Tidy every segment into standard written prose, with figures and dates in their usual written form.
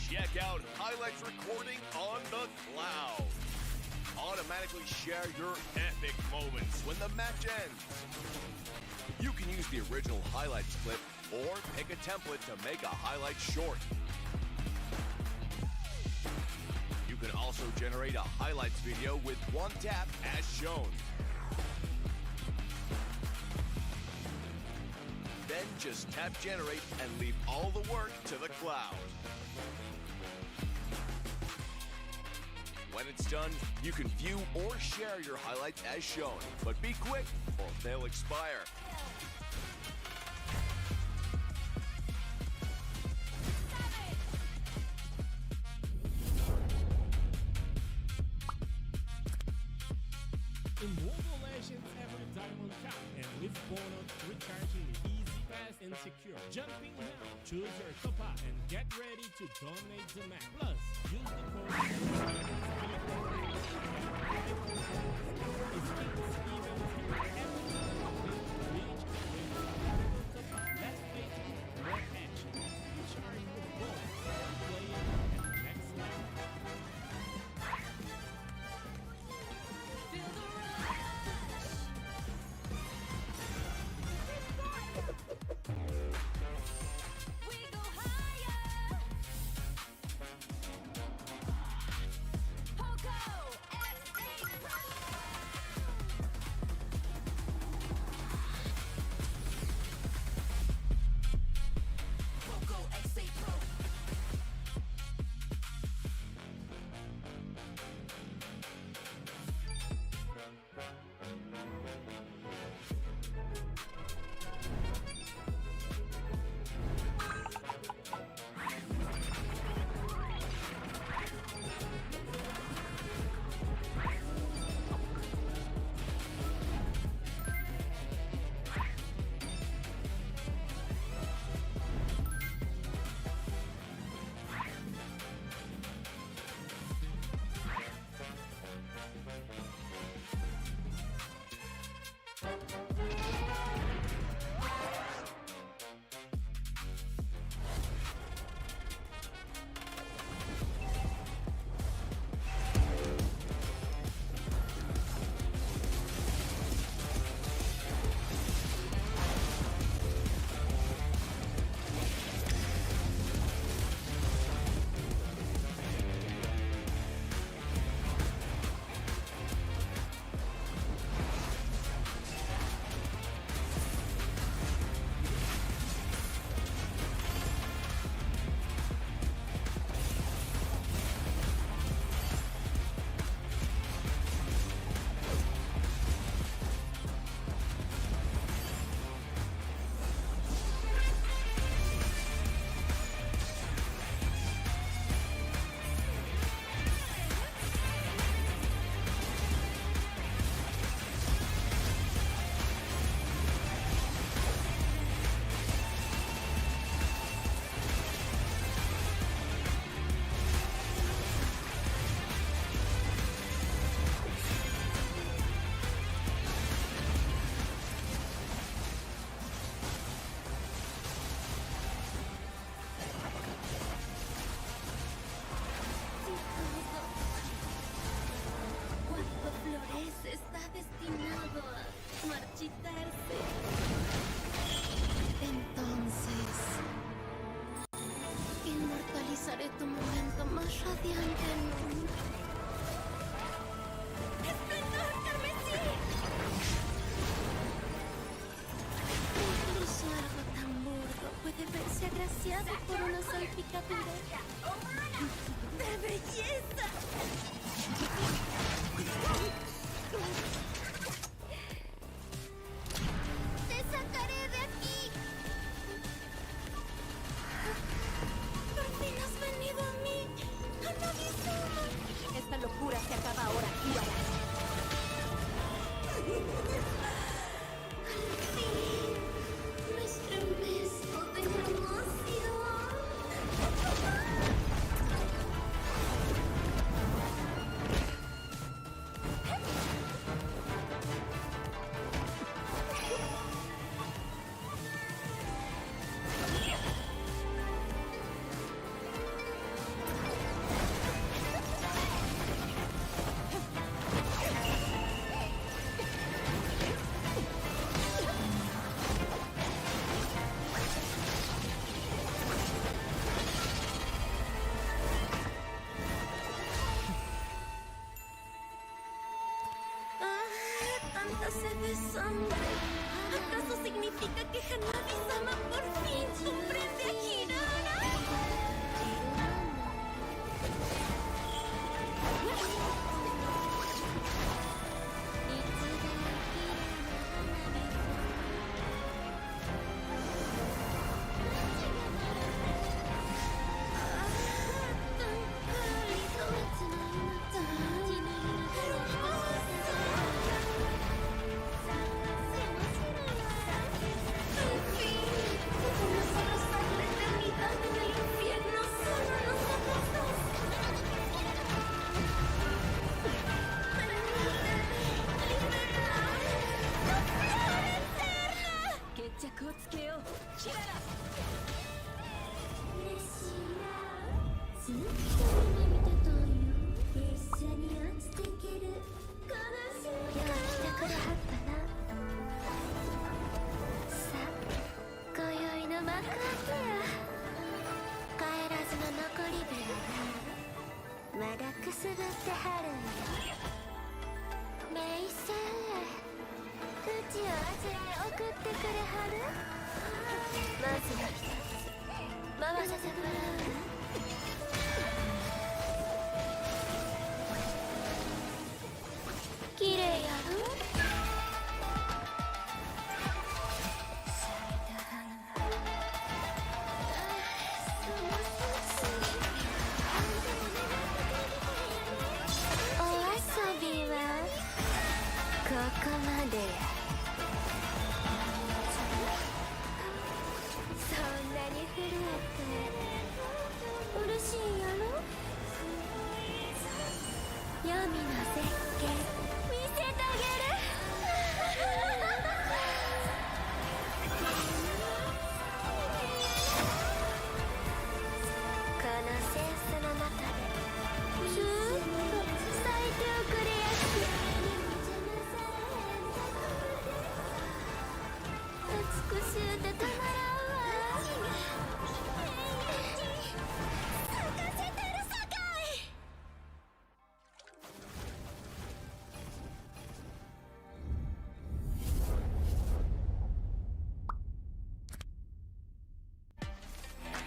Check out highlights recording on the cloud. Automatically share your epic moments when the match ends. You can use the original highlights clip or pick a template to make a highlight short. You can also generate a highlights video with one tap as shown. Then just tap generate and leave all the work to the cloud. When it's done, you can view or share your highlights as shown, but be quick or they'll expire. In Mobile Legends every diamond count, and with bonus recharging easy, fast and secure. Jumping now, choose your top up and get ready to dominate the map. Plus, use the code Let's make more action. Recharge with bonus, play at the next level. Feel the rush. We go higher. Poco X8 Pro. Poco X8 Pro. Está destinado a marchitarse. Entonces, inmortalizaré tu momento más radiante nunca. ¡Esplendor carmesí! Incluso algo tan burdo puede verse agraciado por una salpicadura de belleza. ¡Te sacaré de aquí! ¡Por fin has venido a mí! ¡Analizuma! Esta locura se acaba ahora, Kiara. ¡Al fin! Nuestro beso de amor. significa que Hanabi-sama por fin comprende a Hirara.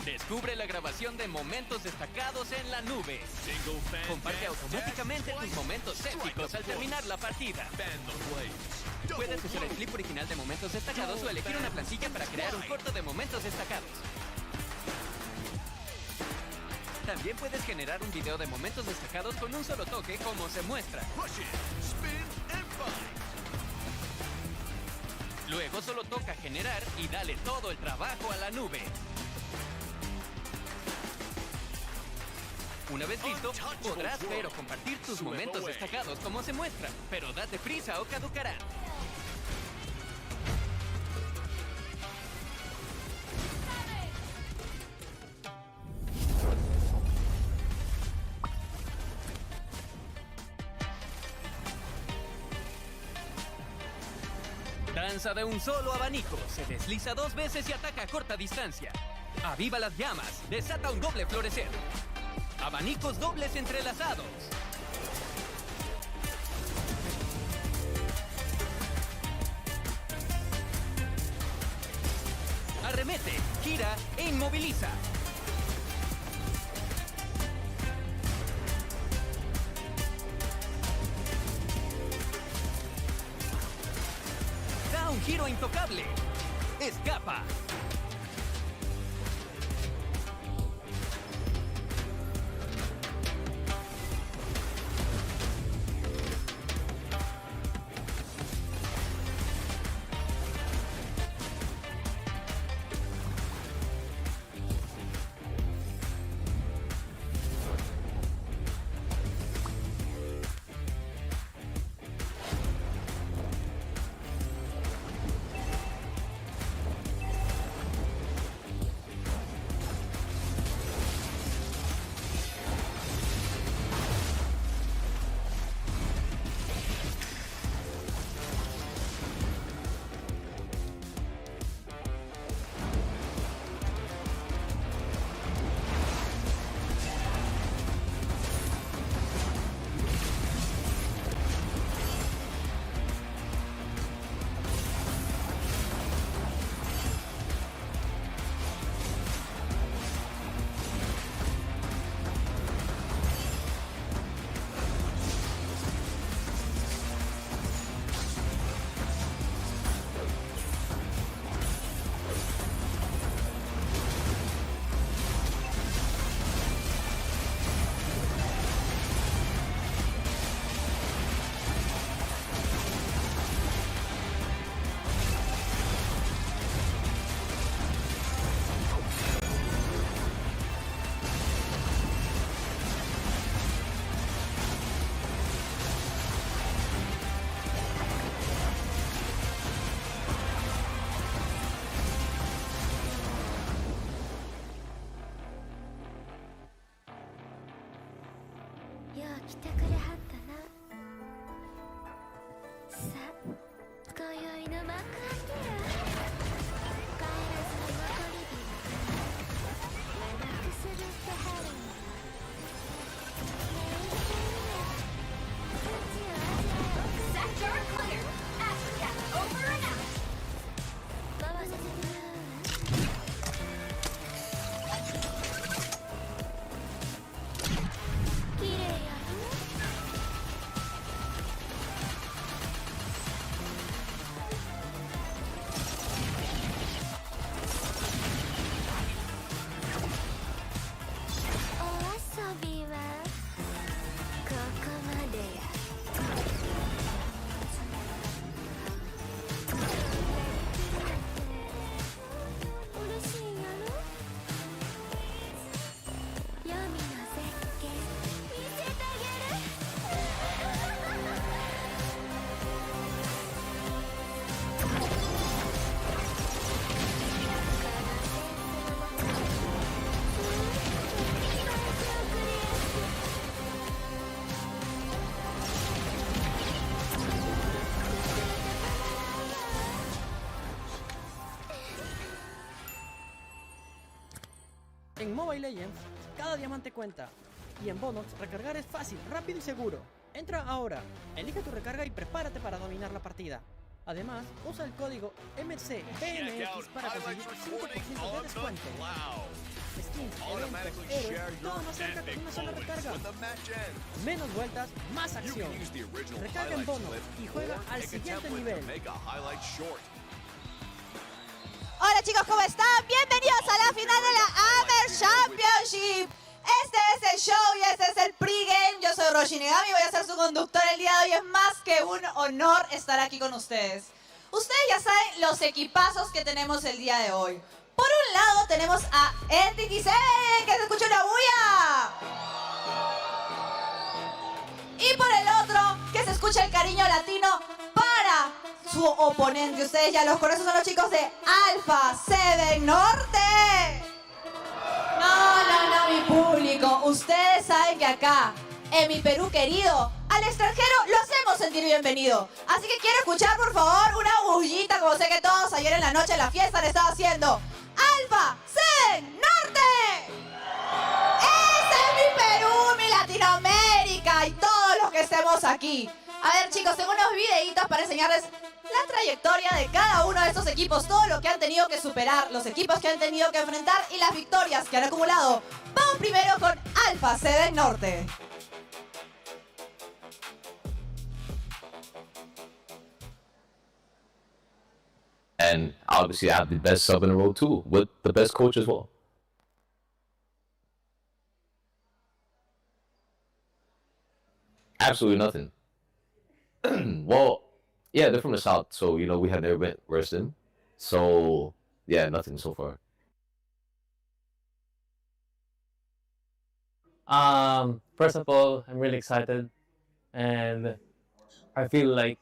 Descubre la grabación de momentos destacados en la nube. Comparte automáticamente tus momentos épicos al terminar la partida. Puedes usar el clip original de momentos destacados o elegir una plantilla para crear un corto de momentos destacados. También puedes generar un video de momentos destacados con un solo toque, como se muestra. Luego solo toca generar y dale todo el trabajo a la nube. Una vez listo, podrás ver o compartir tus momentos destacados como se muestra, pero date prisa o caducarán. Danza de un solo abanico, se desliza 2 veces y ataca a corta distancia. Aviva las llamas, desata un doble florecer. Abanicos dobles entrelazados. Arremete, gira e inmoviliza. Da un giro intocable. Escapa. 来てくれはったな。さあ今宵の幕開けや。帰らずの残り火が長くするってはるんだ。Sector clear. Africa over and out. 回させてもらうわ。綺麗やろ。お遊びはここまでや。嬉しいんやろ。黄泉の絶景見せてあげる。En Mobile Legends, cada diamante cuenta. Y en Bonox, recargar es fácil, rápido y seguro. Entra ahora, elige tu recarga y prepárate para dominar la partida. Además, usa el código MCT AMER para conseguir 5% de descuento. Skins, eventos, héroes, todo más cerca con una sola recarga. Menos vueltas, más acción. Recarga en Bonox y juega al siguiente nivel. Hola chicos, ¿cómo están? Bienvenidos a la final de la AMER Championship. Este es el show y este es el pregame. Yo soy Roshinigami, voy a ser su conductor el día de hoy. Es más que un honor estar aquí con ustedes. Ustedes ya saben los equipazos que tenemos el día de hoy. Por un lado tenemos a ENTITY7, que se escucha una bulla. Y por el otro, que se escucha el cariño latino para su oponente. Ustedes ya los conocen, son los chicos de ALPHA7 Norte. No, mi público. Ustedes saben que acá, en mi Perú querido, al extranjero lo hacemos sentir bienvenido. Así que quiero escuchar, por favor, una bullita, como sé que todos ayer en la noche en la fiesta le estaba haciendo. ¡ALPHA7 Norte! ¡Ese es mi Perú, mi Latinoamérica y todos los que estemos aquí! A ver, chicos, tengo unos videitos para enseñarles la trayectoria de cada uno de estos equipos, todo lo que han tenido que superar, los equipos que han tenido que enfrentar y las victorias que han acumulado. Vamos primero con ALPHA7 Norte. And obviously I have the best sub in the row too, with the best coach as well. Absolutely nothing. Well, yeah, they're from the south, so you know we have never been wrestling. So yeah, nothing so far. First of all, I'm really excited, and I feel like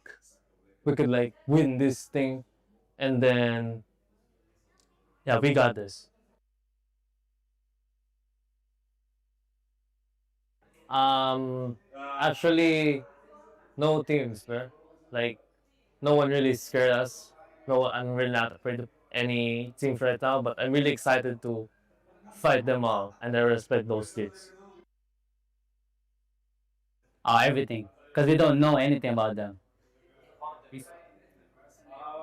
we could like win this thing, and then yeah, we got this. Actually, no teams, bro. Like, no one really scared us. No, I'm really not afraid of any teams right now, but I'm really excited to fight them all, and I respect those teams. Everything, because we don't know anything about them.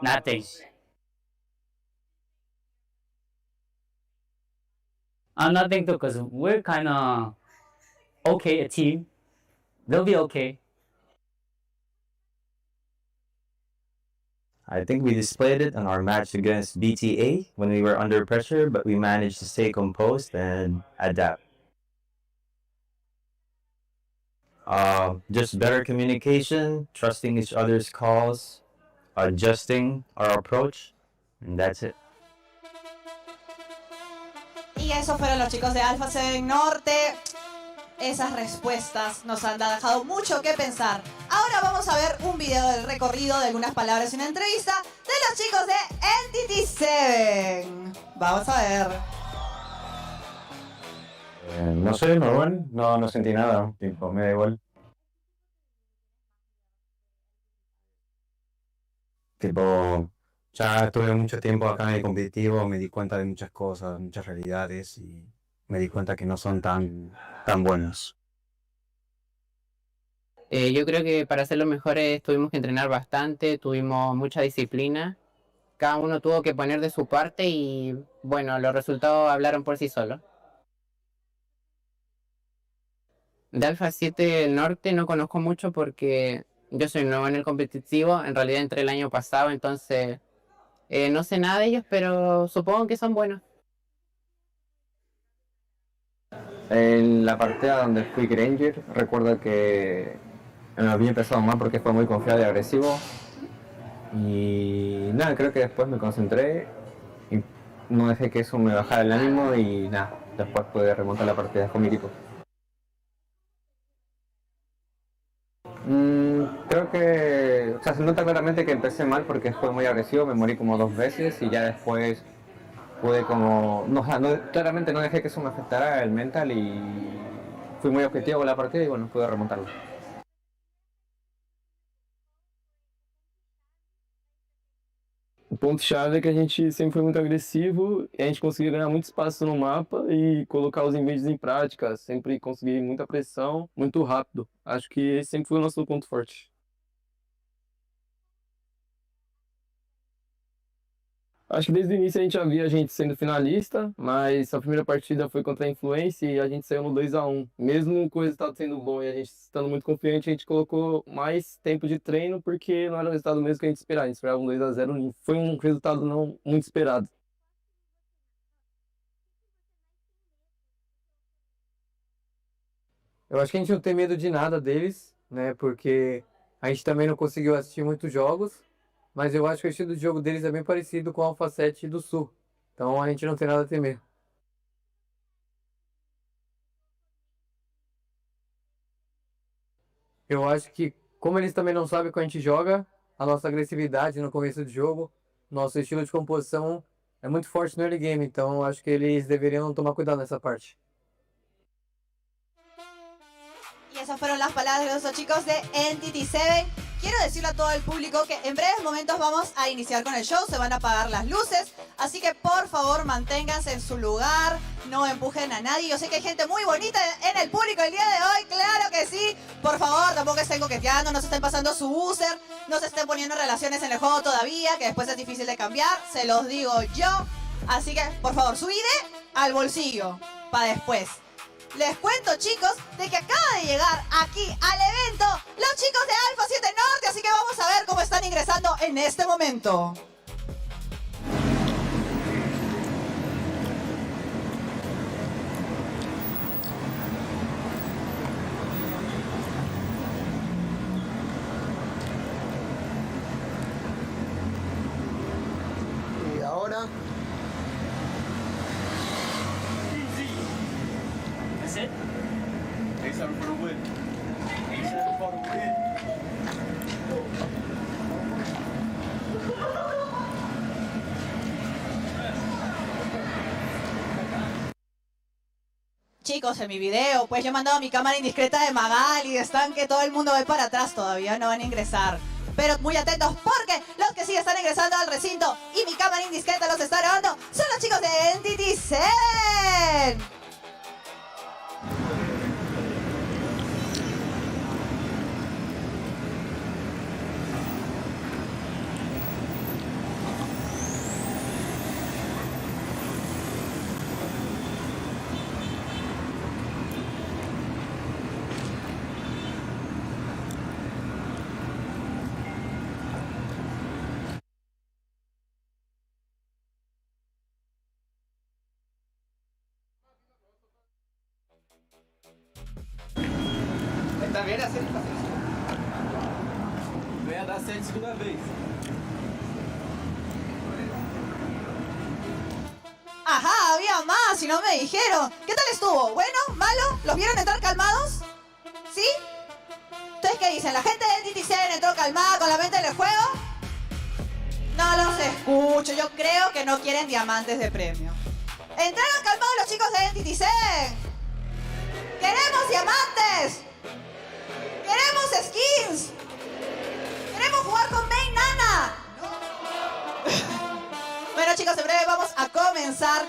Nothing. Nothing too, because we're kind of okay a team. They'll be okay. I think we displayed it on our match against BTA when we were under pressure, but we managed to stay composed and adapt. Just better communication, trusting each other's calls, adjusting our approach, and that's it. Y esos fueron los chicos de ALPHA7 Norte. Esas respuestas nos han dejado mucho que pensar. Ahora vamos a ver un video del recorrido de algunas palabras y una entrevista de los chicos de ENTITY7. Vamos a ver. No sé, normal, no sentí nada, tipo, me da igual. Tipo, ya estuve mucho tiempo acá en el competitivo, me di cuenta de muchas cosas, muchas realidades y me di cuenta que no son tan buenos. Yo creo que para ser los mejores tuvimos que entrenar bastante, tuvimos mucha disciplina, cada uno tuvo que poner de su parte y bueno, los resultados hablaron por sí solos. De ALPHA7 Norte no conozco mucho porque yo soy nuevo en el competitivo, en realidad entré el año pasado, entonces no sé nada de ellos, pero supongo que son buenos. En la partida donde fui Granger, recuerdo que me había empezado mal porque fue muy confiado y agresivo. Y nada, creo que después me concentré y no dejé que eso me bajara el ánimo y nada, después pude remontar la partida con mi equipo. Creo que, o sea, se nota claramente que empecé mal porque fue muy agresivo, me morí como 2 veces y ya después pude como, no, o sea, claramente no dejé que eso me afectara el mental y fui muy objetivo con la partida y bueno, pude remontarlo. O ponto-chave é que a gente sempre foi muito agressivo e a gente conseguia ganhar muito espaço no mapa e colocar os envios em prática, sempre conseguir muita pressão, muito rápido. Acho que esse sempre foi o nosso ponto forte. Acho que desde o início a gente já via a gente sendo finalista, mas a primeira partida foi contra a Influência e a gente saiu no 2-1. Mesmo com o resultado sendo bom e a gente estando muito confiante, a gente colocou mais tempo de treino porque não era o resultado mesmo que a gente esperava. A gente esperava um 2-0 limpo. Foi um resultado não muito esperado. Eu acho que a gente não tem medo de nada deles, né? Porque a gente também não conseguiu assistir muitos jogos, mas eu acho que o estilo de jogo deles é bem parecido com o ALPHA7 do Sul. Então a gente não tem nada a temer. Eu acho que, como eles também não sabem como a gente joga, a nossa agressividade no começo do jogo, nosso estilo de composição é muito forte no early game, então eu acho que eles deveriam tomar cuidado nessa parte. Y esas fueron las palabras de los chicos de ENTITY7. Quiero decirle a todo el público que en breves momentos vamos a iniciar con el show, se van a apagar las luces, así que por favor manténganse en su lugar, no empujen a nadie. Yo sé que hay gente muy bonita en el público el día de hoy, claro que sí. Por favor, tampoco estén coqueteando, no se estén pasando su user, no se estén poniendo relaciones en el juego todavía, que después es difícil de cambiar, se los digo yo. Así que, por favor, su ID al bolsillo, para después. Les cuento, chicos, de que acaba de llegar aquí al evento los chicos de ALPHA7 Norte, así que vamos a ver cómo están ingresando en este momento. Y ahora... That's it? A7 for the win. A7 for the win. Chicos, en mi video, pues yo he mandado mi cámara indiscreta de Magali, están que todo el mundo ve para atrás, todavía no van a ingresar. Pero muy atentos porque los que sí están ingresando al recinto y mi cámara indiscreta los está grabando son los chicos de ENTITY7. Tá vendo? Assim ele faz isso. Não ia dar certo segunda vez. Ajá, había más y no me dijeron. ¿Qué tal estuvo? ¿Bueno? ¿Malo? ¿Los vieron entrar calmados? ¿Sí? ¿Ustedes qué dicen? ¿La gente de ENTITY7 entró calmada con la mente en el juego? No los escucho. Yo creo que no quieren diamantes de premio. ¿Entraron calmados los chicos de ENTITY7? ¡Queremos diamantes! ¡Queremos skins! ¡Queremos jugar con Main Nana! Bueno, chicos, en breve vamos a comenzar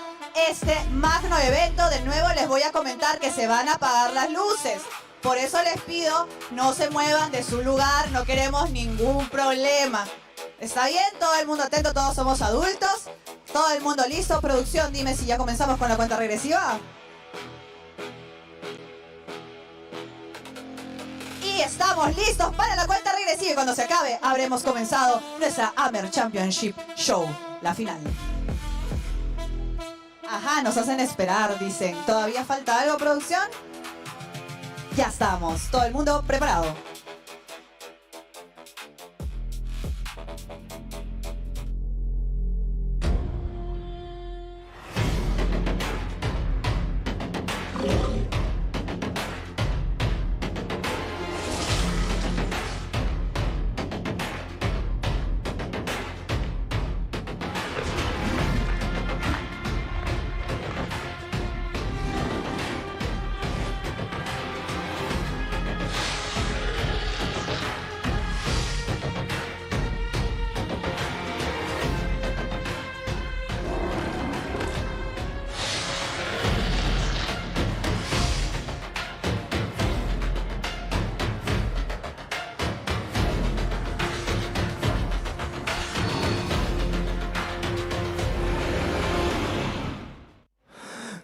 este magno evento. De nuevo les voy a comentar que se van a apagar las luces. Por eso les pido, no se muevan de su lugar, no queremos ningún problema. ¿Está bien? Todo el mundo atento, todos somos adultos. Todo el mundo listo. Producción, dime si ya comenzamos con la cuenta regresiva. Y estamos listos para la cuenta regresiva y cuando se acabe habremos comenzado nuestra AMER Championship Show, la final. Ajá, nos hacen esperar, dicen. ¿Todavía falta algo, producción? Ya estamos, todo el mundo preparado.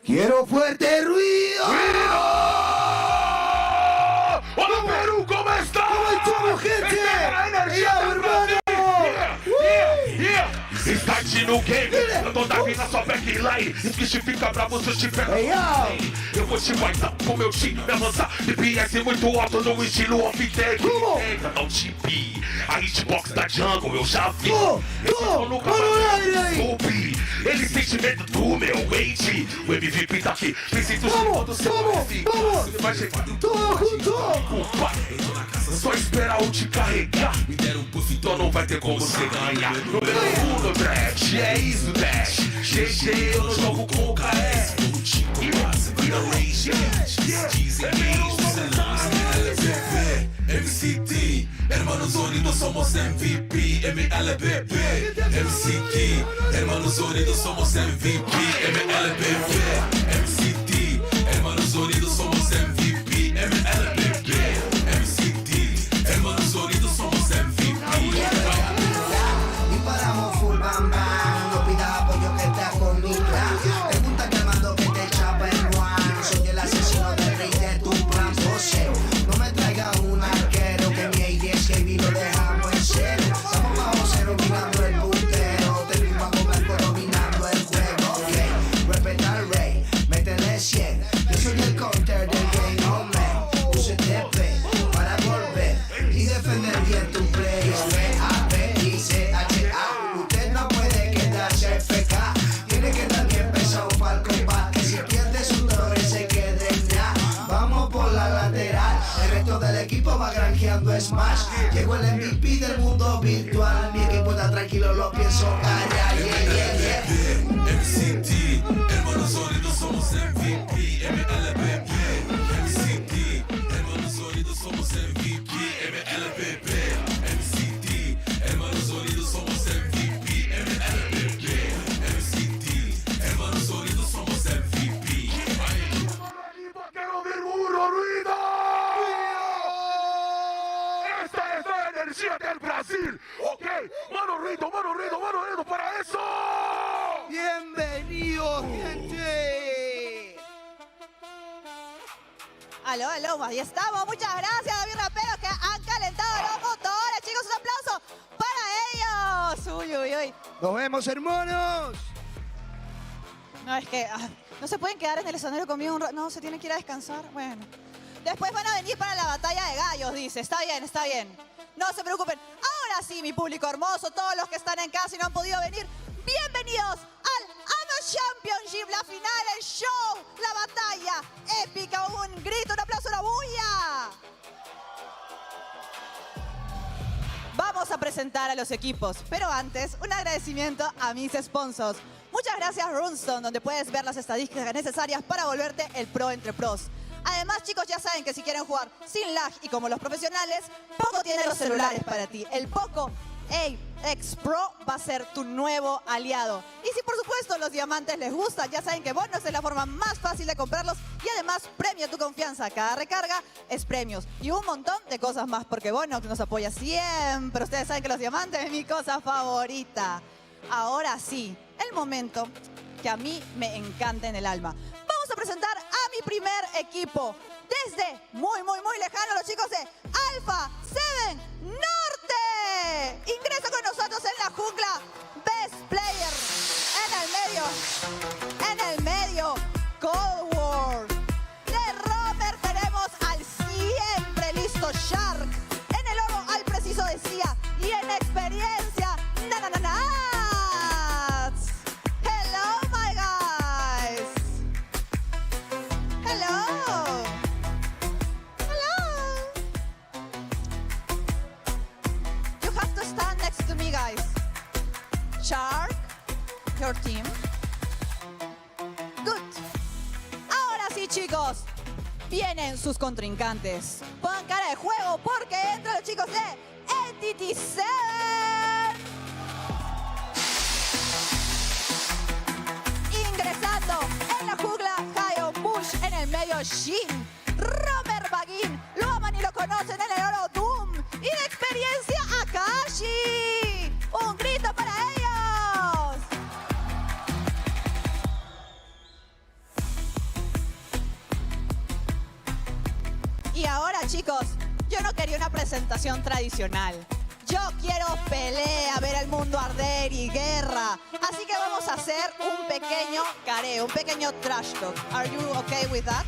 Quiero fuerte ruido. ¡Hola Perú! ¿Cómo estás? ¿Cómo estamos, gente? Hermano! Start no game, eu tô da vida só backline. Isso que fica bravo se eu estiver eu vou te guardar com meu time avançar. DPS muito alto no estilo off-tag. Eita, não te vi. A hitbox da jungle eu já vi. Eu nunca mais soube. Ele sente medo do meu weight. O MVP tá aqui. Preciso de todo seu vamos. Você vai chegar do só esperar eu te carregar. Me deram um buff, então não vai ter como você ganhar. Número 1 no draft, é isso, Dash. GG, eu não jogo com o KS. Como tipo, quase vira rage. Desengage, você não MLBB, MCT, hermanos unidos somos MVP, MLBB, MCT, hermanos unidos somos MVP, MLBB, MCT, hermanos unidos somos MVP, MLBB, MCT, hermanos unidos somos MVP. Y paramos full bam bam, no pidas apoyo que estás con mi clan. Pregunta que mando que te chapa el one. Soy el asesino del rey de tu plan poseo. No me traigas un arquero que mi A10 KB lo dejamos en cero. Estamos bajo cero mirando el puntero. Te vivo a comer dominando el juego. Okay. Respeta al rey, métele 100. Yo soy el counter del game, oh man. Use TP para volver y defender bien tu play. B-A-B-I-C-H-A. Usted no puede quedarse FK. Tiene que estar bien pesado para el combate. Si pierde su torre se quede en nada. Vamos por la lateral. El resto del equipo va granjeando Smash. Llegó el MVP del mundo virtual. Mi equipo está tranquilo, lo pienso callar. MCT, hermanos unidos somos MVP, MLBB, MCT, hermanos unidos somos MVP, MLBB, MCT, hermanos unidos somos MVP, MLBB, MCT, hermanos unidos somos MVP. Quiero oír mucho ruido. Esta es la energía del Brasil, ok, mano ruido para eso. Bienvenidos, gente. Aló, ahí estamos. Muchas gracias a mis raperos que han calentado los motores. Chicos, un aplauso para ellos. Uy. Nos vemos, hermanos. No, es que no se pueden quedar en el escenario conmigo un rato. No, se tienen que ir a descansar. Bueno. Después van a venir para la batalla de gallos, dice. Está bien. No se preocupen. Ahora sí, mi público hermoso, todos los que están en casa y no han podido venir, bienvenidos al AMER Championship, la final, el show, la batalla épica. Un grito, un aplauso, una bulla. Vamos a presentar a los equipos, pero antes, un agradecimiento a mis sponsors. Muchas gracias, Runestone, donde puedes ver las estadísticas necesarias para volverte el pro entre pros. Además, chicos, ya saben que si quieren jugar sin lag y como los profesionales, Poco tiene los celulares para ti. El Poco Apex Pro va a ser tu nuevo aliado. Y si por supuesto los diamantes les gustan, ya saben que Bonox es la forma más fácil de comprarlos y además premia tu confianza. Cada recarga es premios y un montón de cosas más porque Bonox nos apoya siempre. Ustedes saben que los diamantes es mi cosa favorita. Ahora sí, el momento que a mí me encanta en el alma. Vamos a presentar a mi primer equipo. Desde muy lejano, los chicos de ALPHA7 Norte. Ingresa con nosotros en la jungla. Best Player. En el medio, Cold War. De Romer tenemos al siempre listo Shark. En el oro al preciso decía. Y en experiencia, Nats. Hello, my guys. Hello. Stand next to me, guys. Shark, your team. Good. Ahora sí, chicos. Vienen sus contrincantes. Pongan cara de juego porque entran los chicos de ENTITY7. Ingresando en la jungla, Hayo Bush en el medio, Shin. Romer Bagin, lo aman y lo conocen en el oro, Doom. Y de experiencia, Akashi. Un grito para ellos. Y ahora, chicos, yo no quería una presentación tradicional. Yo quiero pelea, ver el mundo arder y guerra. Así que vamos a hacer un pequeño careo, un pequeño trash talk. Are you okay with that?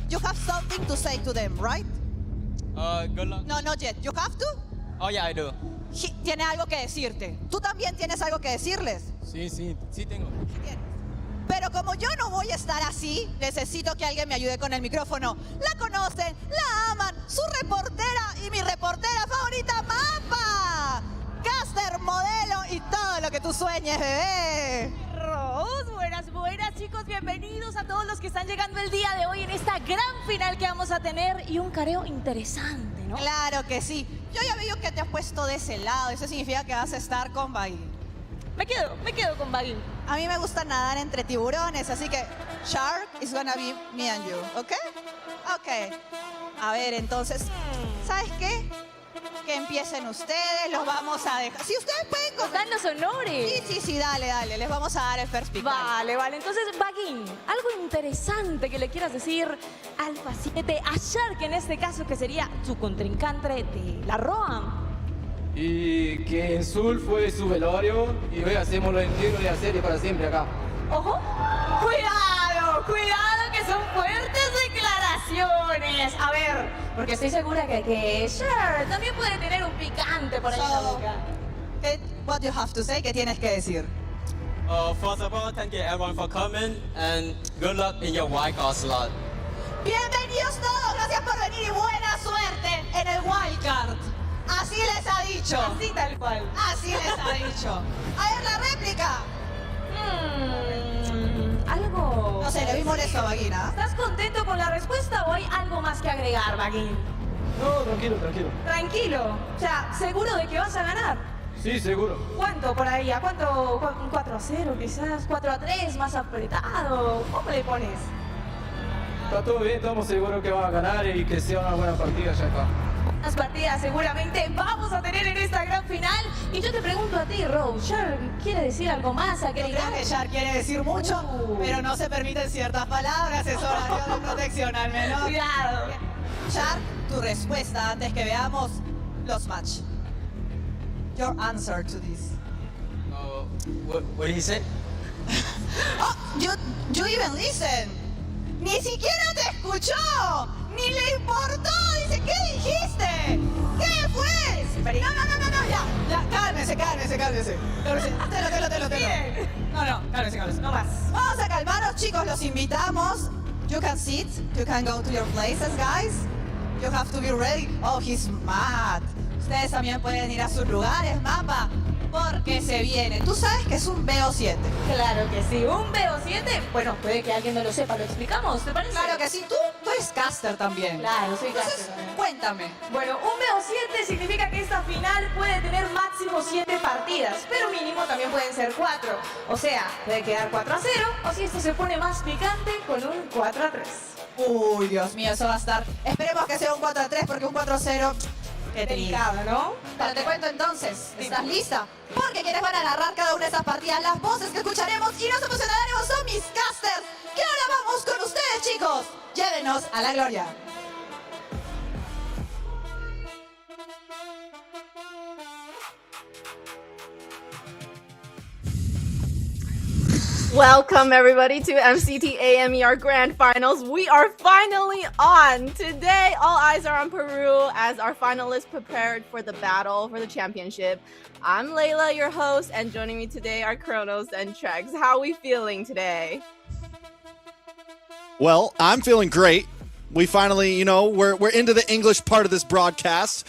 You have something to say to them, right? Good luck. No, not yet. You have to? Oh, yeah, I do. Tiene algo que decirte. ¿Tú también tienes algo que decirles? Sí tengo. Pero como yo no voy a estar así, necesito que alguien me ayude con el micrófono. La conocen, la aman, su reportera y mi reportera favorita, Mapa. Caster, modelo y todo lo que tú sueñes, bebé. Rose, buenas chicos, bienvenidos a todos los que están llegando el día de hoy en esta gran final que vamos a tener y un careo interesante, ¿no? Claro que sí. Yo ya veo que te has puesto de ese lado, eso significa que vas a estar con Bagin. Me quedo con Bagin. A mí me gusta nadar entre tiburones, así que Shark is gonna be me and you, ¿ok? Ok. A ver, entonces, ¿sabes qué? Que empiecen ustedes, los vamos a dejar. Si ustedes pueden... Dan los honores. Sí, dale, les vamos a dar el first pick. Vale. Entonces, Bagin, algo interesante que le quieras decir ALPHA7 a Shark, en este caso, que sería su contrincante de la Roam. Y que en Sul fue su velorio y hoy hacemos lo entero de la serie para siempre acá. ¡Ojo! ¡Cuidado que son fuertes declaraciones! A ver, porque estoy segura que Shark también puede tener un picante por ahí en la boca. What you have to say, ¿qué tienes que decir? First of all, thank you everyone for coming and good luck in your wildcard slot. Bienvenidos todos, gracias por venir y buena suerte en el wildcard. Así les ha dicho. Así tal cual. Así les ha dicho. A ver, la réplica. Algo... No sé, le vi molesto a Bagin, ¿ah? ¿Estás contento con la respuesta o hay algo más que agregar, Bagin? No, tranquilo. Tranquilo. O sea, ¿seguro de que vas a ganar? Sí, seguro. ¿Cuánto por ahí? ¿A cuánto? ¿Un 4-0 quizás? ¿4-3 más apretado? ¿Cómo le pones? Está todo bien, estamos seguros que van a ganar y que sea una buena partida ya acá. Las partidas seguramente vamos a tener en esta gran final. Y yo te pregunto a ti, Rose, ¿Shark quiere decir algo más? Yo creo que Shark quiere decir mucho, pero no se permiten ciertas palabras. Es horario de protección al menor. Cuidado. Shark, tu respuesta antes que veamos los match. Your answer to this. What did he say? Oh, you even listen. Ni siquiera te escuchó. Ni le importó. Dice, ¿qué dijiste? ¿Qué fue? No, ya, cálmese. Telo. No, cálmese. No más. Vamos a calmarnos, chicos, los invitamos. You can sit, you can go to your places, guys. You have to be ready. Oh, he's mad. Ustedes también pueden ir a sus lugares, Mapa. Porque se viene. Tú sabes que es un BO7. Claro que sí, un BO7. Bueno, puede que alguien no lo sepa, ¿lo explicamos? ¿Te parece? Claro que sí, tú eres caster también. Claro, soy Entonces, caster también. cuéntame. Bueno, un BO7 significa que esta final puede tener máximo 7 partidas, pero mínimo también pueden ser 4. O sea, puede quedar 4-0, o si esto se pone más picante, con un 4-3. Uy, Dios mío, eso va a estar. Esperemos que sea un 4-3 porque un 4-0. Qué delicado, ¿no? Pero te cuento entonces, ¿estás lista? Porque quienes van a narrar cada una de esas partidas, las voces que escucharemos y nos emocionaremos son mis casters. Que ahora vamos con ustedes, chicos. Llévenos a la gloria. Welcome everybody to MCT AMER Grand Finals. We are finally on. Today, all eyes are on Peru as our finalists prepared for the battle for the championship. I'm Layla, your host, and joining me today are Kronos and Trex. How are we feeling today? Well, I'm feeling great. We finally, we're into the English part of this broadcast.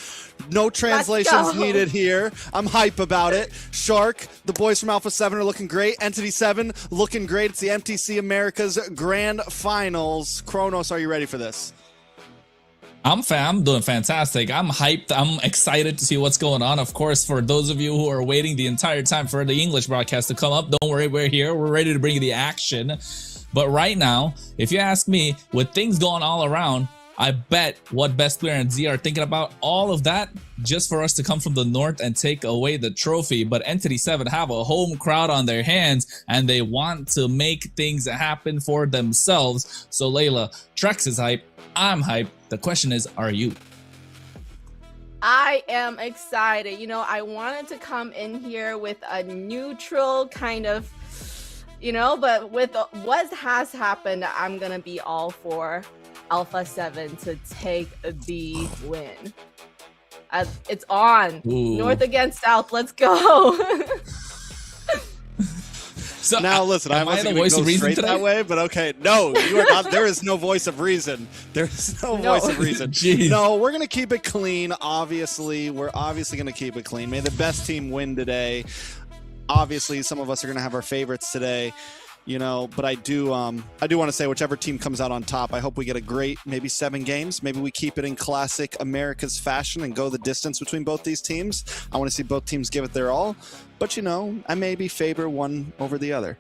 No translations needed here. I'm hype about it. Shark, the boys from ALPHA7 are looking great. ENTITY7 looking great. It's the MCS America's Grand Finals. Kronos, are you ready for this? I'm doing fantastic. I'm hyped. I'm excited to see what's going on. Of course, for those of you who are waiting the entire time for the English broadcast to come up, don't worry, we're here. We're ready to bring you the action. But right now, if you ask me, with things going all around, I bet what Best Player and Z are thinking about all of that just for us to come from the north and take away the trophy. But ENTITY7 have a home crowd on their hands and they want to make things happen for themselves. So Layla, Trex is hype. I'm hype. The question is, are you? I am excited. I wanted to come in here with a neutral kind of, but with what has happened, I'm going to be all for ALPHA7 to take the win. It's on. Ooh. North against South. Let's go. So now listen, I wasn't going to go straight that way, but okay. No, you are not. There is no voice of reason. There is no voice of reason. No, we're going to keep it clean. Obviously, we're obviously going to keep it clean. May the best team win today. Obviously, some of us are going to have our favorites today. But I do want to say whichever team comes out on top, I hope we get a great maybe 7 games. Maybe we keep it in classic America's fashion and go the distance between both these teams. I want to see both teams give it their all. But, I maybe favor one over the other.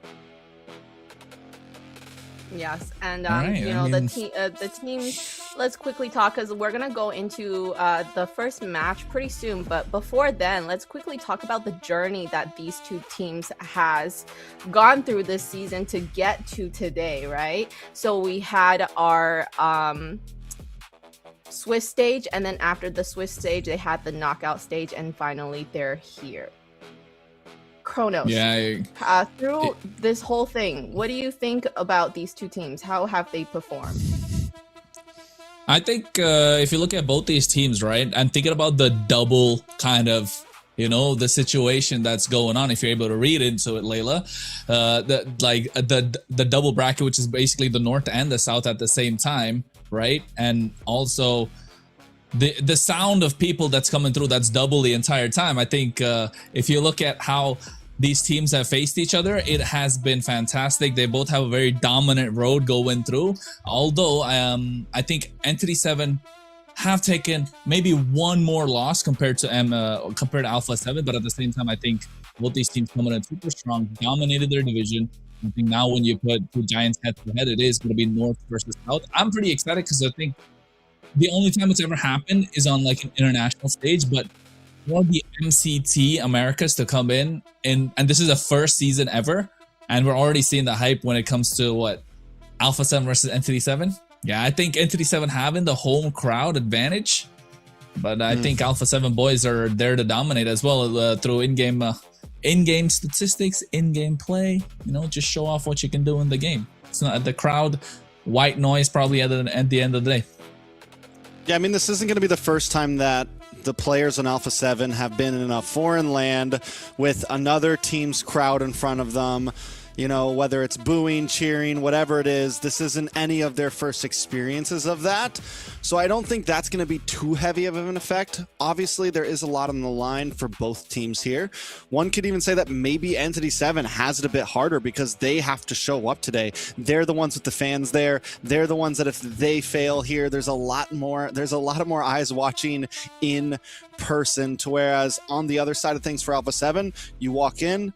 Yes, and right, the team. Let's quickly talk because we're gonna go into the first match pretty soon. But before then, let's quickly talk about the journey that these two teams has gone through this season to get to today, right? So we had our Swiss stage, and then after the Swiss stage, they had the knockout stage, and finally they're here. Kronos. Yeah. Through this whole thing, what do you think about these two teams? How have they performed? I think if you look at both these teams, right, I'm thinking about the double kind of, the situation that's going on. If you're able to read into it, Layla, the double bracket, which is basically the north and the south at the same time, right? And also the sound of people that's coming through, that's double the entire time. I think if you look at how these teams have faced each other, it has been fantastic. They both have a very dominant road going through. Although I think ENTITY7 have taken maybe one more loss compared to ALPHA7, but at the same time, I think both these teams coming in super strong, dominated their division. I think now when you put two giants head to head, it is going to be north versus south. I'm pretty excited because I think the only time it's ever happened is on like an international stage, but for the MCT Americas to come in and this is the first season ever, and we're already seeing the hype when it comes to what ALPHA7 versus ENTITY7. Yeah, I think ENTITY7 having the home crowd advantage, but I think ALPHA7 boys are there to dominate as well through in-game statistics, in-game play. Just show off what you can do in the game. It's not the crowd, white noise probably at the end of the day. Yeah, I mean, this isn't going to be the first time that the players on ALPHA7 have been in a foreign land with another team's crowd in front of them. you know, whether it's booing, cheering, whatever it is, this isn't any of their first experiences of that. So I don't think that's going to be too heavy of an effect. Obviously, there is a lot on the line for both teams here. One could even say that maybe ENTITY7 has it a bit harder because they have to show up today. They're the ones with the fans there. They're the ones that if they fail here, there's a lot more eyes watching in person. To whereas on the other side of things for ALPHA7, you walk in,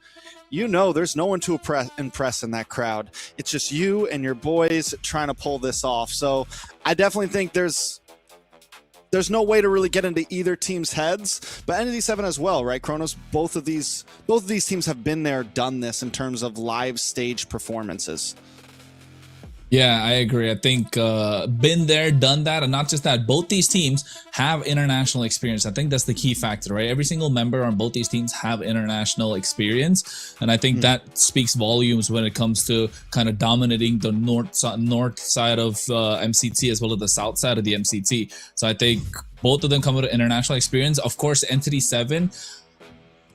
you know there's no one to impress in that crowd. It's just you and your boys trying to pull this off. So I definitely think there's no way to really get into either team's heads, but ENTITY7 as well, right? Kronos, both of these teams have been there, done this in terms of live stage performances. Yeah, I agree. I think been there, done that, and not just that. Both these teams have international experience. I think that's the key factor, right? Every single member on both these teams have international experience, and I think that speaks volumes when it comes to kind of dominating the north side of MCT as well as the south side of the MCT. So I think both of them come with international experience. Of course, ENTITY7.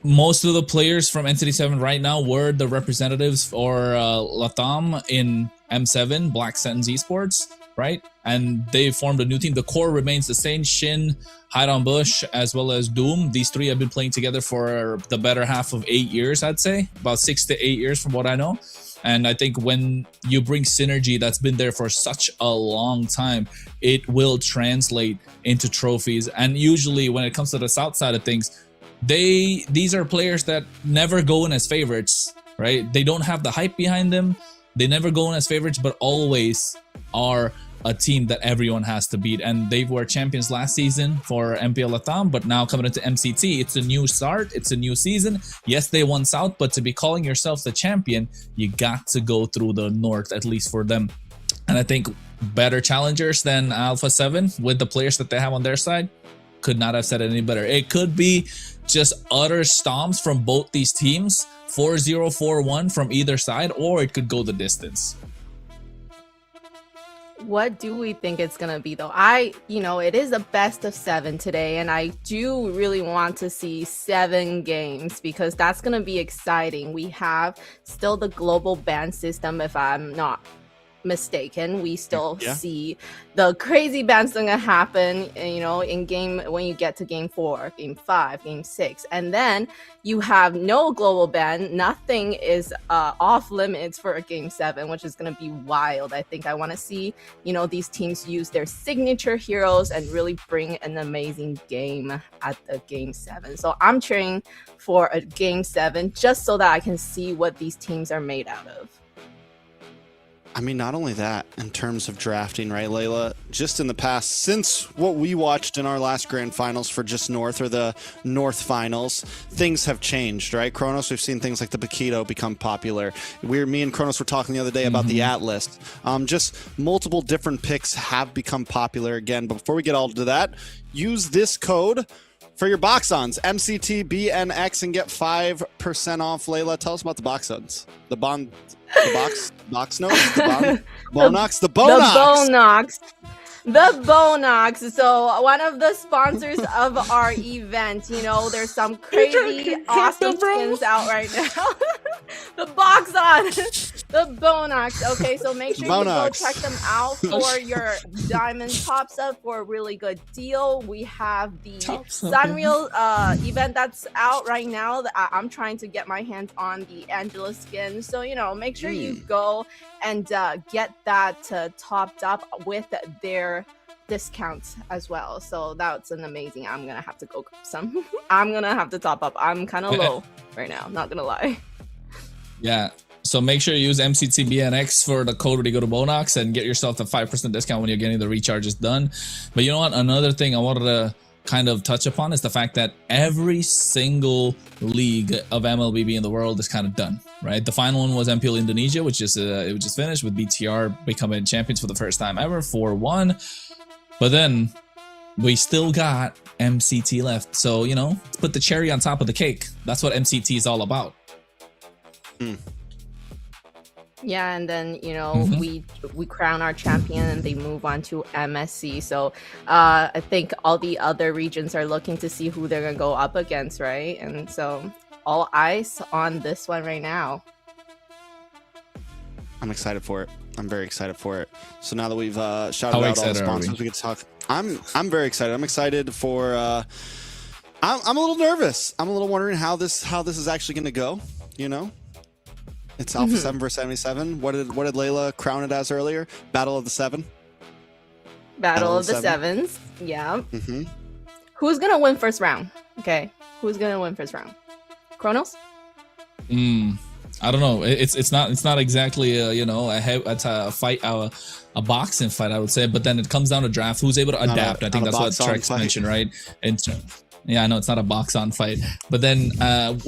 Most of the players from ENTITY7 right now were the representatives for Latam in M7, Black Sentence Esports, right? And they formed a new team. The core remains the same: Shin, Hide on Bush, as well as Doom. These three have been playing together for the better half of 8 years, I'd say. About 6 to 8 years from what I know. And I think when you bring synergy that's been there for such a long time, it will translate into trophies. And usually when it comes to the south side of things, these are players that never go in as favorites, right? They don't have the hype behind them. They never go in as favorites, but always are a team that everyone has to beat. And they were champions last season for MPL Latam, but now coming into MCT, it's a new start. It's a new season. Yes, they won South, but to be calling yourself the champion, you got to go through the North, at least for them. And I think better challengers than ALPHA7 with the players that they have on their side could not have said it any better. It could be just utter stomps from both these teams, 4-0, 4-1 from either side, or it could go the distance. What do we think it's gonna be though? It is a best of 7 today, and I do really want to see 7 games because that's gonna be exciting. We have still the global ban system, if I'm not mistaken. We still see the crazy bans gonna happen, in game when you get to game 4, game 5, game 6, and then you have no global ban. Nothing is off limits for a game 7, which is gonna be wild. I think I want to see these teams use their signature heroes and really bring an amazing game at the game 7. So I'm cheering for a game 7 just so that I can see what these teams are made out of. I mean, not only that, in terms of drafting, right, Layla? Just in the past, since what we watched in our last grand finals for just North, or the North finals, things have changed, right? Kronos, we've seen things like the Paquito become popular. Me and Kronos were talking the other day about the Atlas. Just multiple different picks have become popular again. But before we get all to that, use this code for your box-ons, MCTBNX, and get 5% off. Layla, tell us about the box-ons. The box notes, the Bonox. The Bonox. So one of the sponsors of our event, there's some crazy awesome skins out right now. The box on the Bonox. Okay, so make sure you go check them out for your diamond tops up for a really good deal. We have the Sunreal event that's out right now. I'm trying to get my hands on the Angela skin. So, make sure you go and get that topped up with their discounts as well. So that's an amazing. I'm gonna have to go grab some. I'm gonna have to top up. I'm kind of low right now, not gonna lie. Yeah, so make sure you use MCTBNX for the code when you go to Bonox and get yourself the 5% discount when you're getting the recharges done. But you know what, another thing I wanted to kind of touch upon is the fact that every single league of MLBB in the world is kind of done, right? The final one was MPL Indonesia, which is it was just finished with BTR becoming champions for the first time ever, 4-1. But then we still got MCT left. So, put the cherry on top of the cake. That's what MCT is all about. Yeah, and then we crown our champion and they move on to MSC. So I think all the other regions are looking to see who they're gonna go up against, right? And so all eyes on this one right now. I'm excited for it. I'm very excited for it. So now that we've shouted out all the sponsors, we can talk. I'm very excited. I'm excited for. I'm a little nervous. I'm a little wondering how this is actually going to go. You know, it's ALPHA7 versus 77. What did Layla crown it as earlier? Battle of the Seven. Battle of the Sevens. Yeah. Who's gonna win first round? Okay. Who's gonna win first round? Kronos? I don't know. It's not exactly a fight, a boxing fight, I would say. But then it comes down to draft. Who's able to adapt? I think that's what Trex mentioned, right? Yeah, I know it's not a box-on fight, but then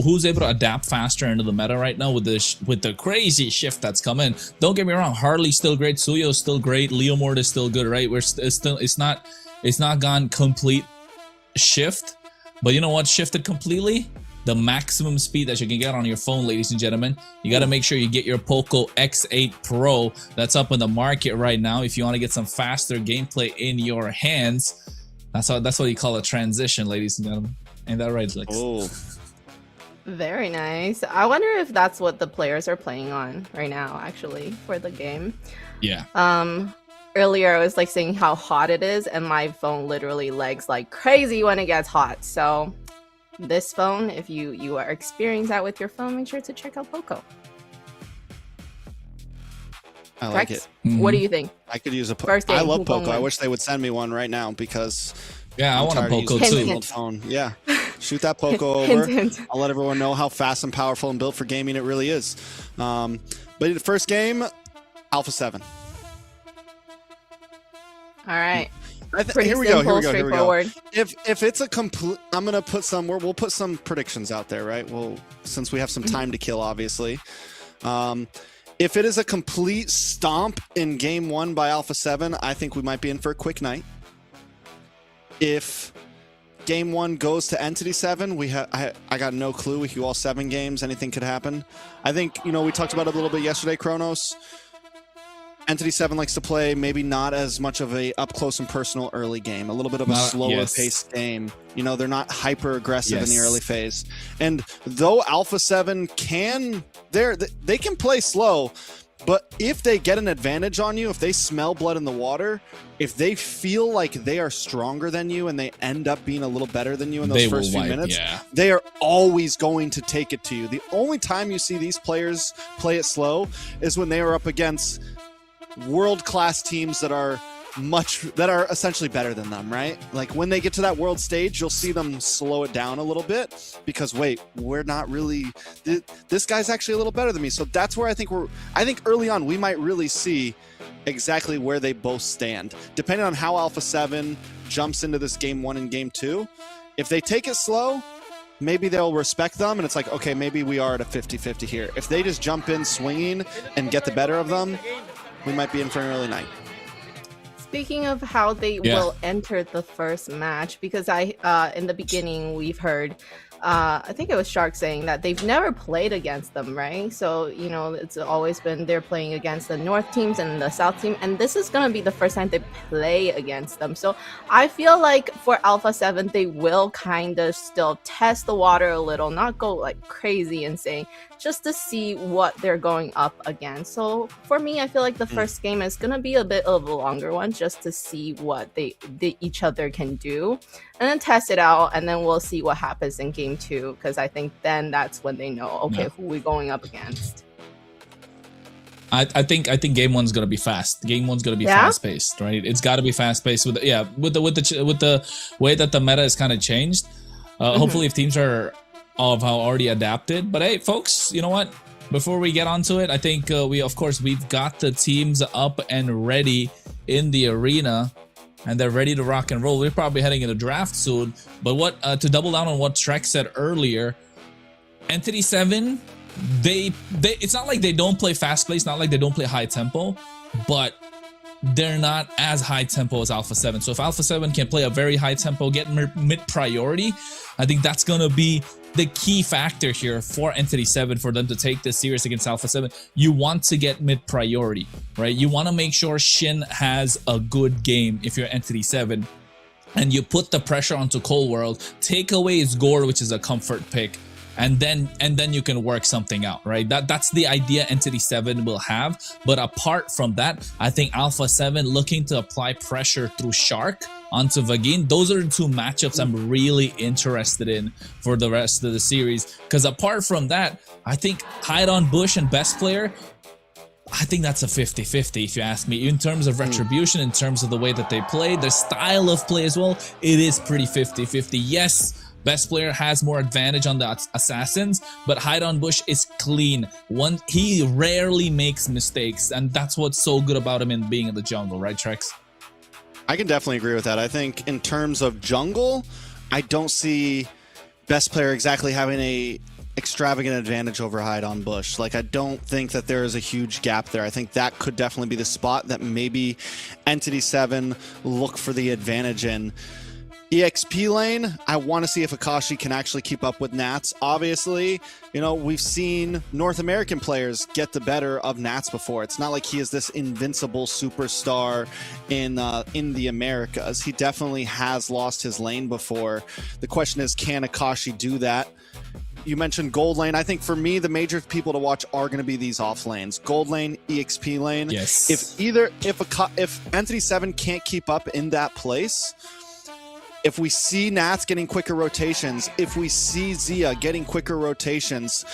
who's able to adapt faster into the meta right now with the crazy shift that's coming? Don't get me wrong, Harley's still great, Suyo's still great, Leomord is still good, right? It's not gone complete shift, but you know what shifted completely? The maximum speed that you can get on your phone, ladies and gentlemen. You got to make sure you get your Poco X8 Pro that's up in the market right now if you want to get some faster gameplay in your hands. That's what you call a transition, ladies and gentlemen. Ain't that right, Lex? Oh, very nice. I wonder if that's what the players are playing on right now, actually, for the game. Yeah. Earlier I was like saying how hot it is, and my phone literally lags like crazy when it gets hot. So this phone, if you are experiencing that with your phone, make sure to check out Poco. I like it. What do you think? I could use a Poco. I love Poco. I wish they would send me one right now because I want a Poco too. Phone. Yeah, shoot that Poco over. I'll let everyone know how fast and powerful and built for gaming it really is. But the first game, ALPHA7. All right. Here we go. If it's a complete, I'm gonna put some. We'll put some predictions out there, right? Well, since we have some time to kill, obviously. If it is a complete stomp in game 1 by ALPHA7, I think we might be in for a quick night. If game 1 goes to ENTITY7, I got no clue. We could go all 7 games. Anything could happen. I think, we talked about it a little bit yesterday, Kronos. ENTITY7 likes to play maybe not as much of a up close and personal early game, a little bit of a slower paced game. They're not hyper aggressive in the early phase. And though ALPHA7 can, they can play slow, but if they get an advantage on you, if they smell blood in the water, if they feel like they are stronger than you and they end up being a little better than you in those first few minutes, they are always going to take it to you. The only time you see these players play it slow is when they are up against world-class teams that are essentially better than them, right? Like when they get to that world stage, you'll see them slow it down a little bit because we're not really, this guy's actually a little better than me. So that's where I think early on we might really see exactly where they both stand, depending on how ALPHA7 jumps into this game 1 and game 2. If they take it slow, maybe they'll respect them and it's like, okay, maybe we are at a 50-50 here. If they just jump in swinging and get the better of them, we might be in for an early night. Speaking of how they will enter the first match, because in the beginning we've heard, I think it was Shark saying that they've never played against them, right? So, it's always been they're playing against the North teams and the South team, and this is going to be the first time they play against them. So I feel like for ALPHA7, they will kind of still test the water a little, not go like crazy insane, just to see what they're going up against. So for me, I feel like the first game is going to be a bit of a longer one, just to see what each other can do, and then test it out, and then we'll see what happens in game 2, because I think then that's when they know, okay, who we're going up against. I think game 1's gonna be fast. Game 1's gonna be fast paced, right? It's got to be fast paced with the way that the meta is kind of changed. Hopefully, if teams are already adapted. But hey, folks, you know what? Before we get onto it, I think we've got the teams up and ready in the arena, and they're ready to rock and roll. We're probably heading into draft soon. But to double down on what Trek said earlier, ENTITY7, it's not like they don't play fast pace, not like they don't play high tempo, but they're not as high tempo as ALPHA7. So if ALPHA7 can play a very high tempo, get mid priority, I think that's gonna be the key factor here for ENTITY7 for them to take this series against ALPHA7. You want to get mid priority, right? You want to make sure Shin has a good game if you're ENTITY7, and you put the pressure onto Cold World, take away his Gore, which is a comfort pick, and then you can work something out, right? That's the idea ENTITY7 will have. But apart from that, I think ALPHA7 looking to apply pressure through Shark onto Vagin. Those are the two matchups I'm really interested in for the rest of the series, because apart from that, I think Hide on Bush and Best Player, I think that's a 50-50 if you ask me. In terms of retribution, in terms of the way that they play, their style of play as well, it is pretty 50-50. Yes, Best Player has more advantage on the assassins, but Hide on Bush is clean. He rarely makes mistakes, and that's what's so good about him in being in the jungle, right, Trex? I can definitely agree with that. I think in terms of jungle, I don't see Best Player exactly having a extravagant advantage over Hide on Bush. Like, I don't think that there is a huge gap there. I think that could definitely be the spot that maybe ENTITY7 look for the advantage in. EXP lane, I want to see if Akashi can actually keep up with Nats. Obviously, you know, we've seen North American players get the better of Nats before. It's not like he is this invincible superstar in the Americas. He definitely has lost his lane before. The question is, can Akashi do that? You mentioned gold lane. I think for me, the major people to watch are going to be these off lanes: gold lane, EXP lane. Yes. If ENTITY7 can't keep up in that place, if we see Nats getting quicker rotations, if we see Zia getting quicker rotations,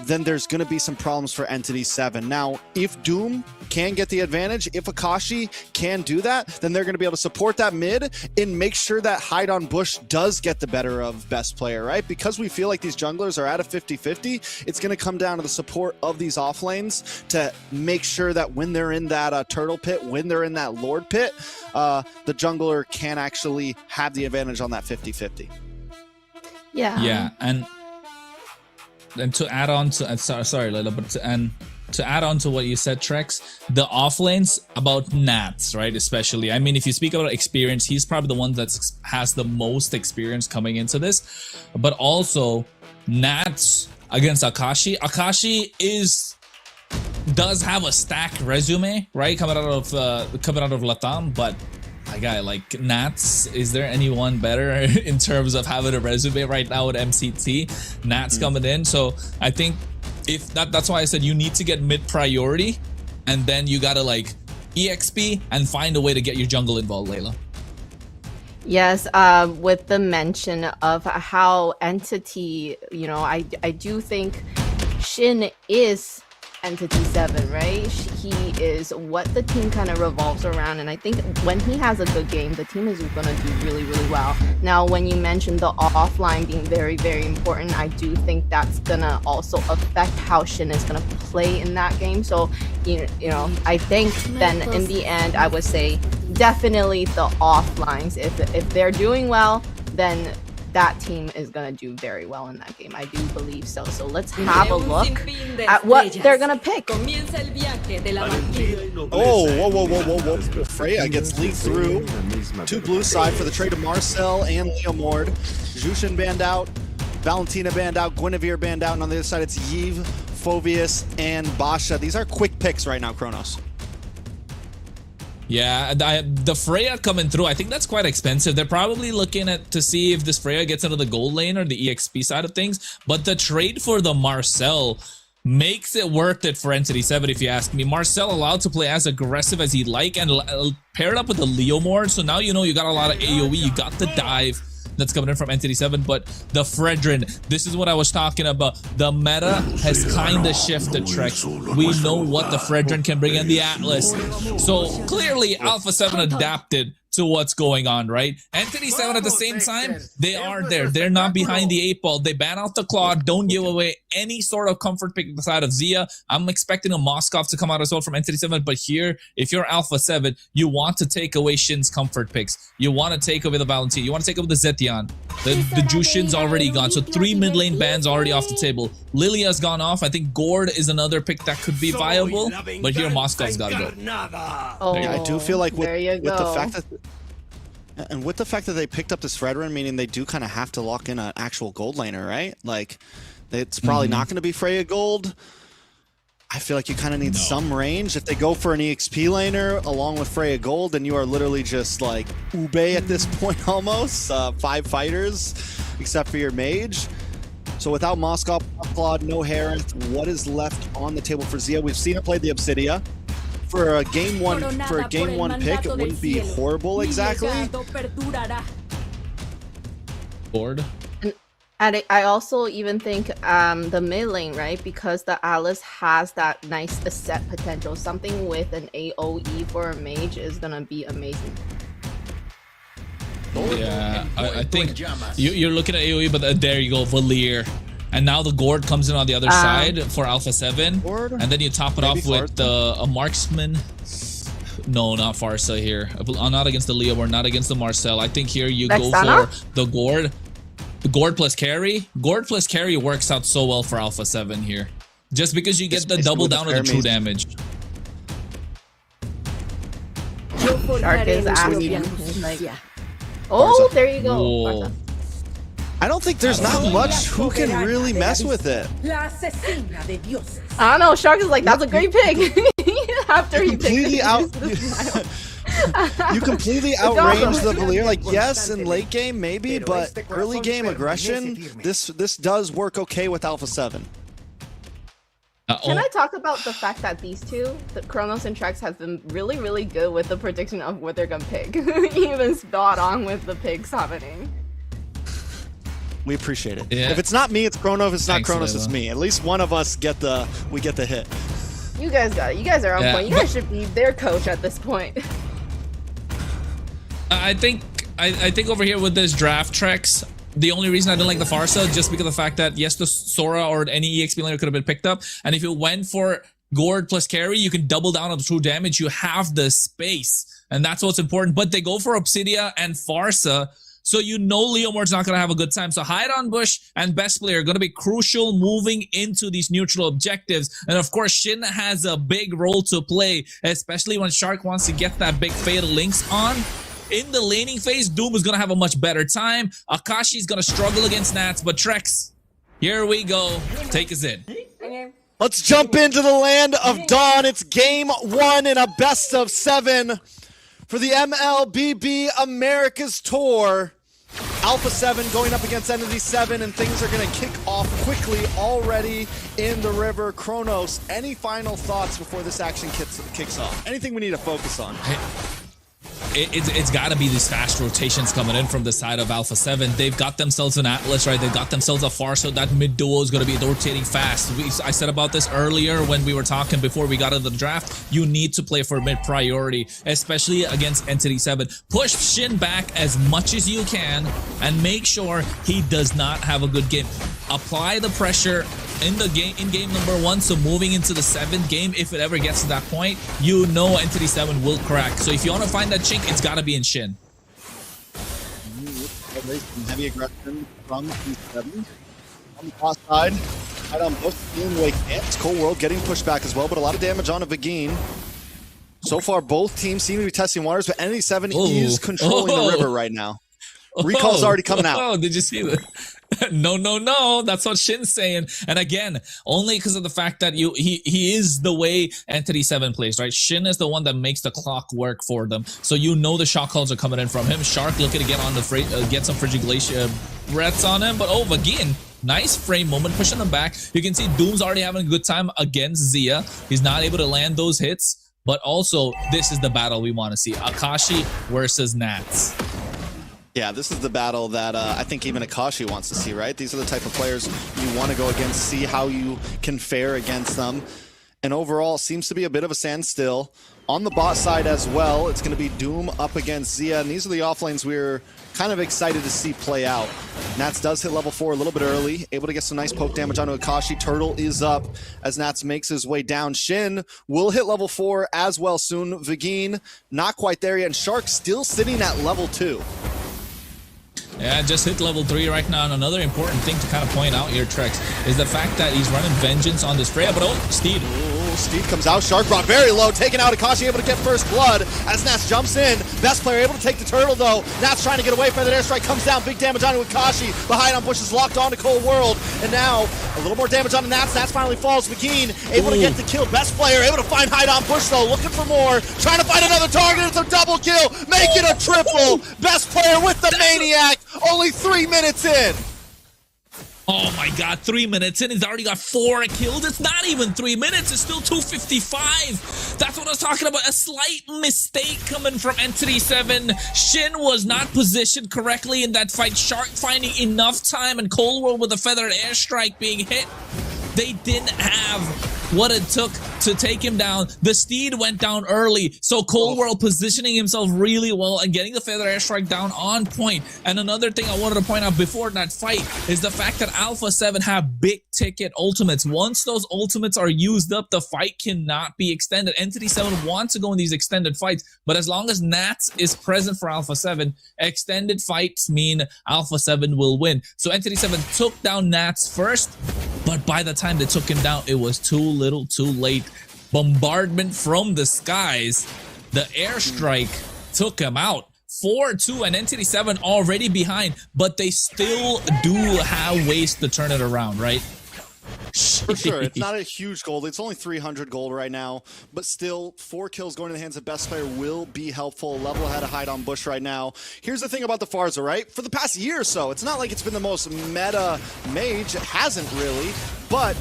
then there's going to be some problems for ENTITY7. Now, if Doom can get the advantage, if Akashi can do that, then they're going to be able to support that mid and make sure that Hide on Bush does get the better of Best Player, right? Because we feel like these junglers are at a 50-50, it's going to come down to the support of these off lanes to make sure that when they're in that turtle pit, when they're in that Lord pit, the jungler can actually have the advantage on that 50-50. Yeah. And to add on to, sorry Layla, but to add on to what you said, Trex, the off lanes about Nats, right? Especially, I mean, if you speak about experience, he's probably the one that has the most experience coming into this. But also, Nats against Akashi. Akashi does have a stacked resume, right? Coming out of Latam, but my guy, like Nats, is there anyone better in terms of having a resume right now with MCT? Nats coming in, so I think if that's why I said you need to get mid priority, and then you gotta like EXP and find a way to get your jungle involved, Layla. Yes, with the mention of how Entity, you know, I do think Shin is ENTITY7, right? He is what the team kind of revolves around, and I think when he has a good game, the team is going to do really, really well. Now, when you mentioned the offline being very, very important, I do think that's going to also affect how Shin is going to play in that game. So, you know, I think then in the end, I would say definitely the offlines. If they're doing well, then that team is going to do very well in that game. I do believe so. So let's have a look at what they're going to pick. Oh, whoa. Freya gets leaked through to blue side for the trade of Marcel and Leomord. Jushin banned out, Valentina banned out, Guinevere banned out, and on the other side it's Yves, Phoveus, and Basha. These are quick picks right now, Kronos. Yeah, the Freya coming through, I think that's quite expensive. They're probably looking to see if this Freya gets into the gold lane or the EXP side of things. But the trade for the Marcel makes it worth it for ENTITY7, if you ask me. Marcel allowed to play as aggressive as he'd like and paired up with the Leomord. So now you know you got a lot of AoE. You got the dive that's coming in from ENTITY7, but the Fredrin, this is what I was talking about. The meta has kind of shifted, Trex. We know what the Fredrin can bring in the Atlas. So clearly ALPHA7 adapted to what's going on, right? ENTITY7 at the same time, they are there. They're not behind the 8 ball. They ban out the Claude, don't give away any sort of comfort pick beside of Zia. I'm expecting a Moskov to come out as well from ENTITY7, but here, if you're ALPHA7, you want to take away Shin's comfort picks. You want to take away the Valentina. You want to take away the Zetian. The Jushin's already gone, so 3 mid lane bans already off the table. Lilia's gone off. I think Gord is another pick that could be viable, but here Moskov's got to go. Oh, I do feel like with the fact that with the fact that they picked up this Fredrin, meaning they do kind of have to lock in an actual gold laner, right? Like, it's probably not going to be Freya Gold. I feel like you kind of need some range. If they go for an EXP laner along with Freya Gold, then you are literally just like Ube at this point almost. 5 fighters, except for your mage. So without Moscow, Claude, no Harris, what is left on the table for Zia? We've seen her play the Obsidia. For a game one pick, it wouldn't be horrible exactly. Board. And I also even think the mid lane, right? Because the Alice has that nice set potential. Something with an AoE for a mage is gonna be amazing. Yeah, I think you're looking at AoE, but there you go, Valier. And now the Gourd comes in on the other side for ALPHA7. And then you top it off with a Marksman. No, not Farsa here. Not against the Leo or not against the Marcel. I think here you go for the Gourd. The Gourd plus carry. Gourd plus carry works out so well for ALPHA7 here. Just because you get the double down of the true damage. Shark is asking. Like, oh, there you go. I don't think there's not much who can really mess with it. I don't know. Shark is like, that's a great pick. After he completely you completely outrange the Valier. Like, yes, in late game maybe, but early game aggression, this does work okay with ALPHA7. Can I talk about the fact that these two, the Kronos and Trex, have been really, really good with the prediction of what they're gonna pick. Even spot on with the picks happening. We appreciate it. Yeah. If it's not me, it's Chrono. If it's not Kronos, it's me. At least one of us get the hit. You guys got it. You guys are on point. You guys should be their coach at this point. I think over here with this draft Trex, the only reason I didn't like the Farsa just because of the fact that yes, the Sora or any EXP laner could have been picked up, and if you went for Gourd plus carry, you can double down on the true damage. You have the space, and that's what's important. But they go for Obsidia and Farsa, so you know Leomord's not going to have a good time. So Hide on Bush and Best Player are going to be crucial moving into these neutral objectives. And of course, Shin has a big role to play, especially when Shark wants to get that big Fatal Links on. In the laning phase, Doom is going to have a much better time. Akashi is going to struggle against Nats, but Trex, here we go. Take us in. Let's jump into the land of Dawn. It's game one in a best of 7 for the MLBB Americas Tour. ALPHA7 going up against ENTITY7, and things are going to kick off quickly already in the river. Kronos, any final thoughts before this action kicks off? Anything we need to focus on? It's got to be these fast rotations coming in from the side of ALPHA7. They've got themselves an Atlas, right? They've got themselves a Farsa. That mid duo is going to be rotating fast. I said about this earlier when we were talking before we got into the draft. You need to play for mid priority, especially against ENTITY7. Push Shin back as much as you can and make sure he does not have a good game. Apply the pressure in game number 1, so moving into the 7th game, if it ever gets to that point, you know ENTITY7 will crack. So if you want to find that chink, it's got to be in Shin. Heavy aggression from ENTITY7 on the cross side. Right on both teams, like it's Cold World getting pushed back as well, but a lot of damage on a Vagine. So far, both teams seem to be testing waters, but ENTITY7 is controlling the river right now. Recall's already coming out. Oh, did you see that? No. That's what Shin's saying. And again, only because of the fact that he is the way ENTITY7 plays, right? Shin is the one that makes the clock work for them. So you know the shot calls are coming in from him. Shark looking to get on the get some Frigid Glacier breaths on him. But again, nice frame moment, pushing them back. You can see Doom's already having a good time against Zia. He's not able to land those hits. But also, this is the battle we want to see. Akashi versus Nats. Yeah, this is the battle that I think even Akashi wants to see, right? These are the type of players you want to go against, see how you can fare against them. And overall, seems to be a bit of a standstill. On the bot side as well, it's going to be Doom up against Zia, and these are the offlanes we're kind of excited to see play out. Nats does hit level 4 a little bit early, able to get some nice poke damage onto Akashi. Turtle is up as Nats makes his way down. Shin will hit level 4 as well soon. Vagine, not quite there yet, and Shark still sitting at level 2. Yeah, just hit level 3 right now. And another important thing to kind of point out here, Trex, is the fact that he's running Vengeance on this Freya. But Steed. Steed comes out. Shark brought very low, taking out Akashi, able to get first blood as Nats jumps in. Best player able to take the turtle though. Nats trying to get away from the airstrike, comes down, big damage onto Akashi. Behind on Bush is locked onto Cold World. And now a little more damage on Nats. Nats finally falls. Vagine able to get the kill. Best player able to find Hide on Bush though, looking for more. Trying to find another target. It's a double kill. Make it a triple. Best player with the Maniac. Only 3 minutes in. Oh my god, 3 minutes in, he's already got 4 kills. It's not even 3 minutes, it's still 2:55. That's what I was talking about. A slight mistake coming from ENTITY7. Shin was not positioned correctly in that fight. Shark finding enough time, and Cold World with a feathered airstrike being hit. They didn't have what it took to take him down. The Steed went down early, so Cold World positioning himself really well and getting the feather airstrike down on point. And another thing I wanted to point out before that fight is the fact that ALPHA7 have big ticket ultimates. Once those ultimates are used up, the fight cannot be extended. ENTITY7 wants to go in these extended fights, but as long as Nats is present for ALPHA7, extended fights mean ALPHA7 will win. So ENTITY7 took down Nats first, but by the time they took him down, it was too little too late. Bombardment from the skies. The airstrike took him out. 4-2, and ENTITY7 already behind, but they still do have ways to turn it around, right? For sure, it's not a huge gold. It's only 300 gold right now, but still, 4 kills going to the hands of best player will be helpful. Level ahead of hide on bush right now. Here's the thing about the Pharsa, right? For the past year or so, it's not like it's been the most meta mage. It hasn't really, but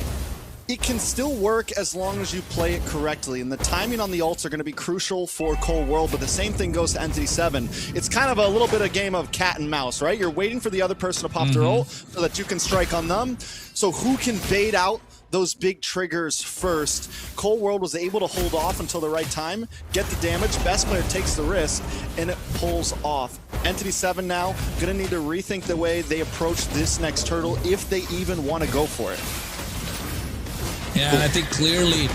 it can still work as long as you play it correctly, and the timing on the ults are going to be crucial for Cold World, but the same thing goes to ENTITY7. It's kind of a little bit of a game of cat and mouse, right? You're waiting for the other person to pop their ult so that you can strike on them. So who can bait out those big triggers first? Cold World was able to hold off until the right time, get the damage, best player takes the risk, and it pulls off. ENTITY7 now going to need to rethink the way they approach this next turtle if they even want to go for it. Yeah, and I think clearly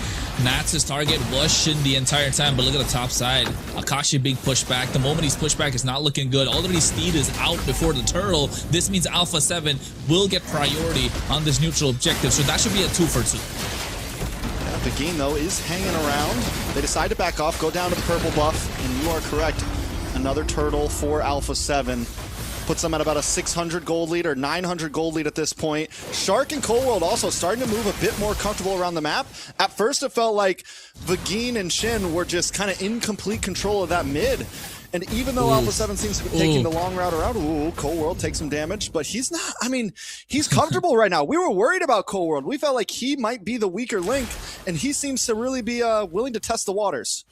Nats' target was Shin the entire time, but look at the top side. Akashi being pushed back. The moment he's pushed back, is not looking good. Already Steed is out before the turtle. This means ALPHA7 will get priority on this neutral objective, so that should be a 2 for 2. Yeah, Begin, though, is hanging around. They decide to back off, go down to the purple buff, and you are correct. Another turtle for ALPHA7. Puts them at about a 600 gold lead or 900 gold lead at this point. Shark and Cold World also starting to move a bit more comfortable around the map. At first it felt like Vagine and Shin were just kind of in complete control of that mid. And even though ALPHA7 seems to be taking the long route around, Cold World takes some damage, but he's not, I mean, he's comfortable right now. We were worried about Cold World. We felt like he might be the weaker link, and he seems to really be willing to test the waters.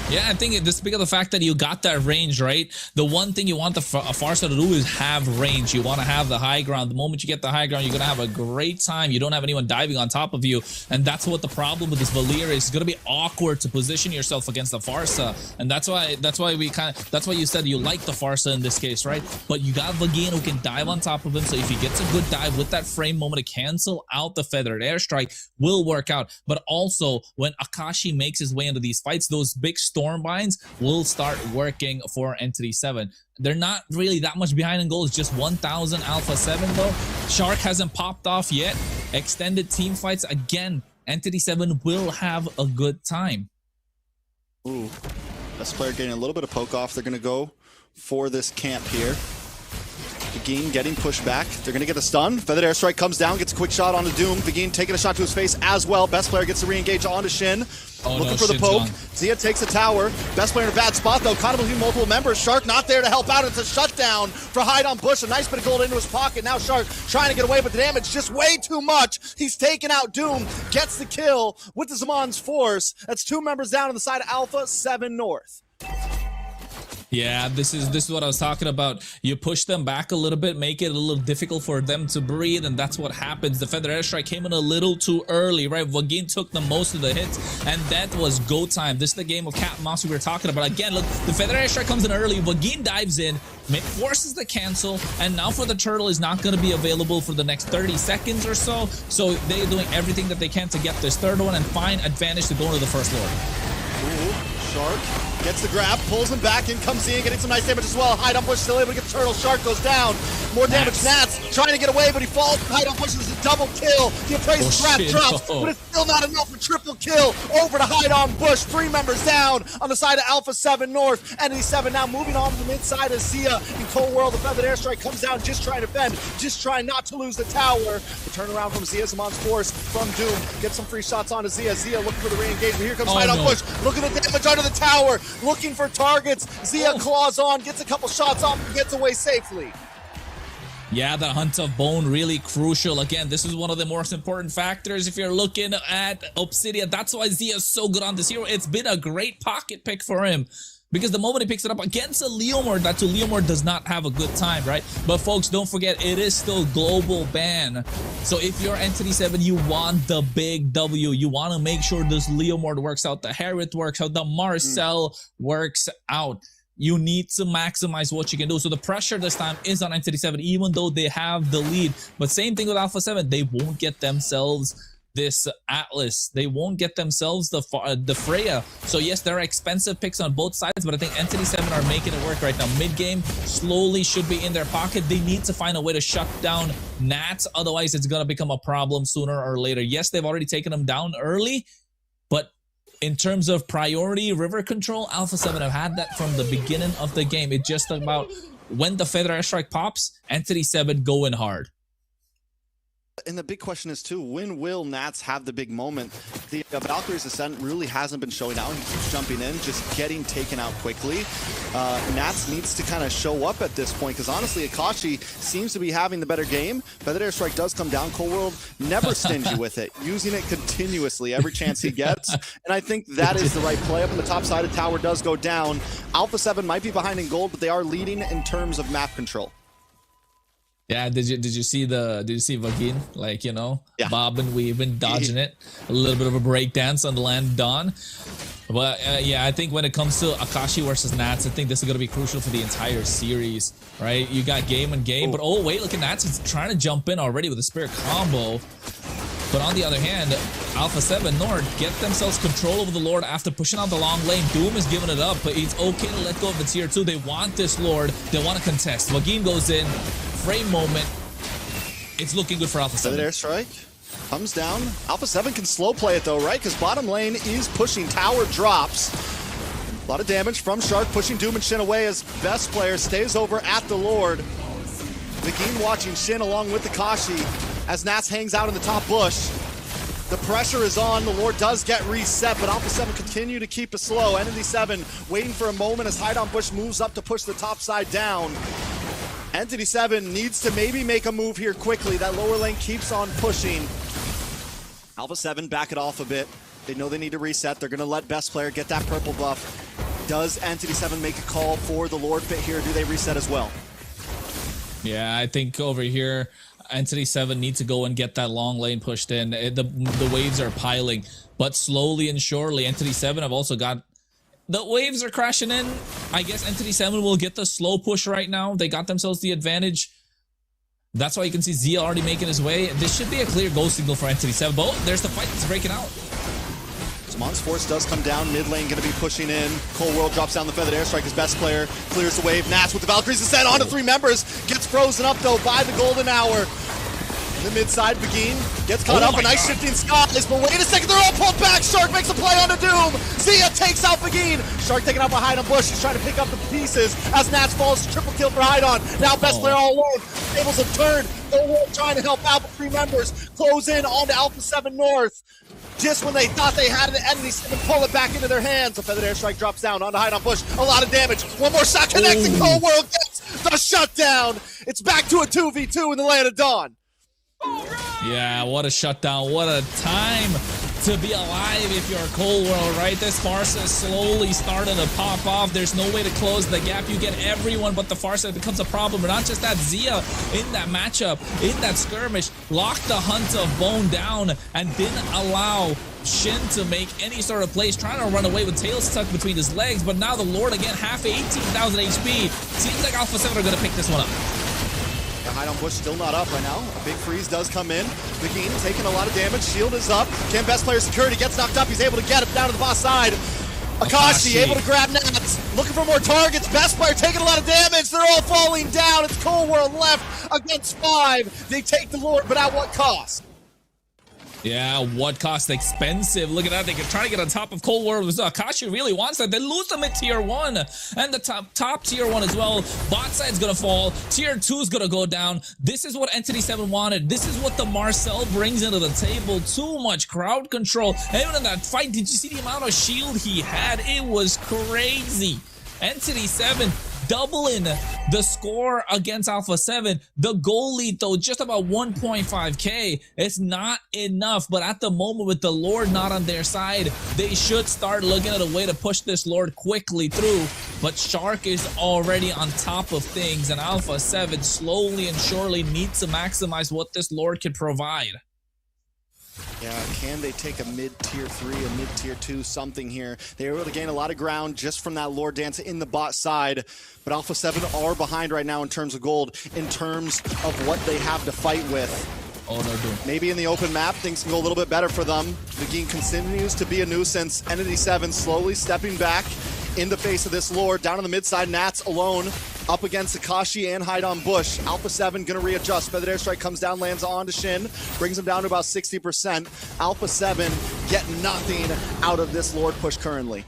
Yeah, I think just because of the fact that you got that range, right? The one thing you want the Pharsa to do is have range. You want to have the high ground. The moment you get the high ground, you're going to have a great time. You don't have anyone diving on top of you. And that's what the problem with this Valir is. It's going to be awkward to position yourself against the Pharsa. And that's why you said you like the Pharsa in this case, right? But you got Vagine who can dive on top of him. So if he gets a good dive with that frame moment to cancel out the feathered airstrike, will work out. But also, when Akashi makes his way into these fights, those big Stormbinds will start working for ENTITY7. They're not really that much behind in goals, just 1,000 ALPHA7 though. Shark hasn't popped off yet. Extended team fights, again, ENTITY7 will have a good time. Ooh, best player getting a little bit of poke off. They're going to go for this camp here. Vagine getting pushed back. They're going to get the stun. Feathered airstrike comes down, gets a quick shot onto Doom. Vagine taking a shot to his face as well. Best player gets to re-engage onto Shin. Looking for the poke. Zia takes a tower. Best player in a bad spot though. Caught between multiple members. Shark not there to help out. It's a shutdown for hide on bush. A nice bit of gold into his pocket. Now Shark trying to get away, but the damage just way too much. He's taking out Doom. Gets the kill with the Zaman's force. That's 2 members down on the side of ALPHA7 North. Yeah, this is what I was talking about. You push them back a little bit, make it a little difficult for them to breathe, and that's what happens. The feather airstrike came in a little too early, right? Vagine took the most of the hits, and that was go time. This is the game of cat and mouse we were talking about. Again, look, the feather airstrike comes in early. Vagine dives in, forces the cancel, and now for the turtle is not going to be available for the next 30 seconds or so. So they're doing everything that they can to get this third one and find advantage to go into the first lord. Ooh, Shark gets the grab, pulls him back, in comes Ian, getting some nice damage as well. Hide on bush, still able to get the turtle. Shark goes down. More damage. Nats trying to get away, but he falls. Hide on bush is a double kill. The appraised grab drops, but it's still not enough for triple kill. Over to hide on bush. 3 members down on the side of ALPHA7 North. ENTITY7 now moving on from inside of Zia. In Cold World, the feathered airstrike comes down, just trying to bend, just trying not to lose the tower. The turnaround from Zia, Zaman's force from Doom. Gets some free shots onto Zia. Zia looking for the re-engagement. Here comes hide on bush. Look at the damage under the tower. Looking for targets. Zia claws on, gets a couple shots off, and gets away safely. Yeah, the Hunt of Bone, really crucial. Again, this is one of the most important factors if you're looking at Obsidian. That's why Zia is so good on this hero. It's been a great pocket pick for him. Because the moment he picks it up against a Leomord, that to Leomord does not have a good time, right? But folks, don't forget, it is still global ban. So if you're ENTITY7, you want the big W. You want to make sure this Leomord works out, the Harriet works out, the Marcel works out. You need to maximize what you can do. So the pressure this time is on ENTITY7, even though they have the lead. But same thing with ALPHA7, they won't get themselves this Atlas. They won't get themselves the Freya. So yes, there are expensive picks on both sides, but I think ENTITY7 are making it work right now. Mid-game slowly should be in their pocket. They need to find a way to shut down Nats. Otherwise, it's going to become a problem sooner or later. Yes, they've already taken them down early, but in terms of priority, river control, ALPHA7 have had that from the beginning of the game. It's just about when the Feather Airstrike pops, ENTITY7 go in hard. And the big question is, too, when will Nats have the big moment? The Valkyrie's Ascent really hasn't been showing out. He keeps jumping in, just getting taken out quickly. Nats needs to kind of show up at this point, because honestly, Akashi seems to be having the better game. Feather Airstrike does come down. Cold World never stingy with it, using it continuously every chance he gets. And I think that is the right play. Up on the top side, the tower does go down. ALPHA7 might be behind in gold, but they are leading in terms of map control. Yeah, did you see Vagin, like, you know, yeah, bobbing, weaving, dodging it, a little bit of a break dance on the land of Dawn. But yeah, I think when it comes to Akashi versus Nats, I think this is going to be crucial for the entire series, right? You got game and game, but oh wait, look at Nats, he's trying to jump in already with a Spirit combo. But on the other hand, ALPHA7 Nord get themselves control over the Lord after pushing out the long lane. Doom is giving it up, but it's okay to let go of the tier 2. They want this Lord, they want to contest. Vagin goes in. Frame moment. It's looking good for ALPHA7. Airstrike comes down. ALPHA7 can slow play it though, right? Because bottom lane is pushing. Tower drops. A lot of damage from Shark, pushing Doom and Shin away as best player stays over at the Lord. Vagin watching Shin along with the Kashi as Nats hangs out in the top bush. The pressure is on. The Lord does get reset, but ALPHA7 continue to keep it slow. ENTITY7 waiting for a moment as Hide on Bush moves up to push the top side down. ENTITY7 needs to maybe make a move here quickly. That lower lane keeps on pushing. ALPHA7 back it off a bit. They know they need to reset. They're going to let best player get that purple buff. Does ENTITY7 make a call for the Lord pit here? Do they reset as well? Yeah, I think over here, ENTITY7 needs to go and get that long lane pushed in. The waves are piling, but slowly and surely, ENTITY7 have also got... The waves are crashing in. I guess ENTITY7 will get the slow push right now. They got themselves the advantage. That's why you can see Zia already making his way. This should be a clear go signal for ENTITY7. But there's the fight that's breaking out. Mon's Force does come down. Mid lane going to be pushing in. Cold World drops down the Feathered Airstrike. His best player clears the wave. Nats with the Valkyrie's Ascent onto 3 members. Gets frozen up though by the Golden Hour. The mid side, Vagin gets caught up. A nice shifting skies, but wait a second, they're all pulled back. Shark makes a play onto Doom. Zia takes out Vagin. Shark taking out behind on Bush. He's trying to pick up the pieces as Nats falls. Triple kill for Hydon. Now best player all alone. Tables have turned. The Wolf trying to help out, but 3 members close in onto ALPHA7 North. Just when they thought they had an ENTITY7 pull it back into their hands. The Feathered Airstrike drops down onto Hide on Bush. A lot of damage. One more shot connects and Cold World gets the shutdown. It's back to a 2v2 in the Land of Dawn. Yeah, what a shutdown. What a time to be alive if you're Cold World, right? This Farsa is slowly starting to pop off. There's no way to close the gap. You get everyone but the Farsa. It becomes a problem. But not just that, Zia in that matchup, in that skirmish, locked the Hunt of Bone down and didn't allow Shin to make any sort of plays, trying to run away with tail stuck between his legs. But now the Lord again, half 18,000 HP. Seems like ALPHA7 are going to pick this one up. Hide on Bush still not up right now. A big freeze does come in. Vagin taking a lot of damage. Shield is up. Can best player security gets knocked up. He's able to get it down to the boss side. Akashi able to grab Nats. Looking for more targets. Best player taking a lot of damage. They're all falling down. It's Cold World left against 5. They take the Lord, but at what cost? Yeah, what cost? Expensive. Look at that. They can try to get on top of Cold War. Akashi really wants that. They lose them at tier 1 and the top tier 1 as well. Bot side's gonna fall. Tier 2 is gonna go down. This is what ENTITY7 wanted. This is what the Marcel brings into the table. Too much crowd control. And even in that fight, did you see the amount of shield he had? It was crazy. ENTITY7 doubling the score against ALPHA7. The goal lead, though, just about 1.5k. It's not enough, but at the moment, with the Lord not on their side, they should start looking at a way to push this Lord quickly through. But Shark is already on top of things, and ALPHA7 slowly and surely needs to maximize what this Lord can provide. Yeah, can they take a mid-tier 3, a mid-tier 2, something here? They were able to gain a lot of ground just from that Lord Dance in the bot side, but ALPHA7 are behind right now in terms of gold, in terms of what they have to fight with. Oh, no, dude. Maybe in the open map, things can go a little bit better for them. The game continues to be a nuisance. ENTITY7 slowly stepping back in the face of this Lord. Down on the mid side, Nats alone up against Akashi and Hide on Bush. ALPHA7 gonna readjust. Feathered Airstrike comes down, lands onto Shin, brings him down to about 60%. ALPHA7 get nothing out of this Lord push currently.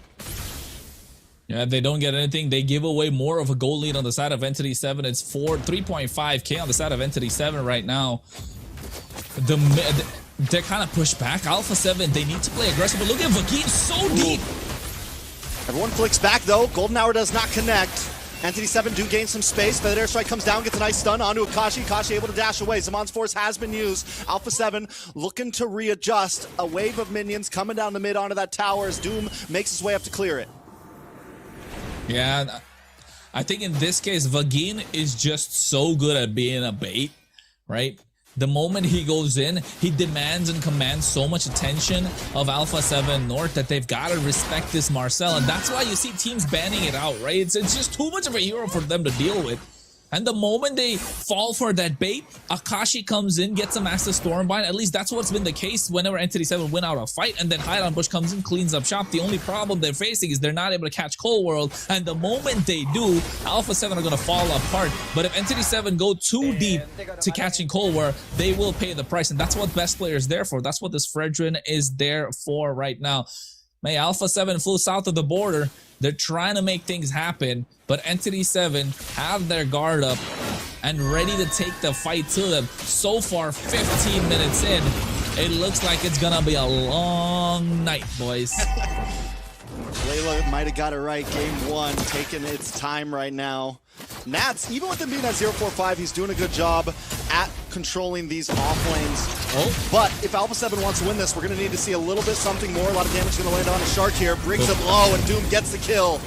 Yeah, if they don't get anything, they give away more of a goal lead on the side of ENTITY7. It's 3.5k on the side of ENTITY7 right now. They're kind of pushed back. ALPHA7, they need to play aggressive, but look at Vagine so deep. Everyone flicks back though. Golden Hour does not connect. ENTITY7 do gain some space. Feathered Airstrike comes down, gets a nice stun onto Akashi. Akashi able to dash away. Zamon's Force has been used. ALPHA7 looking to readjust. A wave of minions coming down the mid onto that tower as Doom makes his way up to clear it. Yeah, I think in this case, Vagine is just so good at being a bait, right? The moment he goes in, he demands and commands so much attention of ALPHA7 North that they've got to respect this Marcel, and that's why you see teams banning it out, right? It's just too much of a hero for them to deal with. And the moment they fall for that bait, Akashi comes in, gets a massive Stormbind. At least that's what's been the case whenever ENTITY7 win out a fight, and then Hide on Bush comes in, cleans up shop. The only problem they're facing is they're not able to catch Cold World, and the moment they do, ALPHA7 are going to fall apart. But if ENTITY7 go too deep to catching Cold War, they will pay the price, and that's what best player is there for. That's what this Fredrin is there for right now. May ALPHA7 flew south of the border. They're trying to make things happen, but ENTITY7 have their guard up and ready to take the fight to them. So far, 15 minutes in, it looks like it's gonna be a long night, boys. Layla might have got it right. Game 1 taking its time right now. Nats, even with him being at 0-4-5, he's doing a good job at controlling these off lanes. But if ALPHA7 wants to win this, we're going to need to see a little bit something more. A lot of damage going to land on a Shark here. Brings him low, and Doom gets the kill.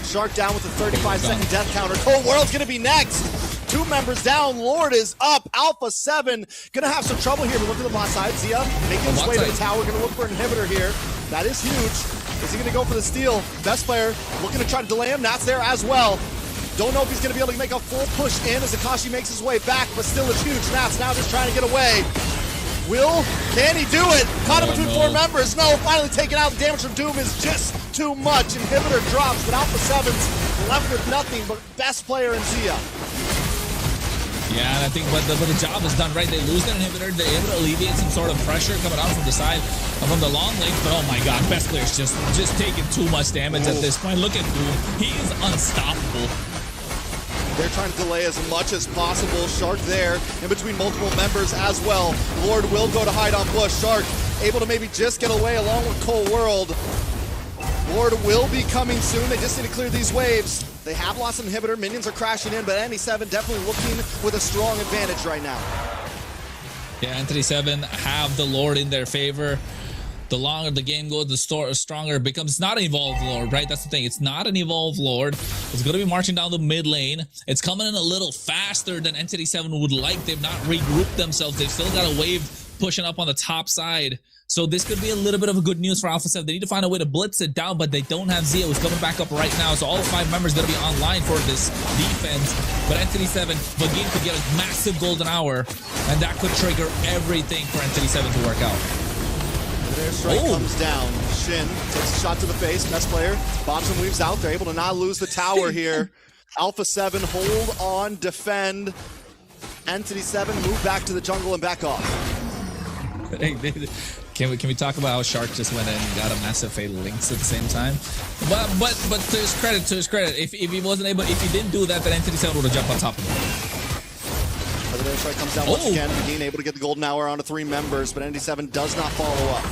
Shark down with a 35-second death counter. Cold World's going to be next. 2 members down. Lord is up. ALPHA7 going to have some trouble here. But look at the bot side. Zia making his way to the tower. Going to look for an inhibitor here. That is huge. Is he going to go for the steal? Best player looking to try to delay him. Nats there as well. Don't know if he's going to be able to make a full push in as Akashi makes his way back, but still it's huge. Nats now just trying to get away. Can he do it? Caught him between 4 members. No, finally taken out. The damage from Doom is just too much. Inhibitor drops, but ALPHA7's left with nothing but best player in Zia. Yeah, and I think but the job is done right. They lose their inhibitor. They're able to alleviate some sort of pressure coming out from the side, from the long lane. But oh my god, best player's just taking too much damage at this point. Look at Doom. He is unstoppable. They're trying to delay as much as possible. Shark there in between multiple members as well. Lord will go to Hide on Bush. Shark able to maybe just get away along with Cold World. Lord will be coming soon. They just need to clear these waves. They have lost an inhibitor. Minions are crashing in, but ENTITY7 definitely looking with a strong advantage right now. Yeah, ENTITY7 have the Lord in their favor. The longer the game goes, the stronger it becomes. It's not an evolved Lord, right? That's the thing. It's not an evolved Lord. It's going to be marching down the mid lane. It's coming in a little faster than ENTITY7 would like. They've not regrouped themselves. They've still got a wave pushing up on the top side. So this could be a little bit of a good news for ALPHA7. They need to find a way to blitz it down, but they don't have Zia, who's coming back up right now. So all 5 members going to be online for this defense. But ENTITY7, Vagine could get a massive golden hour, and that could trigger everything for ENTITY7 to work out. Their strike comes down. Shin takes a shot to the face. Best player bobs and weaves out. They're able to not lose the tower here. ALPHA7 hold on, defend. ENTITY7 move back to the jungle and back off. Can we talk about how Shark just went in and got a massive fatal links at the same time? But to his credit, if he wasn't able, if he didn't do that, then ENTITY7 would have jumped on top of him. The strike comes down once again. Being able to get the golden hour onto 3 members, but ENTITY7 does not follow up.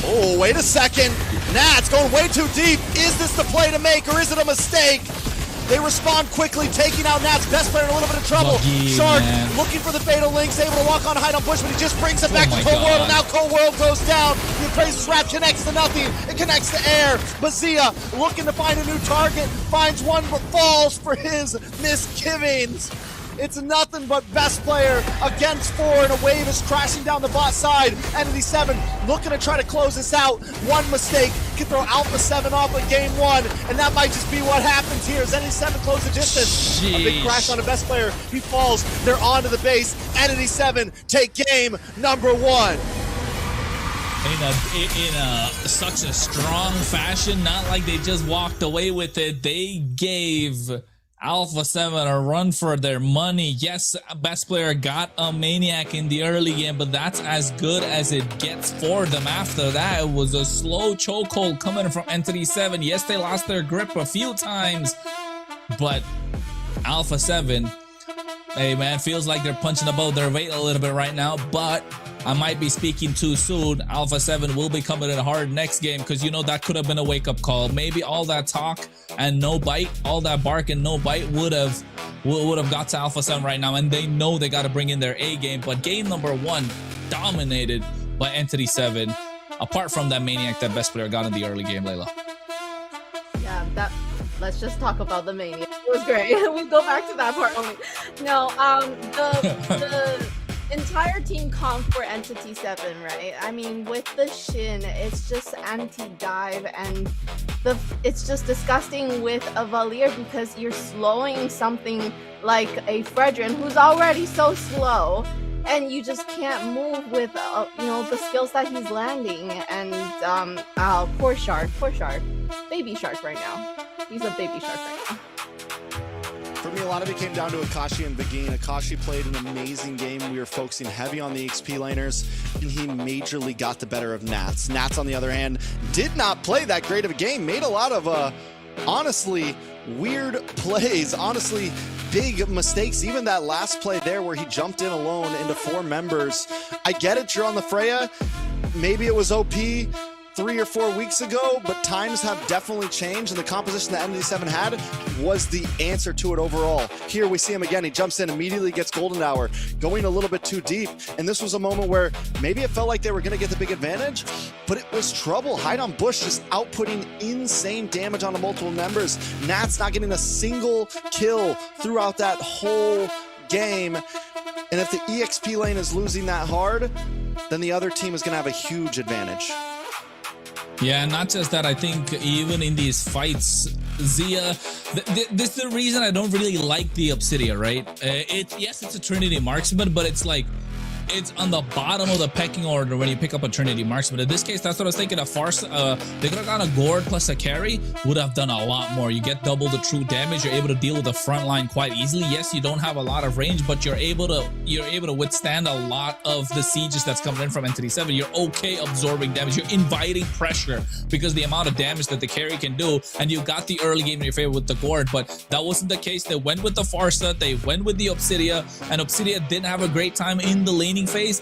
Oh, wait a second. Nats going way too deep. Is this the play to make, or is it a mistake? They respond quickly, taking out Nat's best player in a little bit of trouble. Shark looking for the fatal links, able to walk on hide on Bush, but he just brings it back to Cold World, and now Cold World goes down. The Appraiser's Wrap connects to nothing. It connects to air. Bazia looking to find a new target, finds one but falls for his misgivings. It's nothing but best player against 4, and a wave is crashing down the bot side. ENTITY7 looking to try to close this out. One mistake can throw ALPHA7 off of game 1, and that might just be what happens here as ENTITY7 close the distance. A big crash on a best player. He falls. They're onto the base. ENTITY7 take game number 1. In such a strong fashion, not like they just walked away with it. They gave ALPHA7 a run for their money. Yes, best player got a Maniac in the early game, but that's as good as it gets for them. After that, it was a slow chokehold coming from ENTITY7. Yes, they lost their grip a few times, but ALPHA7, hey man, feels like they're punching above their weight a little bit right now, but I might be speaking too soon. ALPHA7 will be coming in hard next game, because you know that could have been a wake-up call. Maybe all that talk and no bite, all that bark and no bite would have got to ALPHA7 right now, and they know they got to bring in their A game. But game number 1 dominated by ENTITY7, apart from that Maniac that best player got in the early game, Layla. Yeah, let's just talk about the Maniac. It was great. We go back to that part only. No, the entire team comp for ENTITY7, right? I mean, with the Shin, it's just anti-dive, and it's just disgusting with a Valier, because you're slowing something like a Fredrin who's already so slow, and you just can't move with the skills that he's landing. And poor Shark, baby Shark right now. He's a baby Shark right now. For me, a lot of it came down to Akashi and Begin. Akashi played an amazing game. We were focusing heavy on the XP laners, and he majorly got the better of Nats. Nats, on the other hand, did not play that great of a game. Made a lot of, honestly, weird plays. Honestly, big mistakes. Even that last play there where he jumped in alone into 4 members. I get it, you're on the Freya. Maybe it was OP 3 or 4 weeks ago, but times have definitely changed, and the composition that ENTITY7 had was the answer to it overall. Here we see him again. He jumps in, immediately gets Golden Hour, going a little bit too deep, and this was a moment where maybe it felt like they were going to get the big advantage, but it was trouble. Hide on Bush just outputting insane damage onto multiple members. Nat's not getting a single kill throughout that whole game, and if the EXP lane is losing that hard, then the other team is going to have a huge advantage. Yeah, not just that. I think even in these fights, Zia, this is the reason I don't really like the Obsidia, right? Yes, it's a Trinity marksman, but it's like, it's on the bottom of the pecking order when you pick up a Trinity marksman. In this case, that's what I was thinking. They could have got a Gord plus a carry, would have done a lot more. You get double the true damage. You're able to deal with the front line quite easily. Yes, you don't have a lot of range, but you're able to withstand a lot of the sieges that's coming in from ENTITY7. You're okay absorbing damage. You're inviting pressure because the amount of damage that the carry can do, and you got the early game in your favor with the Gord, but that wasn't the case. They went with the Farsa, they went with the Obsidia, and Obsidia didn't have a great time in the laning phase.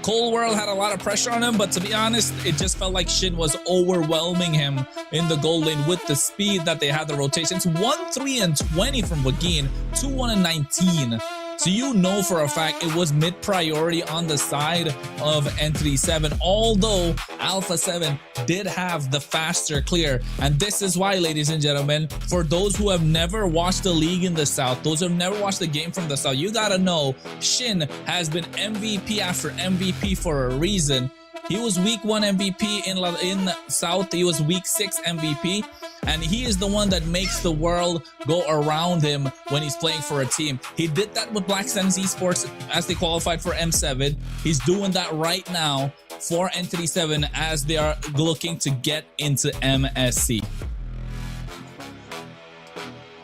Cold World had a lot of pressure on him, but to be honest, it just felt like Shin was overwhelming him in the gold lane with the speed that they had, the rotations. 1-3-20 from Wagin, 2-1-19. So you know for a fact it was mid-priority on the side of ENTITY7, although ALPHA7 did have the faster clear. And this is why, ladies and gentlemen, for those who have never watched the league in the South, those who have never watched the game from the South, you gotta know Shin has been MVP after MVP for a reason. He was week 1 MVP in South. He was week 6 MVP. And he is the one that makes the world go around him when he's playing for a team. He did that with MCS Esports as they qualified for M7. He's doing that right now for ENTITY7 as they are looking to get into MSC.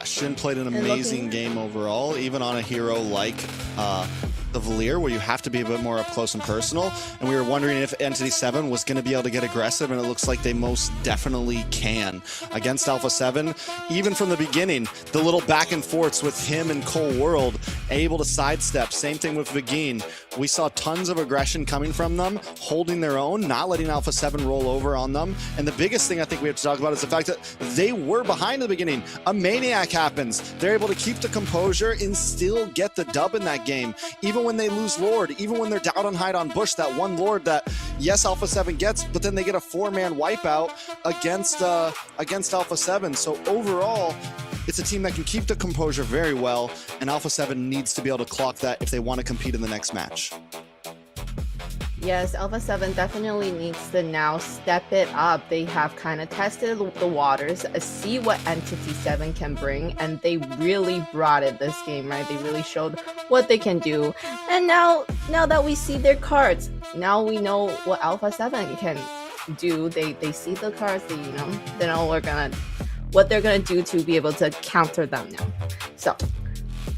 Shin played an amazing game overall, even on a hero like the the Valir, where you have to be a bit more up close and personal. And we were wondering if ENTITY7 was going to be able to get aggressive, and it looks like they most definitely can. Against ALPHA7, even from the beginning, the little back and forths with him and Cole World, able to sidestep. Same thing with Vigeen. We saw tons of aggression coming from them, holding their own, not letting ALPHA7 roll over on them. And the biggest thing I think we have to talk about is the fact that they were behind in the beginning. A maniac happens. They're able to keep the composure and still get the dub in that game. Even when they lose Lord, even when they're down on hide on Bush, that one Lord that, yes, ALPHA7 gets, but then they get a 4-man wipeout against ALPHA7. So overall, it's a team that can keep the composure very well, and ALPHA7 needs to be able to clock that if they want to compete in the next match. Yes, ALPHA7 definitely needs to now step it up. They have kind of tested the waters, see what ENTITY7 can bring, and they really brought it this game, right? They really showed what they can do. And now that we see their cards, now we know what ALPHA7 can do. They see the cards, they know what they're gonna do to be able to counter them now. So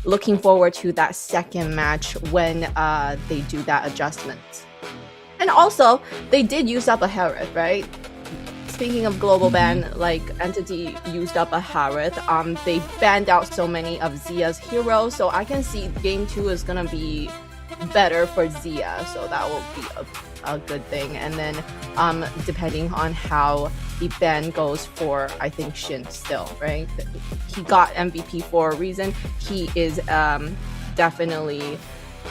looking forward to that second match when they do that adjustment. And also, they did use up a Harith, right? Speaking of global ban, like Entity used up a Harith. They banned out so many of Zia's heroes, so I can see game 2 is gonna be better for Zia, so that will be a good thing. And then depending on how the ban goes for, I think, Shin still, right? He got MVP for a reason. He is definitely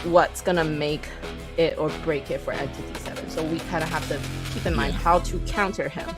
what's gonna make it or break it for ENTITY7. So we kind of have to keep in mind how to counter him.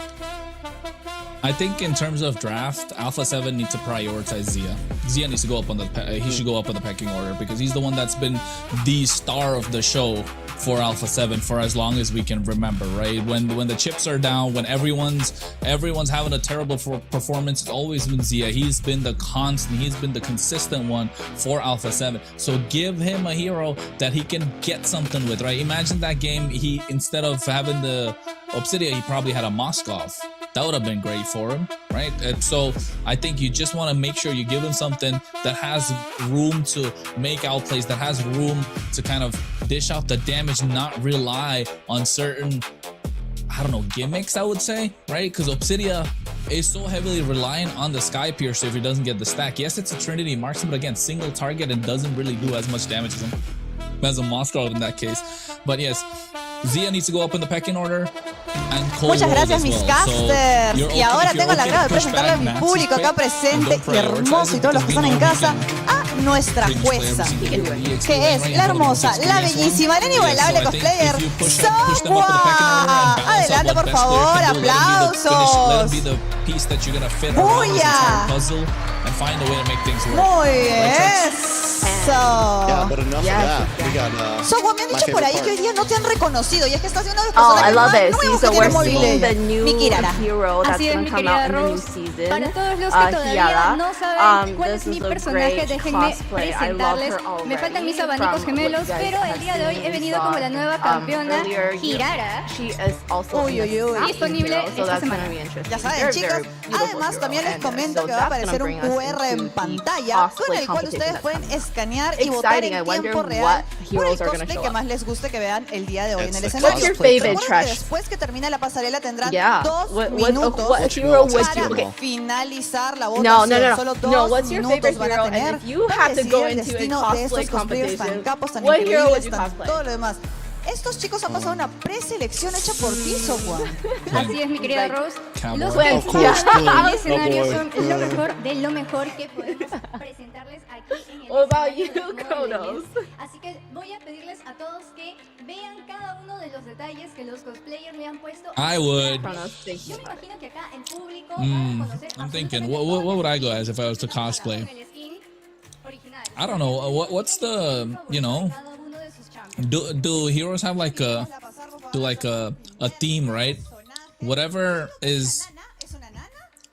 I think in terms of draft, ALPHA7 needs to prioritize Zia. Zia needs to go up on the he should go up on the pecking order because he's the one that's been the star of the show for ALPHA7 for as long as we can remember, right? When the chips are down, when everyone's having a terrible performance, it's always been Zia. He's been the constant, he's been the consistent one for ALPHA7. So give him a hero that he can get something with, right? Imagine that game, he instead of having the Obsidia, he probably had a Moskov. That would have been great for him, right? And so I think you just want to make sure you give him something that has room to make outplays, that has room to kind of dish out the damage, not rely on certain, I don't know, gimmicks, I would say, right? Because Obsidia is so heavily reliant on the Sky Piercer if he doesn't get the stack. Yes, it's a Trinity marksman, but again, single target and doesn't really do as much damage as a Moscow in that case. But yes, Zia needs to go up in the pecking order. Muchas gracias, mis casters. Y ahora tengo el agrado de presentarle a mi público acá presente y hermoso y todos los que están en casa a nuestra jueza, que es la hermosa, la bellísima, la inigualable cosplayer Sowa. Adelante, por favor, aplausos. ¡Buya! Muy bien. Sowa, me han dicho por ahí que hoy día no te han reconocido y es que estás haciendo los personajes más nuevos que tiene Mobile. Miki Rara. Así es, mi querida Rose. Para todos los que todavía no saben cuál es mi personaje, déjenme presentarles. Me faltan mis abanicos gemelos, pero el día de hoy he venido como la nueva campeona Hirara. Disponible esta semana. Ya saben, chicos. Además, también les comento que va a aparecer un QR en pantalla con el cual ustedes pueden escanear y votar en tiempo real por el cosplay que más les guste que vean el día de hoy en el escenario. Después que termine la pasarela tendrán 2 minutos para finalizar la votación. Solo 2 minutos van a tener para decidir el destino de estos cosplayers tan capos, tan increíbles, tan todo lo demás. Estos chicos han pasado una preselección hecha por ti, Sowa. Así es, mi querida Rose. Los jueces del escenario son lo mejor de lo mejor que podemos presentarles aquí en el escenario. Así que voy a pedirles a todos que vean cada uno de los detalles que los cosplayers le han puesto. I would. Yo me imagino que acá en público van a conocer I'm thinking, what would I go as if I was to cosplay? I don't know. What's the, you know? Do heroes have like a theme, right? Whatever is,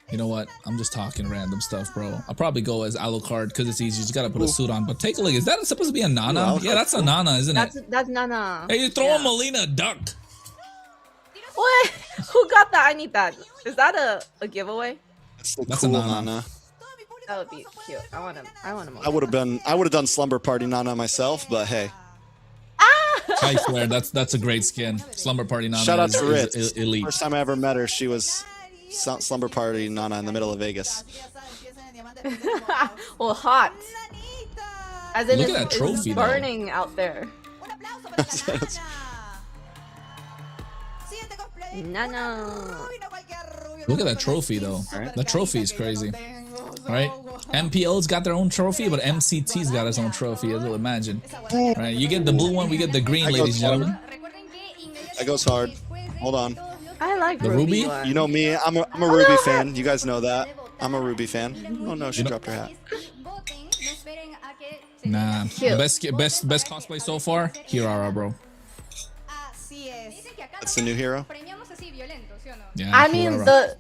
you know what? I'm just talking random stuff, bro. I'll probably go as Alucard because it's easy. You just gotta put a suit on. But take a look. Is that supposed to be a Nana? Yeah, that's a Nana, isn't it? That's Nana. Hey, you throw a Molina duck. What? Who got that? I need that. Is that a giveaway? That's cool a Nana. That would be cute. I want him. I would have done Slumber Party Nana myself, but hey. I swear, that's a great skin. Slumber Party Nana Shout out to Ritz. is elite. First time I ever met her, she was Slumber Party Nana in the middle of Vegas. Well, hot. As in Look at that trophy, though. burning out there. Nana. Look at that trophy, though. That trophy is crazy. Right? MPL's got their own trophy, but MCT's got its own trophy, as you'll imagine. Right? You get the blue one, we get the green, ladies and gentlemen. That goes hard. Hold on. I like the Ruby. You know me, I'm a Ruby fan. You guys know that. I'm a Ruby fan. Oh no, she dropped her hat. Nah, the best cosplay so far, Kirara, bro. That's the new hero. Yeah, I mean, Kirara.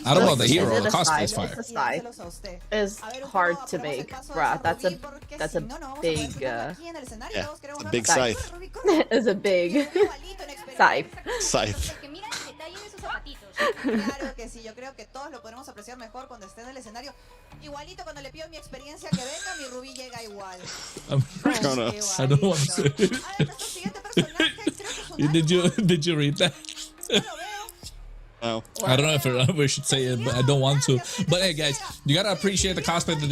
I don't know the Is hero. it The a cosplay is scythe? fire. It's a scythe. Is hard to make, bruh. That's a big. Yeah, it's a big scythe. It's a big scythe. Scythe. Claro que sí, yo creo que todos lo podremos apreciar mejor cuando esté en el escenario. Igualito cuando le pido mi experiencia que venga, mi Rubí llega igual. I don't want to say it. Did you read that? No. I don't know if we should say it, but I don't want to. But hey, guys, you gotta appreciate the cosplay that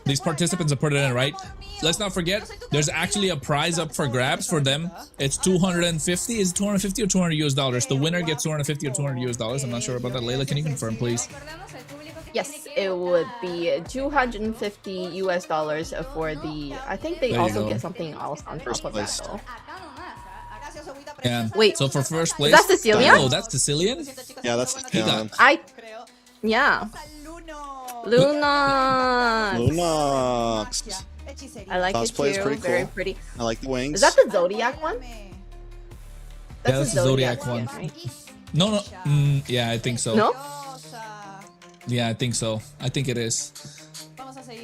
these participants have put it in, right? Let's not forget, there's actually a prize up for grabs for them. It's 250. Is it 250 or $200 US? The winner gets 250 or $200 US. I'm not sure about that. Layla, can you confirm, please? Yes, it would be $250 US for the. I think they There you also go. get something else on top of that, though. And Wait, so for first place, is that Sicilian? Oh, that's Sicilian. Yeah, that's Yeah. Luna. Lunox. I like Cosplay it is too. pretty Very cool. pretty. I like the wings. Is that the Zodiac one? Yeah, that's the Zodiac one. Right? No. Yeah, I think so. No? Yeah, I think so. I think it is.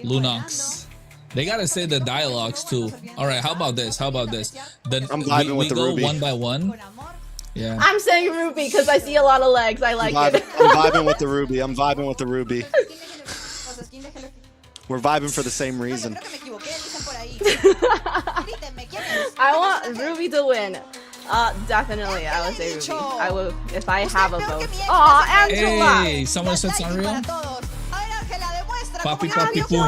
Lunox. They gotta say the dialogues too. All right, how about this? Then I'm vibing with we the go Ruby. one by one. Yeah. I'm saying Ruby because I see a lot of legs. I like it. I'm vibing with the Ruby. I'm vibing with the Ruby. We're vibing for the same reason. I want Ruby to win. Definitely, I would say Ruby. I would if I have a vote. Aw, Angela! Hey, someone said Sanrio. Papi, papi, Y boom.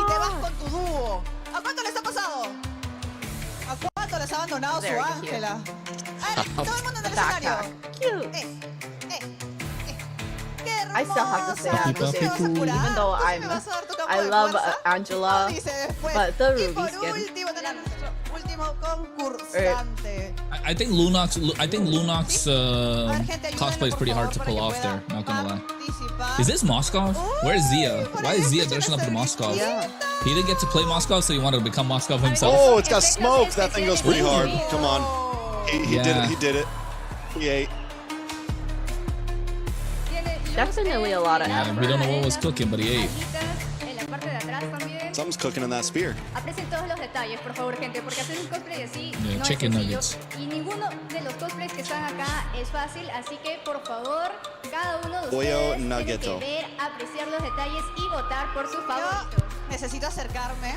te vas con tu dúo. ¿A cuánto les ha pasado? ¿A cuánto les ha abandonado su Very Ángela? A ver, todo el mundo en el escenario. Cute. I still have to say Angela, even though I love Angela, but the Ruby skin. I think Lunox cosplay is pretty hard to pull off there, not gonna lie. Is this Moskov? Where's Zia? Why is Zia dressing up to Moskov? He didn't get to play Moskov, so he wanted to become Moskov himself. Oh, it's got smoke. That thing goes pretty hard. Come on. He did it. He did it. He ate. Definitely a lot of effort. We don't know what was cooking, but he ate. Something's cooking in that spear. Aprecien todos los detalles, por favor, gente, porque hacer un cosplay así Yeah, no es chicken sencillo. nuggets. Y ninguno de los cosplays que están acá es fácil, así que por favor, cada uno de Pollo ustedes tiene nuggeto. que ver, apreciar los detalles y votar por sus favoritos. Necesito acercarme.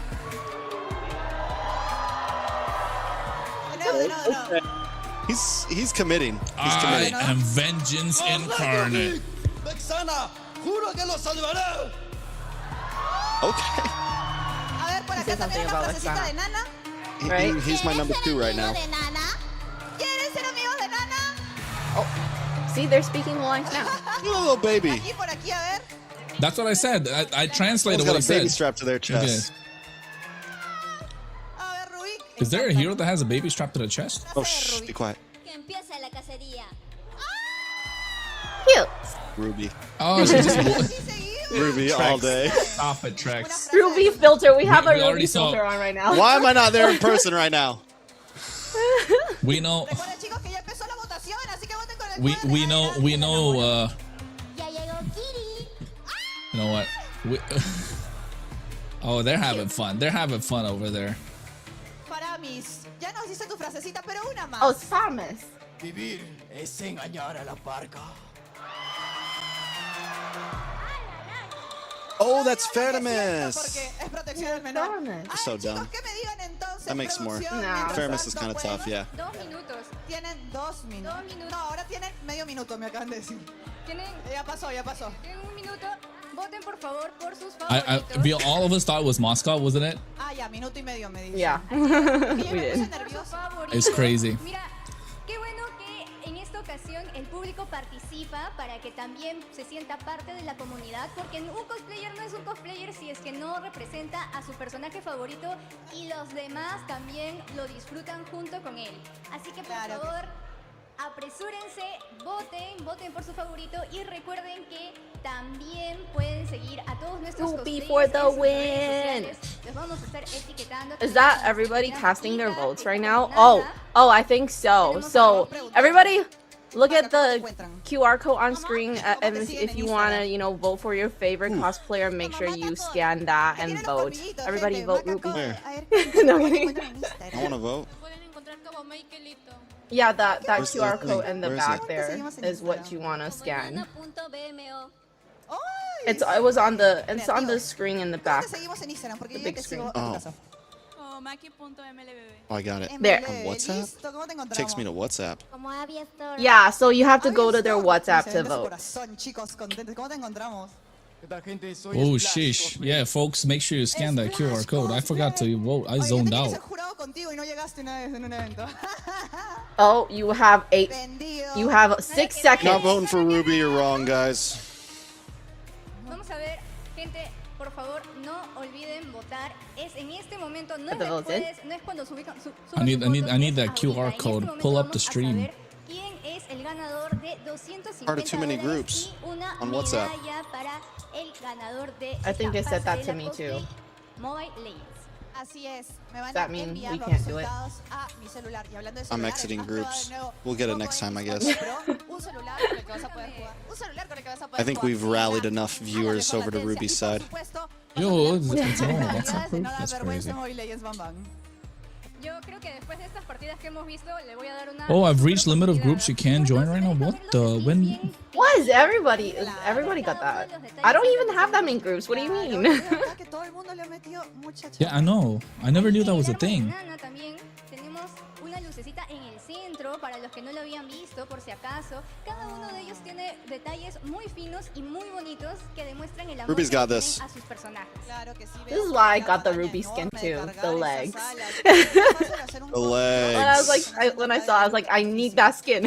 He's committing. He's I committing. am vengeance incarnate. Vexana, juro que lo salvaré. Okay. A ver, por acá también una frasecita de Nana. He's my number 2 right now. ¿Quieren ser amigos de Nana? Oh, see, they're speaking the lines now. You little baby. Aquí, por aquí, a ver. That's what I said. I translated Someone's what he got a baby said. strapped to their chest. Is there a hero that has a baby strapped to the chest? Oh, shh, be quiet. Que empiece la cacería. Cute. Ruby. Oh, she's just Ruby all day. Stop it, Trex. Ruby filter. We have a we already Ruby saw- filter on right now. Why am I not there in person right now? We know. Chicos, que ya empezó la votación, así que voten con el We know. You know what? Oh, they're having fun. They're having fun over there. Paramis. Ya nos dice tu frasecita, pero una más. Oh, Samus. Vivir es engañar a la parca. Oh, that's Fetimus. Porque es protección del menor. So dumb. ¿Qué me digan entonces? That makes more. No. Fairness is kind of tough, yeah. 2 minutos. Tienen 2 minutos. No, ahora tienen medio minuto, me acaban de decir. Ya pasó, ya pasó. Tienen 1 minuto. Voten por favor por sus All of us thought it was Moscow, wasn't it? Ah, ya, minuto y medio me dice. Yeah. We did. It's crazy. Mira, qué bueno que en esta ocasión el público participa para que también se sienta parte de la comunidad, porque un cosplayer no es un cosplayer si es que no representa a su personaje favorito y los demás también lo disfrutan junto con él. Así que por favor, apresúrense, voten por su favorito y recuerden que también pueden seguir a todos nuestros Ruby cosplayers for en the sus redes win. sociales. Los vamos a estar etiquetando. Is that everybody casting their votes right now? Oh, I think so. So everybody, look at the QR code on screen, and if you wanna, vote for your favorite cosplayer, make sure you scan that and vote. Everybody vote Ruby. No kidding. I want to vote. Yeah, that Where's the QR thing? code in the Where is back it? there is what you wanna scan. It's on the screen in the back. Seguimos en Instagram porque The yo big te screen. sigo en tu caso. Oh, I got it. There. On WhatsApp? Takes me to WhatsApp. Yeah, so you have to go to their WhatsApp to vote. Corazón, chicos, contentos. ¿Cómo te encontramos? Oh, sheesh. Yeah, folks, make sure you scan that QR code. I forgot to vote. I zoned out. Jurado contigo y no llegaste una vez en un evento. Oh, you have 6 seconds. Not voting for Ruby, you're wrong, guys. Vamos a ver, gente, por favor, no olviden votar. Es en este momento, no es the votes in? después, no es cuando suban I need that QR code. Pull up the stream. quién es el ganador de 250 Part of too many groups y una on WhatsApp. medalla para el ganador de I think they esta said that to pasarela me cosplay too. Mobile Legends. Así es. Me van Does a that mean enviar we los can't do it? resultados a mi celular. Y hablando de I'm celulares, exiting has probado groups. de nuevo We'll get it Coco next en time, I Discord, guess. pero un celular con el que vas a poder jugar. Un celular con el que vas a poder I think jugar. we've rallied enough viewers over to Ruby's side. Yo, it's all WhatsApp group. That's crazy. Mobile Legends, Bam Bam. Yo creo que después de estas partidas que hemos visto, le voy a dar una... Oh, I've reached limit of groups you can join right now. What the? When? What is everybody got that? I don't even have that many groups. What do you mean? Que todo el mundo le ha metido mucha Yeah, I know. I never knew that was a thing. Banana también tenemos una lucecita en el centro para los que no lo habían visto por si acaso. Cada uno de ellos tiene detalles muy finos y muy bonitos que demuestran el amor Ruby's que got tienen this. a sus personajes. This is why I got the ruby skin too. The legs. The legs. When I saw, I was like, I need that skin.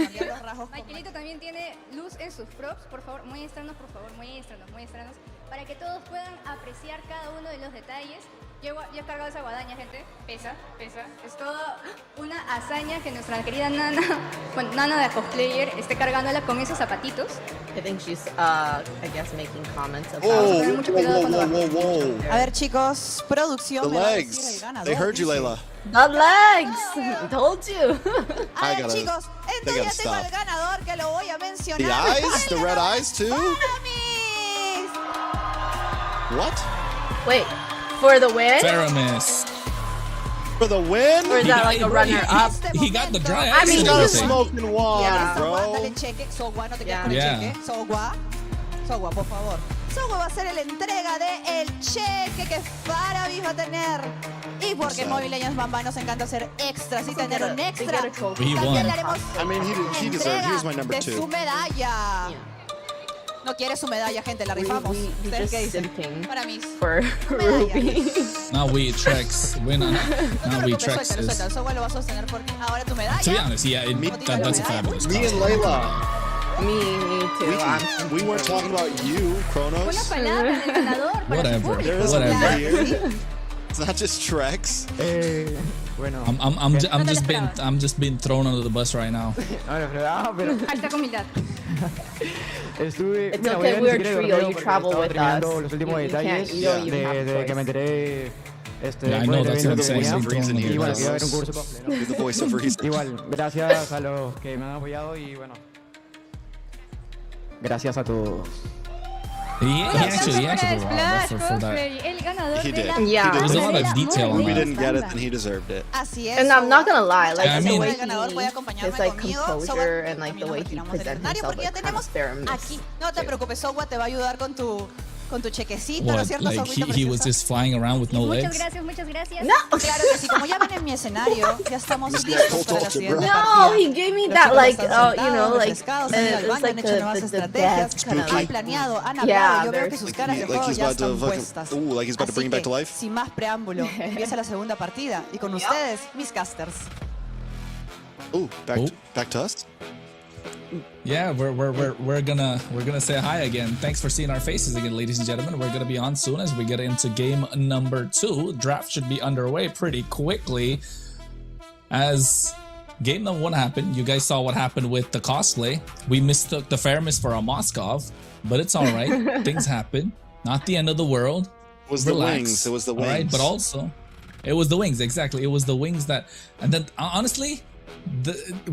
Michaelito también tiene luz en sus props. Por favor, muéstranos, muéstranos. Para que todos puedan apreciar cada uno de los detalles. Yo he cargado esa guadaña, gente. Pesa. Es toda una hazaña que nuestra querida Nana, bueno, Nana de cosplayer, esté cargándola con esos zapatitos. I think she's, I guess, making comments about. Whoa. A ver, chicos, producción. The me va a decir el legs. ganador. They heard you, Layla. The legs. Told you. A I ver, gotta- chicos, they entonces gotta ya tengo stop. el ganador que lo voy a mencionar. The eyes? The red eyes, too? What? Wait, for the win? Faramis. For the win? Or is that like a runner up? He got the dry I ice mean, He's and got a everything. smoking water, Yeah. Sogua, bro. dale cheque. Sogua, no te quedes con el Yeah. cheque. Sogua, por favor. Sogua va a ser la entrega de el cheque que Faramis va a tener. Y porque en Mobile Legends Bamba nos encanta hacer extras y tener un extra. He won. También le haremos I mean, he deserved. He was my number de su 2. medalla. No quiere su medalla, gente, la rifamos. We ¿Ustedes just qué dicen? simping Para mí. for Ruby. Now we Trex. Now we Trex Suéltalo, is. suéltalo. Sogua lo va a sostener por ti. Ahora tu medalla. To be honest, yeah, that's a fabulous Me and cosplay. Layla. Me too. We weren't talking about you, Una Chronos. palabra del ganador para su Whatever. público. There is a Whatever. here. It's not just Trex. Bueno. I'm just being thrown under the bus right now. Pero Alta humildad. estuve. It's mira, okay, voy a we're a ni siquiera trio, dormido you porque travel estaba with terminando us. los últimos You detalles can't- you don't even have de que choice. me enteré. Yeah, I know, that's what I'm saying. Voice of reason here, Igual, guys. que iba a haber un curso para pleno. You're the voice of reason. Igual, gracias a los que me han apoyado y bueno. Gracias a todos. He actually Para did well Splash for that. Cosplay, el ganador He de did. la Yeah. There's a lot of pasarela detail on If we that. didn't get it, then he deserved it. Así es. And I'm not gonna lie, like I the mean- way el ganador puede he, acompañarme his like conmigo. composure and like También the nos way he retiramos del presents escenario himself, porque ya like kind of tenemos Faramis. aquí. No te preocupes, Sogua te va a ayudar con tu con tu chequecito, ¿no es What? cierto? Like Soquito he was precioso. just flying around with no Muchas legs? gracias, muchas gracias. No, claro que sí. Como ya ven en mi escenario, ya estamos listos para la siguiente No, partida. he gave me Los that chicos like, están you know, sentados, like refrescados, han ido al it's baño, like han hecho nuevas the estrategias, best kind of han like planeado, han hablado. yeah, Yo veo que there's sus caras de Like juego he's ya about to están fucking, puestas. ooh, like he's about to bring Así it back to que, life. sin más preámbulo, empieza la segunda partida. Y con ustedes, mis casters. Ooh, back to us. Yeah, we're gonna say hi again. Thanks for seeing our faces again, ladies and gentlemen. We're gonna be on soon as we get into game number 2. Draft should be underway pretty quickly. As game number 1 happened, you guys saw what happened with the cosplay. We mistook the Fairness for a Moskov, but it's all right. Things happen. Not the end of the world. It was Relax. the wings. It was the wings. All right, but also, it was the wings. Exactly, it was the wings that. And then honestly,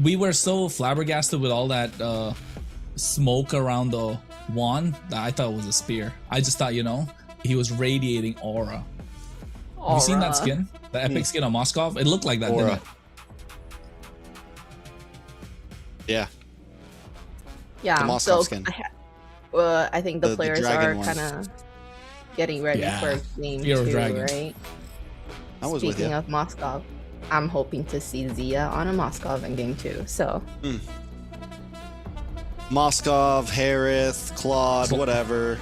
we were so flabbergasted with all that smoke around the wand that I thought it was a spear. I just thought, you know, he was radiating aura. Have you seen that skin? The epic skin on Moskov? It looked like that, didn't it? Yeah. Yeah, The Moskov so skin. I think the players are dragon one. kind of getting ready Yeah. for game Fear of 2, Dragon. right? I was with Speaking you. of Moskov, I'm hoping to see Zia on a Moskov in game 2. So Moskov, Harith, Claude, whatever.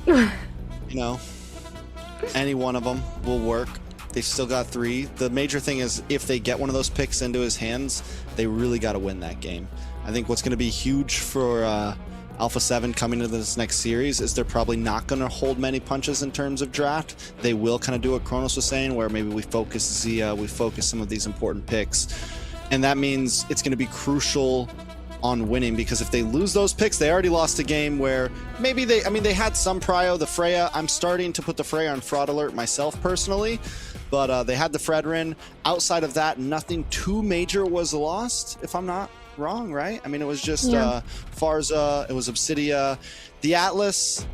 You know, any one of them will work. They've still got 3. The major thing is if they get one of those picks into his hands, they really got to win that game. I think what's going to be huge for ALPHA7 coming into this next series is they're probably not going to hold many punches in terms of draft. They will kind of do what Kronos was saying, where maybe we focus Zia, we focus some of these important picks. And that means it's going to be crucial on winning, because if they lose those picks, they already lost a game where maybe they had some prio, the Freya. I'm starting to put the Freya on fraud alert myself personally, but they had the Fredrin. Outside of that, nothing too major was lost, if I'm not wrong, right? I mean, it was just Farza, it was Obsidia, the Atlas,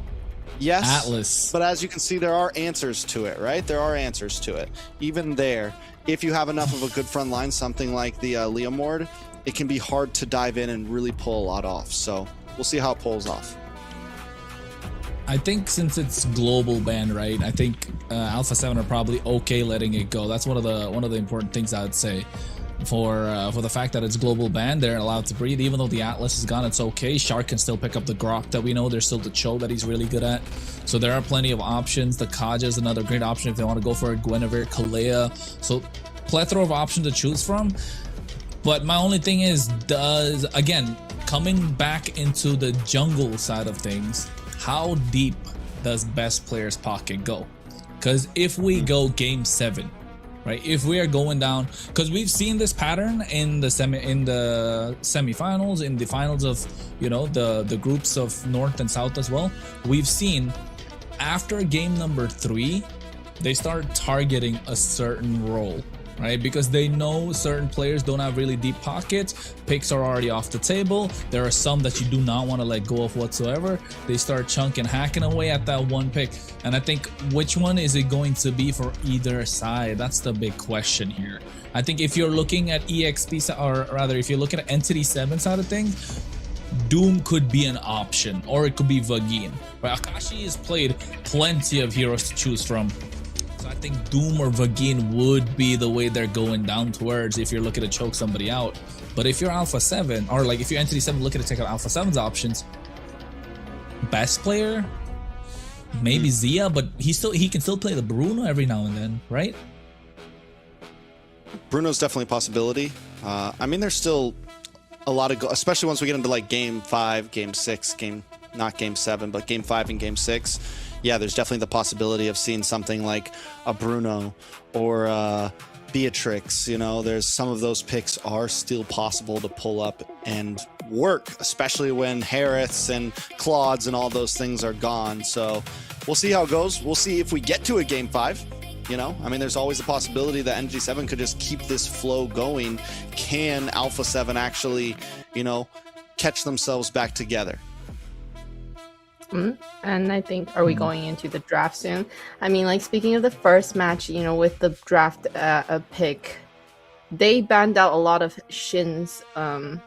yes, Atlas. But as you can see, there are answers to it, right? There are answers to it. Even there, if you have enough of a good front line, something like the Leomord, it can be hard to dive in and really pull a lot off. So we'll see how it pulls off. I think since it's global ban, right? I think ALPHA7 are probably okay letting it go. That's one of the important things I would say. For the fact that it's global ban, they're allowed to breathe. Even though the Atlas is gone, it's okay. Shark can still pick up the Grok that we know. There's still the Cho that he's really good at. So there are plenty of options. The Kaja is another great option if they want to go for it. Guinevere, Kalea. So plethora of options to choose from. But my only thing is, again, coming back into the jungle side of things, how deep does best player's pocket go? Because if we go game 7, right? If we are going down, because we've seen this pattern in the semifinals, in the finals of, you know, the groups of North and South as well. We've seen after game number 3, they start targeting a certain role, right? Because they know certain players don't have really deep pockets. Picks are already off the table. There are some that you do not want to let go of whatsoever. They start chunking, hacking away at that one pick. And I think, which one is it going to be for either side? That's the big question here. I think if you're looking at EXP, or rather if you're looking at ENTITY7 side of things, Doom could be an option, or it could be Vagin. But Akashi has played plenty of heroes to choose from. So I think Doom or Vagin would be the way they're going down towards if you're looking to choke somebody out. But if you're ALPHA7, or like if you're ENTITY7 looking to check out ALPHA7's options, best player, maybe Zia, but he can still play the Bruno every now and then, right? Bruno's definitely a possibility. I mean, there's still a lot of, especially once we get into like game 5, game 6, not game 7, but game 5 and game 6. Yeah, there's definitely the possibility of seeing something like a Bruno or Beatrix. You know, there's some of those picks are still possible to pull up and work, especially when Hariths and Claudes and all those things are gone. So we'll see how it goes. We'll see if we get to a game 5. You know, I mean, there's always a possibility that ENTITY7 could just keep this flow going. Can ALPHA7 actually, you know, catch themselves back together? And I think, are we going into the draft soon? I mean, like, speaking of the first match, you know, with the draft pick they banned out a lot of Shin's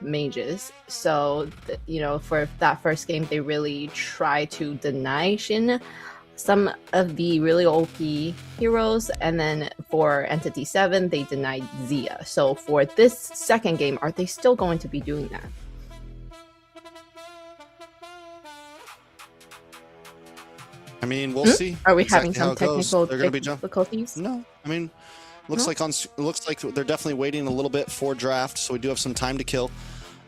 mages. So, you know, for that first game, they really try to deny Shin some of the really OP heroes, and then for ENTITY7, they denied Zia. So for this second game, are they still going to be doing that? I mean, we'll see. Are we exactly having some technical They're going to be difficulties? No, I mean, looks like they're definitely waiting a little bit for draft, so we do have some time to kill.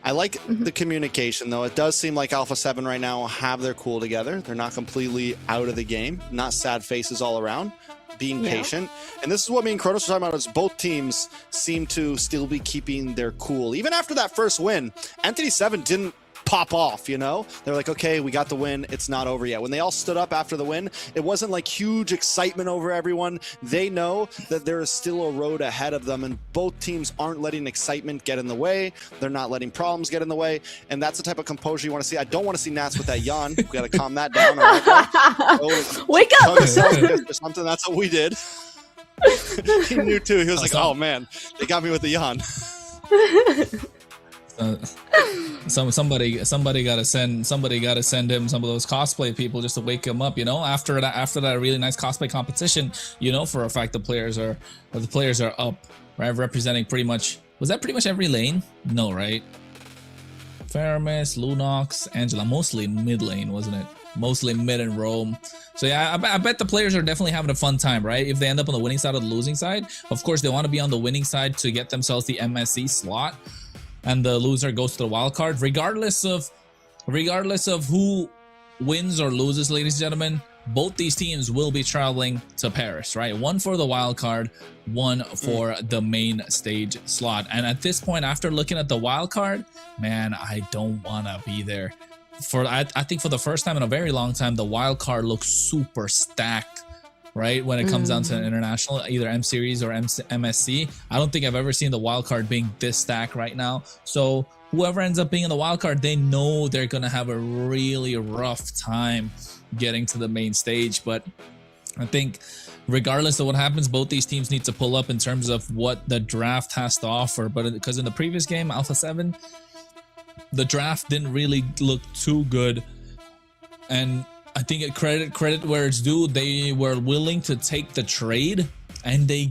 I like the communication, though. It does seem like ALPHA7 right now have their cool together. They're not completely out of the game, not sad faces all around, being patient. And this is what me and Kronos were talking about, is both teams seem to still be keeping their cool. Even after that first win, ENTITY7 didn't pop off, you know? They're like, okay, we got the win. It's not over yet. When they all stood up after the win, it wasn't like huge excitement over everyone. They know that there is still a road ahead of them, and both teams aren't letting excitement get in the way. They're not letting problems get in the way, and that's the type of composure you want to see. I don't want to see Nats with that yawn. We got to calm that down. All right, wake up! Or something. That's what we did. He knew too. He was like, oh man, they got me with the yawn. Somebody gotta send him some of those cosplay people just to wake him up, you know, after that really nice cosplay competition. You know for a fact the players are up, right, representing pretty much every lane. No, right? Faramis, Lunox, Angela, mostly mid lane, wasn't it? Mostly mid and roam. So yeah, I bet the players are definitely having a fun time, right? If they end up on the winning side or the losing side, of course they want to be on the winning side to get themselves the MSC slot, and the loser goes to the wild card. Regardless of who wins or loses, ladies and gentlemen, both these teams will be traveling to Paris, right? One for the wild card, one for the main stage slot. And at this point, after looking at the wild card, man, I don't want to be there. I think for the first time in a very long time, the wild card looks super stacked, right? When it comes down to an international, either M Series or MSC. I don't think I've ever seen the wild card being this stacked right now. So whoever ends up being in the wild card, they know they're going to have a really rough time getting to the main stage. But I think regardless of what happens, both these teams need to pull up in terms of what the draft has to offer. But because in the previous game, ALPHA7, the draft didn't really look too good, and I think credit where it's due. They were willing to take the trade, and they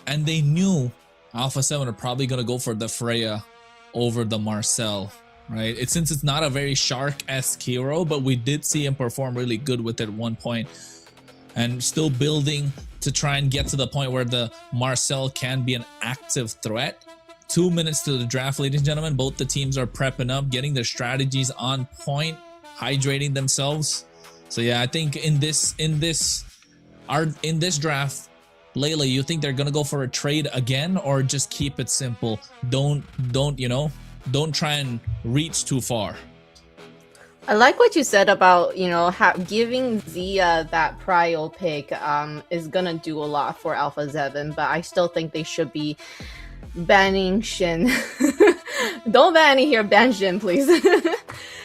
knew ALPHA7 are probably gonna go for the Freya over the Marcel, right? Since it's not a very Shark-esque hero, but we did see him perform really good with it at one point, and still building to try and get to the point where the Marcel can be an active threat. 2 minutes to the draft, ladies and gentlemen. Both the teams are prepping up, getting their strategies on point, hydrating themselves. So yeah, I think in this draft, Layla, you think they're gonna go for a trade again, or just keep it simple? Don't try and reach too far. I like what you said about, giving Zia that prio pick is gonna do a lot for ALPHA7, but I still think they should be banning Shin. Don't ban any here, ban Shin, please.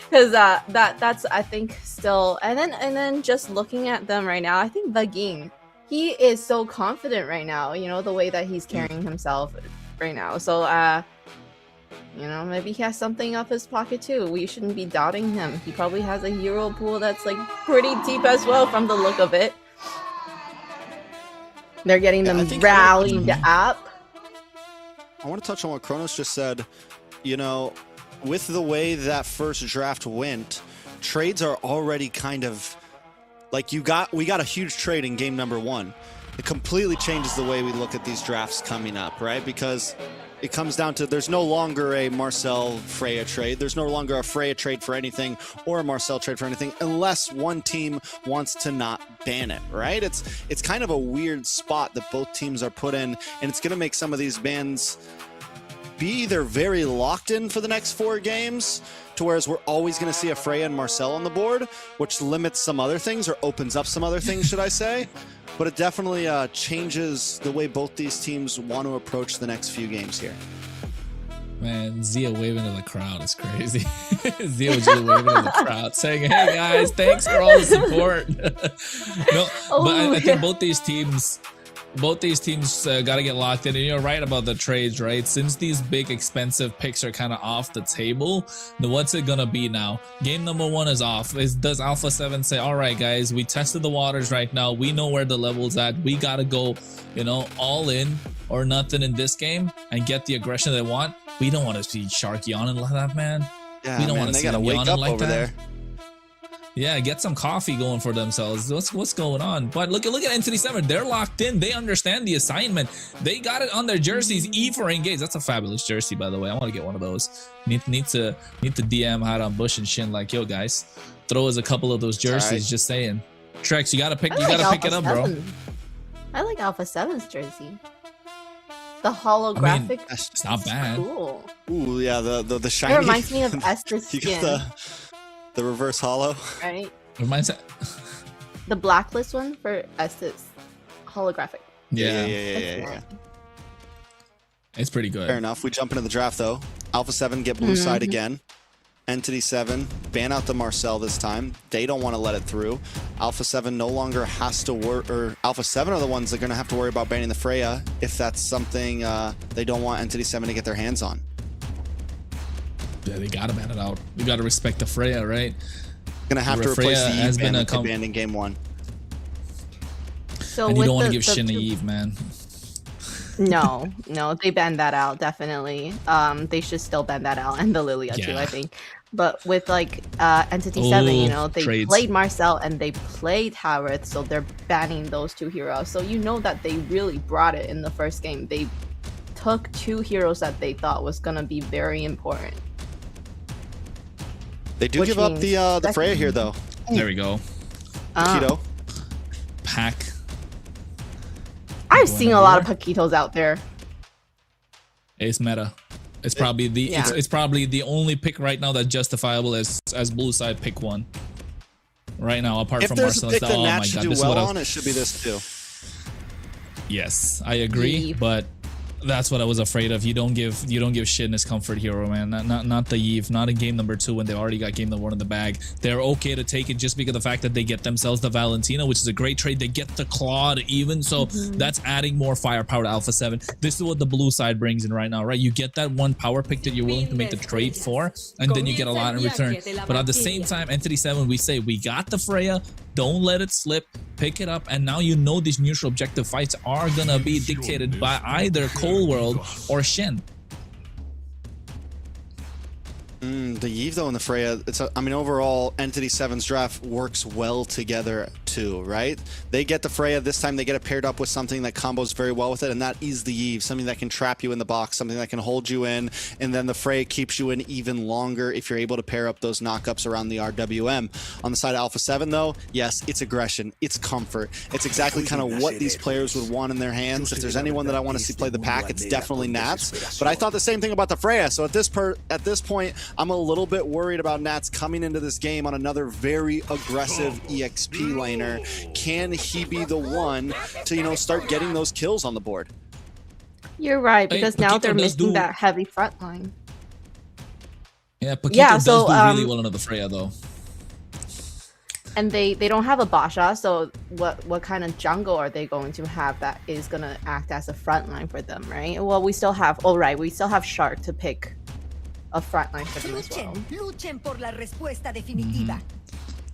Because that's I think still, and then just looking at them right now, I think Vagin, he is so confident right now, the way that he's carrying himself right now. So maybe he has something up his pocket too. We shouldn't be doubting him. He probably has a hero pool that's like pretty deep as well from the look of it. They're getting them rallied up. I want to touch on what Kronos just said. With the way that first draft went, trades are already kind of like we got a huge trade in game number 1. It completely changes the way we look at these drafts coming up, right? Because it comes down to there's no longer a Marcel Freya trade. There's no longer a Freya trade for anything or a Marcel trade for anything unless one team wants to not ban it, right? It's kind of a weird spot that both teams are put in, and it's going to make some of these bans be either very locked in for the next 4 games, to whereas we're always going to see a Freya and Marcel on the board, which limits some other things or opens up some other things, should I say. But it definitely changes the way both these teams want to approach the next few games here. Man, Zia waving to the crowd is crazy. Zia was just waving to the crowd saying, hey guys, thanks for all the support. I think both these teams both these teams got to get locked in. And you're right about the trades, right? Since these big expensive picks are kind of off the table, then what's it gonna be now? Game number 1 is off. Does ALPHA7 say, all right, guys, we tested the waters right now. We know where the level's at. We got to go, you know, all in or nothing in this game and get the aggression they want. We don't want to see Shark yawning like that, man. Yeah, we don't man, want to they see gotta them wake yawning up like over that. there. Yeah, get some coffee going for themselves. What's going on? But look at ENTITY7. They're locked in. They understand the assignment. They got it on their jerseys. E for engage. That's a fabulous jersey, by the way. I want to get one of those. Need to DM Hot on Bush and Shin like, yo guys, throw us a couple of those jerseys. Right. Just saying. Trex, you gotta pick. You gotta pick it up, bro. I like ALPHA7's jersey. The holographic. I mean, it's not bad. Cool. Ooh, yeah, the shiny. It reminds me of Esther's skin. The reverse hollow. Right. Reminds the blacklist one for Estes holographic. Yeah. It's pretty good. Fair enough. We jump into the draft though. ALPHA7 get blue side again. ENTITY7 ban out the Marcel this time. They don't want to let it through. ALPHA7 no longer has to worry, or ALPHA7 are the ones that are going to have to worry about banning the Freya if that's something they don't want ENTITY7 to get their hands on. Yeah, they gotta ban it out. You gotta respect the Freya, right? Gonna have to replace the Eve ban that they banned in game 1. So and you don't want to give Shin a Eve, man. No, they banned that out, definitely. They should still ban that out, and the Lilia too, I think. But with like ENTITY7, you know, they played Marcel and they played Haworth, so they're banning those 2 heroes. So you know that they really brought it in the first game. They took 2 heroes that they thought was gonna be very important. They do give up the Freya here, though. There we go. Paquito. Pack. I've seen a lot of Paquitos out there. It's meta. It's probably the it's probably the only pick right now that's justifiable as blue side pick 1. Right now, apart from Marcel. If there's a pick that Nat should do well on, it should be this too. Yes, I agree, but that's what I was afraid of. You don't give Shin his comfort hero, man. Not the Eve. Not in game number 2 when they already got game number 1 in the bag. They're okay to take it just because of the fact that they get themselves the Valentina, which is a great trade. They get the Claude even, so that's adding more firepower to ALPHA7. This is what the blue side brings in right now, right? You get that 1 power pick that you're willing to make the trade for, and then you get a lot in return. But at the same time, ENTITY7, we say we got the Freya. Don't let it slip. Pick it up, and now you know these neutral objective fights are gonna be dictated by either Cold World or Shin. The Eve though and the Freya, I mean overall ENTITY7's draft works well together too, right? They get the Freya, this time they get it paired up with something that combos very well with it, and that is the Eve, something that can trap you in the box, something that can hold you in, and then the Freya keeps you in even longer if you're able to pair up those knockups around the RWM. On the side of ALPHA7 though, yes, it's aggression, it's comfort, it's exactly kind of what these players would want in their hands. If there's anyone that I want to see play the pack, it's definitely Nats, but I thought the same thing about the Freya, so at this point, I'm a little bit worried about Nats coming into this game on another very aggressive EXP laner. Can he be the one to, you know, start getting those kills on the board? You're right, because now they're missing that heavy front line. Yeah, Paquito does do really well under the Freya though. And they don't have a Basha, so what kind of jungle are they going to have that is gonna act as a front line for them, right? Well, we still have we still have Shark to pick a front line for them as well.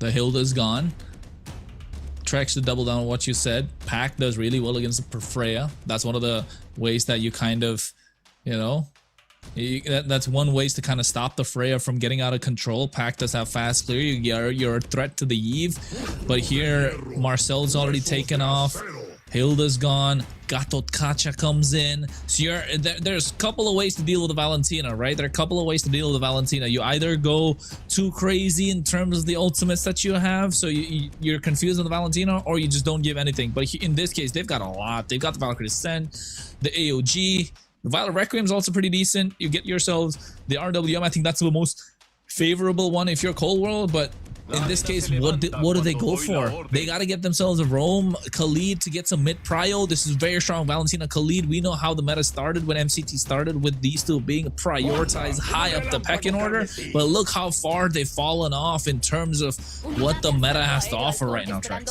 The Hilda's gone. Trex, to double down on what you said, Pack does really well against the Freya. That's one of the ways that you kind of, you know, that's one way to kind of stop the Freya from getting out of control. Pack does have fast clear. You're a threat to the Eve, but here Marcel's already taken off. Hilda's gone. Gato Kacha comes in. So there's a couple of ways to deal with the Valentina, right? There are a couple of ways to deal with the Valentina. You either go too crazy in terms of the ultimates that you have, so you're confused with the Valentina, or you just don't give anything. But in this case, they've got a lot. They've got the Valkyrie Descent, the AOG, the Violet Requiem's also pretty decent. You get yourselves the RWM. I think that's the most favorable one if you're Cold World, but in this case, what do they go for? They got to get themselves a Roam, Khalid to get some mid prio. This is very strong. Valentina, Khalid. We know how the meta started when MCT started, with these two being prioritized high up the pecking order. But look how far they've fallen off in terms of what the meta has to offer right now, Trex.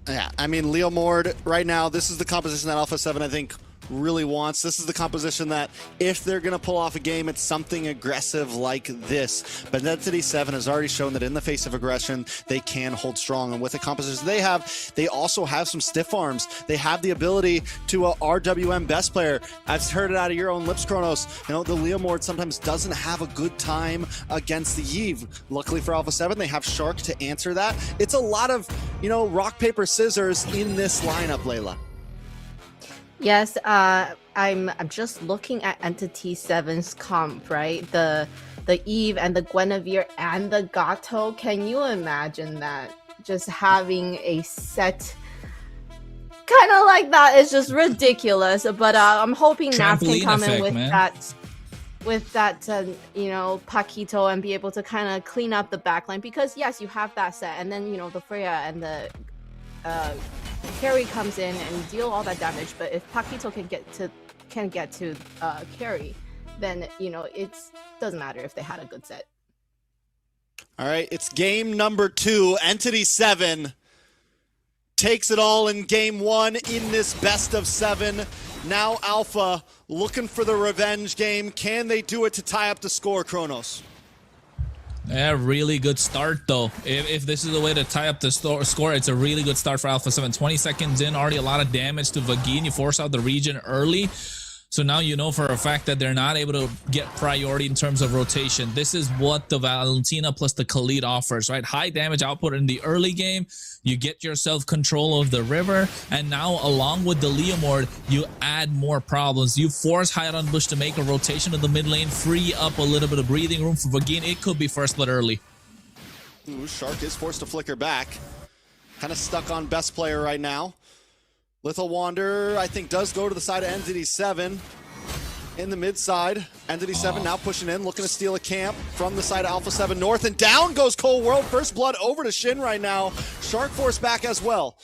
Yeah, I mean, Leo Mord, right now, this is the composition that ALPHA7, I think, really wants. This is the composition that if they're going to pull off a game, it's something aggressive like this. But ENTITY7 has already shown that in the face of aggression, they can hold strong. And with the composition they have, they also have some stiff arms. They have the ability to RWM best player. I've heard it out of your own lips, Kronos. You know, the Leo Mord sometimes doesn't have a good time against the Eve. Luckily for ALPHA7, they have Shark to answer that. It's a lot of, you know, rock, paper, scissors in this lineup, Layla. Yes, I'm just looking at ENTITY7's comp, right? The Eve and the Guinevere and the Gato. Can you imagine that? Just having a set kind of like that is just ridiculous. But I'm hoping Nats can come in with that, you know, Paquito and be able to kind of clean up the backline, because yes, you have that set, and then, you know, the Freya and the Carry comes in and deal all that damage. But if Paquito can get to Carry, then, you know, it doesn't matter if they had a good set. All right, it's game number 2. ENTITY7 takes it all in game 1 in this best of 7. Now Alpha looking for the revenge game. Can they do it to tie up the score, Kronos? Yeah, really good start though. If this is the way to tie up the score, it's a really good start for ALPHA7. 20 seconds in, already a lot of damage to Vagin. You force out the region early. So now you know for a fact that they're not able to get priority in terms of rotation. This is what the Valentina plus the Khalid offers, right? High damage output in the early game. You get yourself control of the river. And now along with the Leomord, you add more problems. You force Highland Bush to make a rotation in the mid lane, free up a little bit of breathing room for Vagin. It could be first blood early. Ooh, Shark is forced to flicker back. Kind of stuck on best player right now. Little Wander, I think, does go to the side of ENTITY7 in the mid side. ENTITY7 now pushing in, looking to steal a camp from the side of ALPHA7 North, and down goes Cold World. First blood over to Shin right now. Shark Force back as well.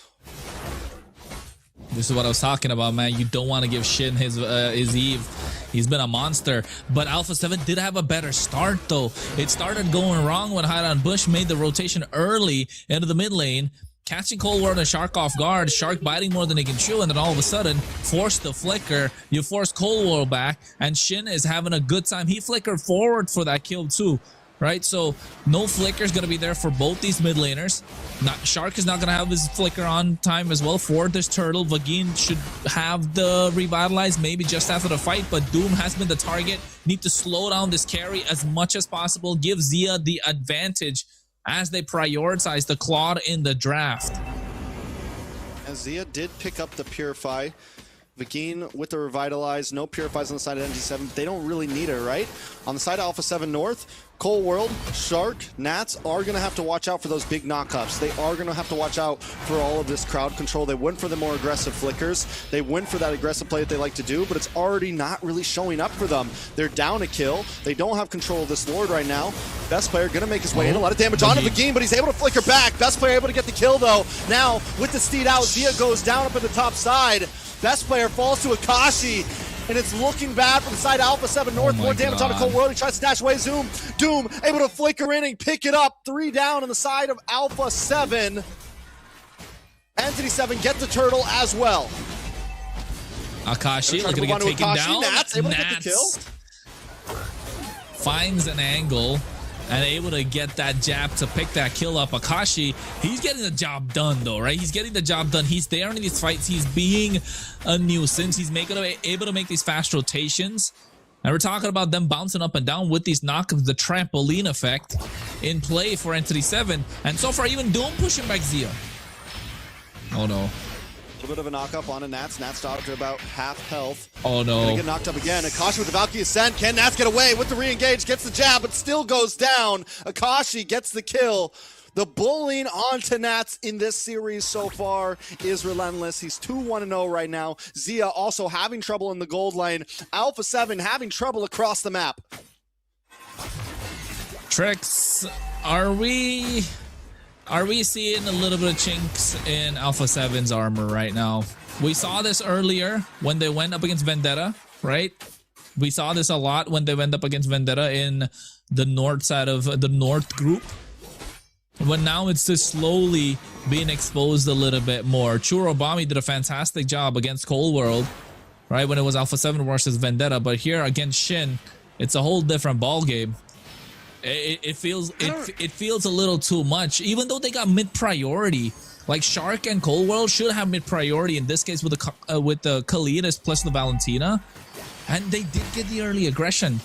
This is what I was talking about, man. You don't want to give Shin his Eve. He's been a monster. But ALPHA7 did have a better start, though. It started going wrong when Highland Bush made the rotation early into the mid lane, catching Cold War and Shark off guard, Shark biting more than he can chew, and then all of a sudden, force the flicker. You force Cold War back, and Shin is having a good time. He flickered forward for that kill too, right? So no flicker is going to be there for both these mid laners. Shark is not going to have his flicker on time as well for this turtle. Vagin should have the revitalize maybe just after the fight, but Doom has been the target. Need to slow down this carry as much as possible. Give Zia the advantage as they prioritize the Claude in the draft. As Zia did pick up the Purify. Vagin with the Revitalize, no Purifies on the side of ENTITY7. They don't really need it, right? On the side of ALPHA7 North, Cold World, Shark, Nats are going to have to watch out for those big knockups. They are going to have to watch out for all of this crowd control. They went for the more aggressive flickers. They went for that aggressive play that they like to do, but it's already not really showing up for them. They're down a kill. They don't have control of this Lord right now. Best player going to make his way in. A lot of damage onto Vagin, but he's able to flicker back. Best player able to get the kill, though. Now, with the steed out, Zia goes down up at the top side. Best player falls to Akashi, and it's looking bad from the side of ALPHA7 North. More damage on the Cold World. He tries to dash away. Doom able to flicker in and pick it up. 3 down on the side of ALPHA7. ENTITY7 get the turtle as well. Akashi looking to get taken down. Nats able to get the kill. Finds an angle and able to get that jab to pick that kill up. Akashi, he's getting the job done though, right? He's getting the job done. He's there in these fights. He's being a nuisance. He's able to make these fast rotations. And we're talking about them bouncing up and down with these knockups, the trampoline effect in play for ENTITY7. And so far, even Doom pushing back Zia. Oh no. A little bit of a knock-up on a Nats. Nats down to about half health. Oh no. Gonna get knocked up again. Akashi with the Valkyrie Ascent. Can Nats get away with the re-engage? Gets the jab, but still goes down. Akashi gets the kill. The bullying onto Nats in this series so far is relentless. He's 2-1-0 right now. Zia also having trouble in the gold lane. ALPHA7 having trouble across the map. Trix, are we seeing a little bit of chinks in ALPHA7's armor right now? We saw this earlier when they went up against Vendetta, right? We saw this a lot when they went up against Vendetta in the north side of the North group. when now it's just slowly being exposed a little bit more. Churobami did a fantastic job against Cold World, right, when it was ALPHA7 versus Vendetta, but here against Shin, it's a whole different ball game. It feels a little too much, even though they got mid priority. Like Shark and Cold World should have mid priority in this case with the Kalidas plus the Valentina, and they did get the early aggression.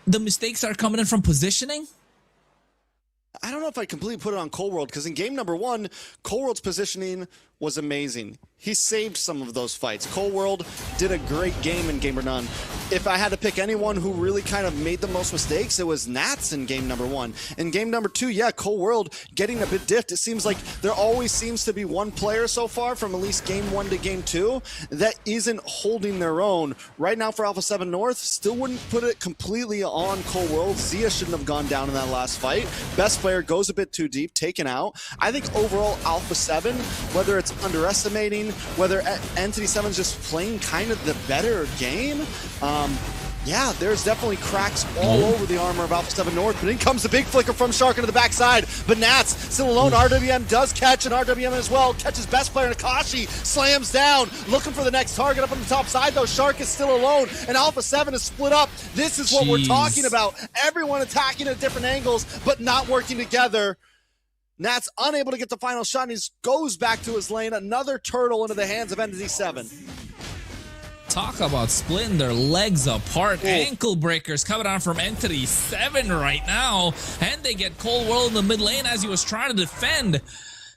The mistakes are coming in from positioning. I don't know if I completely put it on Cold World, because in game number 1, Cold World's positioning was amazing. He saved some of those fights. Cold World did a great game in game number 1. If I had to pick anyone who really kind of made the most mistakes, it was Nats in game number 1. In game number 2, yeah, Cold World getting a bit diffed. It seems like there always seems to be one player so far from at least game 1 to game 2 that isn't holding their own. Right now for ALPHA7 North, still wouldn't put it completely on Cold World. Zia shouldn't have gone down in that last fight. Best player goes a bit too deep, taken out. I think overall ALPHA7, whether it's underestimating, whether ENTITY7 is just playing kind of the better game, yeah, there's definitely cracks all over the armor of ALPHA7 North, but in comes the big flicker from Shark into the backside, but Nats still alone. RWM does catch, and RWM as well catches best player Nakashi, slams down, looking for the next target up on the top side though. Shark is still alone, and ALPHA7 is split up. This is what we're talking about. Everyone attacking at different angles, but not working together. Nats unable to get the final shot, and he goes back to his lane. Another turtle into the hands of ENTITY7. Talk about splitting their legs apart. Ankle breakers coming on from ENTITY7 right now. And they get Cold World in the mid lane as he was trying to defend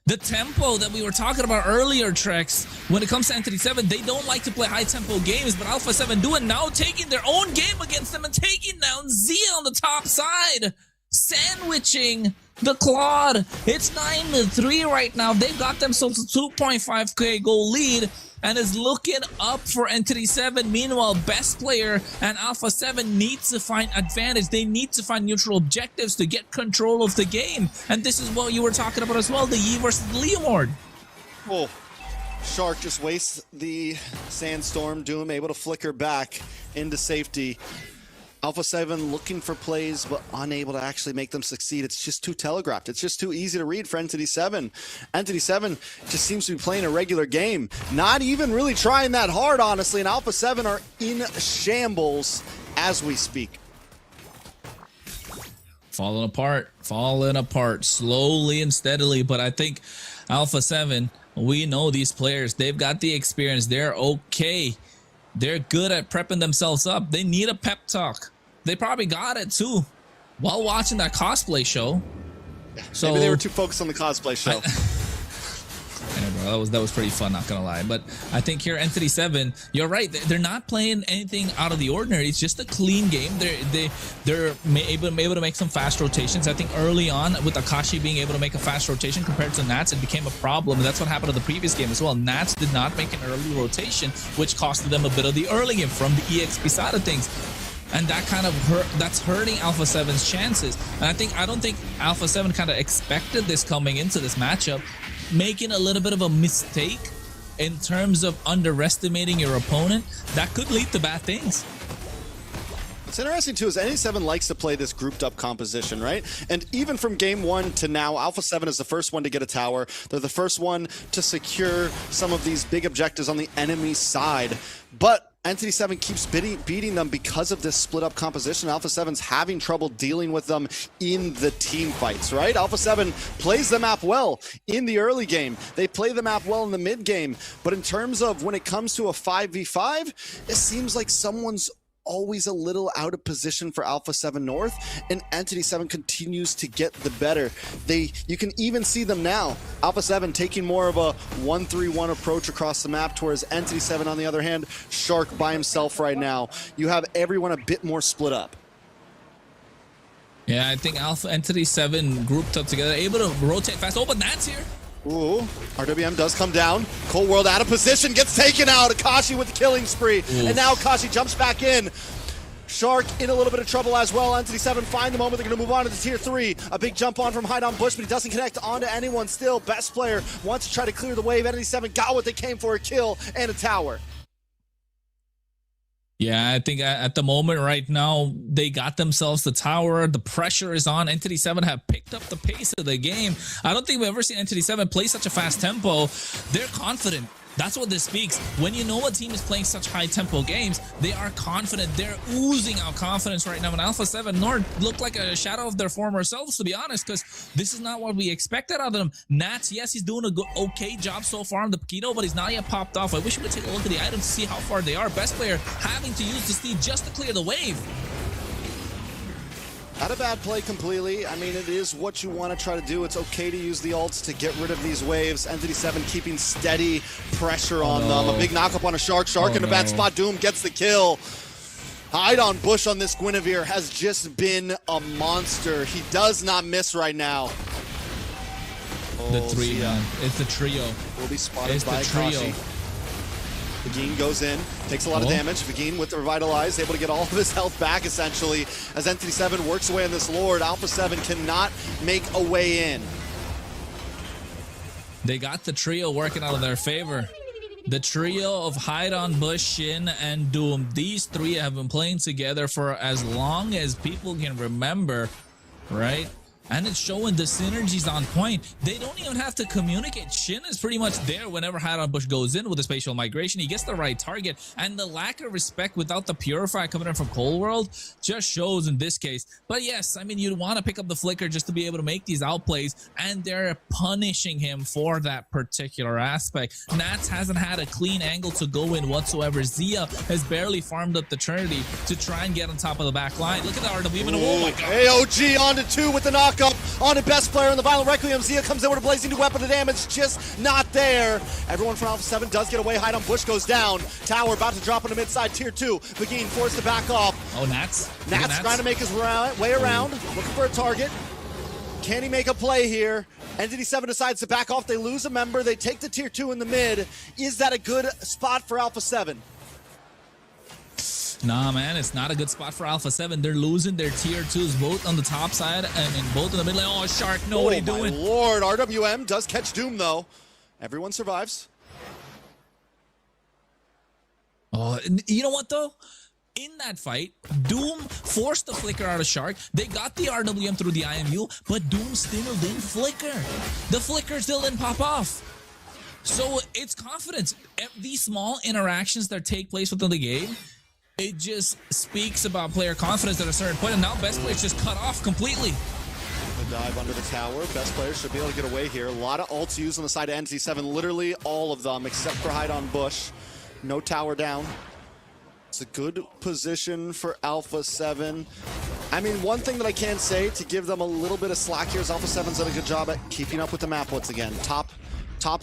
the tempo that we were talking about earlier, Trex. When it comes to ENTITY7, they don't like to play high-tempo games, but ALPHA7 do it now, taking their own game against them and taking down Zia on the top side. Sandwiching the Claude. It's 9-3 right now. They've got themselves a 2.5k goal lead, and is looking up for ENTITY7. Meanwhile, best player and ALPHA7 needs to find advantage. They need to find neutral objectives to get control of the game. And this is what you were talking about as well, the Yi versus Leomord. Oh, Shark just wastes the Sandstorm. Doom able to flicker back into safety. ALPHA7 looking for plays, but unable to actually make them succeed. It's just too telegraphed. It's just too easy to read for ENTITY7. ENTITY7 just seems to be playing a regular game. Not even really trying that hard, honestly, and ALPHA7 are in shambles as we speak. Falling apart slowly and steadily, but I think ALPHA7, we know these players, they've got the experience, they're okay. They're good at prepping themselves up. They need a pep talk. They probably got it too while watching that cosplay show. So maybe they were too focused on the cosplay show. Yeah, bro, that was pretty fun, not gonna lie. But I think here ENTITY7, you're right. They're not playing anything out of the ordinary. It's just a clean game. They're able to make some fast rotations. I think early on with Akashi being able to make a fast rotation compared to Nats, it became a problem. And that's what happened in the previous game as well. Nats did not make an early rotation, which costed them a bit of the early game from the EXP side of things. And that kind of that's hurting ALPHA7's chances. And I don't think ALPHA7 kind of expected this coming into this matchup, making a little bit of a mistake in terms of underestimating your opponent. That could lead to bad things. What's interesting too is ENTITY7 likes to play this grouped up composition, right? And even from game 1 to now, ALPHA7 is the first one to get a tower. They're the first one to secure some of these big objectives on the enemy side. But ENTITY7 keeps beating them because of this split up composition. ALPHA7's having trouble dealing with them in the team fights, right? ALPHA7 plays the map well in the early game. They play the map well in the mid game. But in terms of when it comes to a 5v5, it seems like someone's always a little out of position for ALPHA7 North, and ENTITY7 continues to get the better. You can even see them now. ALPHA7 taking more of a 1-3-1 approach across the map, towards ENTITY7 on the other hand, Shark by himself right now. You have everyone a bit more split up. Yeah, I think ENTITY7 grouped up together, able to rotate fast. Oh, but Nats here. Ooh, RWM does come down. Cold World out of position, gets taken out. Akashi with the killing spree. Ooh. And now Akashi jumps back in. Shark in a little bit of trouble as well. ENTITY7 find the moment. They're going to move on to the tier 3. A big jump on from Hide on Bush, but he doesn't connect onto anyone still. Best player wants to try to clear the wave. ENTITY7 got what they came for, a kill and a tower. Yeah, I think at the moment right now, they got themselves the tower. The pressure is on. ENTITY7 have picked up the pace of the game. I don't think we've ever seen ENTITY7 play such a fast tempo. They're confident. That's what this speaks. When you know a team is playing such high tempo games, they are confident. They're oozing out confidence right now. And ALPHA7 Nord look like a shadow of their former selves, to be honest, because this is not what we expected out of them. Nats, yes, he's doing a good, okay job so far on the Paquito, but he's not yet popped off. I wish we could take a look at the items to see how far they are. Best player having to use the steed just to clear the wave. Not a bad play completely. I mean, it is what you want to try to do. It's okay to use the ults to get rid of these waves. ENTITY7 keeping steady pressure on them. A big knock-up on a Shark. Shark in a bad spot. Doom gets the kill. Hide on Bush on this Guinevere has just been a monster. He does not miss right now. The trio. It's the trio. Will be spotted by Akashi. Vagine goes in, takes a lot of damage. Vagine with the Revitalize, able to get all of his health back, essentially. As ENTITY7 works away on this Lord, ALPHA7 cannot make a way in. They got the trio working out of their favor. The trio of Hide on Bush, Shin, and Doom. These three have been playing together for as long as people can remember, right? And it's showing the synergies on point. They don't even have to communicate. Shin is pretty much there whenever Hide on Bush goes in with the spatial migration. He gets the right target. And the lack of respect without the Purify coming in from Cold World just shows in this case. But yes, I mean, you'd want to pick up the Flicker just to be able to make these outplays. And they're punishing him for that particular aspect. Nats hasn't had a clean angle to go in whatsoever. Zia has barely farmed up the Trinity to try and get on top of the back line. Look at the RW. Oh my God. AOG on to 2 with the knock. Up on the best player in the Violent Requiem. Zia comes in with a blazing new weapon. The damage just not there. Everyone from ALPHA7 does get away. Hide on Bush goes down. Tower about to drop on the mid side. Tier 2. Vagine forced to back off. Oh, Nats. Nats trying to make his way around. Looking for a target. Can he make a play here? ENTITY7 decides to back off. They lose a member. They take the Tier 2 in the mid. Is that a good spot for ALPHA7? Nah, man, it's not a good spot for ALPHA7. They're losing their Tier 2s both on the top side and both in the middle. Oh, Shark, no, what are you doing? Oh, my Lord. RWM does catch Doom, though. Everyone survives. Oh, you know what, though? In that fight, Doom forced the Flicker out of Shark. They got the RWM through the IMU, but Doom still didn't flicker. The Flicker still didn't pop off. So it's confidence. These small interactions that take place within the game, it just speaks about player confidence at a certain point, and now best players just cut off completely. The dive under the tower. Best players should be able to get away here. A lot of ults used on the side of ENTITY7. Literally all of them, except for Hide on Bush. No tower down. It's a good position for ALPHA7. I mean, one thing that I can say to give them a little bit of slack here is ALPHA7's done a good job at keeping up with the map once again. Top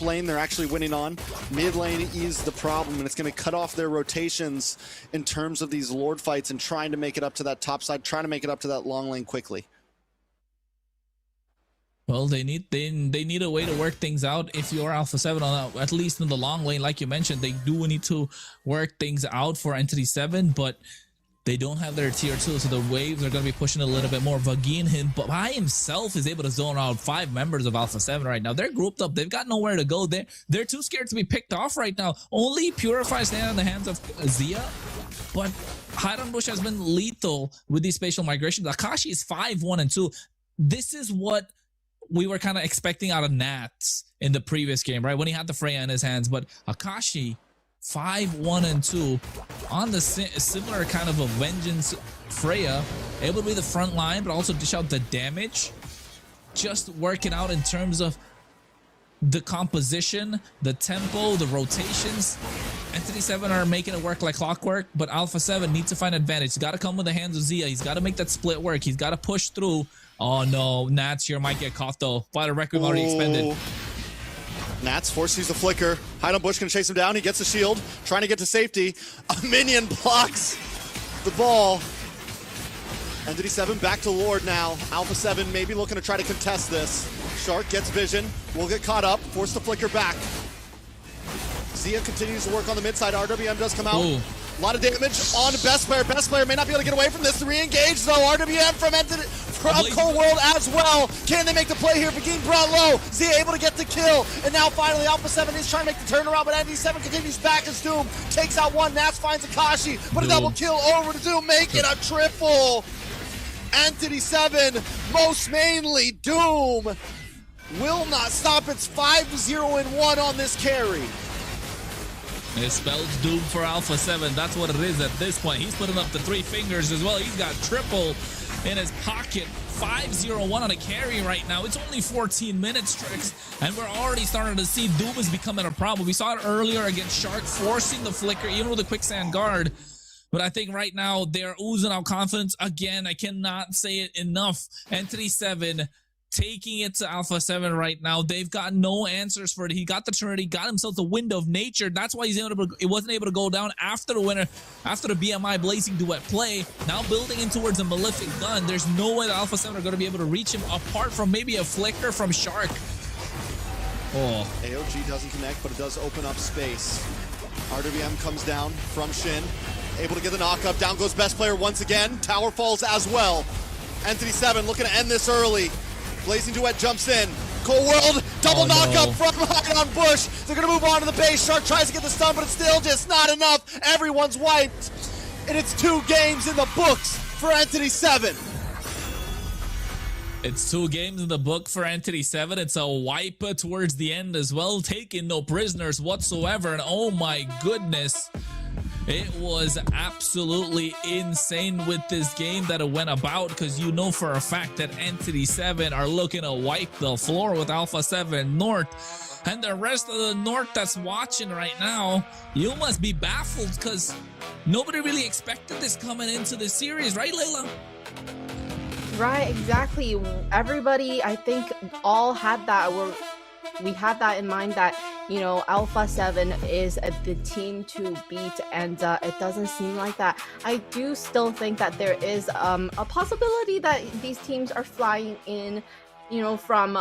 lane, they're actually winning on. Mid lane is the problem, and it's going to cut off their rotations in terms of these Lord fights and trying to make it up to that top side, trying to make it up to that long lane quickly. Well, they need a way to work things out. If you're ALPHA7 on at least in the long lane, like you mentioned, they do need to work things out for ENTITY7, but they don't have their Tier 2, so the waves are going to be pushing a little bit more. Vagine by himself is able to zone out 5 members of ALPHA7 right now. They're grouped up. They've got nowhere to go. They're too scared to be picked off right now. Only Purify stand in the hands of Zia, but Hide on Bush has been lethal with these spatial migrations. Akashi is 5-1-2. This is what we were kind of expecting out of Nats in the previous game, right? When he had the Freya in his hands, but Akashi 5-1-2 on the similar kind of a Vengeance Freya, able to be the front line, but also dish out the damage. Just working out in terms of the composition, the tempo, the rotations. ENTITY7 are making it work like clockwork, but ALPHA7 needs to find advantage. He's got to come with the hands of Zia. He's got to make that split work. He's got to push through. Oh no, Nats here might get caught though. Vital Requiem already expended. Nats forced to use the Flicker. Hide on Bush gonna chase him down. He gets the shield, trying to get to safety. A minion blocks the ball. ENTITY7 back to Lord now. ALPHA7 maybe looking to try to contest this. Shark gets vision, will get caught up, force the Flicker back. Zia continues to work on the mid side. RWM does come out. Ooh. A lot of damage on Best Player. Best Player may not be able to get away from this. The re-engage though. RWM Cold World as well. Can they make the play here? Begin brought low. Zia able to get the kill. And now finally ALPHA7 is trying to make the turnaround, but ENTITY7 continues back as Doom takes out one. Nats finds Akashi, but a double kill over to Doom. Make it a triple. ENTITY7, most mainly Doom, will not stop. It's 5-0-1 on this carry. It spells doom for ALPHA7. That's what it is at this point. He's putting up the 3 fingers as well. He's got triple in his pocket. 5-0-1 on a carry right now. It's only 14 minutes, Trix, and we're already starting to see Doom is becoming a problem. We saw it earlier against Shark, forcing the flicker, even with the quicksand guard. But I think right now they're oozing out confidence. Again, I cannot say it enough. ENTITY7 taking it to ALPHA7 right now. They've got no answers for it. He got the Trinity, got himself the Wind of Nature. That's why he wasn't able to go down after the winner, after the BMI Blazing Duet play. Now building in towards a Malefic Gun. There's no way that ALPHA7 are going to be able to reach him apart from maybe a flicker from Shark. Oh. AOG doesn't connect, but it does open up space. RWM comes down from Shin. Able to get the knock-up. Down goes best player once again. Tower falls as well. ENTITY7 looking to end this early. Blazing Duet jumps in. Cold World, double knock-up from behind on Bush. They're going to move on to the base. Shark tries to get the stun, but it's still just not enough. Everyone's wiped. And it's 2 games in the books for ENTITY7. It's 2 games in the book for ENTITY7. It's a wipe towards the end as well, taking no prisoners whatsoever. And oh my goodness, it was absolutely insane with this game that it went about, because you know for a fact that ENTITY7 are looking to wipe the floor with ALPHA7 North. And the rest of the North that's watching right now, you must be baffled, because nobody really expected this coming into the series, right, Layla? Right, exactly. Everybody, I think, all had that. We had that in mind that, you know, ALPHA7 is the team to beat, and it doesn't seem like that. I do still think that there is a possibility that these teams are flying in, you know, from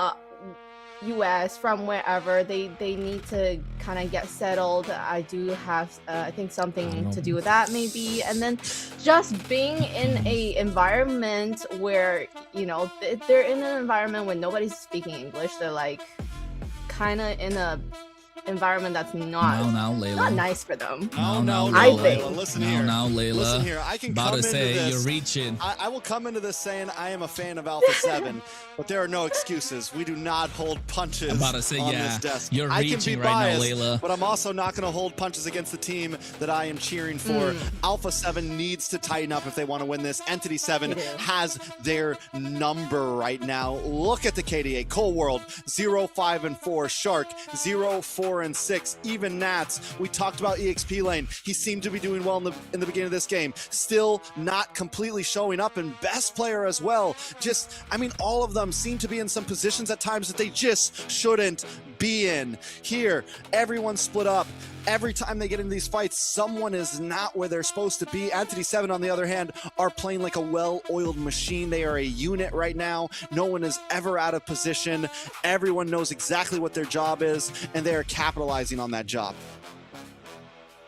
US, from wherever. They need to kind of get settled. I do have I think something to do with that maybe. And then just being in a environment where, you know, they're in an environment where nobody's speaking English. They're like kind of in a environment that's not nice for them. I think. Listen here. Layla. Listen here. I can about come to say into this. you're reaching. I will come into this saying I am a fan of ALPHA7, but there are no excuses. We do not hold punches I'm about to say, on yeah, this desk. you're I can reaching be right now, biased, Layla. but I'm also not going to hold punches against the team that I am cheering for. ALPHA7 needs to tighten up if they want to win this. ENTITY7 has their number right now. Look at the KDA. Cold World 0-5-4. Shark 0-4-6. Even Nats, we talked about EXP Lane. He seemed to be doing well in the beginning of this game. Still not completely showing up, and best player as well. Just, I mean, all of them seem to be in some positions at times that they just shouldn't be in. Here, everyone's split up. Every time they get into these fights, someone is not where they're supposed to be. ENTITY7, on the other hand, are playing like a well-oiled machine. They are a unit right now. No one is ever out of position. Everyone knows exactly what their job is, and they are capitalizing on that job.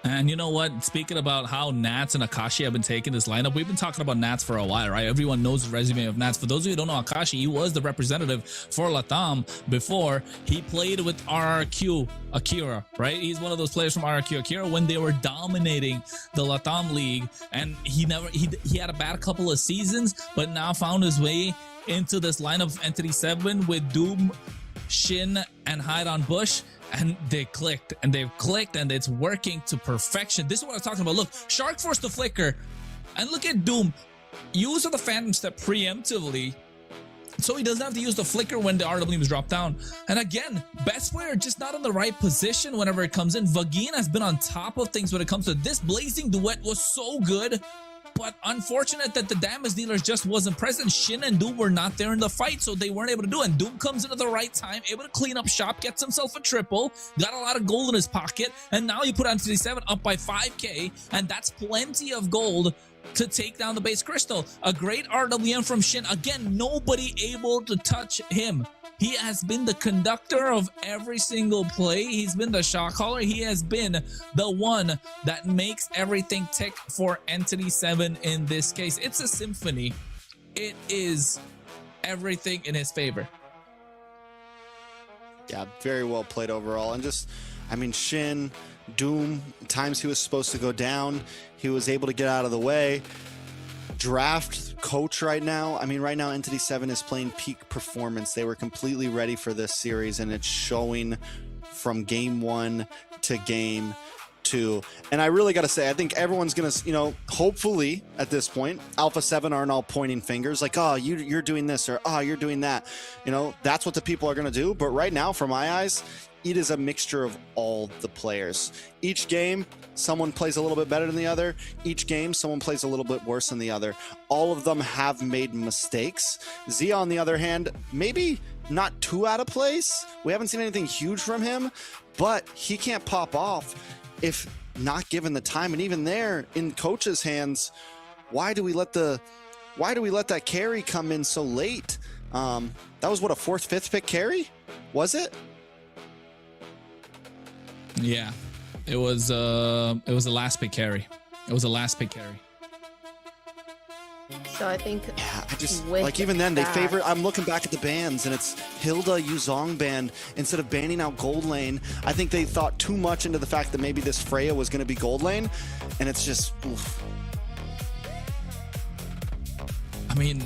And you know what? Speaking about how Nats and Akashi have been taking this lineup, we've been talking about Nats for a while, right? Everyone knows the resume of Nats. For those of you who don't know Akashi, he was the representative for Latam before. He played with RRQ Akira, right? He's one of those players from RRQ Akira when they were dominating the Latam League. And he had a bad couple of seasons, but now found his way into this lineup of ENTITY7 with Doom, Shin, and Hyde on Bush. And they clicked, and they've clicked, and it's working to perfection. This is what I was talking about. Look, Shark forced the flicker, and look at Doom. Use of the Phantom Step preemptively, so he doesn't have to use the flicker when the RW is dropped down. And again, best player just not in the right position whenever it comes in. Vagine has been on top of things when it comes to this. Blazing Duet was so good, but unfortunate that the damage dealers just wasn't present. Shin and Doom were not there in the fight, so they weren't able to do it. And Doom comes in at the right time, able to clean up shop, gets himself a triple, got a lot of gold in his pocket, and now you put ENTITY7 up by 5k, and that's plenty of gold to take down the base crystal. A great RWM from Shin. Again, nobody able to touch him. He has been the conductor of every single play. He's been the shot caller. He has been the one that makes everything tick for ENTITY7 in this case. It's a symphony. It is everything in his favor. Yeah, very well played overall. And just, I mean, Shin, Doom, times he was supposed to go down, he was able to get out of the way. Draft coach right now, I mean, right now ENTITY7 is playing peak performance. They were completely ready for this series, and it's showing from game 1 to game 2. And I really got to say, I think everyone's going to, you know, hopefully at this point, ALPHA7 aren't all pointing fingers like, oh, you're doing this, or oh, you're doing that. You know, that's what the people are going to do. But right now, from my eyes, it is a mixture of all the players. Each game, someone plays a little bit better than the other. Each game, someone plays a little bit worse than the other. All of them have made mistakes. Zia, on the other hand, maybe not too out of place. We haven't seen anything huge from him, but he can't pop off if not given the time. And even there, in coach's hands, why do we let that carry come in so late? That was what, a 4th, 5th pick carry? Was it? Yeah, it was a last pick carry. It was a last pick carry. So I think, yeah, I just like even then they favor. I'm looking back at the bans, and it's Hilda Yuzong banned instead of banning out Gold Lane. I think they thought too much into the fact that maybe this Freya was going to be Gold Lane, and it's just. Oof. I mean,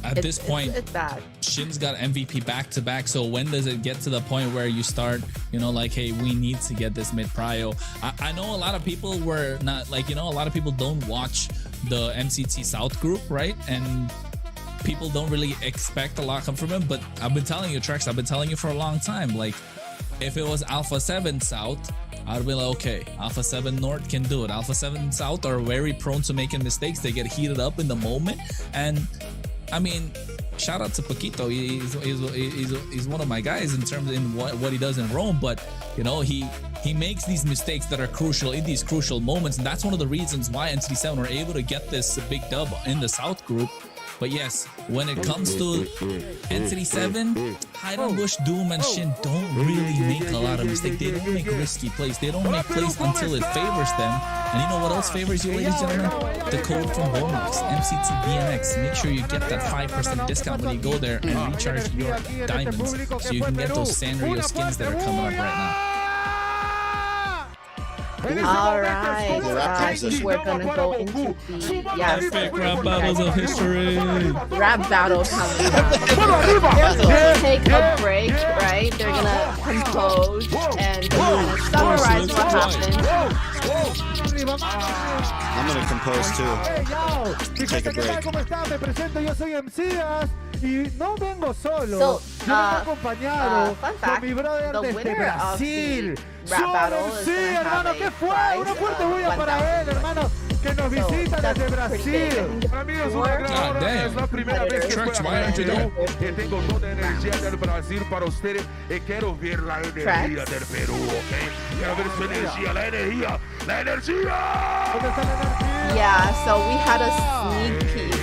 at this point, it's bad. Shin's got MVP back-to-back, so when does it get to the point where you start, you know, like, hey, we need to get this mid-prio? I know a lot of people were not, like, you know, a lot of people don't watch the MCT South group, right? And people don't really expect a lot come from him, but I've been telling you, Trex, I've been telling you for a long time, like, if it was ALPHA7 South, I'd be like, okay, ALPHA7 North can do it. ALPHA7 South are very prone to making mistakes. They get heated up in the moment, and I mean, shout out to Paquito. He's one of my guys in terms of what he does in Rome, but you know, he makes these mistakes that are crucial in these crucial moments, and that's one of the reasons why ENTITY7 were able to get this big dub in the South group. But yes, when it comes to ENTITY7, Heidenbush, Doom, and Shin don't really make a lot of mistakes. They don't make risky plays. They don't make plays until it favors them. And you know what else favors you, ladies and gentlemen? The code from Bonox, MCT BMX. Make sure you get that 5% discount when you go there and recharge your diamonds, so you can get those Sanrio skins that are coming up right now. All right, we're gonna go into the epic rap battles of history. Rap battle coming up. They're gonna take a break, right? They're gonna compose and they're gonna summarize what happened. I'm gonna compose too. Take a break. ¿Cómo están? Me presento, yo soy MCS y no vengo solo. Yo vengo acompañado con mi brother desde Brasil. Sí, hermano, ¿qué fue? Una fuerte bulla para él, hermano, que nos visita desde Brasil. Para mí es una gran honra, es la primera vez que estoy en que tengo toda energía del Brasil para ustedes y quiero ver la energía del Perú, ¿ok? Quiero ver su energía, la energía. Yeah, so we had a sneak peek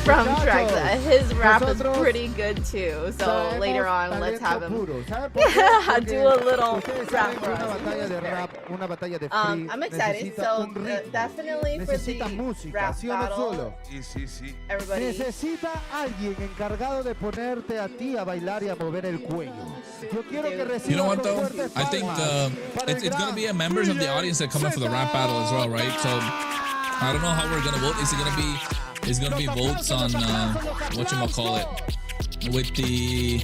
from Trex. His rap is pretty good too. So later on, let's have him do a little rap for us. I'm excited. So definitely for the rap battle. Everybody. Necesita alguien encargado de ponerte a ti a bailar y a mover el cuello. Yo quiero que reciba. You know what though? I think it's gonna be members of the audience that come up for the rap battle as well, right? So I don't know how we're gonna vote. Is it gonna be votes on whatchamacallit? With the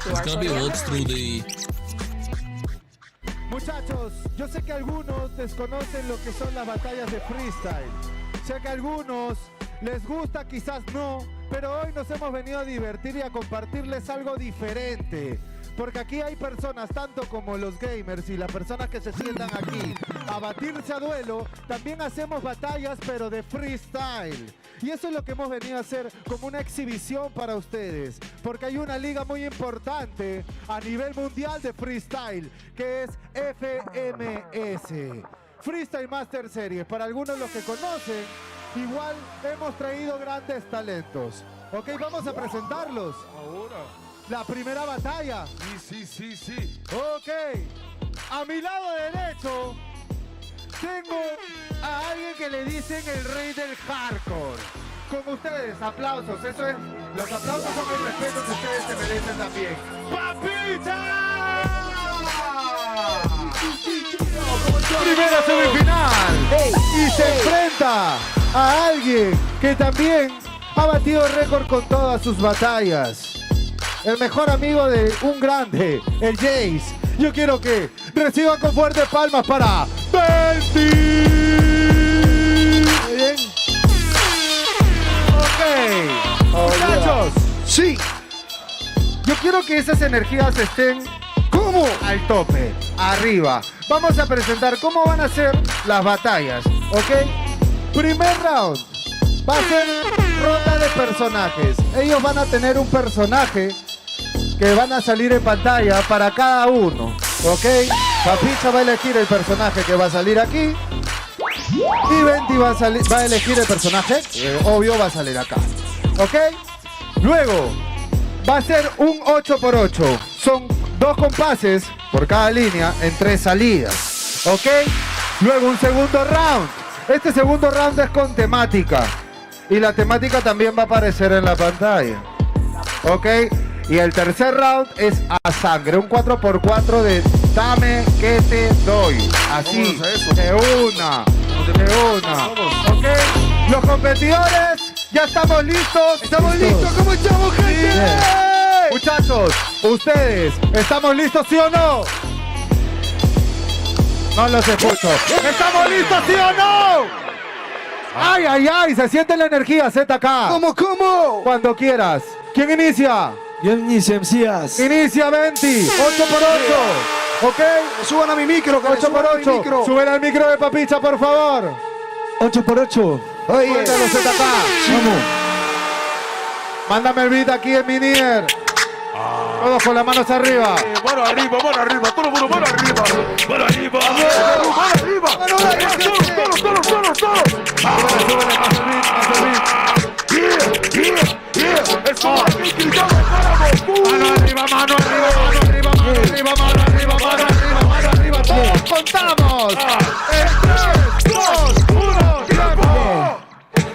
it's gonna be votes through the. Muchachos, yo sé que algunos desconocen lo que son las batallas de freestyle. Sé que a algunos les gusta, quizás no, pero hoy nos hemos venido a divertir y a compartirles algo diferente. Porque aquí hay personas, tanto como los gamers y las personas que se sientan aquí a batirse a duelo, también hacemos batallas pero de freestyle. Y eso es lo que hemos venido a hacer como una exhibición para ustedes. Porque hay una liga muy importante a nivel mundial de freestyle, que es FMS. Freestyle Master Series. Para algunos los que conocen, igual hemos traído grandes talentos. Ok, vamos a presentarlos. Ahora. La primera batalla. Sí. Ok. A mi lado derecho tengo a alguien que le dicen el rey del hardcore. con ustedes, aplausos. Eso es, los aplausos son el respeto que ustedes se merecen también. ¡Papita! Primera semifinal. Y se enfrenta a alguien que también ha batido récord con todas sus batallas. El mejor amigo de un grande, el Jace. Yo quiero que reciban con fuertes palmas para Benty. Muy bien. Ok. Muchachos. Sí. Yo quiero que esas energías estén como al tope, arriba. Vamos a presentar cómo van a ser las batallas, ¿ok? Primer round va a ser ronda de personajes. Ellos van a tener un personaje que van a salir en pantalla para cada uno, ¿ok? Papicha va a elegir el personaje que va a salir aquí y Benty va a elegir el personaje, obvio va a salir acá, ¿ok? Luego va a ser un 8x8, son 2 compases por cada línea en 3 salidas, ¿ok? Luego un segundo round, este segundo round es con temática y la temática también va a aparecer en la pantalla, ¿ok? Y el tercer round es a sangre, un 4x4 de dame que te doy. Así, de una. ¿Ok? Los competidores, ya estamos listos. ¿Estamos listos? ¿Cómo estamos, gente? Sí. Muchachos, ustedes, ¿estamos listos, sí o no? No los escucho. ¿Estamos listos, sí o no? Ay, ay, ay, se siente la energía, ZK. ¿Cómo? Cuando quieras. ¿Quién inicia? Yo inicio, MCS. Inicia Benty, 8x8. ¿Ok? Suban a mi micro, 8x8. Suben al micro de Papicha, por favor. 8x8. Oye, los ZK. Vamos. Mándame el beat aquí en Minier. Todos con las manos arriba. Mano arriba, todo el mundo, mano arriba. Mano arriba, todos. Súbele más el beat. Eso va a gritar mano arriba. Mano arriba. Todos contamos. En 3, 2, 1, tiempo.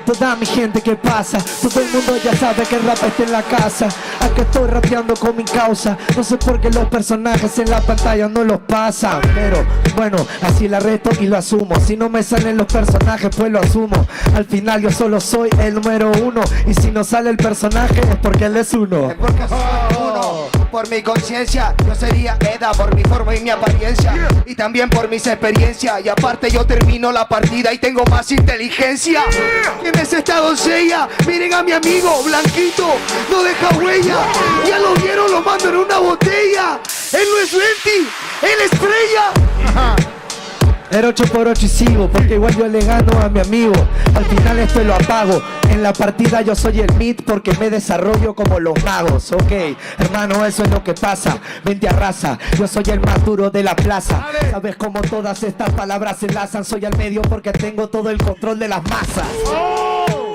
Toda mi gente, ¿qué pasa? Todo el mundo ya sabe que el rap está en la casa. Aquí estoy rapeando con mi causa. No sé por qué los personajes en la pantalla no los pasan, pero bueno, así la reto y lo asumo. Si no me salen los personajes, pues lo asumo. Al final yo solo soy el número 1. Y si no sale el personaje es porque él es uno. Es porque soy uno. Por mi conciencia, yo sería Eda por mi forma y mi apariencia. Y también por mis experiencias. Y aparte yo termino la partida y tengo más inteligencia. ¿Quién es esta doncella? Miren a mi amigo, blanquito, no deja huella. Ya lo vieron, lo mando en una botella. Él no es Benty, él es Freya. Era 8x8 y sigo, porque igual yo le gano a mi amigo. Al final esto lo apago. En la partida yo soy el mid porque me desarrollo como los magos. Ok, hermano, eso es lo que pasa. Vente a raza, yo soy el más duro de la plaza. Sabes cómo todas estas palabras se enlazan. Soy al medio porque tengo todo el control de las masas.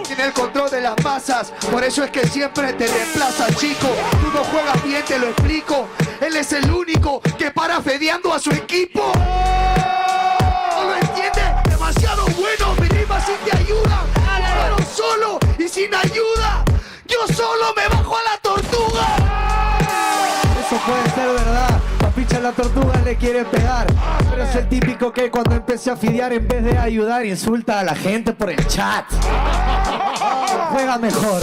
Tiene el control de las masas, por eso es que siempre te reemplaza, chico. Tú no juegas bien, te lo explico. Él es el único que para fedeando a su equipo. ¿No lo entiendes? Demasiado bueno, mi rima sin te ayuda. Pero solo y sin ayuda, yo solo me bajo a la tortuga. Eso puede ser verdad. Papicha la tortuga le quiere pegar, pero es el típico que cuando empecé a fidear en vez de ayudar insulta a la gente por el chat. Juega mejor,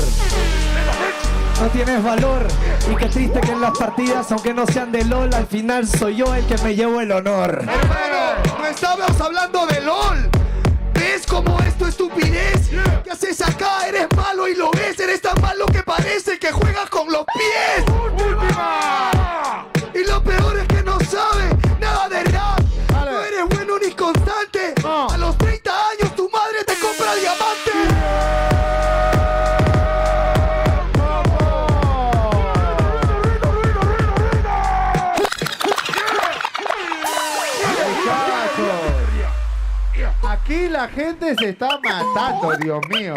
no tienes valor. Y qué triste que en las partidas, aunque no sean de LOL, al final soy yo el que me llevo el honor. Hermano, no estamos hablando de LOL. ¿Ves cómo es tu estupidez? ¿Qué haces acá? Eres malo y lo ves. Eres tan malo que parece que juegas con los pies. Y lo peor es que no sabes nada de rap. No eres bueno ni constante. A los 30 años tu madre te compra diamantes. Aquí la gente se está matando, Dios mío.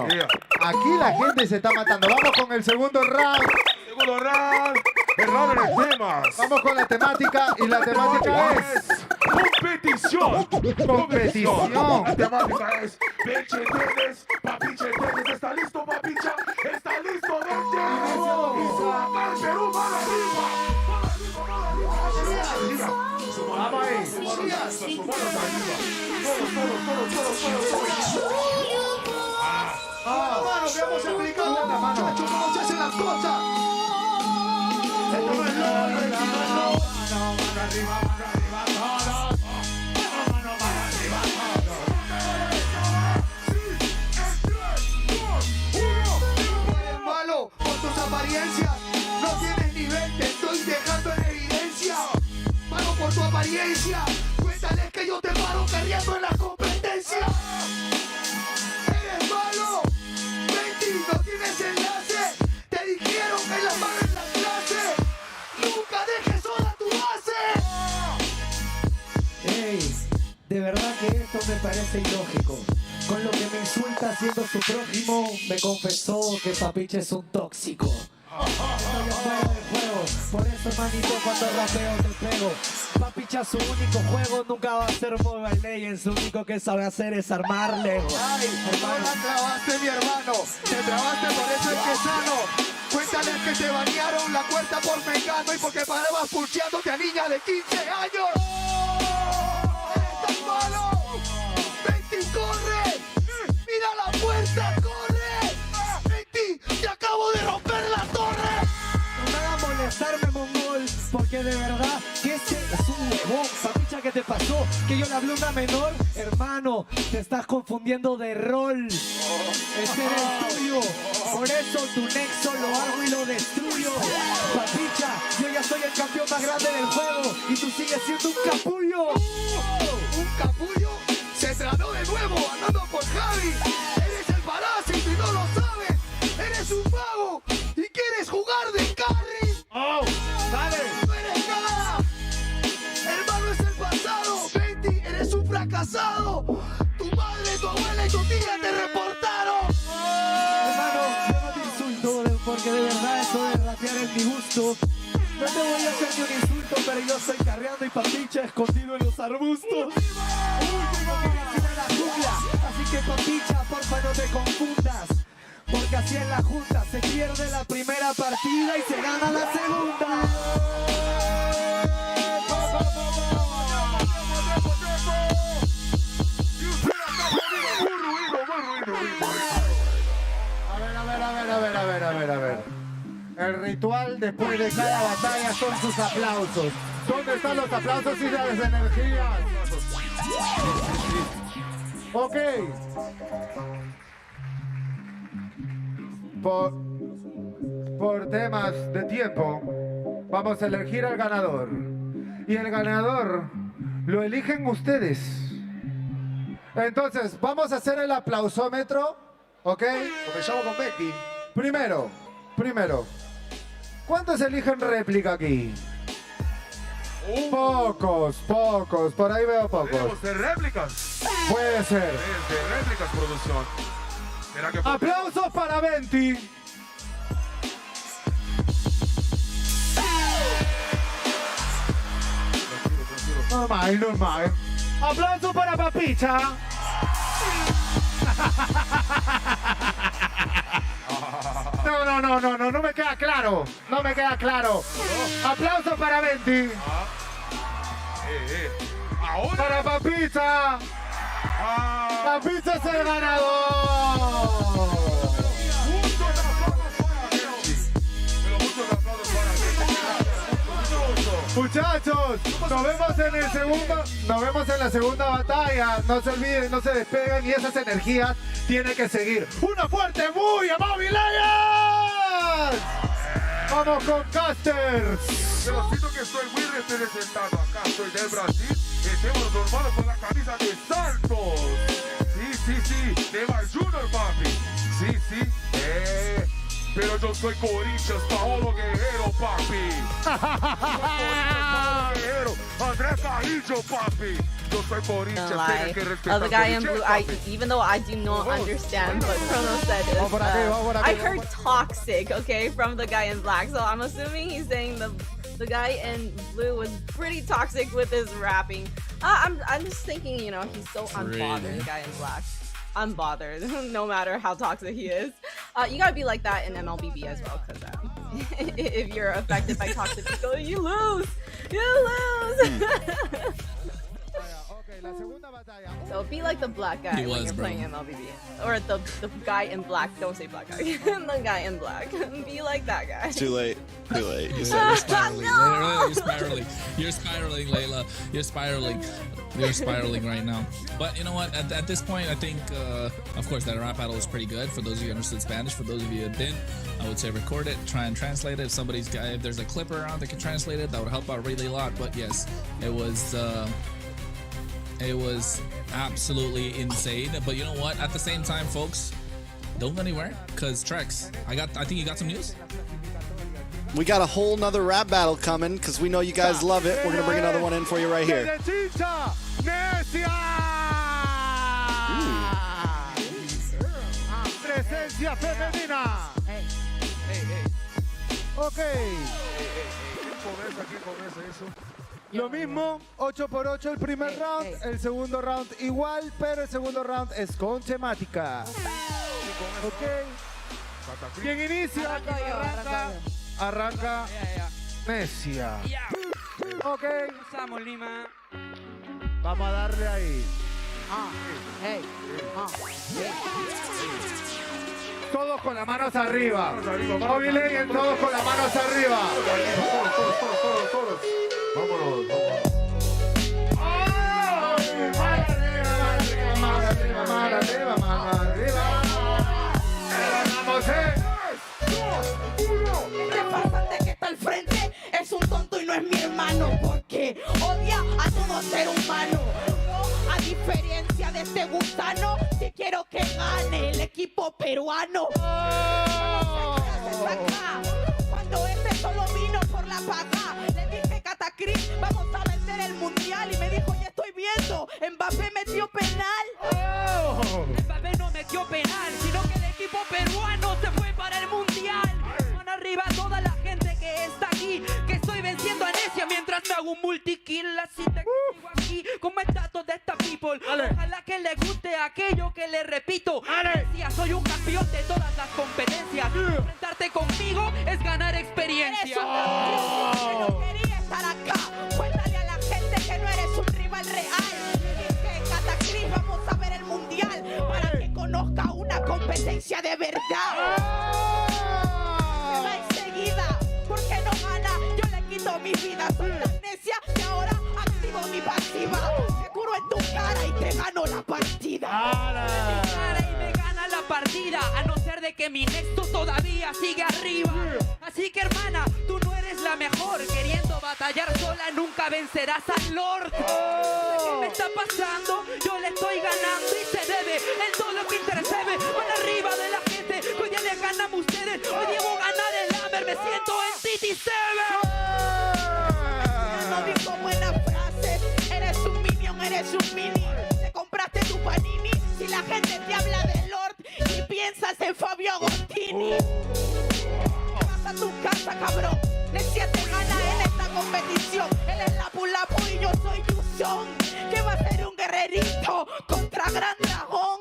Aquí la gente se está matando. Vamos con el segundo round. Segundo round. El round de los temas. Vamos con la temática y la temática es competición. Competición. La temática es Papiche Tenis. ¿Está listo, Papiche? hermano. Esto no se hacen las cosas. Esto no es loco, no es loco. Mano arriba, todos. Mano arriba, todos. Eres malo por tus apariencias. No tienes nivel, te estoy dejando en evidencia. Malo por tu apariencia. Cuéntales que yo te paro perdiendo en la competencia. Eres malo. Venti, no tienes enlace. Te dijeron que la mano en la clase. Nunca dejes sola tu base. Ey, de verdad que esto me parece ilógico. Con lo que me insulta siendo su prójimo, me confesó que Papiche es un tóxico. Estoy afuera del juego, por eso manito cuando rapeo te pego. Papicha su único juego nunca va a ser Mobile Legends, lo único que sabe hacer es armar Lego. Ay, hermano, la clavaste mi hermano. Te trabaste, por eso es que sano. Cuéntales que te banearon la cuenta por mengano y porque parabas pulseándote a niña de 15 años. ¡Eres tan malo! ¡Venti, corre! ¡Mira la puerta, corre! ¡Venti, te acabo de romper la torre! No me hagas molestarme, mongol, porque de verdad que ese es un huevón. Papicha, ¿qué te pasó? ¿Que yo le hablé a una menor? Hermano, te estás confundiendo de rol. Ese era el tuyo. Por eso tu nexo lo hago y lo destruyo. Papicha, yo ya soy el campeón más grande del juego y tú sigues siendo un capullo. ¿Un capullo? Se trató de nuevo andando por Javi. Eres el parásito y no lo sabes. Eres un vago y quieres jugar de carry. ¡Oh! ¡Dale! No eres nada. Hermano, es el pasado. Venti, eres un fracasado. Tu madre, tu abuela y tu tía te reportaron. Hermano, yo no te insulto porque de verdad eso de rapear es mi gusto. No te voy a hacer ni un insulto, pero yo estoy carreando y Papicha escondido en los arbustos. Último que viene en la jungla, así que Papicha, porfa no te confundas. Porque así en la junta se pierde la primera partida y se gana la segunda. A ver. El ritual después de cada batalla son sus aplausos. ¿Dónde están los aplausos y las energías? Ok. Por temas de tiempo, vamos a elegir al ganador. Y el ganador lo eligen ustedes. Entonces, vamos a hacer el aplausómetro. ¿Ok? Comenzamos con Betty. Primero. ¿Cuántos eligen réplica aquí? Pocos. Por ahí veo pocos. ¿Tenemos de réplicas? Puede ser. De réplicas, producción. ¿Será que ¡Aplausos para Venti! Normal. ¡Aplausos para Papicha! No me queda claro. Aplausos para Venti. Ahora. Para Papicha. Papicha es el ganador. Muchachos, nos vemos en la segunda batalla. No se olviden, no se despeguen y esas energías tienen que seguir. ¡Una fuerte muy a Mobile Legends! Vamos con Casters. Pero siento que estoy muy representado acá. Soy del Brasil y tengo los hermanos con la camisa de Santos. Sí, Neymar Junior, papi. Sí. Pero yo soy Corinthians, Paolo Guerrero, papi. Paolo Guerrero, André Carrillo, papi. Yo soy Corinthians, tiene que respetar. The guy in blue, even though I do not understand what Chrono said is, I heard toxic, okay, from the guy in black. So I'm assuming he's saying the guy in blue was pretty toxic with his rapping. I'm just thinking, you know, he's so unbothered, the guy in black. Unbothered, no matter how toxic he is. You gotta be like that in MLBB as well, because if you're affected by toxic people, you lose! So be like the black guy He when was, you're bro. playing MLBB. Or the guy in black. Don't say black guy. The guy in black. Be like that guy. Too late. Too late. You're spiraling. You're spiraling. You're spiraling, Layla. You're spiraling. You're spiraling right now. But you know what? At this point, I think, of course, that rap battle was pretty good. For those of you who understood Spanish, for those of you who didn't, I would say record it, try and translate it. If there's a clip around that can translate it, that would help out really a lot. But yes, it was absolutely insane. But you know what? At the same time, folks, don't go anywhere, because Trex, I think you got some news. We got a whole nother rap battle coming because we know you guys love it. We're going to bring another one in for you right here. Presencia femenina. Ok. Lo mismo, 8x8 el primer round, el segundo round igual, pero el segundo round es con temática. Ok. ¿Quién inicia? Arranca Necia. Ok. Vamos a darle ahí. Todos con las manos arriba. Movilen todos con las manos arriba. Todos. Vámonos. Mano arriba. Vamos, Este farsante que está al frente es un tonto y no es mi hermano, porque odia a todo ser humano. A diferencia de este gusano, si quiero que gane el equipo peruano. Cuando este solo vino por la paga, le dije Catacris, vamos a vender el mundial, y me dijo, ya estoy viendo, Mbappé metió penal. Mbappé no metió penal, sino que el equipo peruano se fue para el mundial. Mano arriba a toda la gente que está aquí, que estoy venciendo a Necia mientras me hago un multikill. Así te digo aquí, como el dato de esta people. Ojalá que le guste aquello que le repito. Necia, soy un campeón de todas las competencias. Enfrentarte conmigo es ganar experiencia. No quería estar acá. Cuéntale a la gente que no eres un rival real. Que Catacris, vamos a ver el mundial para que conozca una competencia de verdad. Se va enseguida porque no gana. Yo le quito mi vida. Soy tan necia que ahora activo mi pasiva. Te curo en tu cara y te gano la partida. Y me gana la partida, a no ser de que mi Nexus todavía sigue arriba. Así que hermana, tú no eres la mejor. Queriendo batallar sola nunca vencerás al Lord. ¿Qué me está pasando? Yo le estoy ganando y se debe en todo lo que intercede. Van arriba de la gente, que hoy día le ganamos ustedes. Hoy debo ganar el AMER, me siento ENTITY7. No dijo buena frase. Eres un minion, eres un mini. Te compraste tu panini. Si la gente te habla de Lord y piensas en Fabio Agostini. Vas a tu casa, cabrón. Necia te gana en esta competición. Él es la Pulapu y yo soy Yuzón. Que va a ser un guerrerito contra Gran Dragón.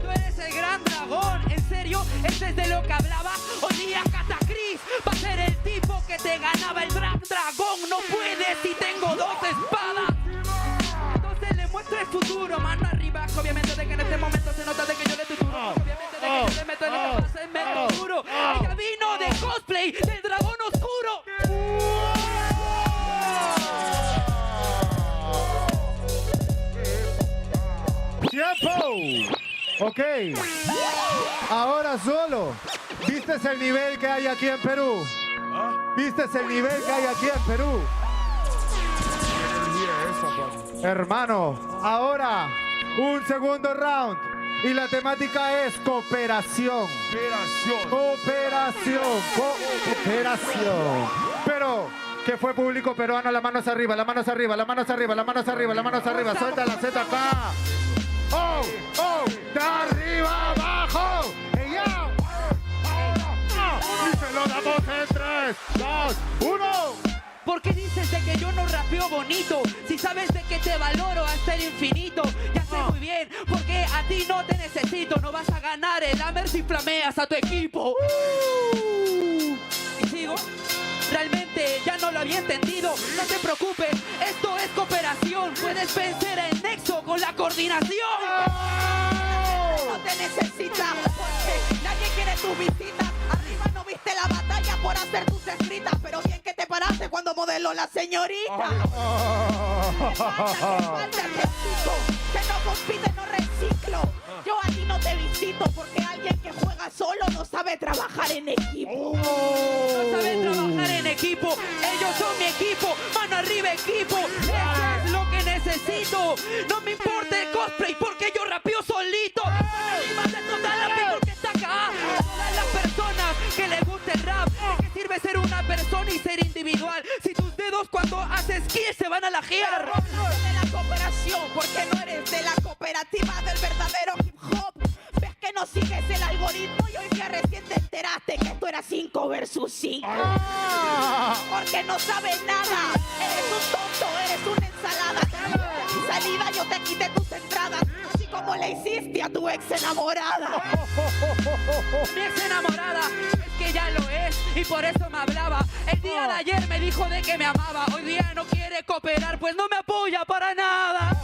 Tú eres el Gran Dragón, ¿en serio? ¿Eso es de lo que hablaba? Hoy día Catacris va a ser el tipo que te ganaba el Gran Dragón. No puedes si tengo dos espadas. Entonces le muestro el futuro, mano arriba. Obviamente de que en este momento se nota de que yo le doy duro. Obviamente de que yo le meto en esta fase, meto duro. Ella vino de cosplay del dragón oscuro. ¡Tiempo! Ok. Ahora solo. ¿Viste el nivel que hay aquí en Perú? ¿Viste el nivel que hay aquí en Perú? Hermano, ahora un segundo round. Y la temática es cooperación. Cooperación. Pero, ¿qué fue público peruano? Las manos arriba, las manos arriba, las manos arriba, las manos arriba, las manos arriba. Suelta la Z acá. ¡Oh! ¡Oh! ¡De arriba abajo! ¡Y ya! Y se lo damos en 3, 2, 1. ¿Por qué dices de que yo no rapeo bonito? Si sabes de que te valoro hasta el infinito. Ya sé muy bien, porque a ti no te necesito. No vas a ganar el AMER si flameas a tu equipo. ¿Y sigo? Realmente ya no lo había entendido. No te preocupes, esto es cooperación. Puedes puedes vencer el nexo con la coordinación. No te necesitas porque nadie quiere tu visita. Arriba no viste la batalla por hacer tus escritas, pero bien que te paraste cuando modeló la señorita. Que no compite, no reciclo. Yo a ti no te visito porque alguien que juega solo no sabe trabajar en equipo. No saben trabajar en equipo. Ellos son mi equipo. Mano arriba, equipo. Eso es lo que necesito. No me importa el cosplay porque yo rapeo solito. Arriba de toda la people que está acá. Todas las personas que les gusta el rap. ¿De qué sirve ser una persona y ser individual? Si tus dedos cuando haces kill se van a lajear. De la cooperación, porque no eres de la cooperativa del verdadero hip hop. Ves que no sigues el algoritmo y hoy día recién te enteraste que esto era 5 versus 5. Porque no sabes nada. Eres un tonto, eres una ensalada. De mi salida yo te quité tus entradas, así como le hiciste a tu ex enamorada. Mi ex enamorada es que ya lo es y por eso me hablaba. El día de ayer me dijo de que me amaba. Hoy día no quiere cooperar, pues no me apoya para nada.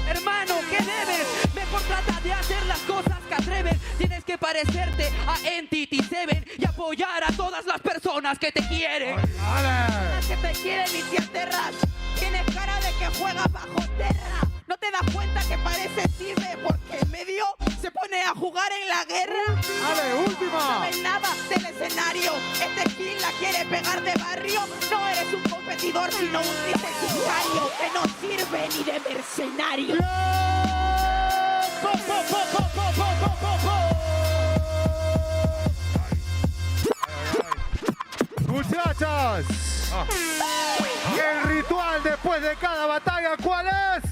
Hermano, ¿qué debes? Mejor trata de hacer las cosas que atreves. Tienes que parecerte a ENTITY7 y apoyar a todas las personas que te quieren. Las que te quieren y te aterras. Tienes cara de que juegas bajo tierra. ¿No te das cuenta que parece sirve porque en medio se pone a jugar en la guerra? ¡Ale, última! No sabes nada del escenario. Este skill la quiere pegar de barrio. No eres un competidor, sino un licenciario que no sirve ni de mercenario. Muchachos, el ritual después de cada batalla, ¿cuál es?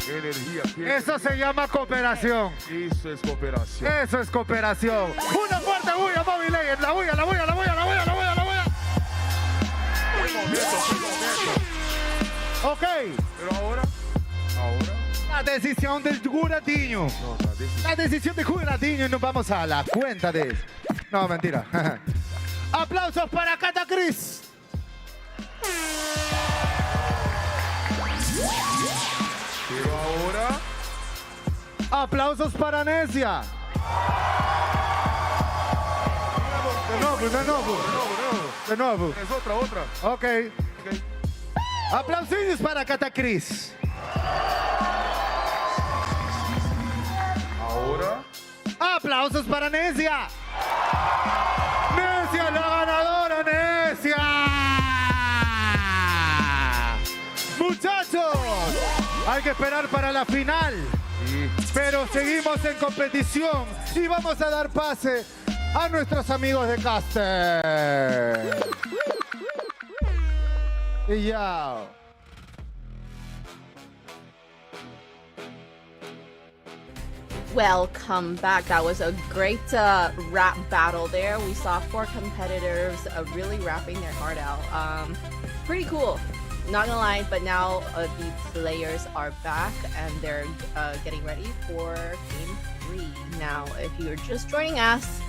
Energía. Eso se llama cooperación. Eso es cooperación. Eso es cooperación. Una fuerte bulla, Bobby Legend. La bulla. Ok. Pero ahora. La decisión del juradiño. La decisión del juradiño y nos vamos a la cuenta de... No, mentira. Aplausos para Catacris. Pero ahora. Aplausos para Necia. De nuevo. Es otra. Ok. Aplausillos para Catacris. Ahora. Aplausos para Necia. Necia, la ganadora, Necia. Muchachos, hay que esperar para la final. Pero seguimos en competición y vamos a dar pase a nuestros amigos de Caster. Y ya. Welcome back. That was a great rap battle there. We saw 4 competitors really rapping their heart out. Pretty cool. Not gonna lie, but now the players are back and they're getting ready for Game 3. Now, if you're just joining us,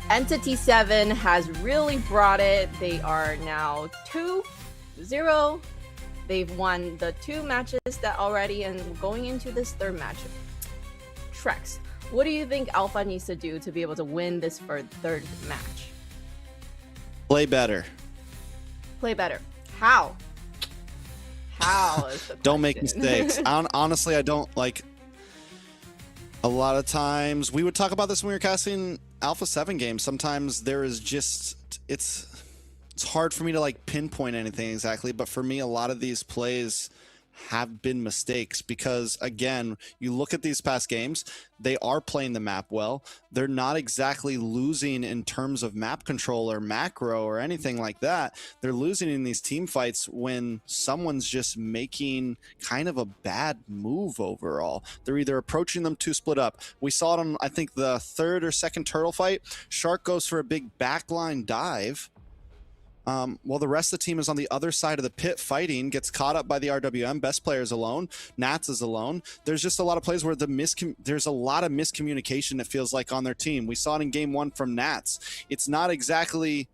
ENTITY7 has really brought it. They are now 2-0. They've won the 2 matches that already and going into this 3rd match. Trex, what do you think Alpha needs to do to be able to win this 3rd match? Play better. Play better. How? How is the Don't make question. mistakes. Honestly, I don't like. A lot of times, we would talk about this when we were casting ALPHA7 games. Sometimes there is just it's hard for me to like pinpoint anything exactly, but for me, a lot of these plays have been mistakes because, again, you look at these past games, they are playing the map well. They're not exactly losing in terms of map control or macro or anything like that. They're losing in these team fights when someone's just making kind of a bad move overall. They're either approaching them to split up. We saw it on, I think, the 3rd or 2nd turtle fight. Shark goes for a big backline dive. While the rest of the team is on the other side of the pit fighting, gets caught up by the RWM. Best player is alone. Nats is alone. There's just a lot of plays where there's a lot of miscommunication, it feels like, on their team. We saw it in game 1 from Nats. It's not exactly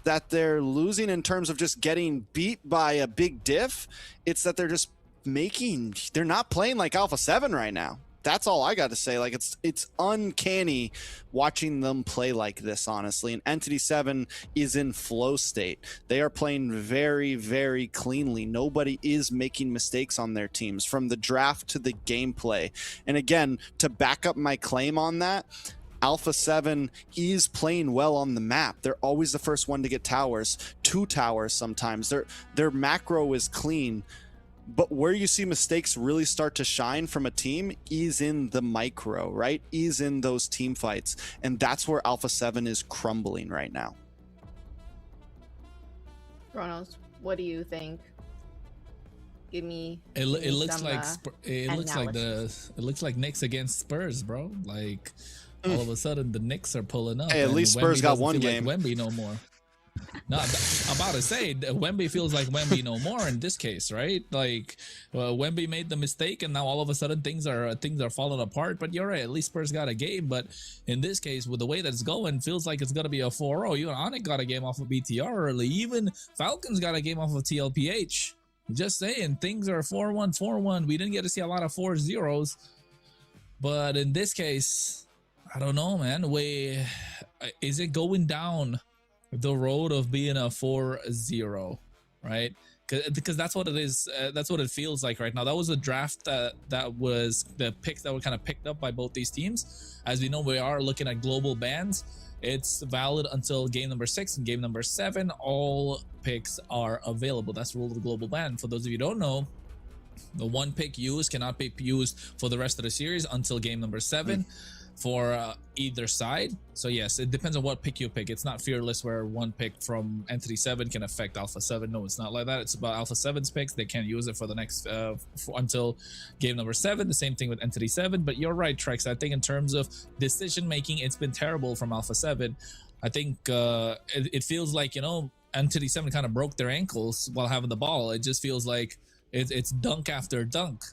that they're losing in terms of just getting beat by a big diff. It's that they're just they're not playing like ALPHA7 right now. That's all I got to say. Like, it's uncanny watching them play like this, honestly. And ENTITY7 is in flow state. They are playing very, very cleanly. Nobody is making mistakes on their teams, from the draft to the gameplay. And again, to back up my claim on that, ALPHA7 is playing well on the map. They're always the first one to get towers, 2 towers sometimes. Their macro is clean. But where you see mistakes really start to shine from a team is in the micro, right? Is in those team fights. And that's where ALPHA7 is crumbling right now. Kronos, what do you think? Give me. It looks some, like it looks like Knicks against Spurs, bro. Like all of a sudden the Knicks are pulling up. Hey, at least Spurs got one game. Like Wemby no more. No, I'm about to say Wemby feels like Wemby no more in this case, right? Like Wemby made the mistake, and now all of a sudden things are falling apart. But you're right, at least Spurs got a game. But in this case, with the way that's going, feels like it's gonna be a 4-0. Even Onyx got a game off of BTR early. Even Falcons got a game off of TLPH. Just saying, things are 4-1, 4-1. We didn't get to see a lot of 4-0s, but in this case, I don't know, man. Is it going down the road of being a 4-0, right? Because that's what it is. That's what it feels like right now. That was a draft that was the picks that were kind of picked up by both these teams. As we know, we are looking at global bans. It's valid until game number 6 and game number 7. All picks are available. That's the rule of the global ban. For those of you who don't know, the 1 pick used cannot be used for the rest of the series until game number 7. For either side. So yes, it depends on what pick you pick. It's not Fearless where 1 pick from ENTITY7 can affect ALPHA7. No, it's not like that. It's about ALPHA7's picks. They can't use it for the next until game number 7. The same thing with ENTITY7. But you're right, Trex. I think in terms of decision making, it's been terrible from ALPHA7. I think it feels like, you know, ENTITY7 kind of broke their ankles while having the ball. It just feels like it's dunk after dunk.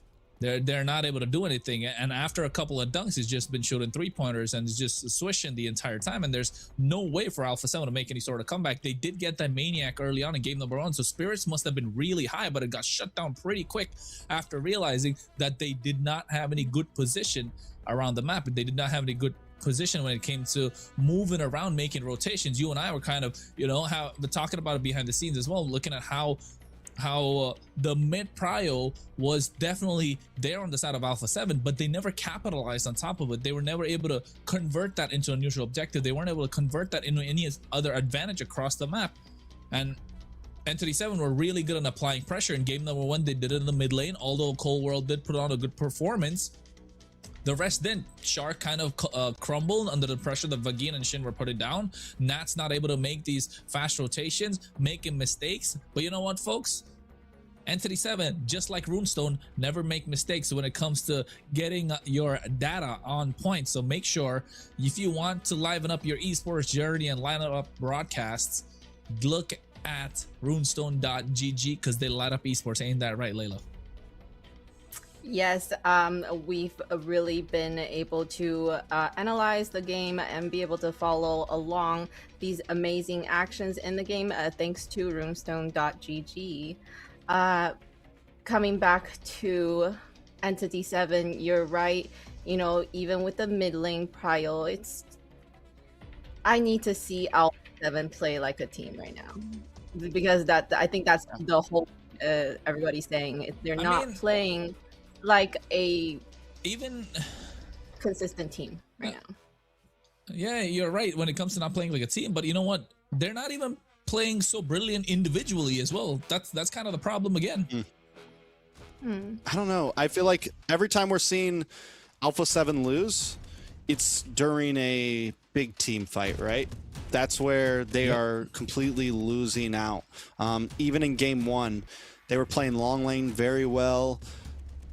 They're not able to do anything, and after a couple of dunks, he's just been shooting 3-pointers and just swishing the entire time, and there's no way for ALPHA7 to make any sort of comeback. They did get that Maniac early on in game number 1, so spirits must have been really high, but it got shut down pretty quick after realizing that they did not have any good position around the map, and they did not have any good position when it came to moving around, making rotations. You and I were kind of, you know, talking about it behind the scenes as well, looking at how the mid prio was definitely there on the side of ALPHA7, but they never capitalized on top of it. They were never able to convert that into a neutral objective. They weren't able to convert that into any other advantage across the map. And ENTITY7 were really good on applying pressure. In game number 1, they did it in the mid lane, although Cold World did put on a good performance. The rest didn't. Shark kind of crumbled under the pressure that Vagine and Shin were putting down. Nat's not able to make these fast rotations, making mistakes. But you know what, folks? ENTITY7, just like Runestone, never make mistakes when it comes to getting your data on point. So make sure, if you want to liven up your esports journey and line up broadcasts, look at runestone.gg because they light up esports. Ain't that right, Layla? Yes, we've really been able to analyze the game and be able to follow along these amazing actions in the game thanks to runestone.gg. Coming back to ENTITY7, you're right. You know, even with the mid lane prio, I need to see ALPHA7 play like a team right now, because I think that's the whole everybody's saying. They're not playing like a consistent team right now. Yeah, you're right when it comes to not playing like a team, but you know what? They're not even playing so brilliant individually as well. That's kind of the problem again. I don't know. I feel like every time we're seeing ALPHA7 lose, it's during a big team fight, right? That's where they are completely losing out. Even in game 1, they were playing long lane very well.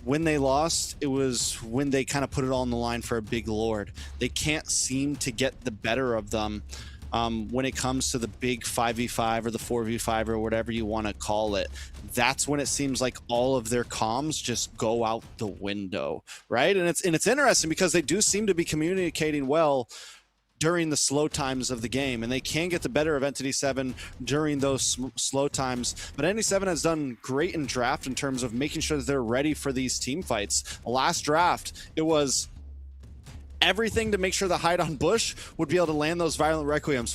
When they lost, it was when they kind of put it all on the line for a big lord. They can't seem to get the better of them when it comes to the big 5v5 or the 4v5 or whatever you want to call it. That's when it seems like all of their comms just go out the window, right? And it's interesting because they do seem to be communicating well, during the slow times of the game, and they can get the better of ENTITY7 during those slow times. But ENTITY7 has done great in draft in terms of making sure that they're ready for these team fights. Last draft, it was everything to make sure the hide on bush would be able to land those violent requiems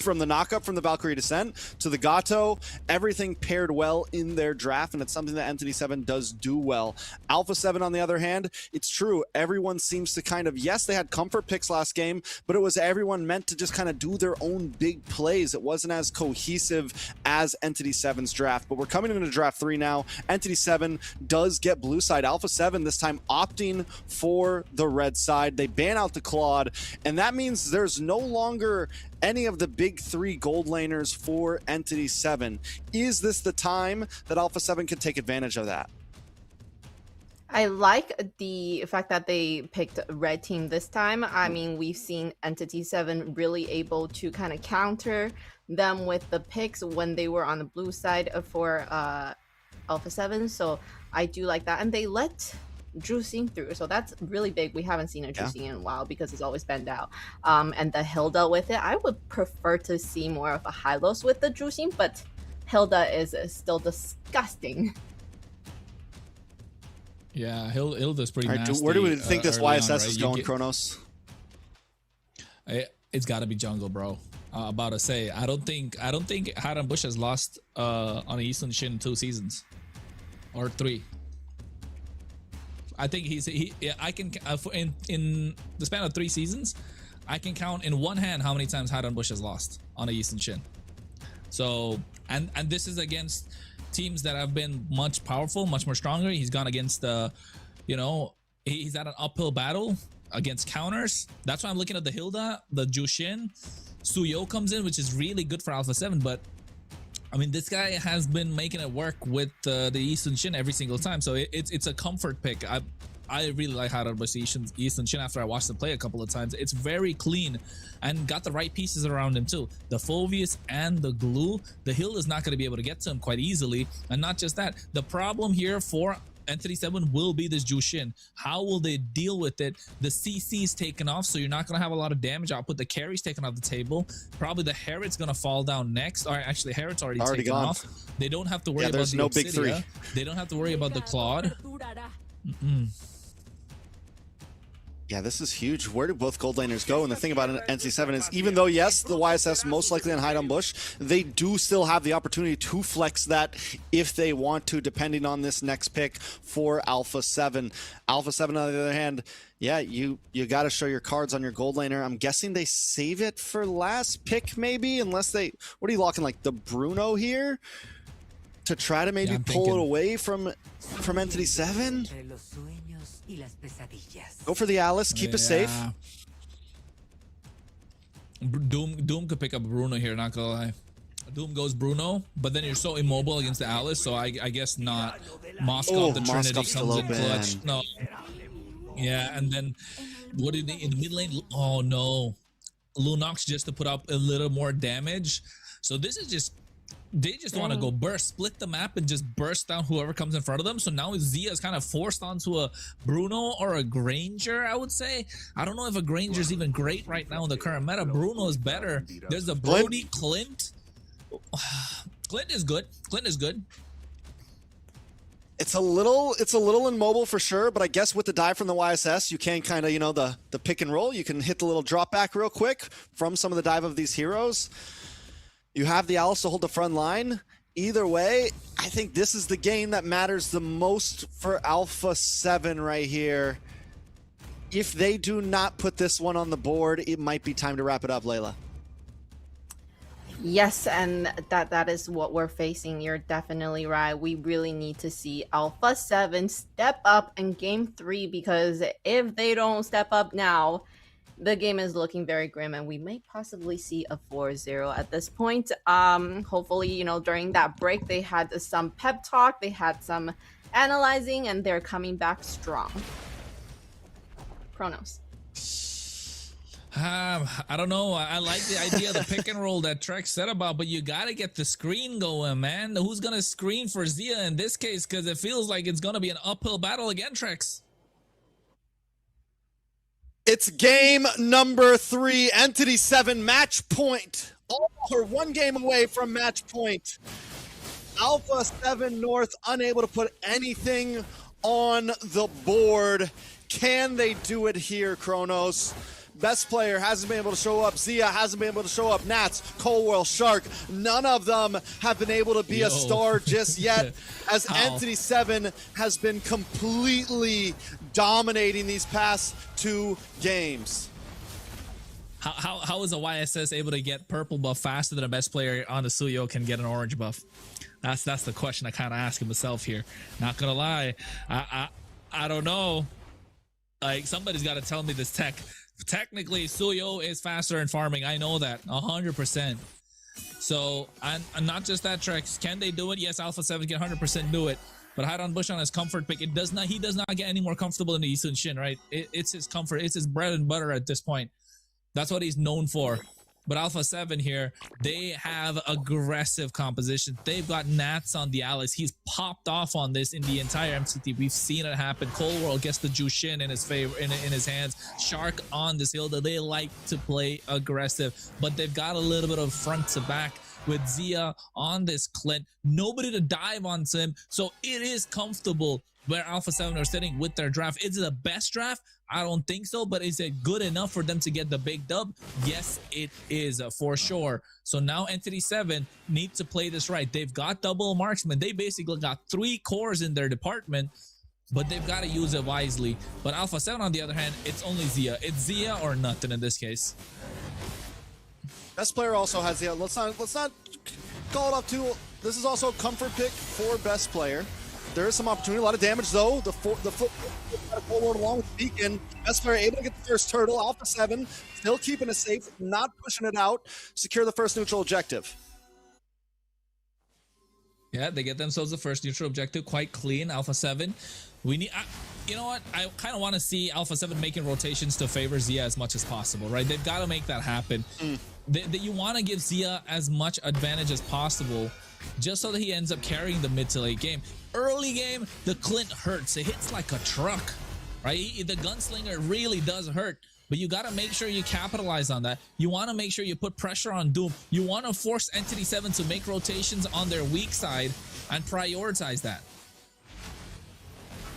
from the knockup from the Valkyrie Descent to the Gato. Everything paired well in their draft, and it's something that ENTITY7 does do well. ALPHA7, on the other hand, it's true, everyone seems to kind of, yes, they had comfort picks last game, but it was everyone meant to just kind of do their own big plays. It wasn't as cohesive as ENTITY7's draft, but we're coming into draft 3 now. ENTITY7 does get blue side. ALPHA7 this time opting for the red side. They ban out the Claude, and that means there's no longer any of the big 3 gold laners for ENTITY7. Is this the time that ALPHA7 can take advantage of that? I like the fact that they picked red team this time. I mean, we've seen ENTITY7 really able to kind of counter them with the picks when they were on the blue side for ALPHA7, so I do like that. And they let Juicing through, so that's really big. We haven't seen a Juicing in a while because it's always banned out. And the Hilda with it, I would prefer to see more of a Hylos with the Juicing, but Hilda is still disgusting. Yeah, Hilda's pretty nasty. Where do we think this YSS on, right? is going, Kronos? It's got to be jungle, bro. About to say, I don't think Hide on Bush has lost on Eastern Shin in 2 seasons or 3. I think I can in the span of 3 seasons, I can count in one hand how many times Hide on Bush has lost on a Eastern Shin. So and this is against teams that have been much powerful, much more stronger. He's gone against he's at an uphill battle against counters. That's why I'm looking at the Hilda, the Jushin. Suyo comes in, which is really good for ALPHA7, but I mean, this guy has been making it work with the Eastern Shin every single time, so it's a comfort pick. I really like Hide on Bush Eastern Shin after I watched him play a couple of times. It's very clean and got the right pieces around him too. The Phoveus and the Glue, the Hill is not going to be able to get to him quite easily. And not just that, the problem here for ENTITY7 will be this Jushin. How will they deal with it? The CC's taken off, so you're not going to have a lot of damage. I'll put the carries taken off the table. Probably the Herod's going to fall down next. Or actually, Herod's already taken gone off. They don't have to worry about the no Obsidia. big 3. They don't have to worry about the Claude. Yeah, this is huge. Where do both gold laners go? And the thing about NC7 is, even though, yes, the YSS most likely on Hide on Bush, they do still have the opportunity to flex that if they want to, depending on this next pick for ALPHA7. ALPHA7, on the other hand, yeah, you got to show your cards on your gold laner. I'm guessing they save it for last pick, maybe, unless they... What are you locking, like the Bruno here? To try to maybe pull it away from ENTITY7? Go for the Alice, keep it safe. Doom could pick up Bruno here, not gonna lie. Doom goes Bruno, but then you're so immobile against the Alice, so I guess not. Moskov, the Trinity comes in clutch. No. Yeah, and then what did they in the mid lane? Oh no. Lunox just to put up a little more damage. So this is just, they just want to go burst, split the map and just burst down whoever comes in front of them. So now Zia is kind of forced onto a Bruno or a Granger, I would say. I don't know if a Granger is even great right now in the current meta. Bruno is better. There's a Brody Clint. Clint is good. Clint is good. It's a little immobile for sure, but I guess with the dive from the YSS, you can kind of, you know, the pick and roll. You can hit the little drop back real quick from some of the dive of these heroes. You have the Alice to hold the front line. Either way, I think this is the game that matters the most for ALPHA7 right here. If they do not put this one on the board, it might be time to wrap it up, Layla. Yes, and that is what we're facing. You're definitely right. We really need to see ALPHA7 step up in game 3, because if they don't step up now, the game is looking very grim, and we may possibly see a 4-0 at this point. Hopefully, you know, during that break, they had some pep talk, they had some analyzing, and they're coming back strong. Kronos. I don't know. I like the idea of the pick and roll that Trex said about, but you got to get the screen going, man. Who's going to screen for Zia in this case? Because it feels like it's going to be an uphill battle again, Trex. It's game number 3, ENTITY7 match point. All are 1 game away from match point. ALPHA7 North unable to put anything on the board. Can they do it here, Kronos? Best player hasn't been able to show up. Zia hasn't been able to show up. Nats, Colwell, Shark, none of them have been able to be a star just yet, as ENTITY7 has been completely dominating these past 2 games. How is a YSS able to get purple buff faster than a best player on the Suyo can get an orange buff? That's the question I kind of ask myself here. Not gonna lie, I don't know. Like, somebody's got to tell me this tech. Technically, Suyo is faster in farming. I know that 100%. So, and not just that, Trex. Can they do it? Yes, ALPHA7 can 100% do it. But Haidan Bush on his comfort pick, he does not get any more comfortable than the Yisun Shin, right? It's his comfort. It's his bread and butter at this point. That's what he's known for. But ALPHA7 here, they have aggressive composition. They've got Nats on the Alex. He's popped off on this in the entire MCT. We've seen it happen. Coldworld gets the Jushin in his favor, in his hands. Shark on this hill. They like to play aggressive, but they've got a little bit of front to back with Zia on this Clint. Nobody to dive onto him, so it is comfortable where ALPHA7 are sitting with their draft. Is it the best draft? I don't think so, but is it good enough for them to get the big dub? Yes, it is, for sure. So now ENTITY7 need to play this right. They've got double marksman. They basically got 3 cores in their department, but they've got to use it wisely. But ALPHA7, on the other hand, it's only Zia. It's Zia or nothing in this case. Best player also has Zia. Let's not call it off too. This is also a comfort pick for best player. There is some opportunity, a lot of damage though. The foot forward along with Beacon. Best player able to get the first turtle. ALPHA7 still keeping it safe, not pushing it out. Secure the first neutral objective. Yeah, they get themselves the first neutral objective quite clean. ALPHA7. We need, you know what? I kind of want to see ALPHA7 making rotations to favor Zia as much as possible, right? They've got to make that happen. You want to give Zia as much advantage as possible, just so that he ends up carrying the mid to late game. Early game, the Clint hurts. It hits like a truck, right? The gunslinger really does hurt, but you got to make sure you capitalize on that. You want to make sure you put pressure on Doom. You want to force ENTITY7 to make rotations on their weak side and prioritize that.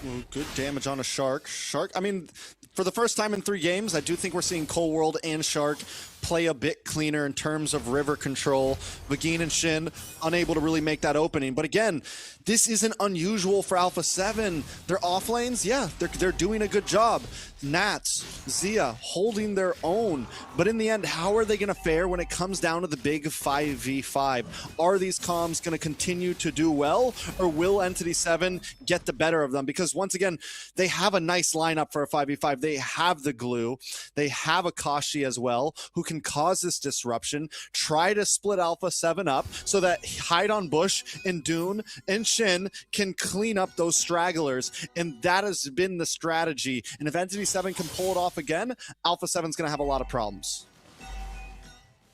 Ooh, good damage on a Shark. I mean, for the first time in 3 games, I do think we're seeing Coldworld and Shark play a bit cleaner in terms of river control. Vagine and Shin unable to really make that opening. But again, this isn't unusual for ALPHA7. Their off lanes, yeah, they're doing a good job. Nats, Zia holding their own. But in the end, how are they going to fare when it comes down to the big 5v5? Are these comms going to continue to do well, or will ENTITY7 get the better of them? Because once again, they have a nice lineup for a 5v5. They have the glue. They have Akashi as well, who can cause this disruption. Try to split ALPHA7 up so that Haidan Bush and Dune and Shin can clean up those stragglers. And that has been the strategy. And if ENTITY7 can pull it off again, ALPHA7's going to have a lot of problems.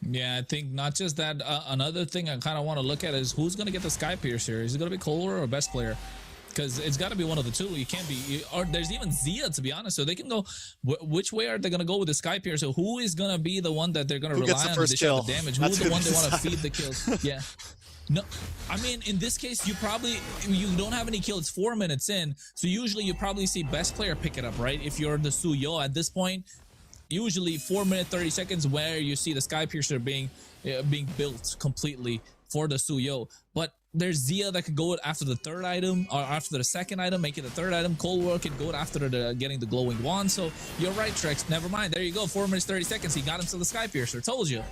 Yeah, I think not just that. Another thing I kind of want to look at is who's going to get the Sky Piercer. Is it going to be Kohler or best player? Because it's got to be one of the two. You can't be, or there's even Zia, to be honest. So they can go, which way are they going to go with the Sky Piercer? So who is going to be the one that they're going to rely on to dish out the damage? Who's the one they want to feed the kills? Yeah. No, I mean, in this case, you don't have any kills. It's 4 minutes in. So usually you probably see best player pick it up, right? If you're the Suyo at this point, usually 4 minutes, 30 seconds where you see the Sky Piercer being built completely for the Suyo. But there's Zia that could go after the 3rd item, or after the 2nd item, make it the 3rd item. Coldworld can go after getting the glowing wand. So you're right, Trex. Never mind. There you go. 4 minutes, 30 seconds. He got himself the Sky Piercer. Told you.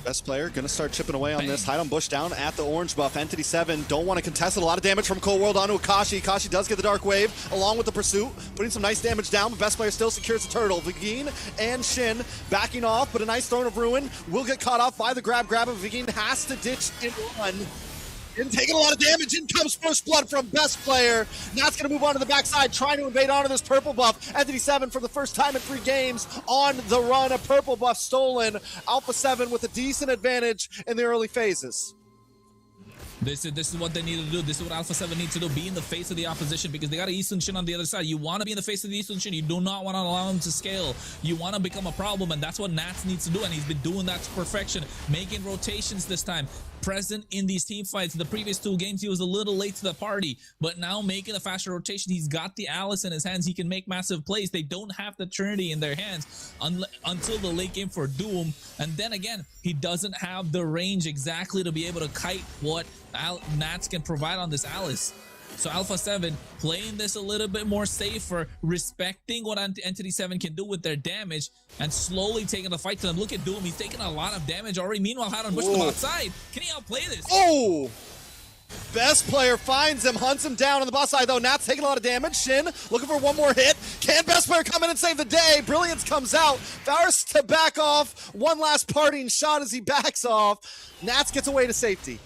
Best player gonna start chipping away on this. Haidan Bush down at the orange buff. ENTITY7 don't want to contest it. A lot of damage from Coldworld onto Akashi. Akashi does get the dark wave along with the pursuit, putting some nice damage down, but best player still secures the turtle. Vagine and Shin backing off, but a nice Throne of Ruin will get caught off by the grab. Vagine has to ditch and run. And taking a lot of damage. In comes first blood from best player. Now it's going to move on to the backside, trying to invade onto this purple buff. ENTITY7 for the first time in 3 games on the run. A purple buff stolen. ALPHA7 with a decent advantage in the early phases. This is what they need to do. This is what ALPHA7 needs to do. Be in the face of the opposition because they got Eastern Shin on the other side. You want to be in the face of the Eastern Shin. You do not want to allow him to scale. You want to become a problem, and that's what Nats needs to do, and he's been doing that to perfection. Making rotations this time. Present in these team fights. The previous 2 games, he was a little late to the party, but now making a faster rotation. He's got the Alice in his hands. He can make massive plays. They don't have the Trinity in their hands until the late game for Doom. And then again, he doesn't have the range exactly to be able to kite what Nats can provide on this Alice. So ALPHA7 playing this a little bit more safer, respecting what ENTITY7 can do with their damage, and slowly taking the fight to them. Look at Doom. He's taking a lot of damage already. Meanwhile, Hide on Bush from outside. Can he outplay this? Oh! Best player finds him, hunts him down on the boss side, though. Nat's taking a lot of damage. Shin looking for one more hit. Can Best Player come in and save the day? Brilliance comes out. Faris to back off. One last parting shot as he backs off. Nats gets away to safety.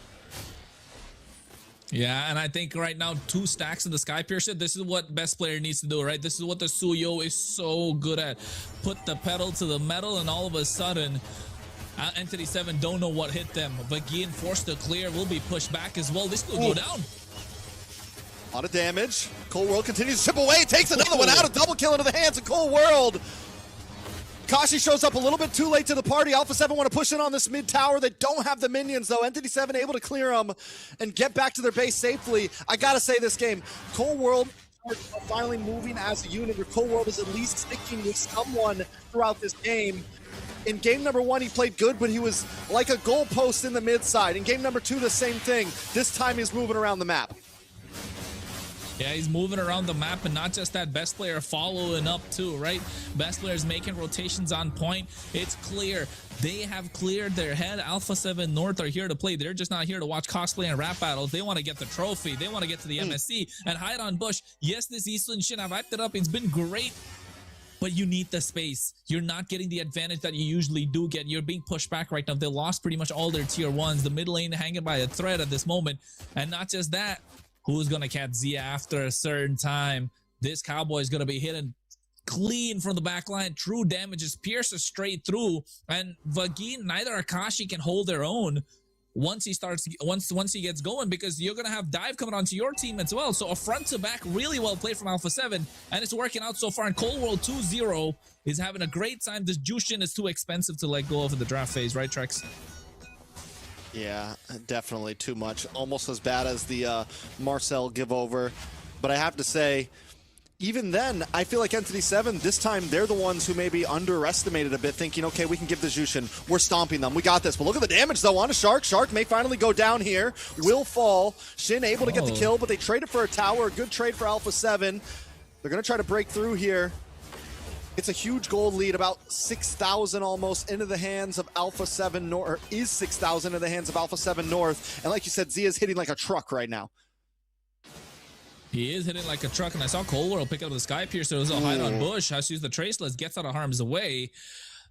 Yeah, and I think right now 2 stacks of the Sky Piercer, this is what Best Player needs to do, right? This is what the Suyo is so good at. Put the pedal to the metal, and all of a sudden, ENTITY7 don't know what hit them. Vagin forced to clear, will be pushed back as well. This will go down. A lot of damage. Cold World continues to chip away, takes another one out, a double kill into the hands of Cold World. Kashi shows up a little bit too late to the party. ALPHA7 want to push in on this mid tower. They don't have the minions, though. ENTITY7 able to clear them and get back to their base safely. I got to say this game, Cold World are finally moving as a unit, where Cold World is at least sticking with someone throughout this game. In game number 1, he played good, but he was like a goalpost in the mid side. In game number 2, the same thing. This time he's moving around the map. Yeah, he's moving around the map, and not just that, Best Player following up too, right? Best Player's making rotations on point. It's clear. They have cleared their head. ALPHA7 North are here to play. They're just not here to watch cosplay and rap battles. They want to get the trophy. They want to get to the MSC and Hide on Bush. Yes, this Eastern Shin, I've hyped it up. It's been great, but you need the space. You're not getting the advantage that you usually do get. You're being pushed back right now. They lost pretty much all their tier 1s. The mid lane hanging by a thread at this moment. And not just that, who's going to catch Zia after a certain time? This Cowboy is going to be hitting clean from the back line. True damage is pierces straight through. And Vagin, neither Akashi can hold their own once he starts, once he gets going, because you're going to have Dive coming onto your team as well. So a front to back, really well played from ALPHA7, and it's working out so far. And Cold World 2-0 is having a great time. This Jushin is too expensive to let go of in the draft phase, right, Trex? Yeah, definitely too much. Almost as bad as the Marcel give over. But I have to say, even then, I feel like ENTITY7, this time, they're the ones who maybe underestimated a bit, thinking, okay, we can give the Jushin. We're stomping them. We got this. But look at the damage, though, on a Shark. Shark may finally go down here. Will fall. Shin able to get the kill, but they traded for a tower. A good trade for ALPHA7. They're going to try to break through here. It's a huge gold lead, about 6,000 almost into the hands of ALPHA7 North, or is 6,000 in the hands of ALPHA7 North. And like you said, Zia's hitting like a truck right now. He is hitting like a truck, and I saw Cold World pick up the Sky Piercer. It was a Hide on Bush. Has to use the Traceless, gets out of harm's way.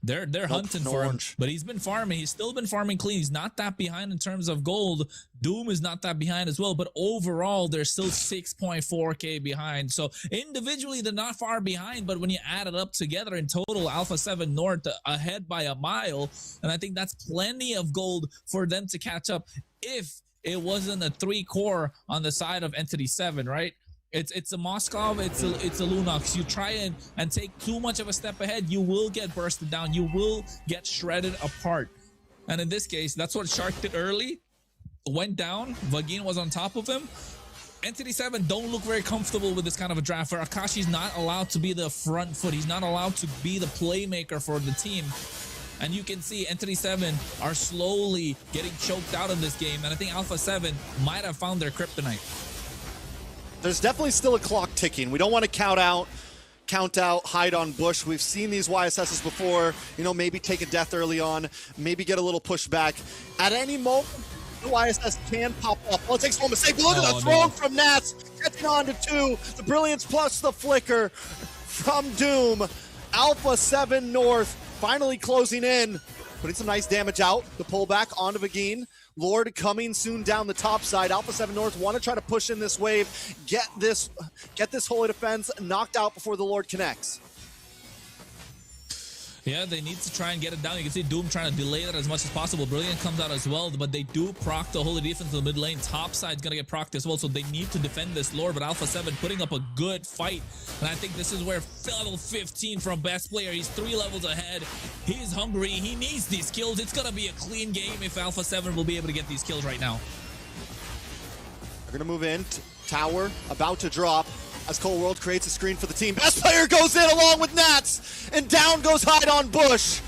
They're hunting for him, but he's been farming. He's still been farming clean. He's not that behind in terms of gold. Doom is not that behind as well, but overall, they're still 6.4K behind. So individually, they're not far behind, but when you add it up together in total, ALPHA7 North ahead by a mile, and I think that's plenty of gold for them to catch up if it wasn't a 3-core on the side of ENTITY7, right? It's a Moskov, it's a Lunox. You try and take too much of a step ahead, you will get bursted down. You will get shredded apart. And in this case, that's what Shark did early. Went down. Vagin was on top of him. ENTITY7 don't look very comfortable with this kind of a draft, where Akashi's not allowed to be the front foot. He's not allowed to be the playmaker for the team. And you can see ENTITY7 are slowly getting choked out in this game. And I think ALPHA7 might have found their kryptonite. There's definitely still a clock ticking. We don't want to count out, Hide on Bush. We've seen these YSSs before, you know, maybe take a death early on, maybe get a little pushback. At any moment, the YSS can pop up. Well, it takes one mistake. Look at the throw from Nats, catching on to 2. The Brilliance plus the flicker from Doom. ALPHA7 North finally closing in, putting some nice damage out. The pullback onto Vagin. Lord coming soon down the top side. ALPHA7 North want to try to push in this wave, get this holy defense knocked out before the Lord connects. Yeah, they need to try and get it down. You can see Doom trying to delay that as much as possible. Brilliant comes out as well, but they do proc the holy defense in the mid lane. Top side's gonna get procced as well, so they need to defend this Lord. But ALPHA7 putting up a good fight, and I think this is where level 15 from best player. He's 3 levels ahead. He's hungry. He needs these kills. It's gonna be a clean game if ALPHA7 will be able to get these kills right now. They're gonna move in. Tower about to drop. As Cole World creates a screen for the team. Best player goes in along with Nats, and down goes Hide on Bush.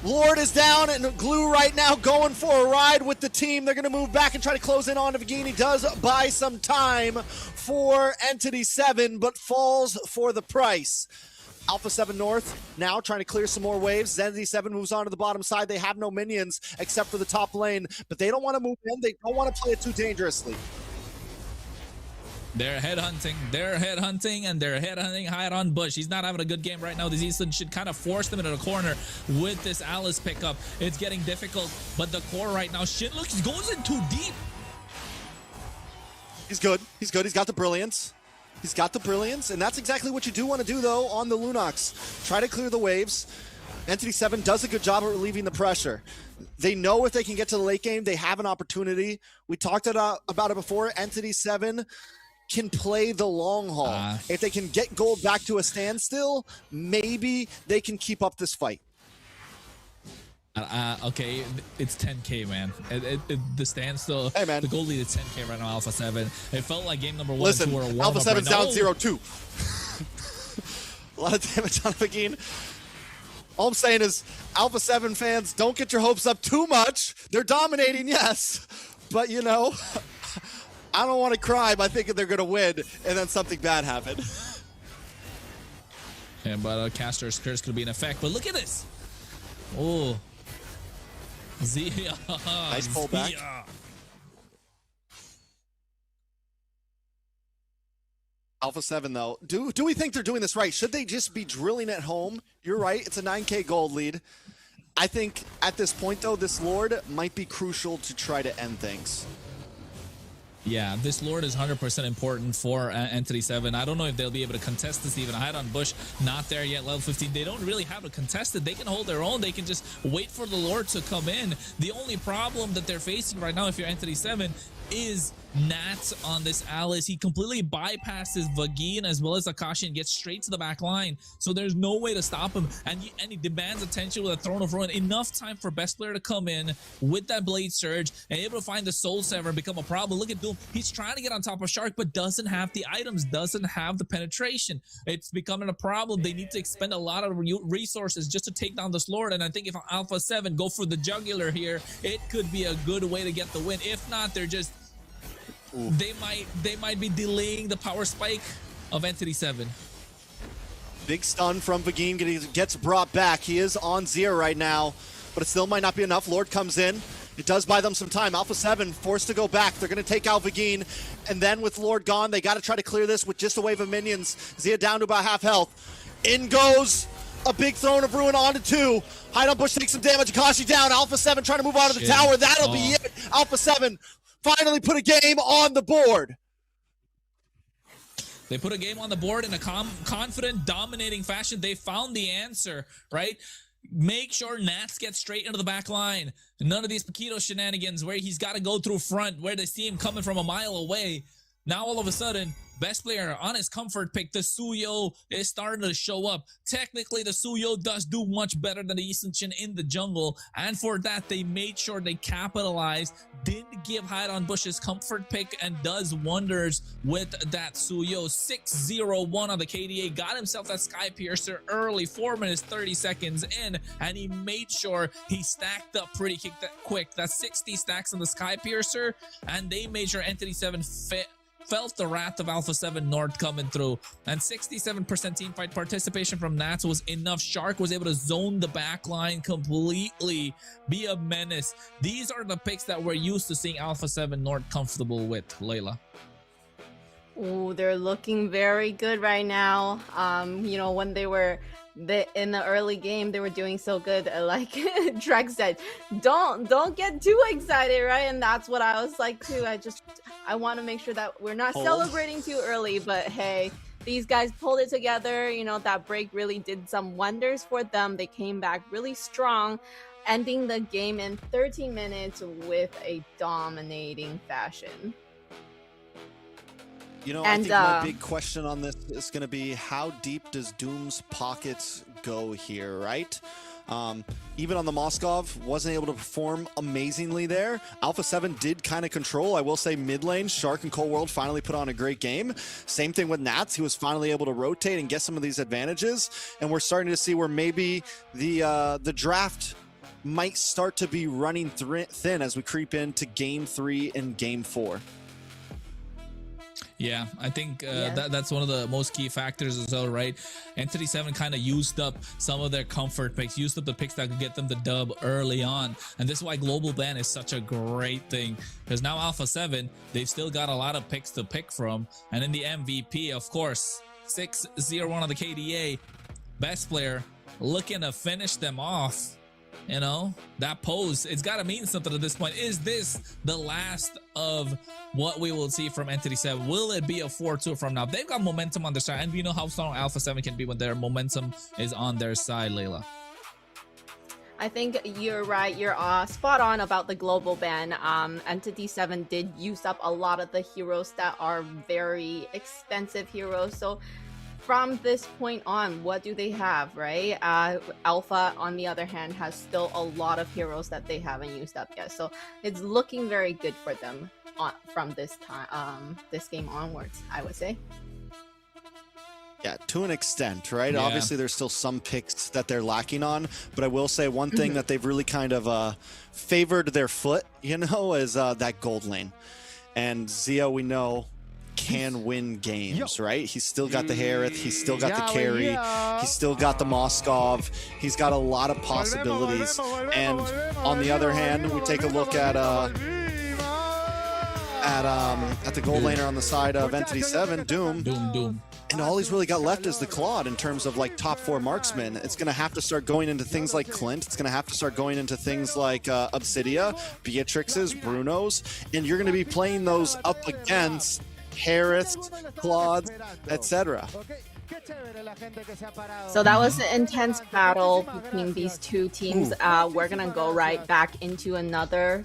Lord is down, and Glue right now going for a ride with the team. They're going to move back and try to close in on Vagini. He does buy some time for ENTITY7, but falls for the price. ALPHA7 North now trying to clear some more waves. ENTITY7 moves on to the bottom side. They have no minions except for the top lane, but they don't want to move in. They don't want to play it too dangerously. They're headhunting, and they're headhunting Hide on Bush. He's not having a good game right now. This Easton should kind of force them into the corner with this Alice pickup. It's getting difficult, but the core right now, shit, look, he goes in too deep. He's good. He's good. He's got the brilliance. He's got the brilliance, and that's exactly what you do want to do, though, on the Lunox. Try to clear the waves. ENTITY7 does a good job of relieving the pressure. They know if they can get to the late game, they have an opportunity. We talked about it before. ENTITY7 can play the long haul. If they can get gold back to a standstill, maybe they can keep up this fight. Okay, it's 10K, man. The standstill, hey, man. The gold lead is 10K right now, ALPHA7. It felt like game number 1 Listen, and 2 were a warm-up ALPHA7's right down 0-2. A lot of damage on Vagine. All I'm saying is, ALPHA7 fans, don't get your hopes up too much. They're dominating, yes, but you know, I don't want to cry by thinking they're going to win and then something bad happened. Yeah, but Caster's curse could be in effect. But look at this. Oh. Zia. Nice pullback. ALPHA7, though. Do we think they're doing this right? Should they just be drilling at home? You're right. It's a 9K gold lead. I think at this point, though, this Lord might be crucial to try to end things. Yeah, this Lord is 100% important for ENTITY7. I don't know if they'll be able to contest this even. Hide on Bush, not there yet, level 15. They don't really have to contest it. They can hold their own. They can just wait for the Lord to come in. The only problem that they're facing right now, if you're ENTITY7, is Nat on this Alice. He completely bypasses Vagine as well as Akashi and gets straight to the back line. So there's no way to stop him. And he demands attention with a Throne of Ruin. Enough time for best player to come in with that Blade Surge and able to find the Soul Sever and become a problem. Look at Doom. He's trying to get on top of Shark, but doesn't have the items, doesn't have the penetration. It's becoming a problem. They need to expend a lot of resources just to take down this Lord. And I think if ALPHA7 go for the jugular here, it could be a good way to get the win. If not, they're just they might be delaying the power spike of ENTITY7. Big stun from Vagine gets brought back. He is on Zia right now, but it still might not be enough. Lord comes in. It does buy them some time. ALPHA7 forced to go back. They're going to take out Vagine, and then with Lord gone, they got to try to clear this with just a wave of minions. Zia down to about half health. In goes a big Throne of Ruin onto 2. Hide on Bush takes some damage. Akashi down. ALPHA7 trying to move on to the tower. That'll be it. ALPHA7 finally put a game on the board. They put a game on the board in a confident, dominating fashion. They found the answer, right? Make sure Nats gets straight into the back line. None of these Paquito shenanigans where he's got to go through front, where they see him coming from a mile away. Now, all of a sudden, best player on his comfort pick, the Suyo, is starting to show up. Technically, the Suyo does do much better than the Easton in the jungle. And for that, they made sure they capitalized, didn't give Hide on Bush's comfort pick, and does wonders with that Suyo. 6-0-1 on the KDA. Got himself that Sky Piercer early, 4 minutes, 30 seconds in. And he made sure he stacked up pretty quick. That's 60 stacks on the Sky Piercer. And they made sure ENTITY7 felt the wrath of ALPHA7 North coming through, and 67% team fight participation from Nats was enough. Shark was able to zone the back line completely, be a menace. These are the picks that we're used to seeing ALPHA7 North comfortable with, Layla. Oh, they're looking very good right now. You know, when they were in the early game, they were doing so good. Like Drek said, don't get too excited, right? And that's what I was like too. I want to make sure that we're not celebrating too early, but hey, these guys pulled it together. You know, that break really did some wonders for them. They came back really strong, ending the game in 13 minutes with a dominating fashion. You know, I think my big question on this is going to be, how deep does Doom's pockets go here, right? Even on the Moskov, wasn't able to perform amazingly there. ALPHA7 did kind of control. I will say mid lane, Shark and Cold World finally put on a great game. Same thing with Nats. He was finally able to rotate and get some of these advantages. And we're starting to see where maybe the draft might start to be running thin as we creep into Game 3 and Game 4. Yeah, I think that's one of the most key factors as well, right? ENTITY7 kind of used up some of their comfort picks, used up the picks that could get them the dub early on. And this is why Global Ban is such a great thing, because now ALPHA7, they've still got a lot of picks to pick from. And in the MVP, of course, 6-0-1 on the KDA, best player looking to finish them off. You know, that pose, it's got to mean something at this point. Is this the last of what we will see from ENTITY7? Will it be a 4-2 from now? They've got momentum on their side, and we know how strong ALPHA7 can be when their momentum is on their side, Layla. I think you're right. You're spot on about the global ban. ENTITY7 did use up a lot of the heroes that are very expensive heroes. So from this point on, what do they have, right? Alpha, on the other hand, has still a lot of heroes that they haven't used up yet. So it's looking very good for them from this time, this game onwards, I would say. Yeah, to an extent, right? Yeah. Obviously, there's still some picks that they're lacking on, but I will say one thing that they've really kind of favored their foot, you know, is that gold lane. And Zio, we know, can win games, right? He's still got the Harith, he's still got the carry, he's still got the Moskov, he's got a lot of possibilities. And on the other hand, we take a look at the gold laner on the side of ENTITY7, Doom. And all he's really got left is the Claude in terms of like top 4 marksmen. It's going to have to start going into things like Clint. It's going to have to start going into things like Obsidia, Beatrix's, Bruno's. And you're going to be playing those up against Harris, Claude, etc. So that was an intense battle between these two teams. We're gonna go right back into another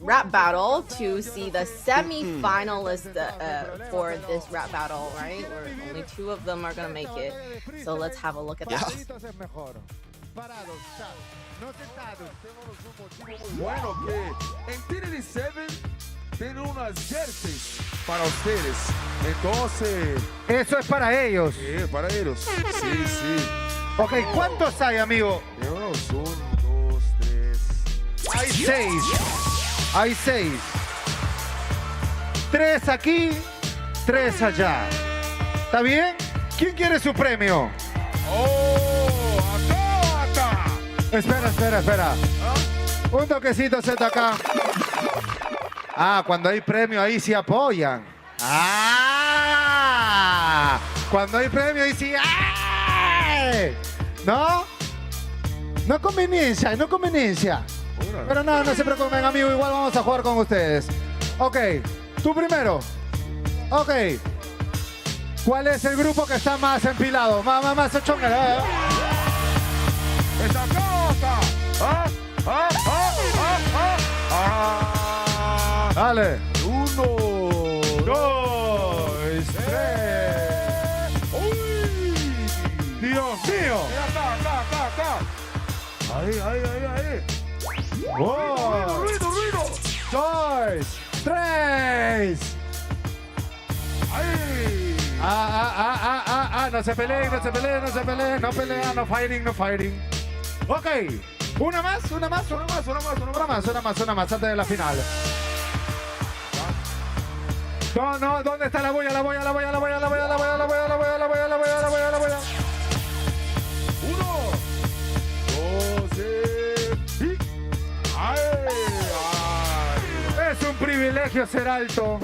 rap battle to see the semi-finalists for this rap battle, right? Where only 2 of them are gonna make it. So let's have a look at that. Bueno, que ENTITY7 tiene unas jerseys para ustedes. Entonces, eso es para ellos. Sí, para ellos. Sí, sí. Ok, ¿cuántos hay, amigo? 1, 2, 3. Hay 6. Hay 6. 3 aquí, 3 allá. ¿Está bien? ¿Quién quiere su premio? ¡Oh! ¡Acá! Espera. Un toquecito Z acá. Cuando hay premio ahí sí apoyan. Cuando hay premio ahí sí. ¿No? No conveniencia, no conveniencia. Pero no se preocupen, amigos, igual vamos a jugar con ustedes. Ok, tú primero. Ok. ¿Cuál es el grupo que está más empilado? Más chonga. ¡Esa cosa! Dale. 1, 2, 3. ¡Uy! ¡Dios mío! Acá. Ahí. ¡Wow! ¡Ruido! 2, 3. ¡Ahí! No se peleen. No pelean, no fighting. Ok. Una más antes de la final. No, ¿dónde está la boya? 1, 2, ¡ay! Es un privilegio ser alto.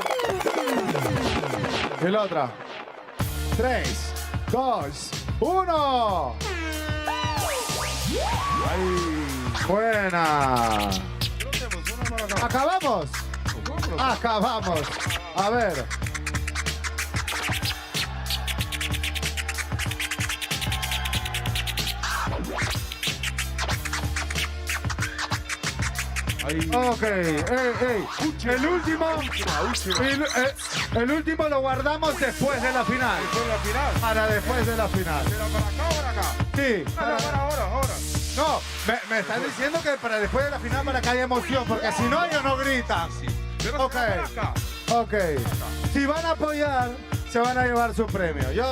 Y la otra. 3, 2, 1. ¡Ay! Buena. ¿Acabamos? A ver. Ok, el último. El último lo guardamos después de la final. ¿Después de la final? Para después de la final. ¿Será para acá o para acá? Sí. Para ahora. No, me están diciendo que para después de la final para que haya emoción, porque si no ellos no gritan. Ok. Ok. Si van a apoyar, se van a llevar su premio. Yo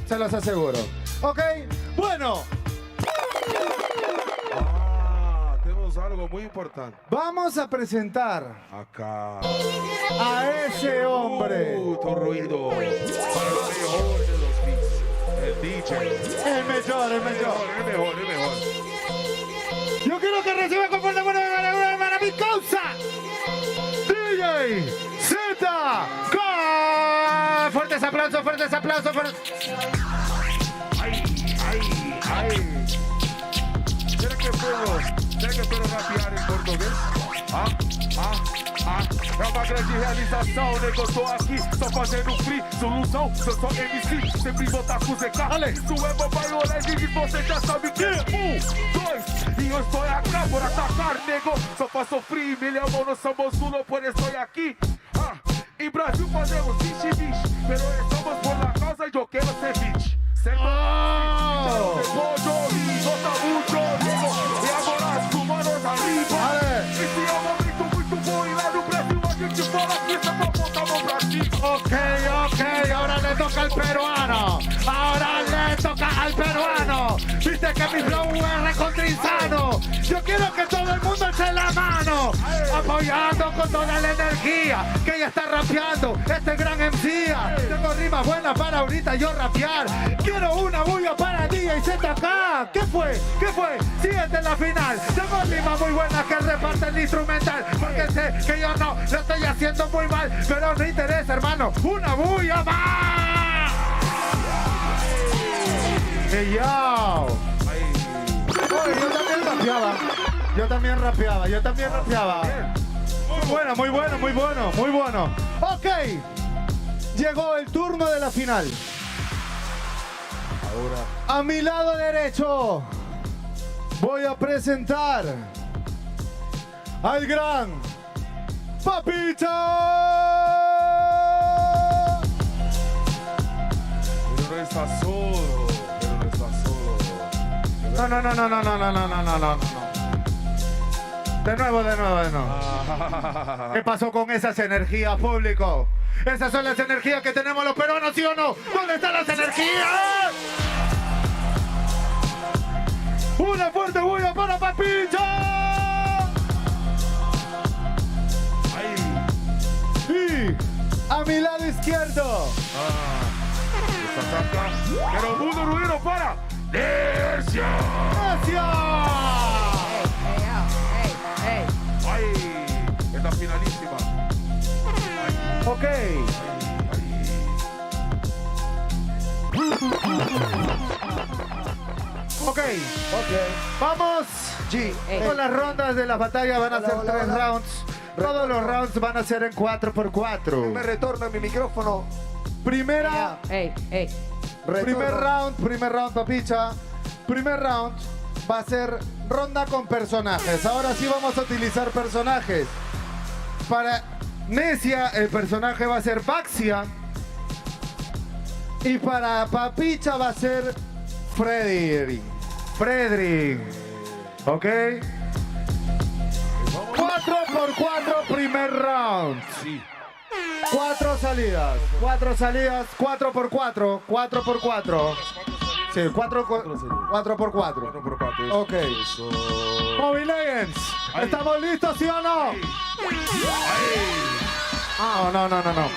se los aseguro. Ok. Bueno. Tenemos algo muy importante. Vamos a presentar acá a ese hombre. Puto ruido. Para lo mejor de los beats. El DJ. El mejor. El mejor. Yo quiero que reciba con fuerte para mi causa. DJ Z. Fuertes aplausos. Ay. ¿Será que puedo rapear em português? É uma grande realização, nego, eu tô aqui só fazendo free, solução, eu sou MC, sempre botar com ZK. Isso é Mobile Legends, você já sabe que 1, 2, e eu estou acá por atacar, nego, só faço free, milhão, no somos uno, por isso estou aqui. Em Brasil fazemos 20, pero estamos por la causa e eu quero ser 20. Certo? Nota mucho, nego, e agora as humanos arriba. Esse é um momento muito bom e lá no Brasil a gente fala que isso é pra botar a mão pra cima. Ok, ahora le toca al peruano. Viste que mi flow es recontrizano. Yo quiero que todo el mundo eche la mano, apoyando con toda la energía que ella está rapeando. Este gran MC. Tengo rimas buenas para ahorita yo rapear. Quiero una bulla para DJ ZK. ¿Qué fue? Síguete en la final. Tengo rimas muy buenas que reparte el instrumental. Porque sé que yo no lo estoy haciendo muy mal. Pero no interesa, hermano. ¡Una bulla más! ¡Hey, yo! Oye, yo también rapeaba. Muy bueno. Ok. Llegó el turno de la final. Ahora. A mi lado derecho voy a presentar al gran Papita. Pero no está solo. No. De nuevo. ¿Qué pasó con esas energías, público? Esas son las energías que tenemos los peruanos, ¿sí o no? ¿Dónde están las energías? Una fuerte bulla para Papita. Y a mi lado izquierdo. Pero mundo ruido para Necia. Ay, esta finalísima. Ok. Vamos. Con las rondas de las batallas van a ser 3 rounds. Todos los rounds van a ser en 4x4. Me retorno mi micrófono. Primer round, papicha. Primer round va a ser ronda con personajes. Ahora sí vamos a utilizar personajes. Para Necia, el personaje va a ser Baxia. Y para Papicha va a ser Frederick. ¿Ok? 4x4 primer round. Sí. 4 salidas, 4x4. Sí, 4x4. Ok. Mobile Legends, ¿estamos listos, sí o no? No.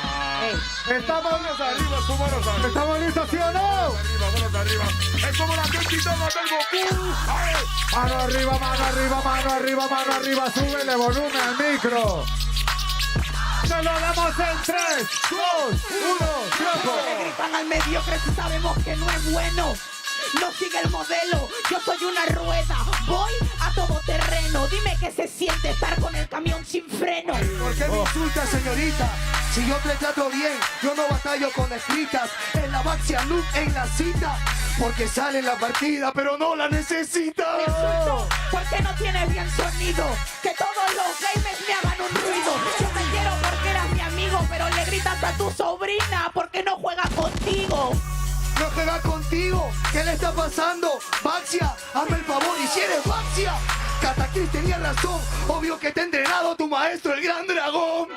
¿Estamos listos, sí o no? Manos arriba. Es como la quentita del Goku. Mano arriba. Súbele volumen al micro. ¡Nos lo damos en 3, 2, 1, tiempo! Le gritan al mediocre si sabemos que no es bueno. No sigue el modelo, yo soy una rueda. Voy a todo terreno. Dime qué se siente estar con el camión sin freno. ¿Por qué me insulta, señorita? Si yo te trato bien, yo no batallo con escritas. En la Baxia Loop, en la cita. Porque sale en la partida, pero no la necesita. Te insulto porque no tienes bien sonido. Que todos los sobrina porque no juega contigo. No juega contigo, ¿qué le está pasando? Baxia, hazme el favor, y si eres Baxia, Katakris tenía razón, obvio que te ha entrenado tu maestro, el Gran Dragón.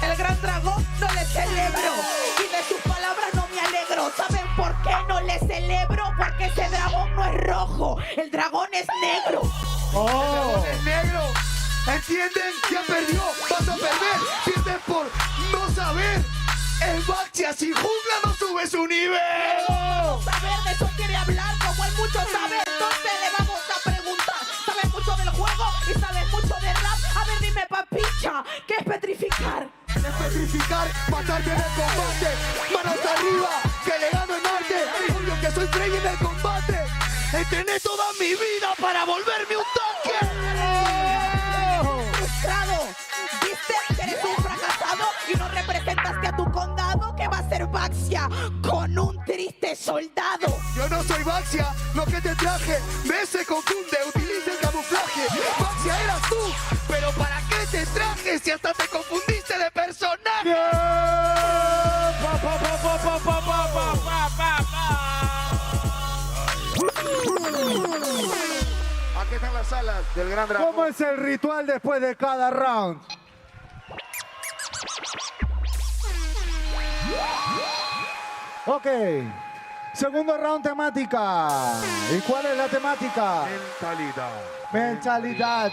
El Gran Dragón no le celebro y de sus palabras no me alegro. ¿Saben por qué no le celebro? Porque ese dragón no es rojo, el dragón es negro. El dragón es negro. ¿Entienden? Ya perdió, vas a perder, pierdes por no saber. El Baxia sin jungla no sube su nivel. No saber, de eso quiere hablar, como él mucho sabe. Entonces le vamos a preguntar. ¿Sabes mucho del juego y sabes mucho de rap? A ver, dime, papicha, ¿qué es petrificar? Es petrificar, matarte en el combate. Manos arriba, que le gano en arte. Obvio que soy Frey en el combate. Entrené toda mi vida para volverme un tanque. Frustrado, viste que eres un fracasado y no representaste a tu condado. ¿Qué va a ser Baxia con un triste soldado? Yo no soy Baxia, lo que te traje me se confunde, utiliza el camuflaje. Baxia eras tú, pero ¿para qué te traje si hasta te confundiste de personaje? Aquí están las alas del Gran Dragón. ¿Cómo es el ritual después de cada round? Ok. Segundo round, temática. ¿Y cuál es la temática? Mentalidad. Mentalidad.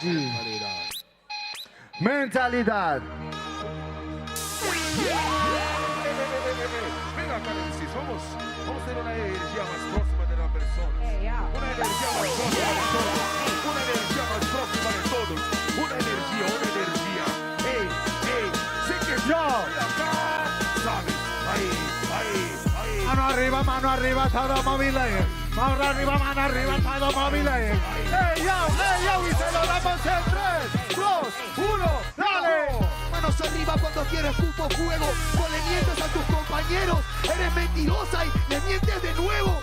Mentalidad. Venga, Karen, si vamos a tener una energía más próxima de la persona. Una energía más próxima de todos. Una energía más próxima de todos. Una energía. Sé que yo. Acá, sabes. Ahí. Mano arriba, todo móvil. Mano arriba, todo móvil. ¡Ey, yo! Y se lo damos en 3, 2, 1, ¡dale! Manos arriba cuando quieres fútbol juego. No le mientes a tus compañeros. Eres mentirosa y le mientes de nuevo.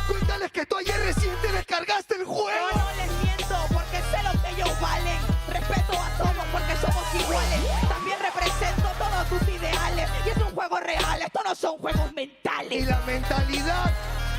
Cuéntales que tú ayer recién te descargaste el juego. Yo no les miento porque sé lo que ellos valen. Respeto a todos porque somos iguales. También represento todos tus ideales. Y es un juego real, esto no son juegos mentales. Y la mentalidad,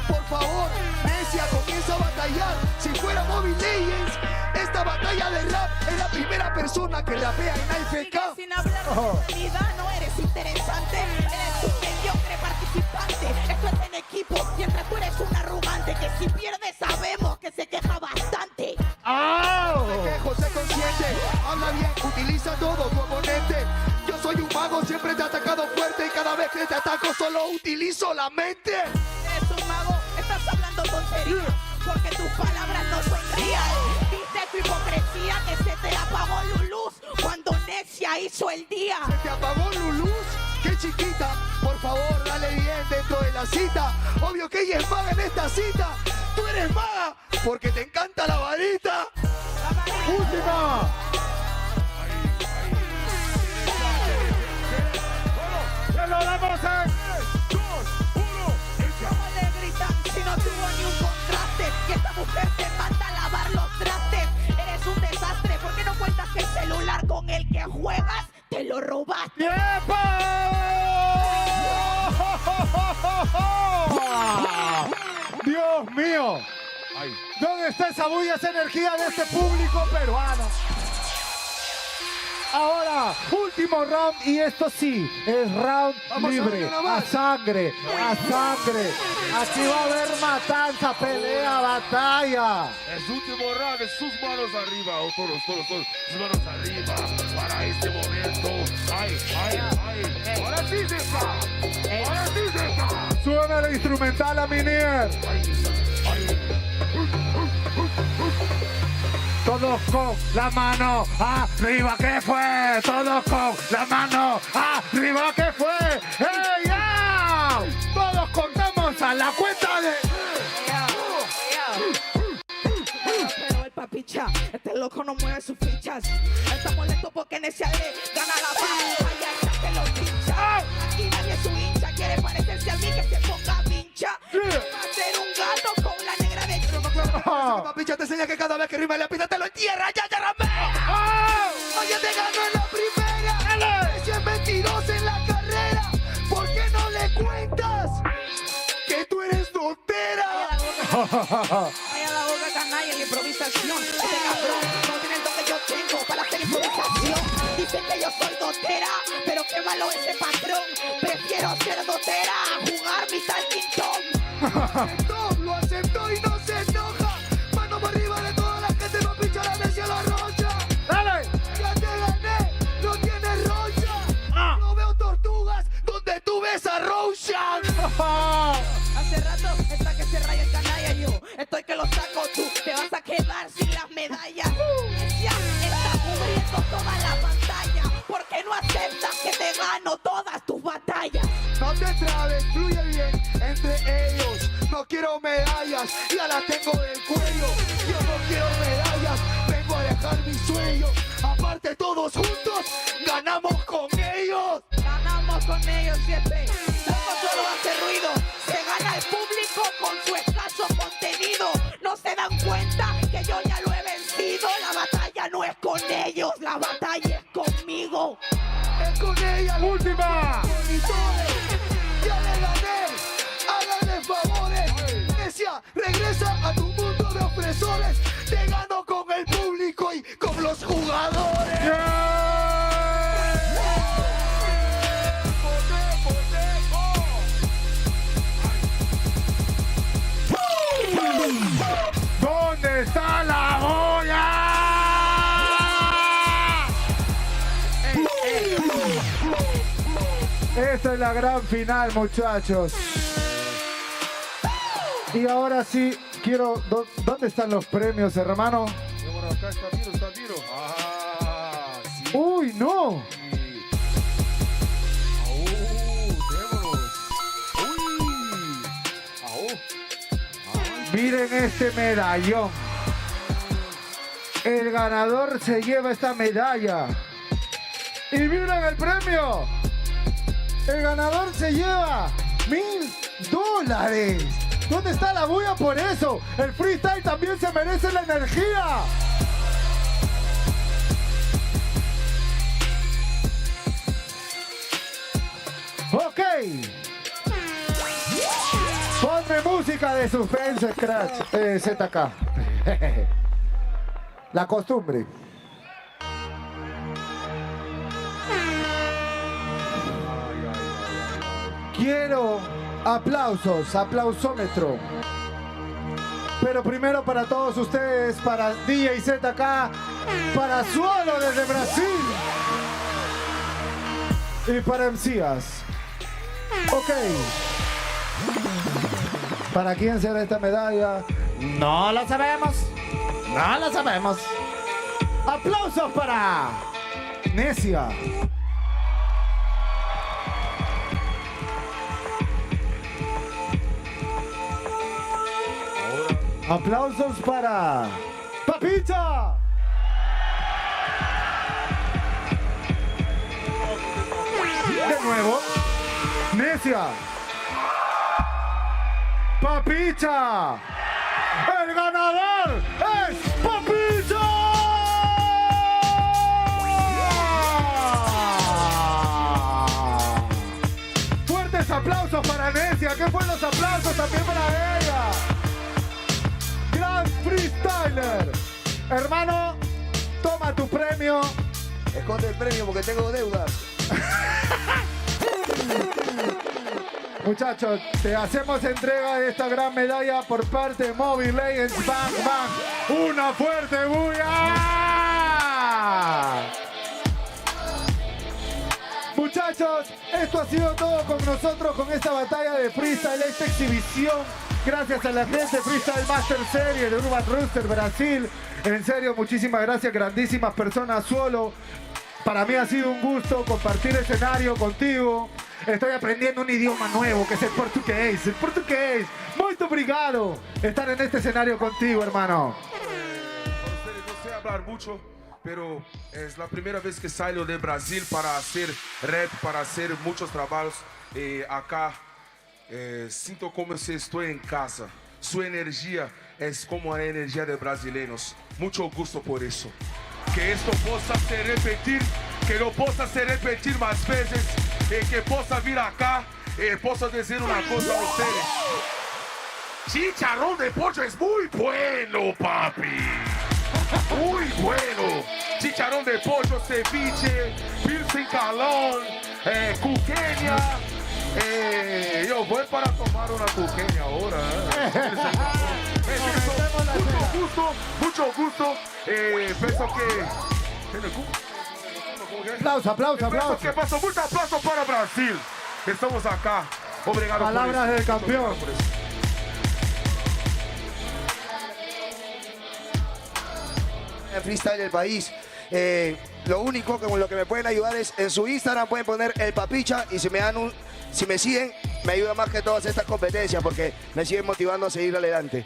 por favor, Necia comienza a batallar. Si fuera Mobile Legends, esta batalla de rap es la primera persona que rapea en ALPHA7. Sin hablar de mentalidad no eres interesante. Eres un mediocre participante. Esto es en equipo, mientras tú eres un arrogante que si pierdes sabemos que se queja bastante. No me quejo, sé consciente. Habla bien, utiliza todo tu oponente. Yo soy un mago, siempre te he atacado fuerte y cada vez que te ataco solo utilizo la mente. Eres un mago, estás hablando tonterías porque tus palabras no son real. Viste tu hipocresía que se te apagó Luluz cuando Necia hizo el día. ¿Se te apagó Luluz? ¡Qué chiquita! Por favor, dale bien dentro de la cita. Obvio que ella es maga en esta cita. Tú eres maga porque te encanta la varita. ¡Última! ¡Se lo damos en 3, 2, 1! ¿Cómo le gritan si no tuvo ni un contraste? Y esta mujer te manda a lavar los trastes. Eres un desastre. ¿Por qué no cuentas que el celular con el que juegas te lo robaste? ¡Tiempo! ¡Dios mío! ¿Dónde está esa bulla, esa energía de este público peruano? Ahora, último round y esto sí, es round libre, a sangre, a sangre. Aquí va a haber matanza, pelea, batalla. El último round, sus manos arriba, todos, sus manos arriba, para este momento. Ahora sí se está. Suena el instrumental a Minier. Todos con la mano arriba, ¿qué fue? Todos con la mano arriba, ¿qué fue? ¡Hey, ya! Todos contamos a la cuenta de... Pero el papicha, este loco no mueve sus fichas. Está molesto porque Necia le gana la batalla. Esa que lo pincha. Aquí nadie es su hincha. Quiere parecerse a mí que se ponga pincha. Va a ser un gato con la negra de Papicha te enseña que cada vez que rima la pista te lo entierra, ya ramea. Oye, te ganó en la primera. Necia es 22 en la carrera. Vaya la boca canalla en la improvisación. Este cabrón no tiene el don que yo tengo para hacer improvisación. Dicen que yo soy dotera, pero qué malo ese patrón. Prefiero ser dotera a jugar mi Talking Lo aceptó y no se enoja. Mano para arriba de toda la gente, va a pinchar a Messi a la rocha. ¡Dale! Ya te gané, no tienes rocha. No veo tortugas donde tú ves a Roshan. Hace rato está que se raya el canalla yo. Estoy que lo saco tú. Te vas a quedar sin las medallas. Ya está cubriendo toda la pantalla. ¿Por qué no aceptas que te gano todas tus batallas? No te trabes, fluye bien entre ellos. No quiero medallas, ya las tengo del cuello. Yo no quiero medallas, vengo a dejar mi sueño. Aparte todos juntos, ganamos con ellos. Ganamos con ellos, siempre. Esto solo hace ruido. Se gana el público con su escaso contenido. No se dan cuenta que yo ya lo he vencido. La batalla no es con ellos, la batalla es conmigo. Es con ella. ¡Última! Monitores, ya le gané. Háganle favores. Necia, regresa a tu mundo de opresores. Te gano con el público y con los jugadores. ¿Dónde está la boya? Esta es la gran final, muchachos. Y ahora sí, quiero... ¿Dónde están los premios, hermano? Bueno, acá está Miro. Ah, sí. ¡Uy, no! Miren este medallón. El ganador se lleva esta medalla. Y miren el premio. El ganador se lleva $1000. ¿Dónde está la bulla por eso? El freestyle también se merece la energía. Ok. Ponme música de suspense, Scratch. ZK. La costumbre. Quiero aplausos, aplausómetro. Pero primero para todos ustedes, para DJ ZK, para Suelo desde Brasil y para MCS. Ok. ¿Para quién será esta medalla? No lo sabemos. No lo sabemos. Aplausos para Necia. Aplausos para Papita. De nuevo, Necia. Papita. El ganador es Papita. Fuertes aplausos para Necia. ¿Qué fue los aplausos también para ella? Gran freestyler. Hermano, toma tu premio. Esconde el premio porque tengo deudas. Muchachos, te hacemos entrega de esta gran medalla por parte de Mobile Legends Bang Bang. ¡Una fuerte bulla! Muchachos, esto ha sido todo con nosotros, con esta batalla de freestyle, esta exhibición. Gracias a la gente Freestyle Master Series de Urban Rooster Brasil. En serio, muchísimas gracias, grandísimas personas. Solo, para mí ha sido un gusto compartir escenario contigo. Estoy aprendiendo un idioma nuevo que es el portugués. El portugués. Muy obrigado estar en este escenario contigo, hermano. No sé hablar mucho, pero es la primera vez que salgo de Brasil para hacer rap, para hacer muchos trabajos acá. Siento como si estoy en casa. Su energía es como la energía de brasileños. Mucho gusto por eso. Que esto possa se repetir, que lo possa se repetir más veces, que possa vir acá, possa dizer uma coisa a vocês. Chicharrón de pollo es muy bueno, papi. Muy bueno. Chicharrón de pollo, ceviche, pilsen calón, cuqueña. Yo voy para tomar una cuqueña ahora. Mucho gusto. Pienso que... Aplauso. ¿Qué pasó? Mucho aplauso para Brasil. Estamos acá. Obrigado. Palabras del campeón. El freestyle del país. Lo único con lo que me pueden ayudar es en su Instagram pueden poner el papicha y si me siguen me ayuda más que todas estas competencias porque me siguen motivando a seguir adelante.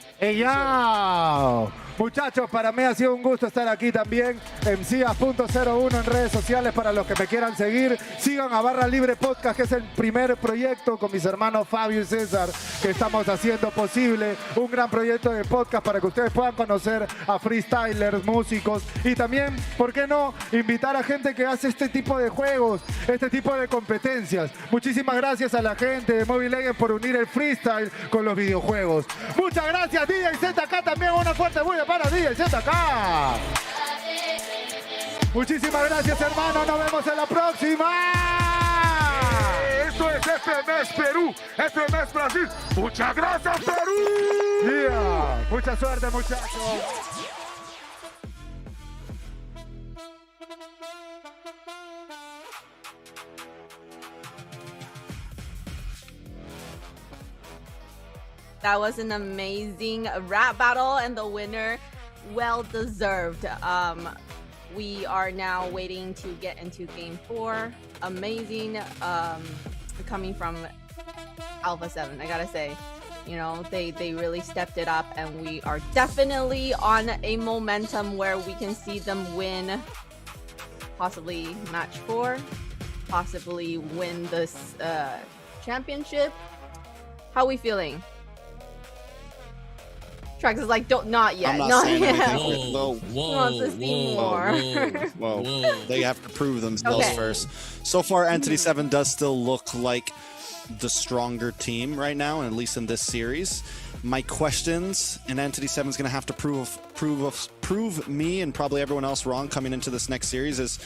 Muchachos, para mí ha sido un gusto estar aquí también. MCS.01 en redes sociales para los que me quieran seguir. Sigan a Barra Libre Podcast, que es el primer proyecto con mis hermanos Fabio y César que estamos haciendo posible. Un gran proyecto de podcast para que ustedes puedan conocer a freestylers, músicos y también, ¿por qué no?, invitar a gente que hace este tipo de juegos, este tipo de competencias. Muchísimas gracias a la gente de Mobile Legends por unir el freestyle con los videojuegos. Muchas gracias, DJ ZK, también una fuerte bulla para DJ ZK. Muchísimas gracias, hermano. Nos vemos en la próxima. Esto es FMS Perú, FMS Brasil. Muchas gracias, Perú. Yeah. Mucha suerte, muchachos. That was an amazing rap battle and the winner, well deserved. We are now waiting to get into game 4. Amazing, coming from ALPHA7, I gotta say. You know, they really stepped it up and we are definitely on a momentum where we can see them win possibly match 4, possibly win this championship. How are we feeling? Trax is like, not yet. I'm not not saying yet. anything. Wants to see more. Whoa. They have to prove themselves Okay. first. So far, ENTITY7 does still look like the stronger team right now, and at least in this series. My questions, and ENTITY7 is going to have to prove me and probably everyone else wrong coming into this next series is,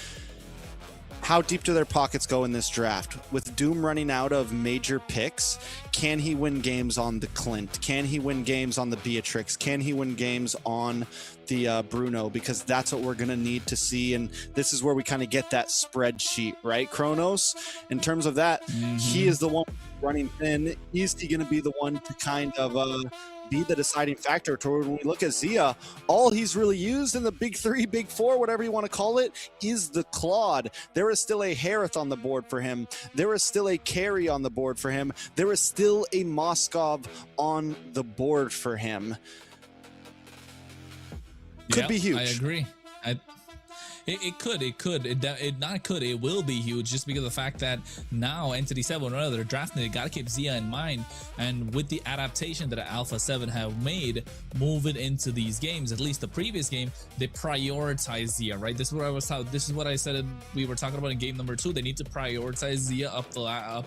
how deep do their pockets go in this draft? With Doom running out of major picks, can he win games on the Clint? Can he win games on the Beatrix? Can he win games on the Bruno? Because that's what we're going to need to see. And this is where we kind of get that spreadsheet, right? Kronos, in terms of that, he is the one running thin. Is he going to be the one to kind of be the deciding factor toward when we look at Zia? All he's really used in the big 3, big 4, whatever you want to call it, is the Claude. There is still a Harith on the board for him. There is still a Carry on the board for him. There is still a Moskov on the board for him. Could be huge. I agree. It will be huge just because of the fact that now ENTITY7, rather, they're drafting, they got to keep Zia in mind. And with the adaptation that ALPHA7 have made, moving into these games, at least the previous game, they prioritize Zia, right? This is what I said we were talking about in game number 2. They need to prioritize Zia up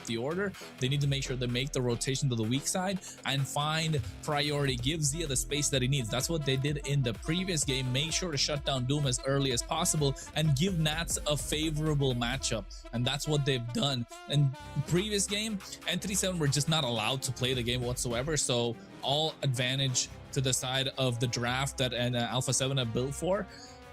the order. They need to make sure they make the rotation to the weak side and find priority, give Zia the space that he needs. That's what they did in the previous game. Make sure to shut down Doom as early as possible and give Nats a favorable matchup, and that's what they've done. In previous game, ENTITY7 were just not allowed to play the game whatsoever, so all advantage to the side of the draft that ALPHA7 have built for.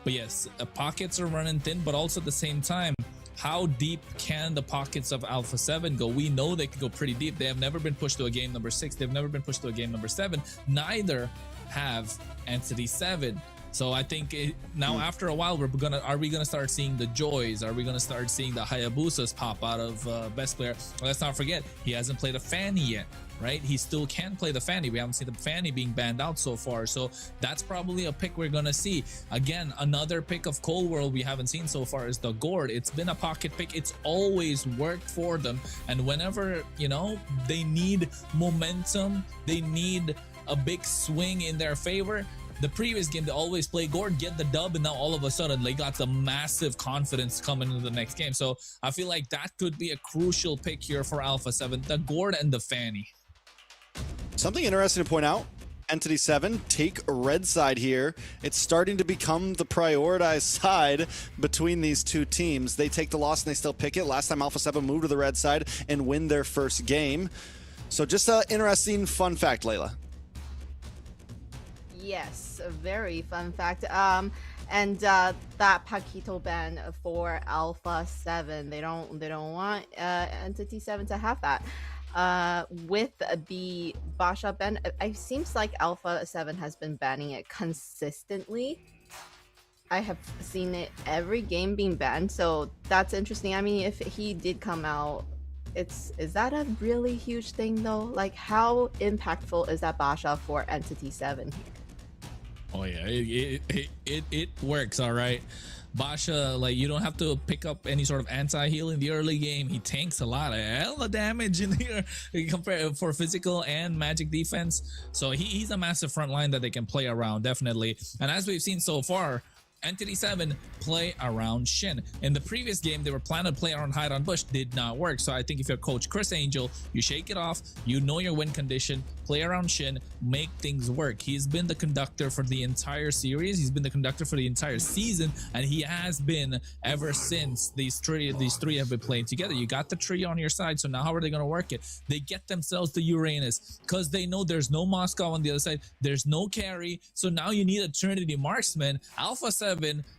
But yes, pockets are running thin, but also at the same time, how deep can the pockets of ALPHA7 go? We know they can go pretty deep. They have never been pushed to a game number 6. They've never been pushed to a game number 7. Neither have ENTITY7. So I think now after a while, are we gonna start seeing the Joys? Are we gonna start seeing the Hayabusas pop out of best player? Well, let's not forget, he hasn't played a Fanny yet, right? He still can play the Fanny. We haven't seen the Fanny being banned out so far. So that's probably a pick we're gonna see. Again, another pick of Cold World we haven't seen so far is the Gord. It's been a pocket pick. It's always worked for them. And whenever, you know, they need momentum, they need a big swing in their favor, the previous game, they always play Gord, get the dub, and now all of a sudden they got the massive confidence coming into the next game. So I feel like that could be a crucial pick here for ALPHA7, the Gord and the Fanny. Something interesting to point out. ENTITY7 take red side here. It's starting to become the prioritized side between these two teams. They take the loss and they still pick it. Last time ALPHA7 moved to the red side and win their first game. So just an interesting fun fact, Layla. Yes, a very fun fact. And that Paquito ban for ALPHA7, they don't want ENTITY7 to have that. With the Basha ban, it seems like ALPHA7 has been banning it consistently. I have seen it every game being banned, so that's interesting. I mean, if he did come out, is that a really huge thing though? Like, how impactful is that Basha for ENTITY7 here? Oh yeah, it works, all right. Basha, like, you don't have to pick up any sort of anti-heal in the early game. He tanks a lot of damage in here compared for physical and magic defense. So he's a massive front line that they can play around, definitely. And as we've seen so far, ENTITY7 play around Shin. In the previous game, they were planning to play around Hide on Bush, did not work. So I think if you're Coach Chris Angel, you shake it off, you know your win condition, play around Shin, make things work. He's been the conductor for the entire series. He's been the conductor for the entire season, and he has been ever since these three have been playing together. You got the tree on your side, so now how are they going to work it? They get themselves the Uranus because they know there's no Moscow on the other side. There's no carry, so now you need a Trinity marksman. ALPHA7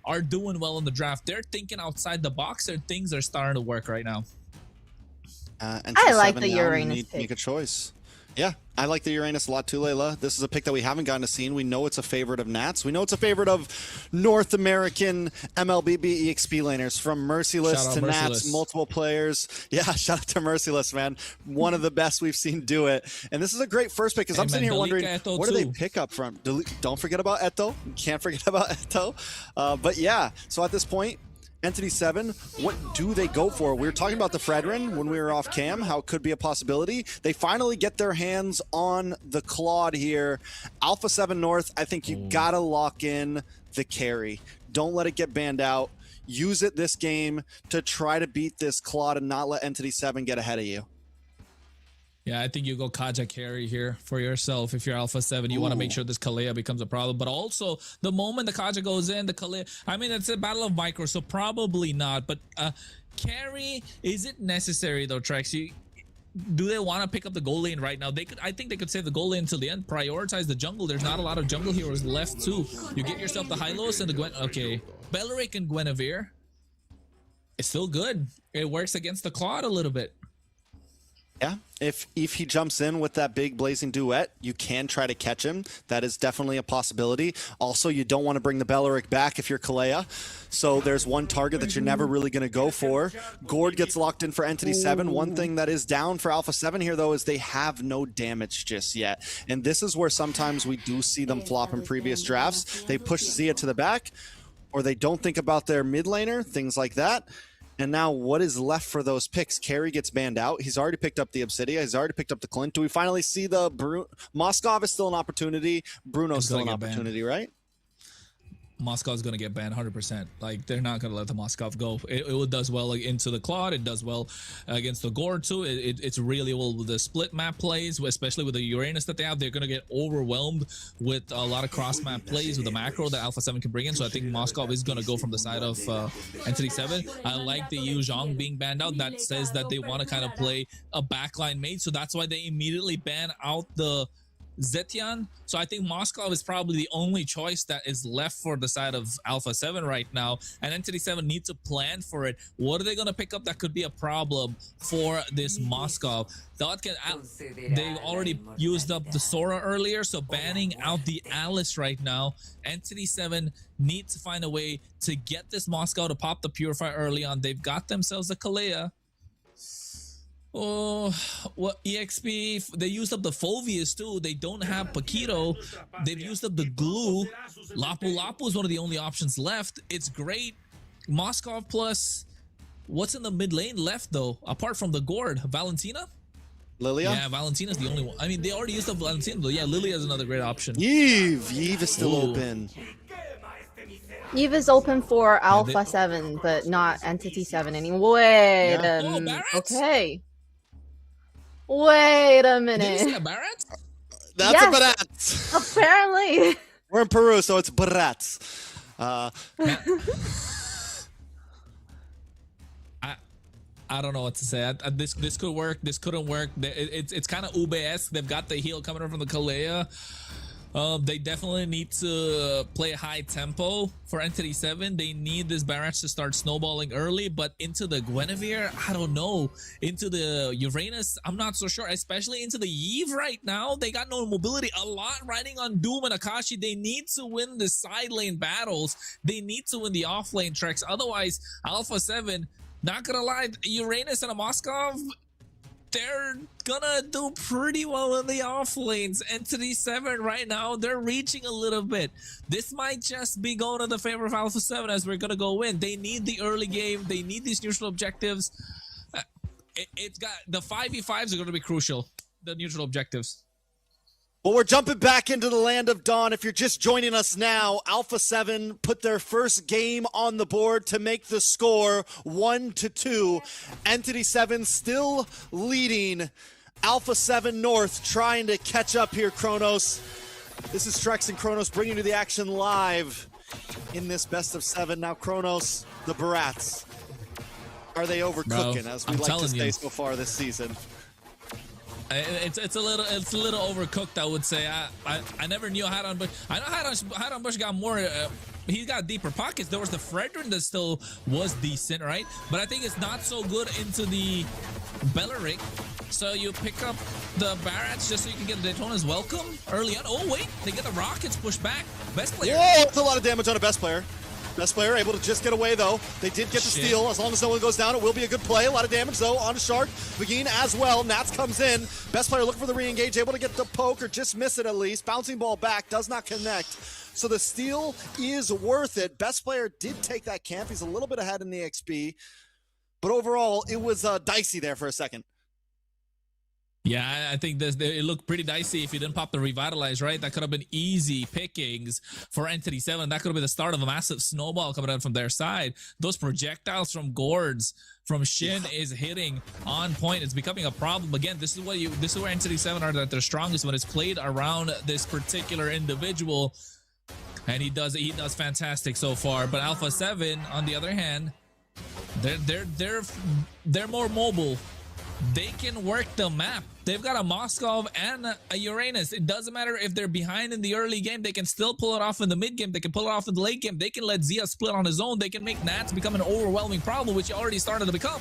are doing well in the draft. They're thinking outside the box. Their things are starting to work right now. I like the Uranus pick. Make a choice. Yeah, I like the Uranus a lot too, Layla. This is a pick that we haven't gotten to see. We know it's a favorite of Nats. We know it's a favorite of North American MLBB EXP laners, from Merciless to Nats, multiple players. Yeah, shout out to Merciless, man. One of the best we've seen do it. And this is a great first pick because I'm sitting here wondering, where do they pick up from? Don't forget about Eto. Can't forget about Eto. But yeah, so at this point, ENTITY7, what do they go for? We were talking about the Fredrin when we were off cam, how it could be a possibility. They finally get their hands on the Claude here. ALPHA7 North, I think you gotta lock in the carry. Don't let it get banned out. Use it this game to try to beat this Claude and not let ENTITY7 get ahead of you. Yeah, I think you go Kaja carry here for yourself. If you're ALPHA7, you want to make sure this Kalea becomes a problem. But also, the moment the Kaja goes in, the Kalea, I mean, it's a battle of micro, so probably not. But carry, is it necessary though, Trex? Do they want to pick up the goal lane right now? I think they could save the goal lane until the end. Prioritize the jungle. There's not a lot of jungle heroes left too. You get yourself the Hylos and the Gwen. Okay, Belleric and Guinevere. It's still good. It works against the Claude a little bit. Yeah, if he jumps in with that big blazing duet, you can try to catch him. That is definitely a possibility. Also, you don't want to bring the Belleric back if you're Kalea. So there's one target that you're never really going to go for. Gord gets locked in for ENTITY7. One thing that is down for ALPHA7 here, though, is they have no damage just yet. And this is where sometimes we do see them flop in previous drafts. They push Zia to the back, or they don't think about their mid laner, things like that. And now what is left for those picks? Carry gets banned out. He's already picked up the Obsidia. He's already picked up the Clint. Do we finally see the Moskov is still an opportunity. Bruno's still an opportunity, right? Moscow's going to get banned 100%. Like, they're not going to let the Moskov go. It does well into the Claude. It does well against the Gord too. It's really well with the split map plays, especially with the Uranus that they have. They're going to get overwhelmed with a lot of cross map plays with the macro that ALPHA7 can bring in. So I think Moskov is going to go from the side of ENTITY7. I like the Yu Zhang being banned out. That says that they want to kind of play a backline mate. So that's why they immediately ban out the Zetian. So I think Moskov is probably the only choice that is left for the side of ALPHA7 right now, and ENTITY7 needs to plan for it. What are they going to pick up that could be a problem for this Moskov? They already used up the Sora earlier, so banning out the Alice right now. ENTITY7 needs to find a way to get this Moskov to pop the Purify early on. They've got themselves a Kalea. Oh, what EXP? They used up the Phoveus too. They don't have Paquito. They've used up the glue. Lapu Lapu is one of the only options left. It's great. Moskov plus what's in the mid lane left though, apart from the Gord? Valentina? Lilia? Yeah, Valentina's the only one. I mean, they already used up Valentina, but yeah, Lilia is another great option. Yves is still open. Eve is open for ALPHA7, but not ENTITY7 anymore. Wait a minute. Okay. Wait a minute. Did you see a Barrett? That's a barats. Apparently. We're in Peru, so it's barats. I don't know what to say. This could work. This couldn't work. It's kind of Ube-esque. They've got the heal coming in from the Kalea. They definitely need to play high tempo for ENTITY7. They need this barrage to start snowballing early, but into the Guinevere, I don't know. Into the Uranus, I'm not so sure, especially into the Eve right now. They got no mobility, a lot riding on Doom and Akashi. They need to win the side lane battles. They need to win the off lane treks. Otherwise, ALPHA7, not gonna lie, Uranus and a Moskov, they're gonna do pretty well in the off lanes. ENTITY7 right now, they're reaching a little bit. This might just be going in the favor of ALPHA7 as we're gonna go in. They need the early game. They need these neutral objectives. It's got the 5v5s are gonna be crucial. The neutral objectives. Well, we're jumping back into the land of dawn. If you're just joining us now, ALPHA7 put their first game on the board to make the score 1-2. ENTITY7 still leading. ALPHA7 North trying to catch up here, Kronos. This is Trex and Kronos bringing you the action live in this best of 7. Now, Kronos, the Barats. Are they overcooking, as we like to say so far this season? It's a little overcooked, I would say. I never knew Highdown Bush. I know Highdown Bush got more. He got deeper pockets. There was the Fredrin that still was decent, right? But I think it's not so good into the Belleric. So you pick up the Barats just so you can get Daytona's welcome early on. Oh wait, they get the Rockets pushed back. Best player. Whoa, that's a lot of damage on a best player. Best player able to just get away, though. They did get the steal. As long as no one goes down, it will be a good play. A lot of damage, though, on Shark. Vagine as well. Nats comes in. Best player looking for the re-engage, able to get the poke or just miss it at least. Bouncing ball back, does not connect. So the steal is worth it. Best player did take that camp. He's a little bit ahead in the XP. But overall, it was dicey there for a second. Yeah, I think it looked pretty dicey if you didn't pop the Revitalize, right? That could have been easy pickings for ENTITY7. That could have been the start of a massive snowball coming out from their side. Those projectiles from Gourds, from Shin is hitting on point. It's becoming a problem. Again, this is where ENTITY7 are at their strongest, when it's played around this particular individual. And he does fantastic so far. But ALPHA7, on the other hand, they're more mobile. They can work the map. They've got a Moskov and a Uranus. It doesn't matter if they're behind in the early game. They can still pull it off in the mid game. They can pull it off in the late game. They can let Zia split on his own. They can make Nats become an overwhelming problem, which he already started to become.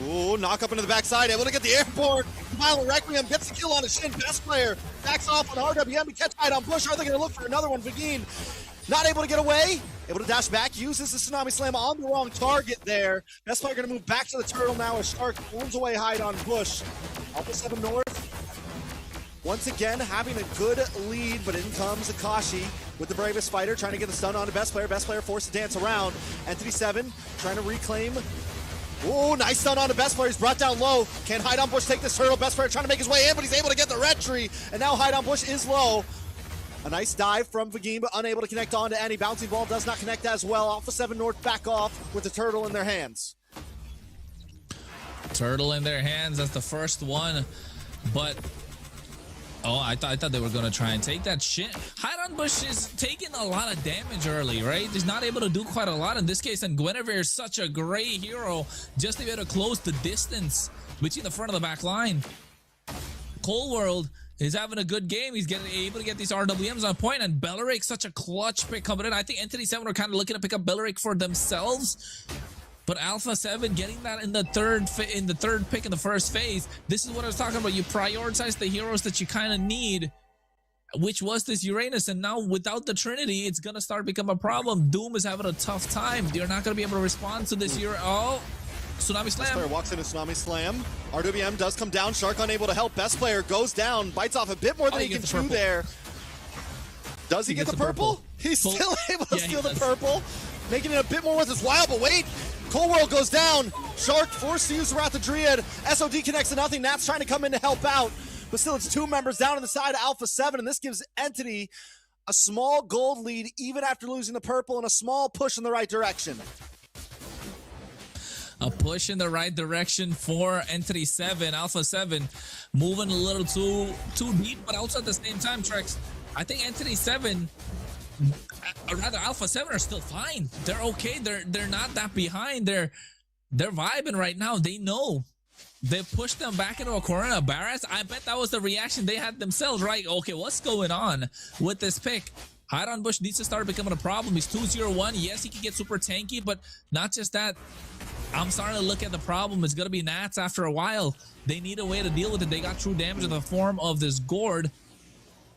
Ooh, knock up into the backside. Able to get the airborne. Violent Requiem gets the kill on a Shin. Best player backs off on RWM to catch Highdown Bush. Are they going to look for another one? Vagine not able to get away. Able to dash back. Uses the Tsunami Slam on the wrong target there. Best player going to move back to the turtle now as Shark pulls away Highdown Bush. ALPHA7 North once again having a good lead, but in comes Akashi with the bravest fighter trying to get the stun on the best player. Best player forced to dance around. ENTITY7 trying to reclaim. Oh, nice stun on the best player. He's brought down low. Can Highdown Bush take this turtle? Best player trying to make his way in, but he's able to get the red tree. And now Highdown Bush is low. A nice dive from Vagine, but unable to connect on to any. Bouncing ball does not connect as well. ALPHA7 North back off with the turtle in their hands. Turtle in their hands, that's the first one. But, oh, I thought they were going to try and take that shit. Highdown Bush is taking a lot of damage early, right? He's not able to do quite a lot in this case, and Guinevere is such a great hero just to be able to close the distance between the front and the back line. Cold World is having a good game. He's able to get these RWMs on point, and Belleric, such a clutch pick coming in. I think ENTITY7 are kind of looking to pick up Belleric for themselves, but ALPHA7 getting that in the third pick in the first phase. This is what I was talking about. You prioritize the heroes that you kind of need, which was this Uranus, and now without the Trinity, it's gonna start become a problem. Doom is having a tough time. They're not gonna be able to respond to this Uranus. Oh, Tsunami Slam. Best player walks into Tsunami Slam. RWM does come down. Shark unable to help. Best player goes down. Bites off a bit more than he can chew there. Does he get the purple? He's still able to steal the purple. Making it a bit more worth his while, but wait. Cold World goes down. Shark forced to use the Wrath of Dryad. SOD connects to nothing. Nat's trying to come in to help out. But still, it's 2 members down on the side of ALPHA7, and this gives Entity a small gold lead even after losing the purple and a small push in the right direction. A push in the right direction for ENTITY7. ALPHA7 moving a little too deep, but also at the same time, Trex, I think ENTITY7, or rather ALPHA7 are still fine. They're okay. They're not that behind. They're vibing right now. They know. They pushed them back into a corner. Barras, I bet that was the reaction they had themselves, right? Okay, what's going on with this pick? Hide on Bush needs to start becoming a problem. He's 2-0-1. Yes, he can get super tanky, but not just that. I'm starting to look at the problem. It's going to be Nats after a while. They need a way to deal with it. They got true damage in the form of this gourd.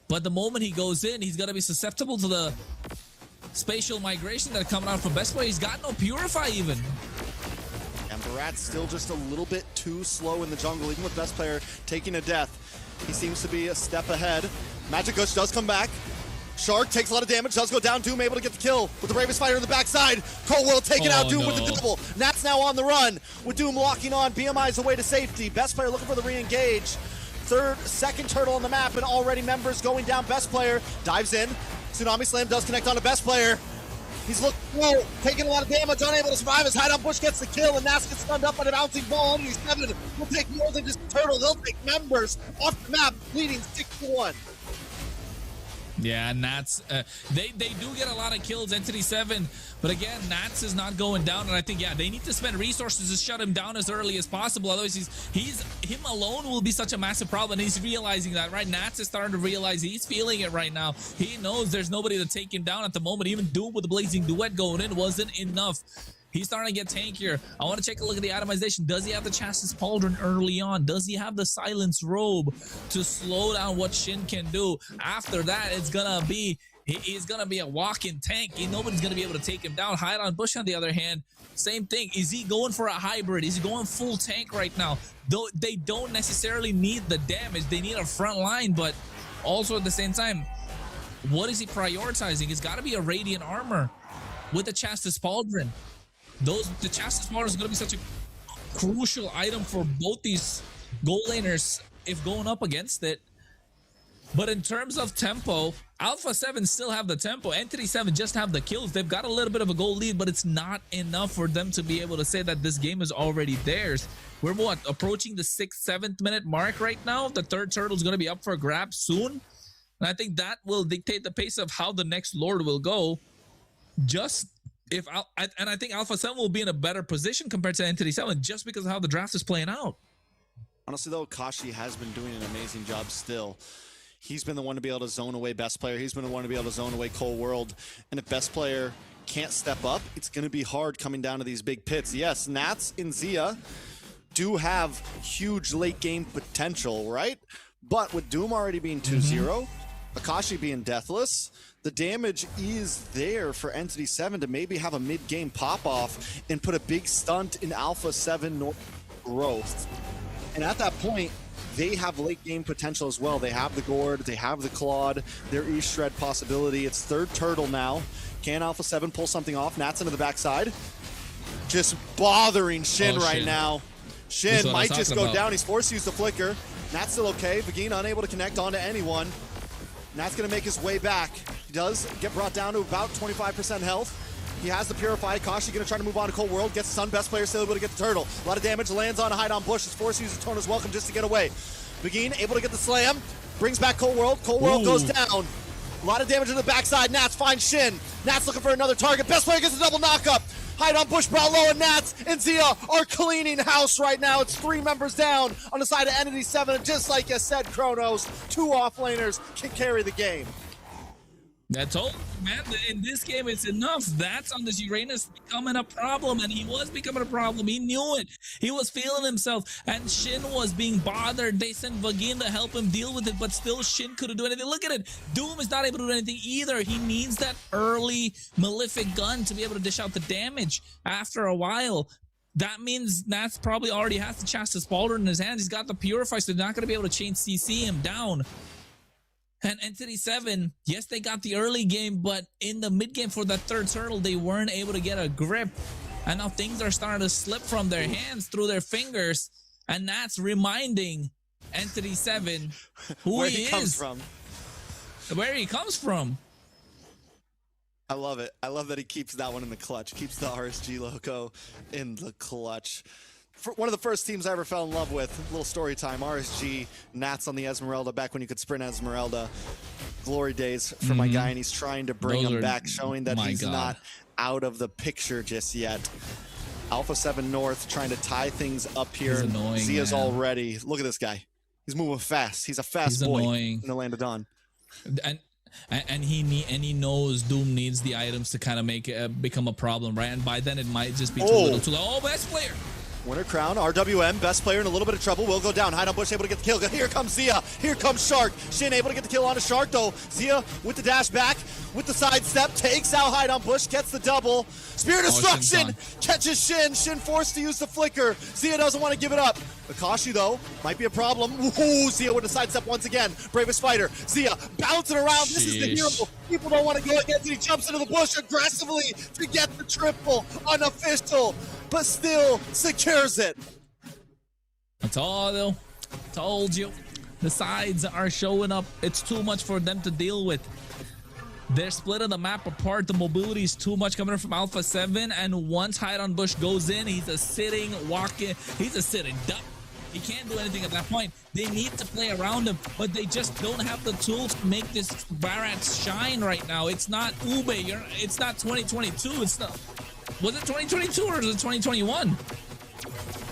But the moment he goes in, he's going to be susceptible to the spatial migration that are coming out from Best Player. He's got no Purify even. And Barat's still just a little bit too slow in the jungle, even with Best Player taking a death. He seems to be a step ahead. Magic Gush does come back. Shark takes a lot of damage, does go down. Doom able to get the kill with the Bravest Fighter in the backside. Cold World taking out Doom with the double. Nats now on the run with Doom locking on. BMI's away to safety. Best Player looking for the re-engage. Second turtle on the map, and already members going down. Best Player dives in. Tsunami Slam does connect on to Best Player. He's looking low, taking a lot of damage, unable to survive as Hide on Bush gets the kill, and Nats gets stunned up by the bouncing ball. ENTITY7 will take more than just a turtle. They'll take members off the map, leading 6-1. Yeah, Nats, they do get a lot of kills, ENTITY7, but again, Nats is not going down, and I think, yeah, they need to spend resources to shut him down as early as possible. Otherwise, him alone will be such a massive problem, and he's realizing that, right? Nats is starting to realize he's feeling it right now. He knows there's nobody to take him down at the moment. Even Doom with the Blazing Duet going in wasn't enough. He's starting to get tankier. I want to take a look at the itemization. Does he have the Chassis Pauldron early on? Does he have the Silence Robe to slow down what Shin can do? After that, it's gonna be he's gonna be a walking tank. Nobody's gonna be able to take him down. Hide on Bush, on the other hand, same thing. Is he going for a hybrid? Is he going full tank right now? Though they don't necessarily need the damage. They need a front line, but also at the same time, what is he prioritizing? It's got to be a Radiant Armor with the Chastis Pauldron. The Chassis Pauldron is going to be such a crucial item for both these goal laners if going up against it. But in terms of tempo, ALPHA7 still have the tempo. ENTITY7 just have the kills. They've got a little bit of a goal lead, but it's not enough for them to be able to say that this game is already theirs. We're approaching the 6th, 7th minute mark right now. The third turtle is going to be up for grabs soon. And I think that will dictate the pace of how the next Lord will go. And I think ALPHA7 will be in a better position compared to ENTITY7 just because of how the draft is playing out. Honestly, though, Kashi has been doing an amazing job still. He's been the one to be able to zone away Best Player. He's been the one to be able to zone away Cold World. And if Best Player can't step up, it's going to be hard coming down to these big pits. Yes, Nats and Zia do have huge late game potential, right? But with Doom already being 2-0, Akashi being deathless, the damage is there for ENTITY7 to maybe have a mid-game pop-off and put a big stunt in ALPHA7 growth. And at that point, they have late-game potential as well. They have the Gourd, they have the Claude, their E-Shred possibility. It's third turtle now. Can ALPHA7 pull something off? Nats into the backside. Just bothering Shin right now. Shin might just go down. He's forced to use the flicker. Nats still okay. Vagina unable to connect onto anyone. Nat's going to make his way back. He does get brought down to about 25% health. He has the Purify. Kashi going to try to move on to Cold World. Gets the Sun. Best Player still able to get the turtle. A lot of damage. Lands on a Hide on Bush. Is forced to use Torna's Welcome just to get away. Begin able to get the slam. Brings back Cold World. Cold World goes down. A lot of damage on the backside. Nats finds Shin. Nats looking for another target. Best Player gets a double knockup. Hide on Bush, brought low, and Nats and Zia are cleaning house right now. It's 3 members down on the side of ENTITY7. And just like you said, Kronos, 2 offlaners can carry the game. That's all, man. In this game, it's enough. That's on this Uranus becoming a problem, and he was becoming a problem. He knew it. He was feeling himself, and Shin was being bothered. They sent Vagin to help him deal with it, but still Shin couldn't do anything. Look at it. Doom is not able to do anything either. He needs that early Malefic gun to be able to dish out the damage after a while. That means Nats probably already has the Chastis Pauldron in his hands. He's got the Purify, so they're not going to be able to chain CC him down. And ENTITY7, yes, they got the early game, but in the mid game for that third turtle, they weren't able to get a grip. And now things are starting to slip from their hands through their fingers. And that's reminding ENTITY7 who where he comes is. From. Where he comes from. I love it. I love that he keeps that one in the clutch. Keeps the RSG logo in the clutch. One of the first teams I ever fell in love with. A little story time. RSG, Nats on the Esmeralda, back when you could sprint Esmeralda. Glory days for my guy, and he's trying to bring him back, showing that he's not out of the picture just yet. ALPHA7 North trying to tie things up here. Annoying, Zia's man. already. Look at this guy. He's moving fast. He's a fast boy annoying. in the land of Dawn. And he knows Doom needs the items to kind of make it become a problem, right? And by then it might just be too little, too late. Oh, best player. Winner crown, RWM, best player in a little bit of trouble, will go down. Hide on Bush, able to get the kill. Here comes Zia, here comes Shark. Shin able to get the kill on a Shark though. Zia with the dash back, with the side step, takes out Hide on Bush, gets the double. Spear destruction, catches Shin. Shin forced to use the flicker. Zia doesn't want to give it up. Akashi though, might be a problem. Ooh, Zia with the side step once again. Bravest fighter, Zia bouncing around. This is the hero. People don't want to go against it. He jumps into the bush aggressively to get the triple. Unofficial, but still secures it. That's all though. Told you. The sides are showing up. It's too much for them to deal with. They're splitting the map apart. The mobility is too much coming from ALPHA7. And once Hide on Bush goes in, he's a sitting, walking. He's a sitting duck. He can't do anything at that point. They need to play around him, but they just don't have the tools to make this Barat shine right now. It's not Ube. It's not 2022. It's not. Was it 2022 or is it 2021?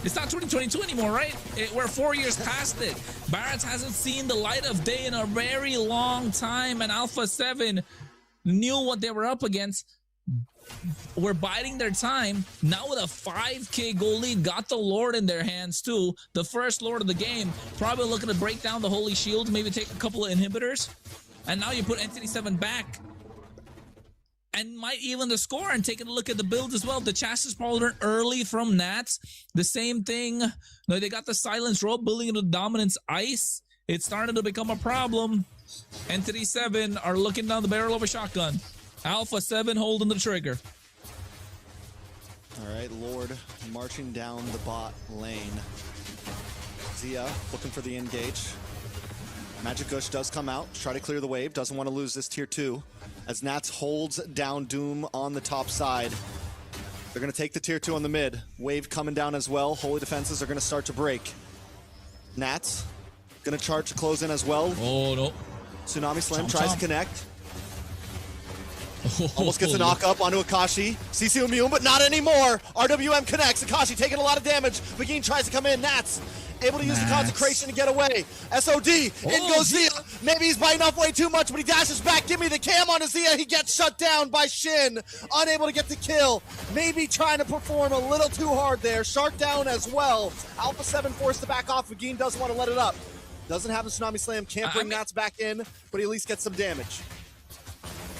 It's not 2022 anymore, right? We're 4 years past it. Barat hasn't seen the light of day in a very long time, and ALPHA7 knew what they were up against. We're biding their time. Now with a 5K goal lead, got the Lord in their hands too. The first Lord of the game. Probably looking to break down the Holy Shield, maybe take a couple of inhibitors. And now you put ENTITY7 back. And might even the score, and taking a look at the build as well. The chassis powder early from Nats. The same thing. No, they got the silence rope, building into dominance ice. It's starting to become a problem. ENTITY7 are looking down the barrel of a shotgun. ALPHA7 holding the trigger. All right, Lord marching down the bot lane. Zia looking for the engage. Magic Gush does come out, try to clear the wave, doesn't want to lose this tier 2. As Nats holds down Doom on the top side. They're going to take the tier 2 on the mid. Wave coming down as well. Holy defenses are going to start to break. Nats going to charge to close in as well. Oh, no. Tsunami Slam tries to connect. Almost gets a knock up onto Akashi. CC immune, but not anymore. RWM connects. Akashi taking a lot of damage. Begin tries to come in. Nats able to use the consecration to get away. SOD. In goes Zia. Maybe he's biting off way too much, but he dashes back. Give me the cam on Zia. He gets shut down by Shin. Unable to get the kill. Maybe trying to perform a little too hard there. Shark down as well. ALPHA7 forced to back off. Begin doesn't want to let it up. Doesn't have the Tsunami Slam. Can't bring Nats back in, but he at least gets some damage.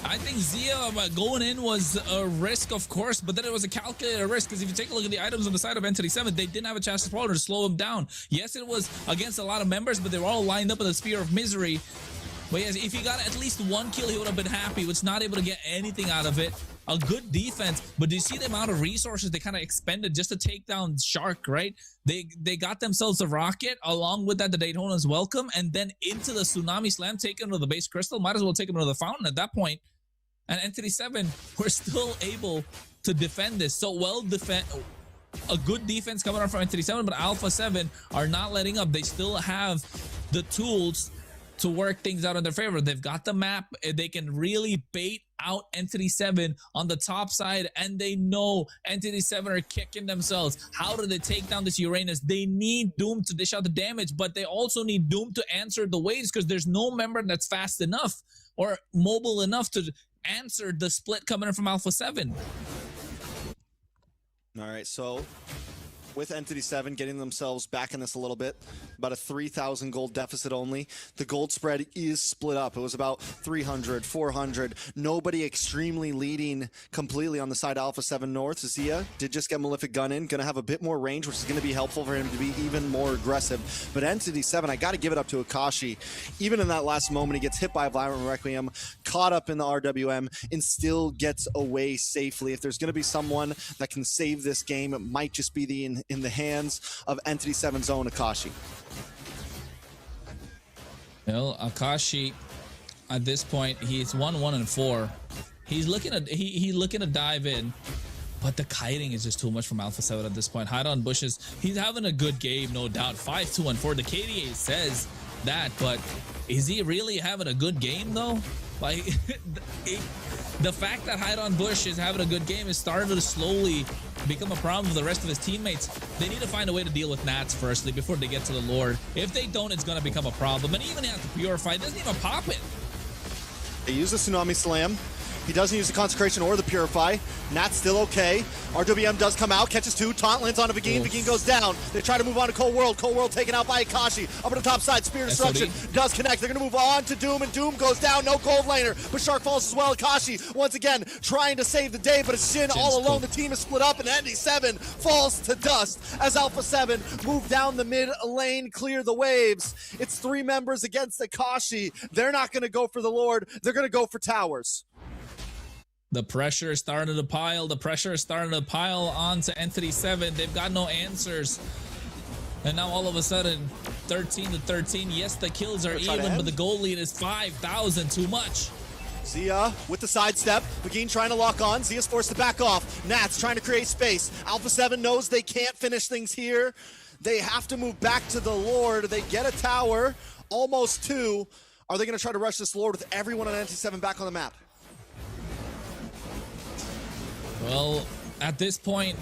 I think Zia going in was a risk, of course, but then it was a calculated risk, because if you take a look at the items on the side of ENTITY7, they didn't have a chance to slow him down. Yes, it was against a lot of members, but they were all lined up in the Sphere of Misery. But yes, if he got at least one kill, he would have been happy. Was not able to get anything out of it. A good defense, but do you see the amount of resources they kind of expended just to take down Shark, right? They got themselves a rocket, along with that the Daytona's welcome, and then into the Tsunami Slam, taken to the base crystal. Might as well take him to the fountain at that point. And ENTITY7 were still able to defend this. So a good defense coming out from ENTITY7, but ALPHA7 are not letting up. They still have the tools to work things out in their favor. They've got the map. They can really bait out ENTITY7 on the top side, and they know ENTITY7 are kicking themselves. How do they take down this Uranus? They need Doom to dish out the damage, but they also need Doom to answer the waves, because there's no member that's fast enough or mobile enough to answer the split coming in from ALPHA7. All right, so with ENTITY7 getting themselves back in this a little bit, about a 3,000 gold deficit only. The gold spread is split up. It was about 300, 400. Nobody extremely leading completely on the side of ALPHA7 North. Zia did just get Malefic Gun in, going to have a bit more range, which is going to be helpful for him to be even more aggressive. But ENTITY7, I got to give it up to Akashi. Even in that last moment, he gets hit by a Violent Requiem, caught up in the RWM, and still gets away safely. If there's going to be someone that can save this game, it might just be in the hands of ENTITY7's own Akashi. Well, Akashi, at this point, he's 1-1-4. He's looking to dive in, but the kiting is just too much from ALPHA7 at this point. Hide on bushes. He's having a good game, no doubt. 5-2-4. The KDA says that, but is he really having a good game though? Like the fact that Hide on Bush is having a good game is starting to slowly become a problem for the rest of his teammates. They need to find a way to deal with Nats firstly before they get to the Lord. If they don't, it's going to become a problem. And even at the Purify, doesn't even pop it. They use the Tsunami Slam. He doesn't use the Consecration or the Purify. Nat's still okay. RWM does come out, catches two, taunt lands on a Vagine. Vagine goes down. They try to move on to Cold World. Cold World taken out by Akashi. Up on the top side, Spear Destruction does connect. They're going to move on to Doom, and Doom goes down. No Cold Laner, but Shark falls as well. Akashi, once again, trying to save the day, but it's Shin all alone. The team is split up, and ENTITY7 falls to dust as ALPHA7 move down the mid lane, clear the waves. It's 3 members against Akashi. They're not going to go for the Lord. They're going to go for towers. The pressure is starting to pile. The pressure is starting to pile onto ENTITY7. They've got no answers. And now all of a sudden, 13-13. Yes, the kills are even, but the goal lead is 5,000. Too much. Zia with the sidestep. Vagine trying to lock on. Zia's forced to back off. Nats trying to create space. ALPHA7 knows they can't finish things here. They have to move back to the Lord. They get a tower. Almost 2. Are they going to try to rush this Lord with everyone on ENTITY7 back on the map? Well, at this point,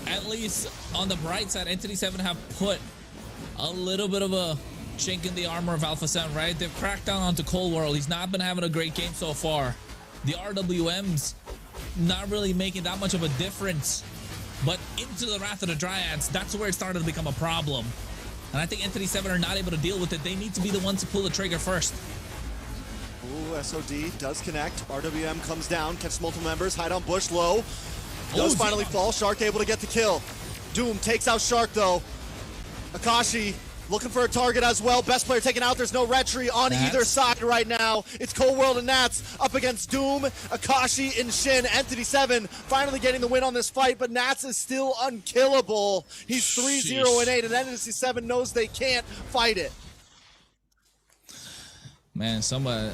at least on the bright side, ENTITY7 have put a little bit of a chink in the armor of ALPHA7, right? They've cracked down onto Cold World. He's not been having a great game so far. The RWM's not really making that much of a difference. But into the Wrath of the Dryads, that's where it started to become a problem. And I think ENTITY7 are not able to deal with it. They need to be the ones to pull the trigger first. Ooh, SOD does connect. RWM comes down, catches multiple members. Hide on Bush low. Does finally fall. Shark able to get the kill. Doom takes out Shark though. Akashi looking for a target as well. Best player taken out. There's no retry on either side right now. It's Cold World and Nats up against Doom, Akashi, and Shin. ENTITY7 finally getting the win on this fight, but Nats is still unkillable. He's 3-0-8, and ENTITY7 knows they can't fight it. Man, somebody,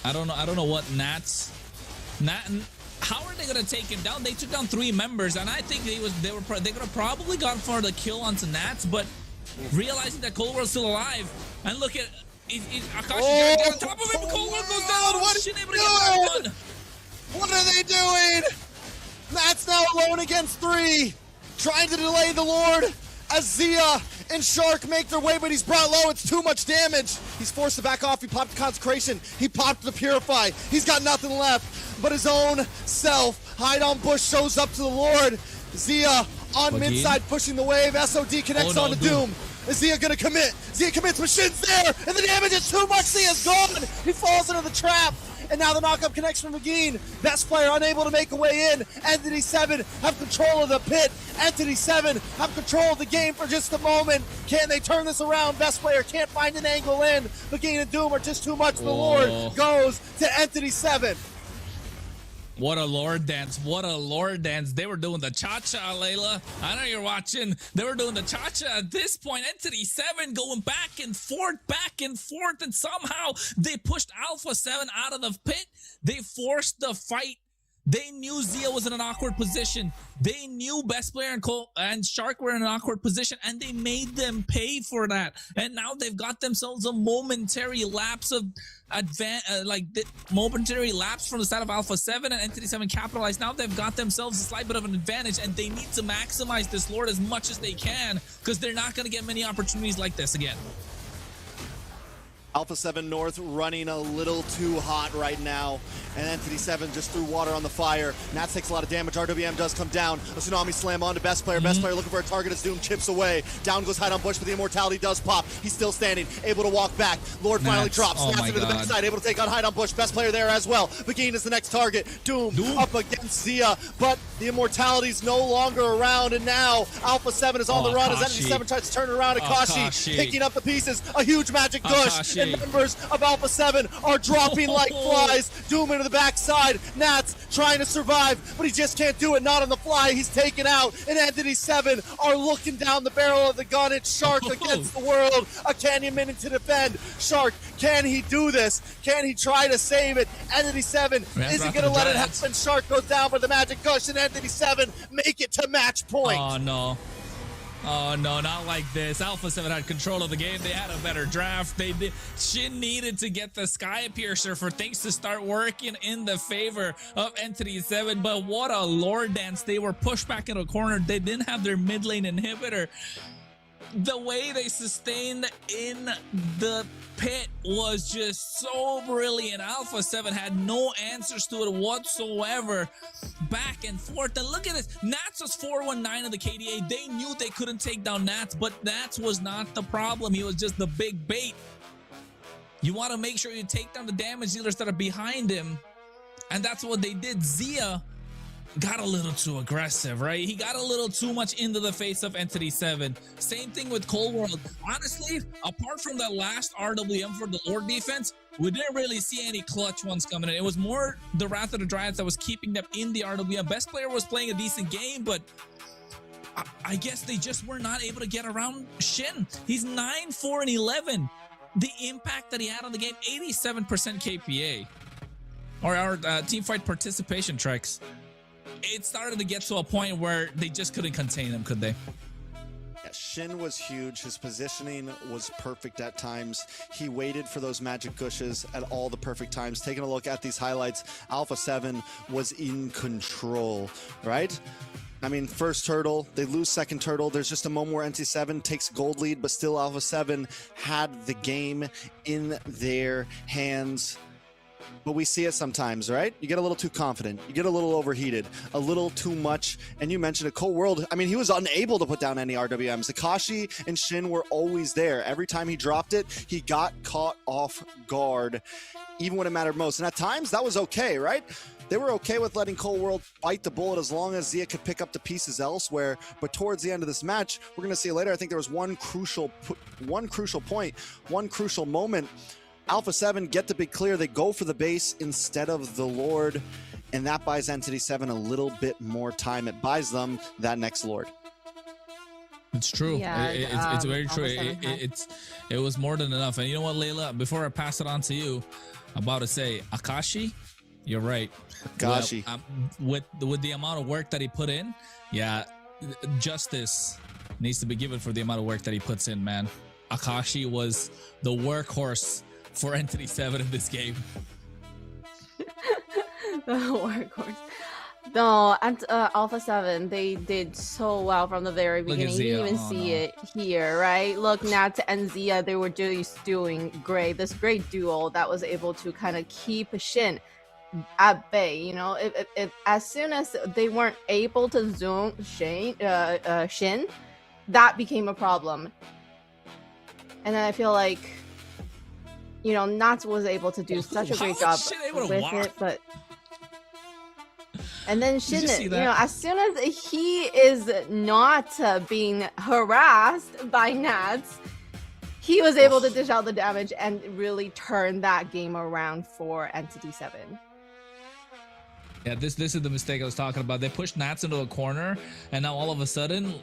I don't know what Nats, how are they gonna take him down? They took down 3 members, and I think they could have probably gone for the kill onto Nats, but realizing that Cold World's still alive, and look at Akashi on top of him. Cold World goes down. What are they doing? Nats now alone against 3, trying to delay the Lord. As Zia and Shark make their way, but he's brought low. It's too much damage. He's forced to back off. He popped the Consecration. He popped the Purify. He's got nothing left but his own self. Hide on Bush shows up to the Lord. Zia on mid side pushing the wave. SOD connects onto Doom. Is Zia gonna commit? Zia commits, but Shin's there, and the damage is too much. Zia's gone. He falls into the trap. And now the knockup connects from Vagine. Best player unable to make a way in. ENTITY7 have control of the pit. ENTITY7 have control of the game for just a moment. Can they turn this around? Best player can't find an angle in. Vagine and Doom are just too much. The Lord goes to ENTITY7. What a Lord dance. What a Lord dance. They were doing the cha-cha, Layla. I know you're watching. They were doing the cha-cha at this point. ENTITY7 going back and forth, and somehow they pushed ALPHA7 out of the pit. They forced the fight. They knew Zia was in an awkward position. They knew Best Player and Shark were in an awkward position, and they made them pay for that. And now they've got themselves a momentary lapse of momentary lapse from the side of ALPHA7, and ENTITY7 capitalized. Now they've got themselves a slight bit of an advantage, and they need to maximize this Lord as much as they can, because they're not going to get many opportunities like this again. ALPHA7 North running a little too hot right now, and ENTITY7 just threw water on the fire. Nats takes a lot of damage. RWM does come down. A Tsunami Slam onto Best Player. Best Player looking for a target as Doom chips away. Down goes Hide on Bush, but the Immortality does pop. He's still standing, able to walk back. Lord finally drops. Snaps into the backside, able to take on Hide on Bush. Best Player there as well. Vagine is the next target. Doom up against Zia, but the Immortality's no longer around, and now ALPHA7 is on the run as ENTITY7 tries to turn it around. Akashi picking up the pieces. A huge magic push. Jay. and members of ALPHA7 are dropping like flies. Doom into the backside. Nats trying to survive, but he just can't do it. Not on the fly. He's taken out. And ENTITY7 are looking down the barrel of the gun. It's Shark against the world. A Canyon Minion to defend. Shark, can he do this? Can he try to save it? ENTITY7 isn't going to let it happen. Shark goes down for the magic gush, and ENTITY7 make it to match point. Oh, no. Oh, no, not like this. ALPHA7 had control of the game. They had a better draft. Shin needed to get the Sky Piercer for things to start working in the favor of ENTITY7. But what a lore dance. They were pushed back into a corner. They didn't have their mid lane inhibitor. The way they sustained in the pit was just so brilliant. ALPHA7 had no answers to it whatsoever. Back and forth. And look at this. Nats was 419 of the KDA. They knew they couldn't take down Nats, but Nats was not the problem. He was just the big bait. You want to make sure you take down the damage dealers that are behind him. And that's what they did. Zia got a little too aggressive, right? He got a little too much into the face of ENTITY7. Same thing with Cold World. Honestly, apart from that last RWM for the Lord defense, we didn't really see any clutch ones coming in. It was more the Wrath of the Dryads that was keeping them in the RWM. Best player was playing a decent game, but I guess they just were not able to get around Shin. He's 9-4-11. The impact that he had on the game, 87% KPA. Or our team fight participation tracks. It started to get to a point where they just couldn't contain him, could they? Yeah, Shin was huge. His positioning was perfect at times. He waited for those magic gushes at all the perfect times. Taking a look at these highlights, ALPHA7 was in control, right? I mean, first turtle, they lose second turtle. There's just a moment where ENTITY7 takes gold lead, but still ALPHA7 had the game in their hands. But we see it sometimes, right? You get a little too confident. You get a little overheated, a little too much. And you mentioned a Cold World. I mean, he was unable to put down any RWMs. Akashi and Shin were always there. Every time he dropped it, he got caught off guard, even when it mattered most. And at times, that was okay, right? They were okay with letting Cold World bite the bullet as long as Zia could pick up the pieces elsewhere. But towards the end of this match, we're going to see later, I think there was one crucial point, one crucial moment. ALPHA7 get the big clear. They go for the base instead of the Lord, and that buys ENTITY7 a little bit more time. It buys them that next Lord. It's true. Yeah, it's very true. It was more than enough. And you know what, Layla? Before I pass it on to you, I'm about to say, Akashi, you're right. Akashi. With the amount of work that he put in, yeah, justice needs to be given for the amount of work that he puts in, man. Akashi was the workhorse for ENTITY7 in this game. The workhorse. No, and ALPHA7, they did so well from the very beginning. You didn't even see it here, right? Look, Nat and Zia, they were just doing great. This great duo that was able to kind of keep Shin at bay. You know, if as soon as they weren't able to zoom Shin, that became a problem. And then I feel like, you know, Nats was able to do such a great job with it, but and then Shin, you know, as soon as he is not being harassed by Nats, he was able to dish out the damage and really turn that game around for ENTITY7. Yeah, this is the mistake I was talking about. They pushed Nats into a corner, and now all of a sudden,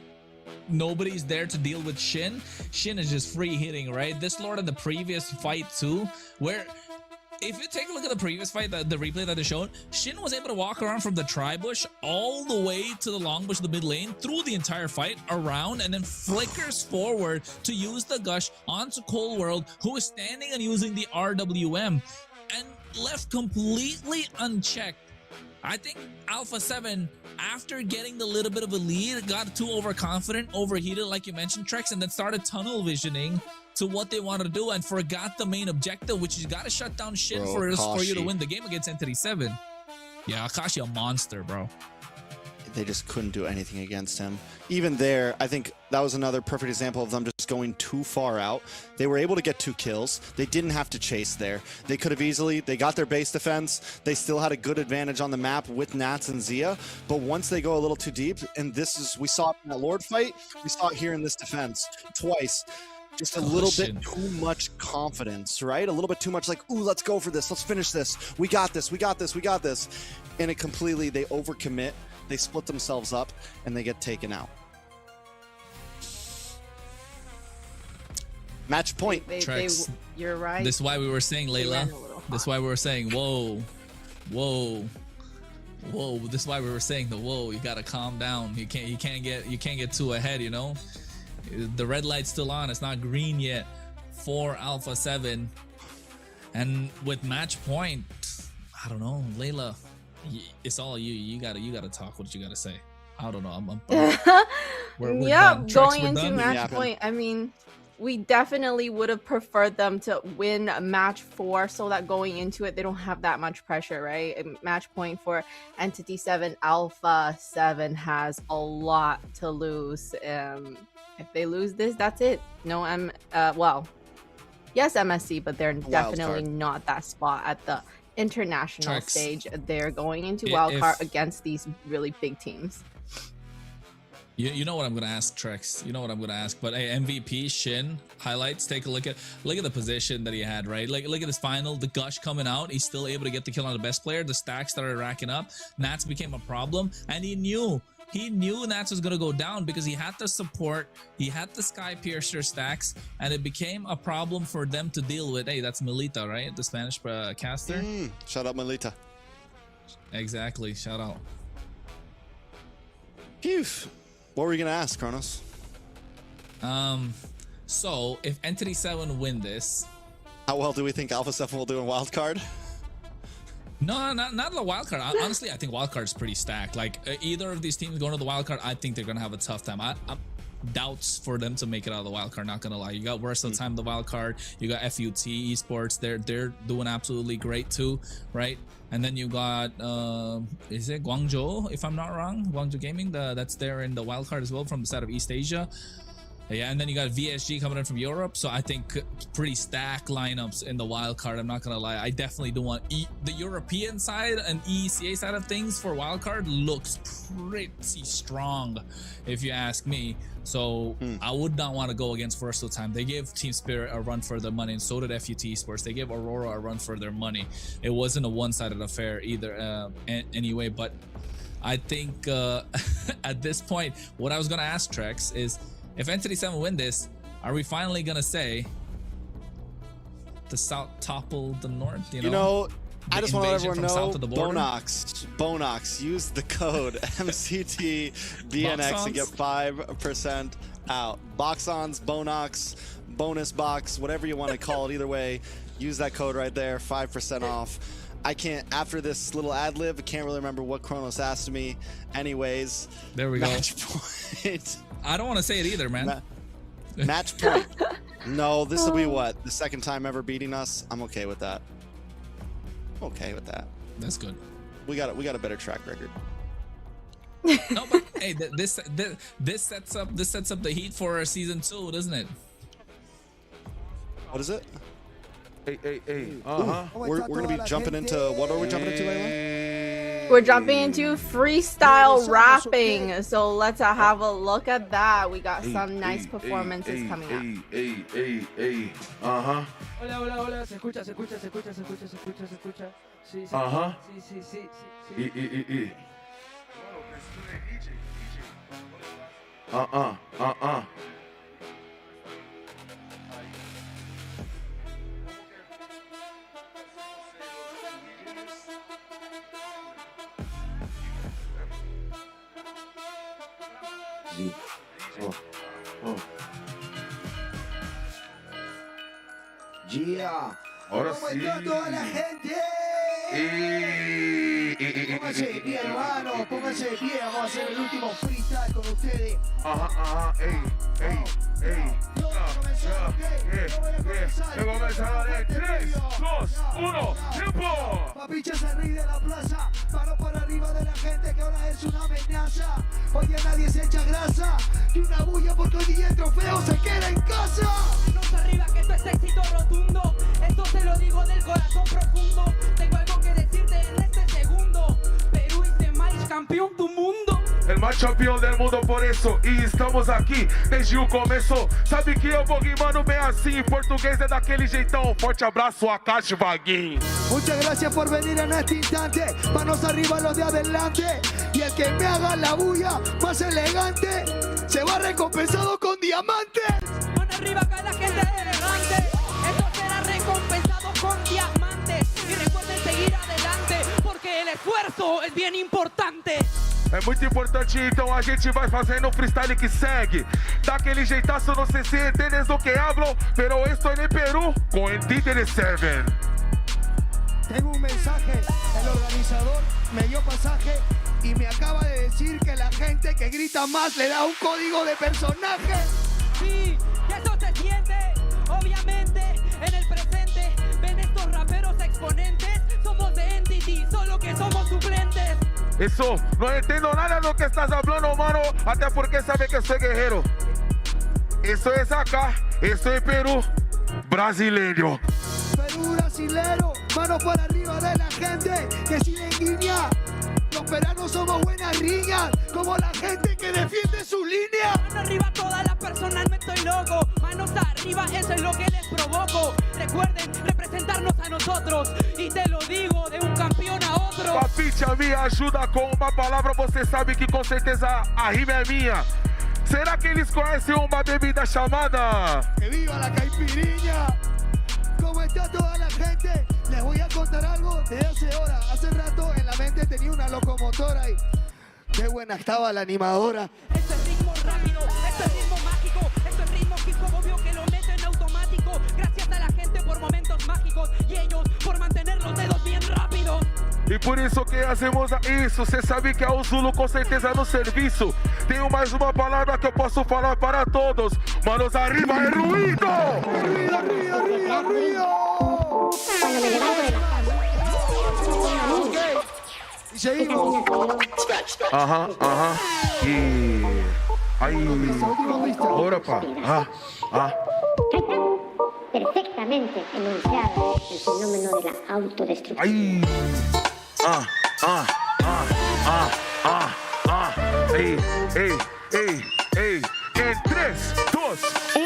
nobody's there to deal with Shin. Shin is just free hitting, right? This Lord in the previous fight too, where if you take a look at the previous fight, the replay that they showed, Shin was able to walk around from the tri-bush all the way to the long bush, the mid lane, through the entire fight, around, and then flickers forward to use the gush onto Cold World, who is standing and using the RWM, and left completely unchecked. I think ALPHA7, after getting the little bit of a lead, got too overconfident, overheated, like you mentioned, Trex, and then started tunnel visioning to what they wanted to do and forgot the main objective, which is got to shut down Shin for you to win the game against ENTITY7. Yeah, Akashi, a monster, bro. They just couldn't do anything against him. Even there, I think that was another perfect example of them just going too far out. They were able to get 2 kills. They didn't have to chase there. They could have easily, they got their base defense. They still had a good advantage on the map with Nats and Zia. But once they go a little too deep, and this is, we saw it in that Lord fight, we saw it here in this defense twice. just a little bit too much confidence, right? A little bit too much like, ooh, let's go for this. Let's finish this. We got this. We got this. We got this. And it completely, they overcommit. They split themselves up and they get taken out. Match point. You're right. This is why we were saying, Layla. This is why we were saying, whoa. This is why we were saying whoa. You gotta calm down. You can't get too ahead. You know, the red light's still on. It's not green yet for ALPHA7. And with match point, I don't know, Layla. It's all you. You gotta talk. What you gotta say? I don't know. We're done. Going into match point. I mean, we definitely would have preferred them to win match 4 so that going into it, they don't have that much pressure, right? And match point for ENTITY7, ALPHA7 has a lot to lose. If they lose this, that's it. No, yes, MSC, but they're definitely not that spot at the international stage. They're going into wildcard against these really big teams. You know what I'm gonna ask, Trex. You know what I'm gonna ask. But hey, MVP Shin highlights. Take a look at the position that he had. Right, look at this final. The gush coming out. He's still able to get the kill on the best player. The stacks started racking up. Nats became a problem, and he knew Nats was gonna go down because he had the support. He had the Sky Piercer stacks, and it became a problem for them to deal with. Hey, that's Melita, right? The Spanish caster. Shout out Melita. Exactly. Shout out. Phew. What were you gonna ask, Kronos? So if ENTITY7 win this, how well do we think ALPHA7 will do in wildcard? No, not the wildcard. Honestly, I think wildcard is pretty stacked. Like either of these teams going to the wildcard, I think they're gonna have a tough time. I'm doubts for them to make it out of the wildcard. Not gonna lie, you got Versatile Time the wildcard. You got FUT Esports. They're doing absolutely great too, right? And then you got is it Guangzhou, if I'm not wrong, Guangzhou Gaming, that's there in the wildcard as well from the side of East Asia. Yeah, and then you got VSG coming in from Europe. So I think pretty stacked lineups in the wildcard. I'm not gonna lie, I definitely don't want the European side and ECA side of things for wildcard looks pretty strong, if you ask me. So I would not want to go against Versatile Time. They gave Team Spirit a run for their money, and so did FUT Esports. They gave Aurora a run for their money. It wasn't a one-sided affair either, anyway. But I think at this point, what I was gonna ask Trex is, if ENTITY7 win this, are we finally gonna say the South topple the North? You know, I just want to let everyone know, Bonox, use the code MCTBNX to get 5% out. Box-ons, Bonox, bonus box, whatever you want to call it. Either way, use that code right there, 5% off. I can't, after this little ad-lib, I can't really remember what Kronos asked me. Anyways, there we go. Match point. I don't want to say it either, man. Match point. No, this will be what? The second time ever beating us? I'm okay with that. I'm okay with that. That's good. We got a better track record. No, but hey, this sets up the heat for season 2, doesn't it? What is it? Hey. We're gonna be jumping into, what are we jumping into, Layla? We're jumping into freestyle rapping, so let's have a look at that. We got some nice performances coming up. Hola, se escucha. Sí. Sí. Yeah. Ahora ¿Cómo sí. está toda la gente? Pónganse bien, hermano, pónganse bien. Vamos a hacer el último freestyle con ustedes. Ajá, ey. Luego comenzará en 3, 2, 1, ¡tiempo! Papicha se ríe de la plaza, paró por arriba de la gente que ahora es una amenaza. Hoy ya nadie se echa grasa, y una bulla porque hoy día el trofeo se queda en casa. Manos arriba que esto es éxito rotundo, esto se lo digo del corazón profundo. Tengo algo que decirte en este segundo, Perú es el maíz campeón del mundo. El mais campeão del mundo por isso. E estamos aqui desde o começo. Sabe que eu vou rimando bem assim. Em português é daquele jeitão. Forte abraço, Akashi Vaguinho. Muchas gracias por venir en este instante. Manos arriba los de adelante. Y el que me haga la bulla más elegante se va recompensado con diamantes. Mano arriba acá la gente elegante. Esto será recompensado con diamantes. Y recuerden seguir adelante, porque el esfuerzo es bien importante. É muito importante, então a gente vai fazendo um freestyle que segue. Daquele jeitaço, não sei se entiendes do que hablo, pero estoy en Perú con ENTITY7. Tengo un mensaje, el organizador me dio pasaje y me acaba de decir que la gente que grita más le da un código de personaje. Sí, y eso se siente, obviamente, en el presente. Ven estos raperos exponentes, somos de Entity, solo que somos suplentes. Eso, no entiendo nada de lo que estás hablando, mano, até porque sabe que soy guerrero. Eso es acá, eso es Perú, brasileño. Perú brasilero, manos para arriba de la gente que sigue en guiña. Los peruanos somos buenas riñas, como la gente que defiende su línea. Mano arriba todas las personas, no estoy loco. Manos arriba, eso es lo que les provoco. Recuerden representarnos a nosotros. Y te lo digo de un campeón a otro. Papicha, me ajuda com uma palavra, você sabe que com certeza a rima é minha. Será que eles conhecem uma bebida chamada? ¡Que viva la caipirinha! ¿Cómo está toda la gente? Les voy a contar algo de hace horas. Hace rato en la mente tenía una locomotora y qué buena estaba la animadora. Esto es ritmo rápido, esto es ritmo mágico, esto es ritmo hip hop, obvio que lo meto en automático. Gracias a la gente por momentos mágicos y ellos por mantener los dedos bien rápidos. E por isso que hacemos isso, cê sabe que é o Zulu com certeza no serviço. Tenho mais uma palavra que eu posso falar para todos. Manos arriba, é ruído! ¡Arriba, arriba, arriba, arriba! Ok, y seguimos. Ajá, ajá. Y... Ahí... Ahora, pa. Perfectamente enunciado el fenómeno de la autodestrucción. Ahí... Ey. En 3, 2, 1.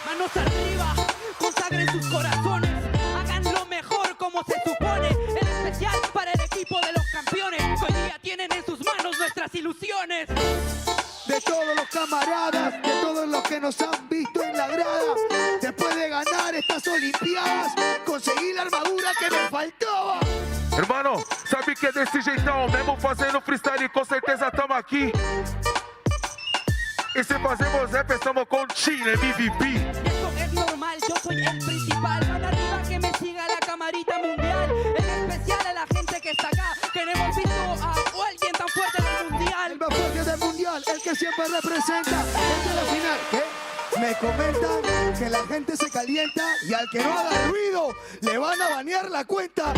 Manos arriba, consagren sus corazones. Hagan lo mejor como se supone. En especial para el equipo de los campeones. Hoy día tienen en sus manos nuestras ilusiones. De todos los camaradas, de todos los que nos han visto en la grada, después de ganar estas olimpiadas, conseguí la armadura que me faltaba. Hermano, sabe que é desse jeitão, mesmo fazendo freestyle, com certeza estamos aqui. E se fazemos rap, estamos com Chile, MLBB. Esto es normal, yo soy el principal. Van arriba que me siga la camarita mundial. En especial a la gente que está acá, que no hemos visto a alguien tan fuerte del mundial. El más fuerte del mundial, el que siempre representa desde la final. ¿Qué? Me comentan que la gente se calienta y al que no haga ruido le van a banear la cuenta.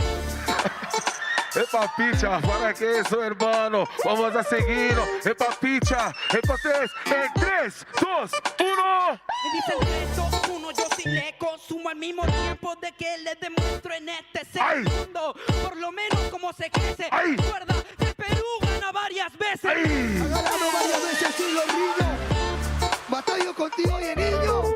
Epa, picha, para que eso, hermano. Vamos a seguirlo. Epa, picha. Epa, 3, en 3, 2, 1. Me dicen 3, 2, 1, yo sí le consumo al mismo tiempo de que les demuestro en este segundo. Por lo menos como se crece. Recuerda que Perú gana varias veces. Ha ganado varias veces y lo riño. Batallo contigo y niño.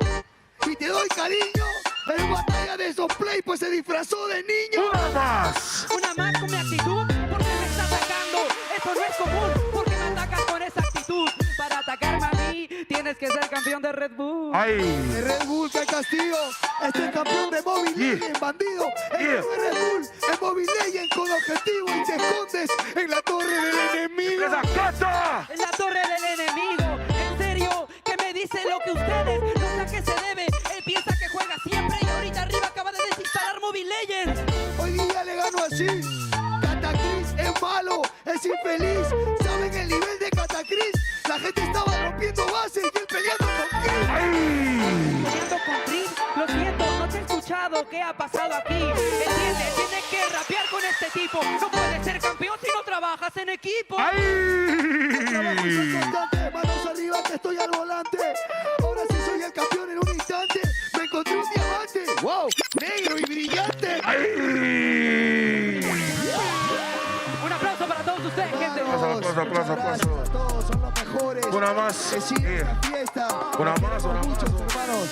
Y te doy cariño. En batalla de esos play pues se disfrazó de niño. Una más. Una más con mi actitud, porque me está atacando. Esto no es común, porque me atacas con esa actitud. Para atacarme a mí, tienes que ser campeón de Red Bull. De Red Bull, que castigo. Este es campeón de Mobile Legends, bandido. El de Red Bull es Mobile Legends con objetivo y te escondes en la torre del enemigo. ¡En la casa! En la torre del enemigo. En serio, que me dice lo que ustedes no sé a qué se debe. Él piensa que juega siempre y ahorita arriba acaba de desinstalar Mobile Legends. Hoy día le gano así. Catacris es malo, es infeliz. ¿Saben el nivel de Catacris? La gente estaba rompiendo bases y él peleando con Chris. Peleando con Chris, lo siento, no te he escuchado. ¿Qué ha pasado aquí? Entiende, tienes que rapear con este tipo. No puedes ser campeón si no trabajas en equipo. El trabajo es importante, manos arriba que estoy al volante. Ahora sí soy el campeón en un instante. Me encontré un diamante, wow, negro y brillante. Un aplauso para todos ustedes, gente. Aplauso. Todos son Una más. Que siga esta fiesta. Una más, una más. Muchos hermanos.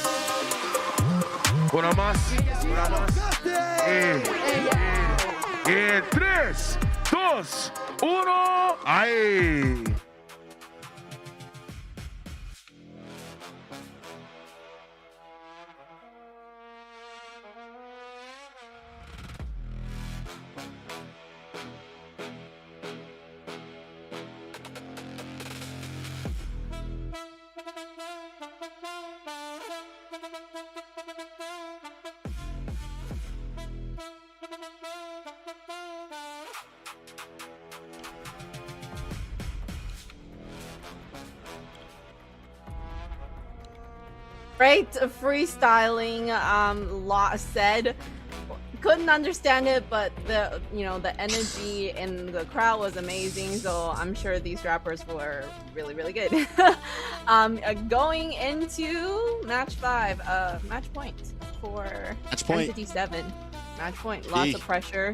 Una más. Una más. Y 3, 2, 1. ¡Ahí! Great freestyling, said. Couldn't understand it, but the energy in the crowd was amazing. So I'm sure these rappers were really good. Going into match 5, match point for ENTITY7. Match point. Lots of pressure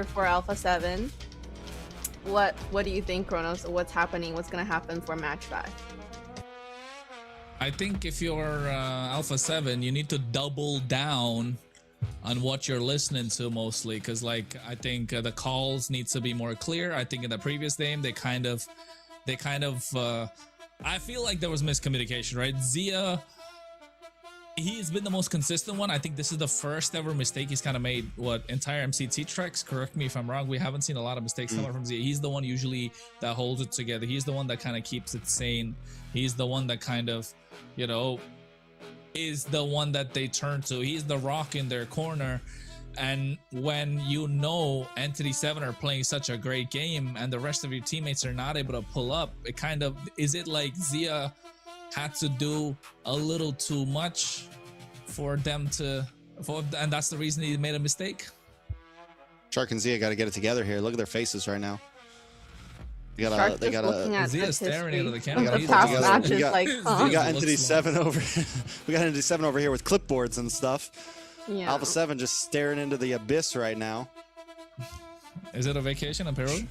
for ALPHA7. What do you think, Kronos? What's happening? What's gonna happen for match 5? I think if you're ALPHA7, you need to double down on what you're listening to mostly, because like I think the calls needs to be more clear. I think in the previous game they kind of I feel like there was miscommunication, right? Zia, he's been the most consistent one. I think this is the first ever mistake he's kind of made entire MCT tracks. Correct me if I'm wrong. We haven't seen a lot of mistakes coming from Zia. He's the one usually that holds it together. He's the one that kind of keeps it sane. He's the one that kind of, is the one that they turn to. He's the rock in their corner. And when ENTITY7 are playing such a great game and the rest of your teammates are not able to pull up, it kind of, is it like Zia had to do a little too much for them and that's the reason he made a mistake? Shark and Zia got to get it together here. Look at their faces right now. They gotta Zia staring into the camera. We got ENTITY7 over. We got ENTITY7 over here with clipboards and stuff. Yeah. ALPHA7 just staring into the abyss right now. Is it a vacation in Peru?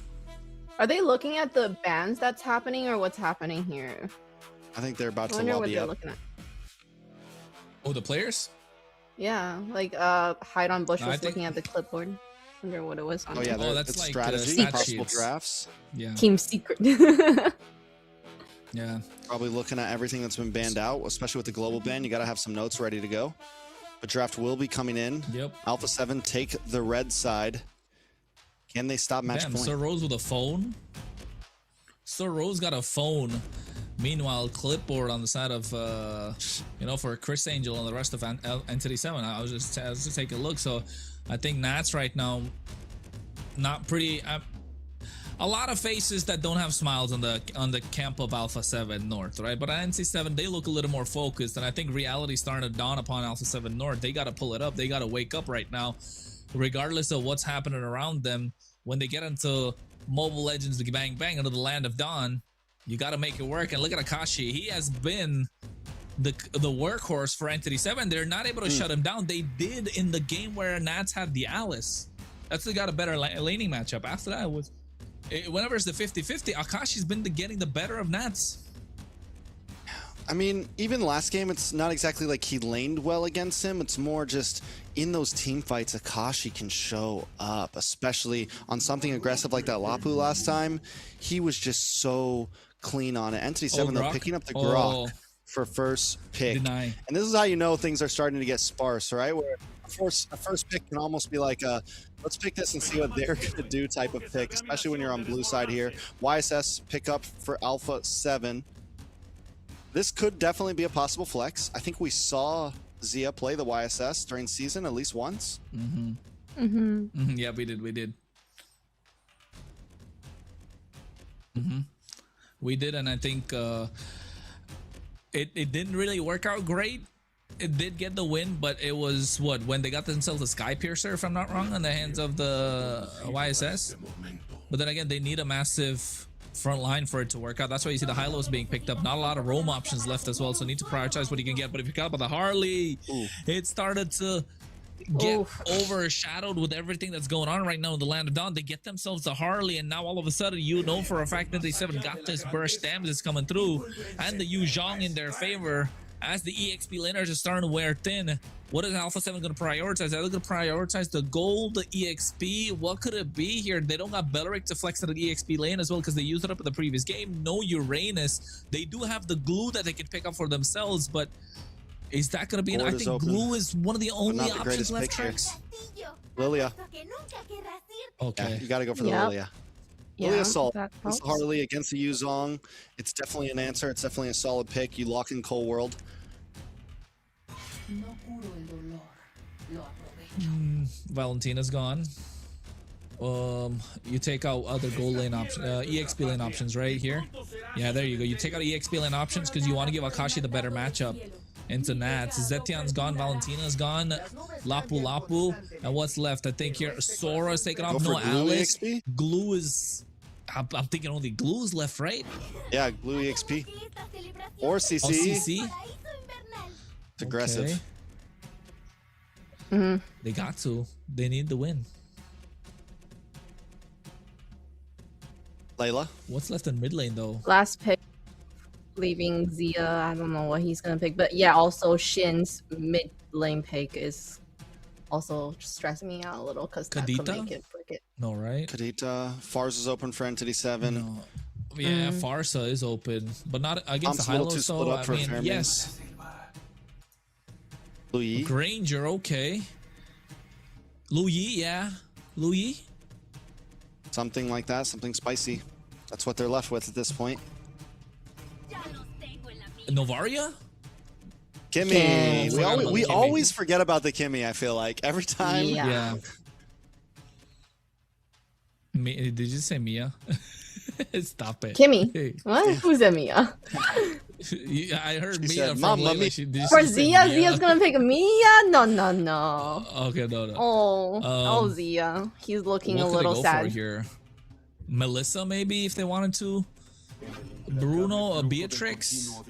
Are they looking at the bans that's happening or what's happening here? I think they're about to wonder what lobby they're up. looking at. Oh, the players? Yeah, like Hide on Bush was looking at the clipboard. Wonder what it was on. Oh yeah, that's like strategy, possible drafts. Yeah. Team secret. Yeah. Probably looking at everything that's been banned out, especially with the global ban. You got to have some notes ready to go. But draft will be coming in. Yep. ALPHA7 take the red side. Can they stop match point? Sir Rose with a phone. Sir Rose got a phone. Meanwhile, clipboard on the side of, for Chris Angel and the rest of ENTITY7. I was just taking a look. So I think Nats right now, not pretty. A lot of faces that don't have smiles on the camp of ALPHA7 North, right? But at NC7, they look a little more focused, and I think reality starting to dawn upon ALPHA7 North. They got to pull it up. They got to wake up right now, regardless of what's happening around them. When they get into Mobile Legends, the bang bang into the land of dawn, you got to make it work. And look at Akashi. He has been the workhorse for ENTITY7. They're not able to shut him down. They did in the game where Nats had the Alice. That's they got a better laning matchup. After that, whenever it's the 50-50, Akashi's been getting the better of Nats. I mean, even last game, it's not exactly like he laned well against him. It's more just in those team fights, Akashi can show up, especially on something aggressive like that Lapu last time. He was just so clean on it. ENTITY7, they're picking up the Grok for first pick. And this is how you know things are starting to get sparse, right? Where a first pick can almost be like a, let's pick this and see what they're going to do type of pick, especially when you're on blue side here. YSS pick up for ALPHA7. This could definitely be a possible flex. I think we saw Zia play the YSS during season at least once. Yeah, we did. We did, and I think it didn't really work out great. It did get the win, but it was when they got themselves a Sky Piercer, if I'm not wrong, in the hands of the YSS. But then again, they need a massive front line for it to work out. That's why you see the high-lows being picked up. Not a lot of roam options left as well, so need to prioritize what you can get. But if you got about the Harley, it started to get overshadowed with everything that's going on right now in the land of Dawn. They get themselves the Harley, and now all of a sudden, you know for a fact that ENTITY7 got this burst damage that's coming through, and the Yu Zhong in their favor as the EXP laners are starting to wear thin. What is ALPHA7 going to prioritize? Are they going to prioritize the gold, the EXP? What could it be here? They don't got Beleric to flex to the EXP lane as well because they used it up in the previous game. No Uranus. They do have the glue that they can pick up for themselves, but is that going to be? I think open. Glue is one of the only options left. Tricks. Lilia. Okay. Yeah, you got to go for the Lilia. Lilia Assault. It's Harley against the Yu Zhong. It's definitely an answer. It's definitely a solid pick. You lock in Cold World. Valentina's gone. You take out other gold lane options, EXP lane options right here. Yeah, there you go. You take out EXP lane options because you want to give Akashi the better matchup into Nats. Zetian's gone, Valentina's gone, Lapu Lapu, and what's left? I think here Sora's taken off. No Alice. EXP? Glue is. I'm thinking only Glue is left, right? Yeah, Glue EXP or CC. Oh, CC. It's aggressive. Okay. They got to. They need the win. Layla. What's left in mid lane though? Last pick, leaving Zia. I don't know what he's gonna pick, but yeah, also Shin's mid lane pick is also stressing me out a little because that could make it break it. No, right? Kadita. Farz is open for ENTITY7. No. Yeah, Farsa is open, but not against the Hilo. So I mean, yes. Louis. Granger, okay. Louis, yeah. Louis. Something like that, something spicy. That's what they're left with at this point. Novaria? Kimmy. We always forget about the Kimmy, I feel like. Every time. Yeah. Did you say Mia? Stop it. Kimmy. What? Who's that Mia? I heard Mia said, from Mama, Layla. For Zia? Zia's gonna pick Mia? No. Okay, no. Oh, Zia. He's looking a little sad. Here? Melissa, maybe, if they wanted to. Bruno, Beatrix.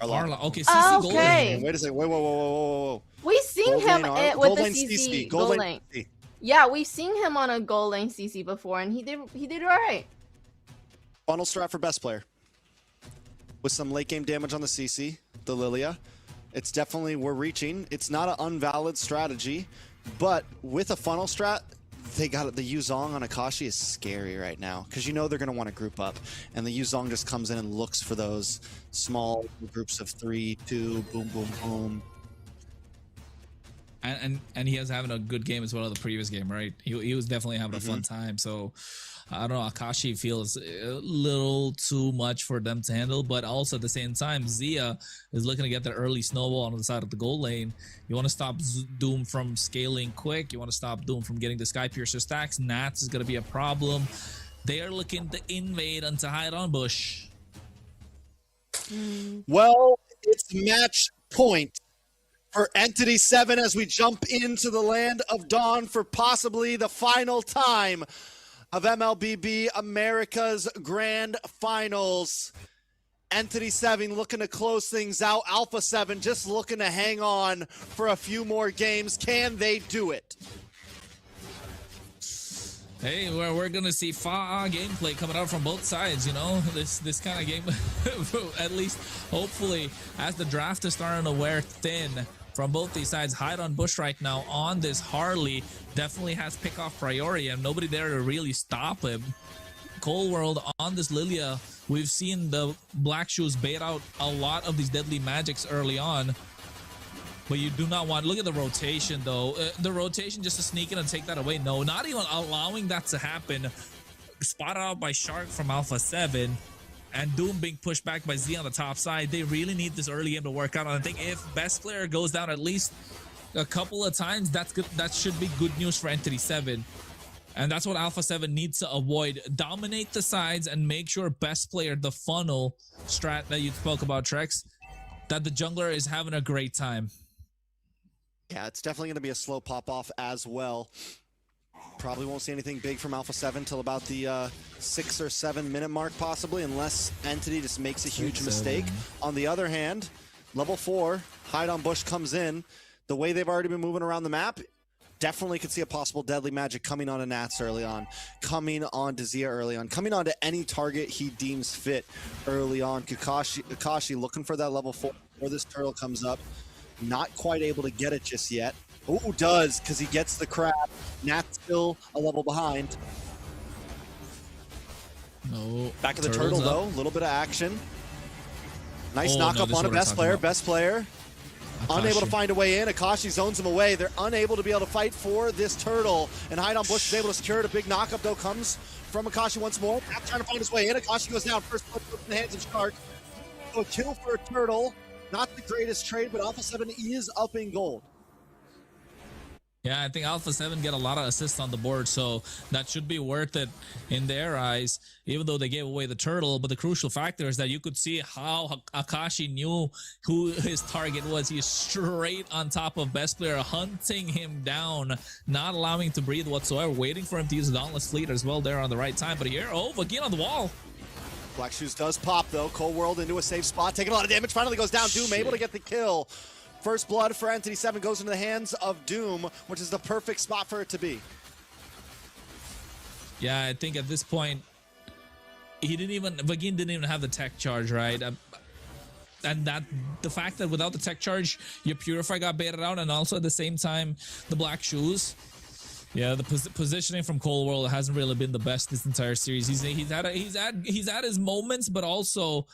Arla. Okay, CC Gold Lane. Wait a second. Whoa. We've seen him with the CC. Gold lane. Yeah, we've seen him on a gold lane CC before, and he did all right. Funnel strat for best player. With some late game damage on the CC, the Lilia. It's definitely, we're reaching. It's not an invalid strategy, but with a funnel strat, they got it. The Yu Zhong on Akashi is scary right now because you know they're going to want to group up, and the Yu Zhong just comes in and looks for those small groups of 3, 2, boom, boom, boom. And he was having a good game as well in the previous game, right? He was definitely having a fun time. So I don't know, Akashi feels a little too much for them to handle, but also at the same time, Zia is looking to get the early snowball on the side of the goal lane. You want to stop Doom from scaling quick. You want to stop Doom from getting the Sky Piercer stacks. Nats is going to be a problem. They are looking to invade onto Hide on Bush. Well, it's match point for ENTITY7 as we jump into the land of Dawn for possibly the final time of MLBB America's Grand Finals. ENTITY7 looking to close things out. ALPHA7 just looking to hang on for a few more games. Can they do it? Hey, we're gonna see gameplay coming out from both sides. You know, this kind of game, at least hopefully, as the draft is starting to wear thin from both these sides. Hide on Bush right now on this Harley definitely has pick-off priority and nobody there to really stop him. Cold World on this Lilia. We've seen the Black Shoes bait out a lot of these deadly magics early on, but you do not want, look at the rotation though. The rotation just to sneak in and take that away. No, not even allowing that to happen. Spotted out by Shark from ALPHA7. And Doom being pushed back by Z on the top side. They really need this early game to work out. And I think if best player goes down at least a couple of times, that's good. That should be good news for ENTITY7. And that's what ALPHA7 needs to avoid. Dominate the sides and make sure best player, the funnel strat that you spoke about, Trex, that the jungler is having a great time. Yeah, it's definitely going to be a slow pop-off as well. Probably won't see anything big from ALPHA7 till about the 6 or 7 minute mark possibly, unless Entity just makes a huge mistake. On the other hand, level 4, Hide on Bush comes in. the way they've already been moving around the map, definitely could see a possible deadly magic coming on to Nats early on, coming on to Zia early on, coming on to any target he deems fit early on. Kakashi looking for that level 4 where this turtle comes up. Not quite able to get it just yet. Ooh, does, because he gets the crab. Nat's still a level behind. No. Back of the turtle, though. A little bit of action. Nice knock-up on a best player. Best player. Unable to find a way in. Akashi zones him away. They're unable to be able to fight for this turtle. And Hide on Bush is able to secure it. A big knock-up, though, comes from Akashi once more. Not trying to find his way in. Akashi goes down. First blood in the hands of Shark. So a kill for a turtle. Not the greatest trade, but ALPHA7 is up in gold. Yeah, I think ALPHA7 get a lot of assists on the board, so that should be worth it in their eyes, even though they gave away the turtle. But the crucial factor is that you could see how Akashi knew who his target was. He's straight on top of best player, hunting him down, not allowing him to breathe whatsoever, waiting for him to use a Dauntless Fleet as well there on the right time. But here, again on the wall. Black Shoes does pop, though. Cold World into a safe spot, taking a lot of damage. Finally goes down. Doom able to get the kill. First blood for ENTITY7 goes into the hands of Doom, which is the perfect spot for it to be. Yeah, I think at this point, Vagin didn't even have the tech charge, right? And that the fact that without the tech charge, your Purify got baited out, and also at the same time, the Black Shoes. Yeah, the positioning from Cold World hasn't really been the best this entire series. He's had his moments, but also,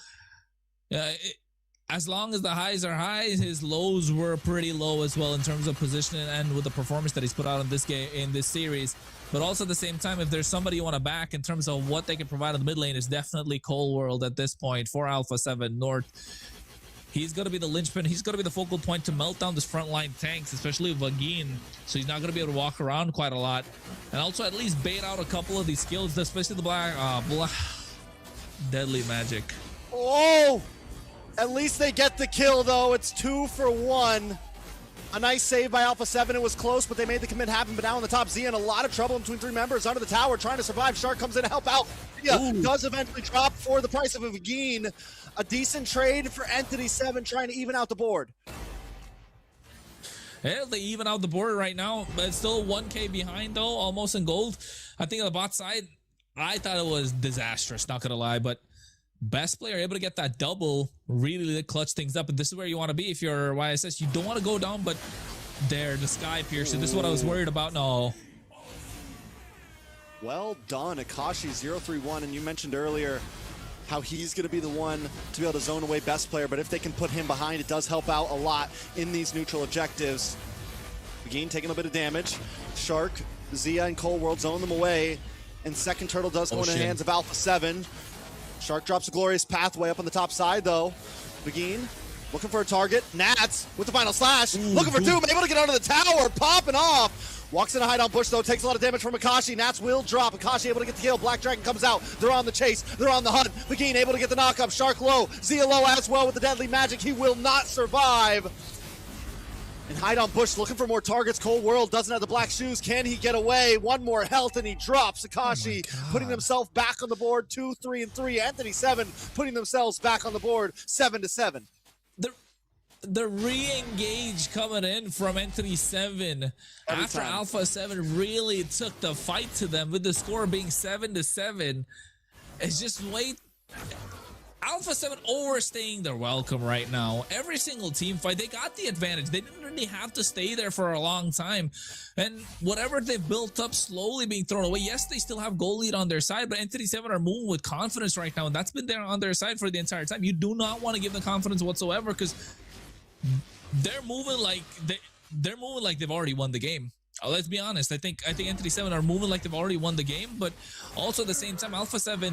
as long as the highs are highs, his lows were pretty low as well in terms of positioning and with the performance that he's put out in this game, in this series. But also at the same time, if there's somebody you want to back in terms of what they can provide in the mid lane, is definitely Cold World at this point for ALPHA7 North. He's going to be the linchpin. He's going to be the focal point to melt down this frontline tanks, especially Vagin. So he's not going to be able to walk around quite a lot. And also at least bait out a couple of these skills, especially the black Deadly Magic. Oh! At least they get the kill, though. It's 2 for 1. A nice save by ALPHA7. It was close, but they made the commit happen. But now on the top, Zia in a lot of trouble between 3 members under the tower trying to survive. Shark comes in to help out. Zia does eventually drop for the price of a Vagin. A decent trade for ENTITY7 trying to even out the board. Yeah, they even out the board right now, but it's still 1K behind, though, almost in gold. I think on the bot side, I thought it was disastrous, not going to lie, but best player able to get that double really clutch things up. And this is where you want to be if you're YSS. You don't want to go down, but there, the Sky Piercer. This is what I was worried about. No. Well done, Akashi 0-3-1. And you mentioned earlier how he's going to be the one to be able to zone away best player. But if they can put him behind, it does help out a lot in these neutral objectives. Vagin taking a bit of damage. Shark, Zia, and Cold World zone them away. And second turtle does go into the hands of ALPHA7. Shark drops a glorious pathway up on the top side, though. Vagin looking for a target. Nats with the final slash. Looking for Doom, able to get under the tower, popping off. Walks in a hide on Bush, though, takes a lot of damage from Akashi. Nats will drop. Akashi able to get the kill. Black Dragon comes out. They're on the chase. They're on the hunt. Vagin able to get the knock-up. Shark low. Zia low as well with the deadly magic. He will not survive. And Hide on Bush looking for more targets. Cold World doesn't have the black shoes. Can he get away? One more health and he drops. Akashi putting himself back on the board. 2, 3, and 3. ENTITY7 putting themselves back on the board. 7-7. The re-engage coming in from ENTITY7 after ALPHA7 really took the fight to them with the score being 7-7. It's just ALPHA7 overstaying their welcome right now. Every single team fight, they got the advantage. They didn't really have to stay there for a long time. And whatever they've built up slowly being thrown away. Yes, they still have goal lead on their side, but ENTITY7 are moving with confidence right now. And that's been there on their side for the entire time. You do not want to give them confidence whatsoever because they're moving like they've already won the game. Let's be honest. I think ENTITY7 are moving like they've already won the game, but also at the same time, ALPHA7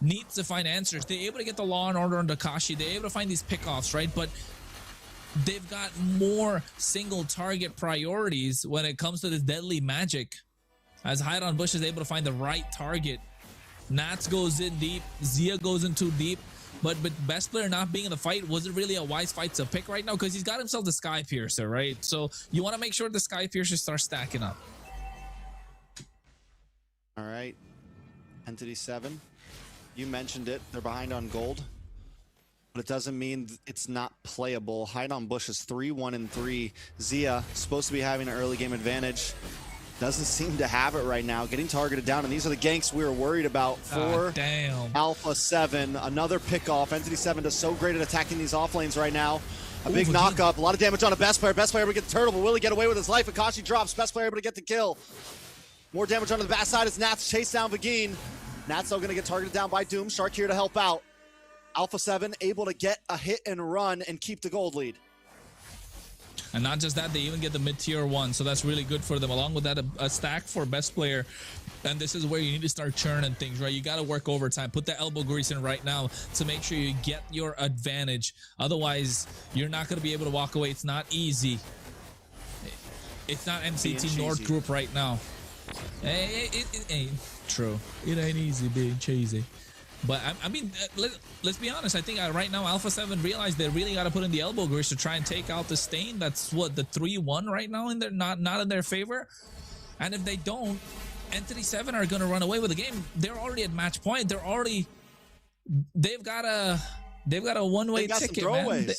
needs to find answers. They're able to get the Law and Order on Akashi. They're able to find these pickoffs, right? But they've got more single target priorities when it comes to this deadly magic. As Hide on Bush is able to find the right target. Nats goes in deep. Zia goes in too deep. But best player not being in the fight wasn't really a wise fight to pick right now because he's got himself the Sky Piercer, right? So you want to make sure the Sky Piercer starts stacking up. All right. ENTITY7. You mentioned it. They're behind on gold. but it doesn't mean it's not playable. Hide on Bush is 3-1-3. Zia supposed to be having an early game advantage. Doesn't seem to have it right now. Getting targeted down, and these are the ganks we were worried about for ALPHA7. Another pickoff. ENTITY7 does so great at attacking these off lanes right now. A big knock-up, a lot of damage on a Best Player. Best Player able to get the turtle, but will he get away with his life? Akashi drops, Best Player able to get the kill. More damage onto the backside as Nats chase down Vagine. Nats though gonna get targeted down by Doom. Shark here to help out. ALPHA7 able to get a hit and run and keep the gold lead. And not just that, they even get the mid-tier 1, so that's really good for them. Along with that, a stack for Best Player. And this is where you need to start churning things, right? You got to work overtime. Put the elbow grease in right now to make sure you get your advantage. Otherwise, you're not going to be able to walk away. It's not easy. It's not MCT North group right now. True. It ain't easy being cheesy. But I mean, let's be honest. I think right now ALPHA7 realized they really got to put in the elbow grease to try and take out the stain. That's what the 3-1 right now in their not in their favor. And if they don't, ENTITY7 are going to run away with the game. They're already at match point. They've got a one-way ticket, man.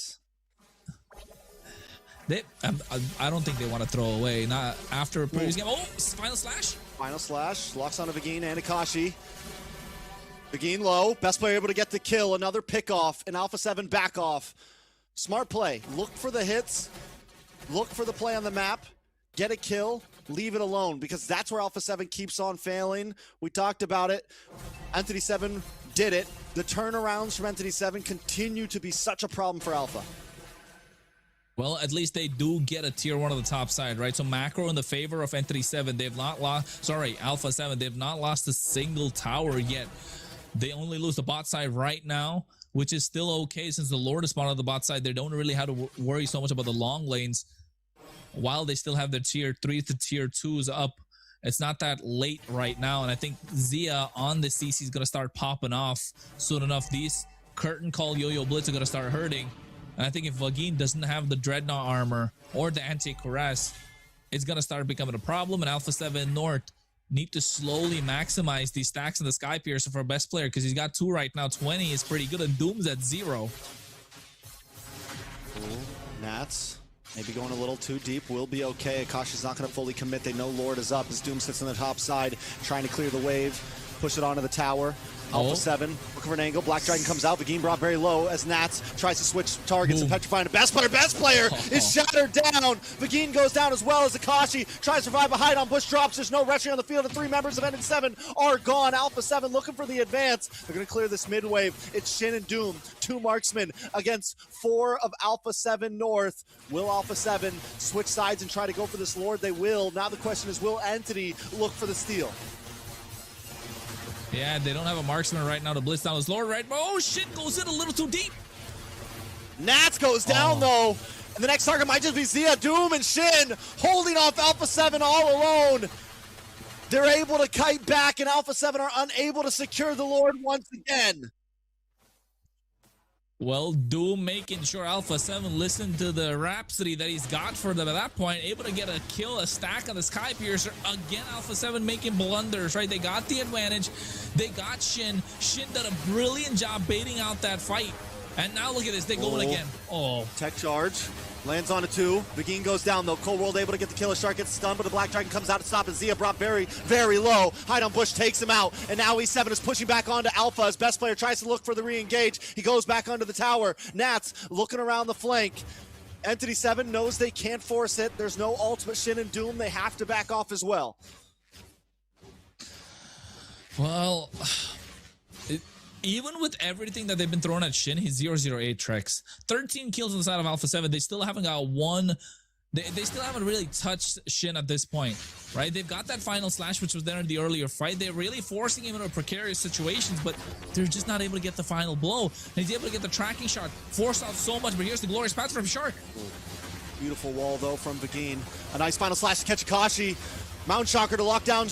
I don't think they want to throw away. Not after a previous game. Oh, final slash. Final slash locks onto Vagine and Akashi. Vagine low, Best Player able to get the kill. Another pick off, and ALPHA7 back off. Smart play. Look for the hits. Look for the play on the map. Get a kill. Leave it alone, because that's where ALPHA7 keeps on failing. We talked about it. ENTITY7 did it. The turnarounds from ENTITY7 continue to be such a problem for Alpha. Well, at least they do get a tier 1 on the top side, right? So macro in the favor of ENTITY7. They've not lost, sorry, ALPHA7. They've not lost a single tower yet. They only lose the bot side right now, which is still okay since the Lord is spawned on the bot side. They don't really have to worry so much about the long lanes while they still have their tier 3 to tier 2s up. It's not that late right now, and I think Zia on the CC is going to start popping off soon enough. These curtain call Yo-Yo Blitz are going to start hurting, and I think if Vagine doesn't have the Dreadnought armor or the anti-Caress, it's going to start becoming a problem, and ALPHA7 North need to slowly maximize these stacks in the Sky Piercer for Best Player, because he's got 2 right now. 20 is pretty good, and Doom's at 0. Nats maybe going a little too deep. Will be okay. Akashi's not going to fully commit. They know Lord is up as Doom sits on the top side, trying to clear the wave, push it onto the tower. ALPHA7 looking for an angle. Black Dragon comes out. Vagine brought very low as Nats tries to switch targets and petrifying. Best Player is shattered down. Vagine goes down as well as Akashi tries to revive a hide on Bush drops. There's no rushing on the field. The 3 members of ENTITY7 are gone. ALPHA7 looking for the advance. They're going to clear this mid wave. It's Shin and Doom, 2 marksmen against 4 of ALPHA7 North. Will ALPHA7 switch sides and try to go for this Lord? They will. Now the question is, will Entity look for the steal? Yeah, they don't have a marksman right now to blitz down his Lord, right? Oh, shit, goes in a little too deep. Nats goes down, though. And the next target might just be Zia. Doom and Shin holding off ALPHA7 all alone. They're able to kite back, and ALPHA7 are unable to secure the Lord once again. Well, Doom making sure ALPHA7 listened to the Rhapsody that he's got for them at that point, able to get a kill, a stack on the Sky Piercer. Again, ALPHA7 making blunders, right? They got the advantage. They got Shin. Shin did a brilliant job baiting out that fight. And now look at this, they go in again. Oh. Tech charge. Lands on a 2. Vagine goes down though. Cold World able to get the kill. Shark gets stunned, but the Black Dragon comes out to stop, and Zia brought very, very low. Hide on Bush takes him out, and now E7 is pushing back onto Alpha as Best Player tries to look for the re-engage. He goes back onto the tower. Nats looking around the flank. ENTITY7 knows they can't force it. There's no ultimate Shin and Doom. They have to back off as well. Well, even with everything that they've been throwing at Shin, he's 008 Trex. 13 kills on the side of ALPHA7. They still haven't got one. They still haven't really touched Shin at this point, right? They've got that final slash, which was there in the earlier fight. They're really forcing him into precarious situations, but they're just not able to get the final blow. And he's able to get the tracking shot, force out so much, but here's the glorious path from Shark. Beautiful wall, though, from Vagine. A nice final slash to catch Akashi. Mount Shocker to lock down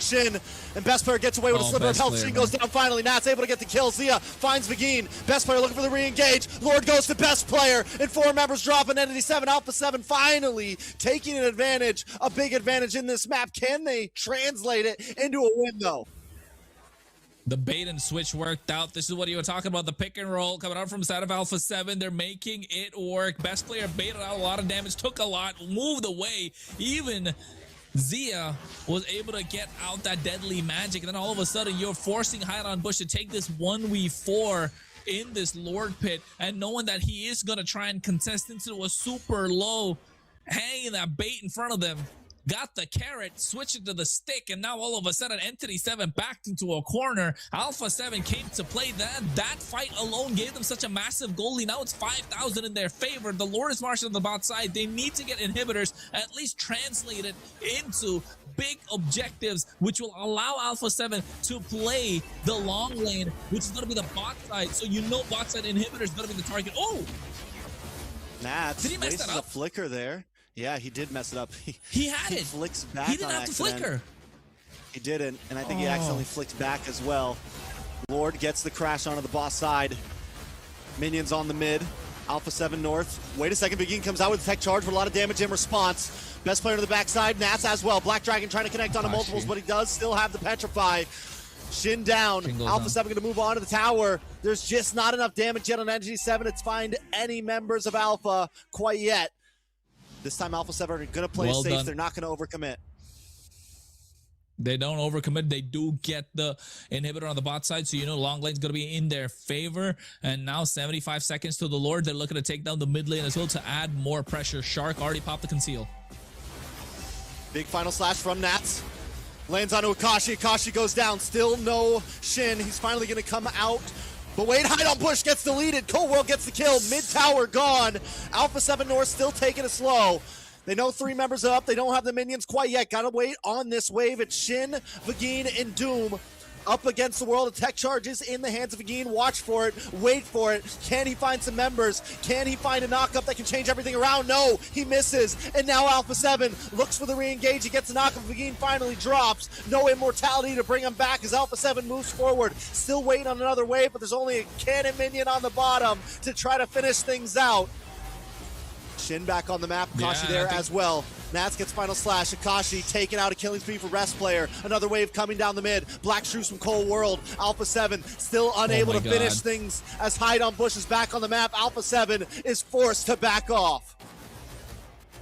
Shin, and Best Player gets away with a sliver of health. Shin goes down finally. Nat's able to get the kill. Zia finds Vagine. Best Player looking for the re-engage. Lord goes to Best Player, and 4 members drop an ENTITY7. ALPHA7 finally taking an advantage, a big advantage in this map. Can they translate it into a win, though? The bait and switch worked out. This is what you were talking about. The pick and roll coming out from the side of ALPHA7. They're making it work. Best player baited out a lot of damage, took a lot, moved away. Even Zia was able to get out that deadly magic. And then all of a sudden, you're forcing Hide on Bush to take this 1v4 in this Lord Pit. And knowing that he is going to try and contest into a super low, hanging that bait in front of them. Got the carrot, switched it to the stick, and now all of a sudden ENTITY7 backed into a corner. ALPHA7 came to play. That fight alone gave them such a massive goalie. Now it's 5,000 in their favor. The Lord is marching on the bot side. They need to get inhibitors, at least translate it into big objectives, which will allow ALPHA7 to play the long lane, which is going to be the bot side. So you know bot side inhibitor is going to be the target. Oh! Nats did he mess that up? A flicker there. Yeah, he did mess it up. He had it. Flicks back. He didn't have to flicker. He didn't, and I think he accidentally flicked back as well. Lord gets the crash onto the boss side. Minions on the mid. ALPHA7 north. Wait a second, Begin comes out with a tech charge with a lot of damage in response. Best player to the backside, Nats as well. Black Dragon trying to connect onto multiples, but he does still have the Petrify. Shin down. ALPHA7 going to move on to the tower. There's just not enough damage yet on ENTITY7 to find any members of Alpha quite yet. This time ALPHA7 are going to play safe. Done. They're not going to overcommit. They don't overcommit. They do get the inhibitor on the bot side, so you know long lane's going to be in their favor. And now 75 seconds to the Lord. They're looking to take down the mid lane as well to add more pressure. Shark already popped the conceal. Big final slash from Nats. Lands onto Akashi. Akashi goes down. Still no Shin. He's finally going to come out. But wait, Hide on Bush gets deleted. Cold World gets the kill. Mid tower gone. ALPHA7 North still taking it slow. They know 3 members are up. They don't have the minions quite yet. Gotta wait on this wave. It's Shin, Vagine, and Doom up against the world. The tech charges in the hands of Vagine. Watch for it. Wait for it. Can he find some members? Can he find a knockup that can change everything around? No, he misses. And now ALPHA7 looks for the re-engage. He gets a knockup. Vagine finally drops. No immortality to bring him back as ALPHA7 moves forward. Still waiting on another wave, but there's only a cannon minion on the bottom to try to finish things out. Shin back on the map. Akashi there as well. Nats gets final slash. Akashi taking out a killing spree for rest player. Another wave coming down the mid. Black Shrews from Cold World. ALPHA7 still unable to finish things as Hide on Bush is back on the map. ALPHA7 is forced to back off.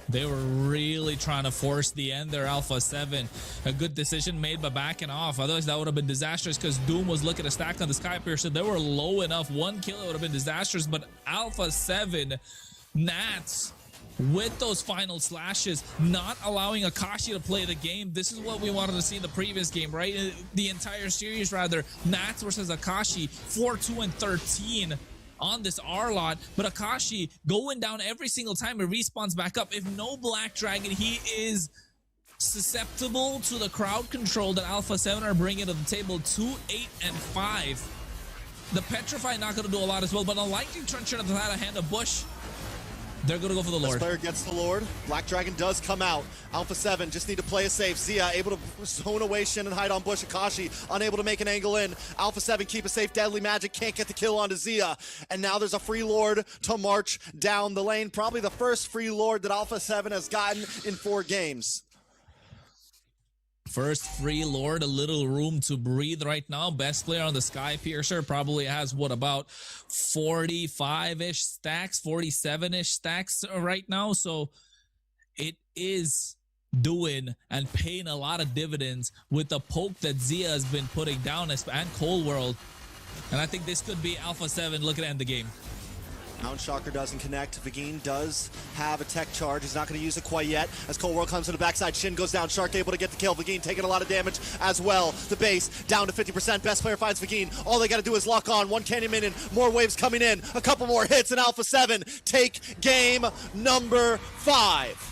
They were really trying to force the end there, ALPHA7. A good decision made by backing off. Otherwise, that would have been disastrous because Doom was looking to stack on the Skypiercer. They were low enough. 1 kill would have been disastrous, but ALPHA7, Nats, with those final slashes, not allowing Akashi to play the game. This is what we wanted to see in the previous game, right? The entire series, rather. Nats versus Akashi, 4-2 and 13 on this R-Lot, but Akashi going down every single time he respawns back up. If no Black Dragon, he is susceptible to the crowd control that ALPHA7 are bringing to the table. 2, 8, and 5. The Petrify not going to do a lot as well, but a Lightning Trencher at the hand of Bush, they're going to go for the Lord. This player gets the Lord. Black Dragon does come out. ALPHA7 just need to play it safe. Zia able to zone away Shin and Hide on Bush. Akashi unable to make an angle in. ALPHA7 keep it safe. Deadly Magic can't get the kill onto Zia. And now there's a free Lord to march down the lane. Probably the first free Lord that ALPHA7 has gotten in 4 games. First free Lord, a little room to breathe right now. Best player on the Skypiercer probably has, what, about 45-ish stacks, 47-ish stacks right now. So it is doing and paying a lot of dividends with the poke that Zia has been putting down and Cold World. And I think this could be ALPHA7 looking to end the game. Mount Shocker doesn't connect. Vagine does have a tech charge. He's not going to use it quite yet. As Cold World comes to the backside, Shin goes down. Shark able to get the kill. Vagine taking a lot of damage as well. The base down to 50%. Best player finds Vagine. All they got to do is lock on. 1 Canyon Minion. More waves coming in. A couple more hits, and ALPHA7 take game number 5.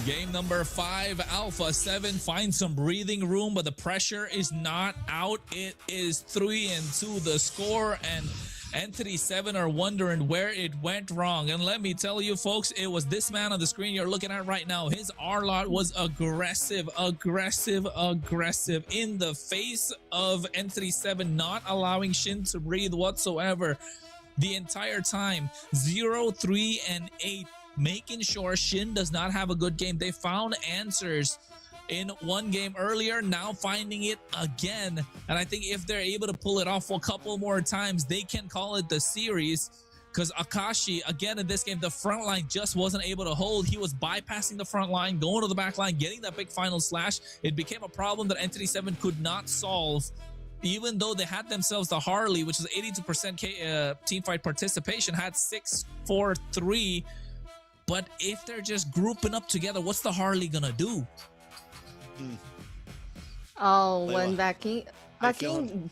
Game number 5, ALPHA7 finds some breathing room, but the pressure is not out. It is 3-2 the score, and ENTITY7 are wondering where it went wrong. And let me tell you, folks, it was this man on the screen you're looking at right now. His R-Lot was aggressive in the face of ENTITY7 not allowing Shin to breathe whatsoever the entire time. 0, 3, and 8. Making sure Shin does not have a good game. They found answers in one game earlier, now finding it again. And I think if they're able to pull it off a couple more times, they can call it the series. Because Akashi, again, in this game, the front line just wasn't able to hold. He was bypassing the front line, going to the back line, getting that big final slash. It became a problem that ENTITY7 could not solve, even though they had themselves the Harley, which is 82% team fight participation, had 6-4-3. But if they're just grouping up together, what's the Harley gonna do? Oh, when Vakin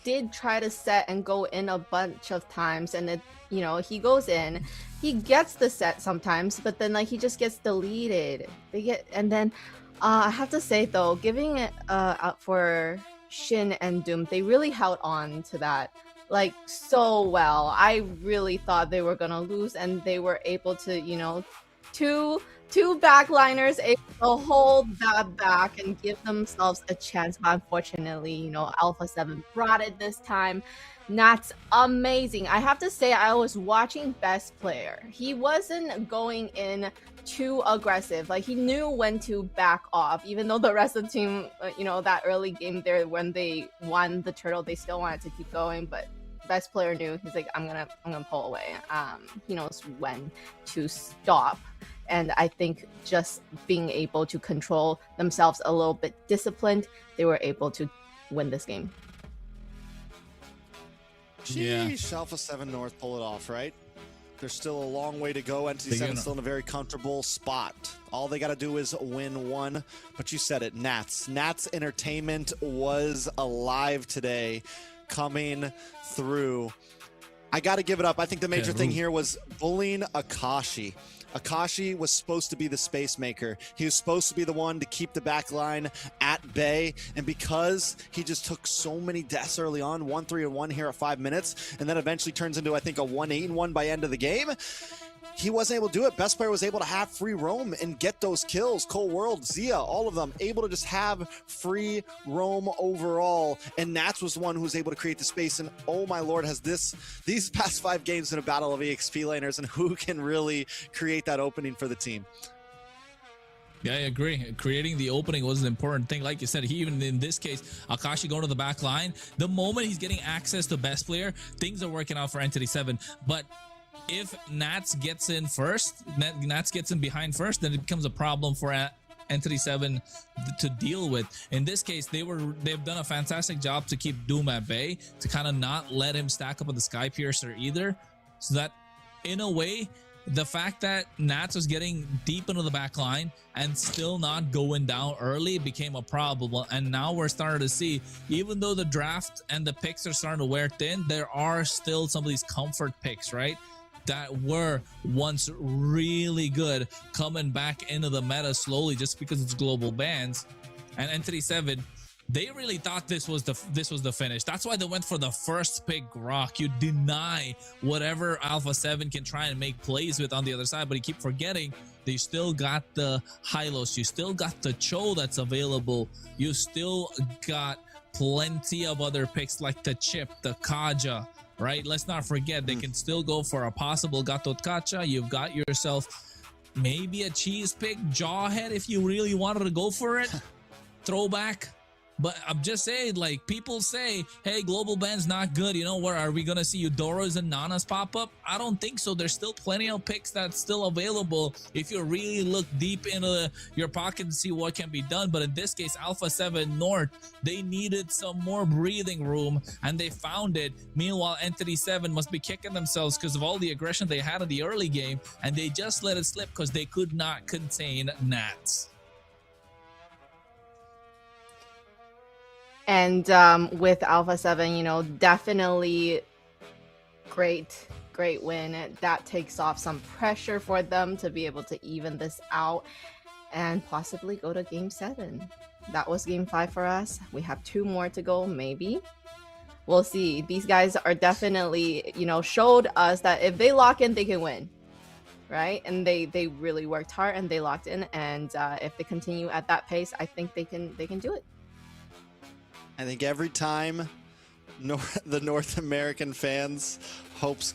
did try to set and go in a bunch of times, and it, you know, he goes in, he gets the set sometimes, but then like he just gets deleted. And then I have to say though, giving it out for Shin and Doom, they really held on to that like so well. I really thought they were gonna lose, and they were able to, you know, two backliners able to hold that back and give themselves a chance. But unfortunately, you know, ALPHA7 brought it this time. That's amazing. I have to say, I was watching Best Player. He wasn't going in too aggressive. Like, he knew when to back off, even though the rest of the team, you know, that early game there when they won the turtle, they still wanted to keep going. But Best Player knew, he's like, I'm gonna pull away. He knows when to stop. And I think just being able to control themselves a little bit disciplined, they were able to win this game. Sheesh, ALPHA7 North pull it off, right? There's still a long way to go. ENTITY7 still in a very comfortable spot. All they got to do is win one. But you said it, Nats. Nats Entertainment was alive today, coming through. I got to give it up. I think the major thing here was bullying Akashi. Akashi was supposed to be the space maker. He was supposed to be the one to keep the back line at bay. And because he just took so many deaths early on, 1-3-1 here at 5 minutes, and then eventually turns into, I think, a 1-8-1 by end of the game, he wasn't able to do it. Best Player was able to have free roam and get those kills. Cold World, Zia, all of them able to just have free roam overall. And Nats was the one who was able to create the space. And oh my lord, has these past 5 games been a battle of EXP laners and who can really create that opening for the team. Yeah, I agree. Creating the opening was an important thing. Like you said, he even in this case, Akashi going to the back line. The moment he's getting access to Best Player, things are working out for ENTITY7. But if Nats gets in first, Nats gets in behind first, then it becomes a problem for ENTITY7 to deal with. In this case, they've done a fantastic job to keep Doom at bay, to kind of not let him stack up with the Sky Piercer either. So that, in a way, the fact that Nats was getting deep into the back line and still not going down early became a problem. And now we're starting to see, even though the draft and the picks are starting to wear thin, there are still some of these comfort picks, right, that were once really good coming back into the meta slowly just because it's global bans. And ENTITY7, they really thought this was the finish. That's why they went for the first pick Grok. You deny whatever ALPHA7 can try and make plays with on the other side, but you keep forgetting they still got the Hylos, you still got the Cho that's available, you still got plenty of other picks like the Chip, the Kaja, right? Let's not forget, they can still go for a possible Gatot Kacha. You've got yourself maybe a cheese pick, Jawhead, if you really wanted to go for it. Throwback. But I'm just saying, like, people say, hey, global ban's not good. You know, where are we going to see Eudoras and Nanas pop up? I don't think so. There's still plenty of picks that's still available if you really look deep into your pocket and see what can be done. But in this case, ALPHA7 North, they needed some more breathing room, and they found it. Meanwhile, ENTITY7 must be kicking themselves because of all the aggression they had in the early game, and they just let it slip because they could not contain Nats. And with ALPHA7, you know, definitely great win. That takes off some pressure for them to be able to even this out and possibly go to Game 7. That was Game 5 for us. We have 2 more to go, maybe. We'll see. These guys are definitely, you know, showed us that if they lock in, they can win, right? And they really worked hard and they locked in. And if they continue at that pace, I think they can do it. I think every time the North American fans' hopes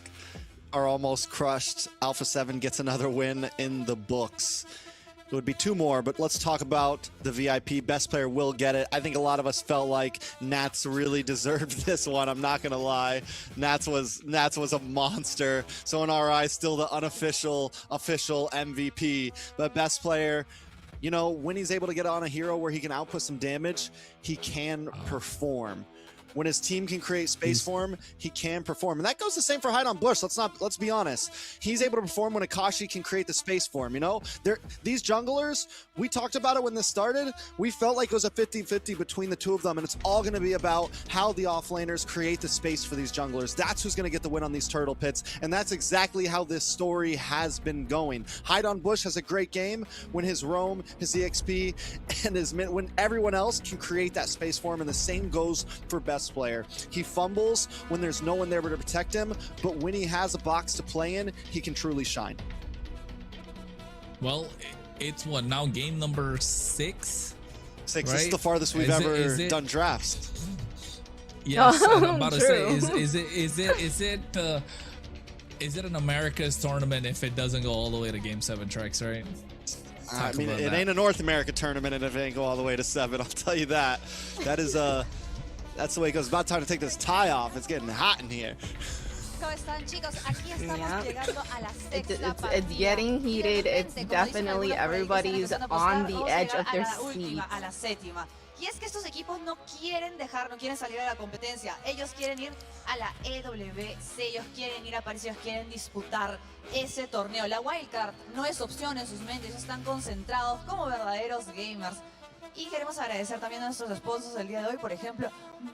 are almost crushed, ALPHA7 gets another win in the books. It would be 2 more, but let's talk about the VIP. Best player will get it. I think a lot of us felt like Nats really deserved this one. I'm not gonna lie. Nats was a monster. So in our eyes, still the official MVP. But best player, you know, when he's able to get on a hero where he can output some damage, he can perform. When his team can create space for him, he can perform. And that goes the same for Hide on Bush. Let's be honest. He's able to perform when Akashi can create the space for him, you know? These junglers, we talked about it when this started. We felt like it was a 50-50 between the two of them, and it's all going to be about how the offlaners create the space for these junglers. That's who's going to get the win on these turtle pits, and that's exactly how this story has been going. Hide on Bush has a great game when his roam, his EXP, and his mid, when everyone else can create that space for him, and the same goes for best player. He fumbles when there's no one there to protect him, but when he has a box to play in, he can truly shine. Well, it's what now, game number 6? 6. Right? This is the farthest we've ever done drafts. Yes, and I'm about to say, is it an America's tournament if it doesn't go all the way to game 7 tracks, right? I mean, it ain't a North America tournament and if it ain't go all the way to 7, I'll tell you that. That is that's the way it goes. It's about time to take this tie off. It's getting hot in here. It's getting heated. It's definitely everybody's on the edge of their seat. Y es que estos equipos no quieren salir a la competencia. Ellos quieren ir a la EWC, ellos quieren ir a París, ellos quieren disputar ese torneo. La wildcard no es opción en sus mentes, ellos están concentrados como verdaderos gamers. Y queremos agradecer también a nuestros sponsors del día de hoy, por ejemplo,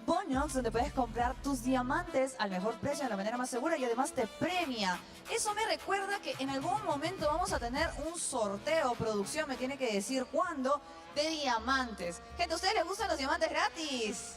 Bonox, donde puedes comprar tus diamantes al mejor precio, de la manera más segura y además te premia. Eso me recuerda que en algún momento vamos a tener un sorteo, producción me tiene que decir cuándo, de diamantes. Gente, ¿a ustedes les gustan los diamantes gratis?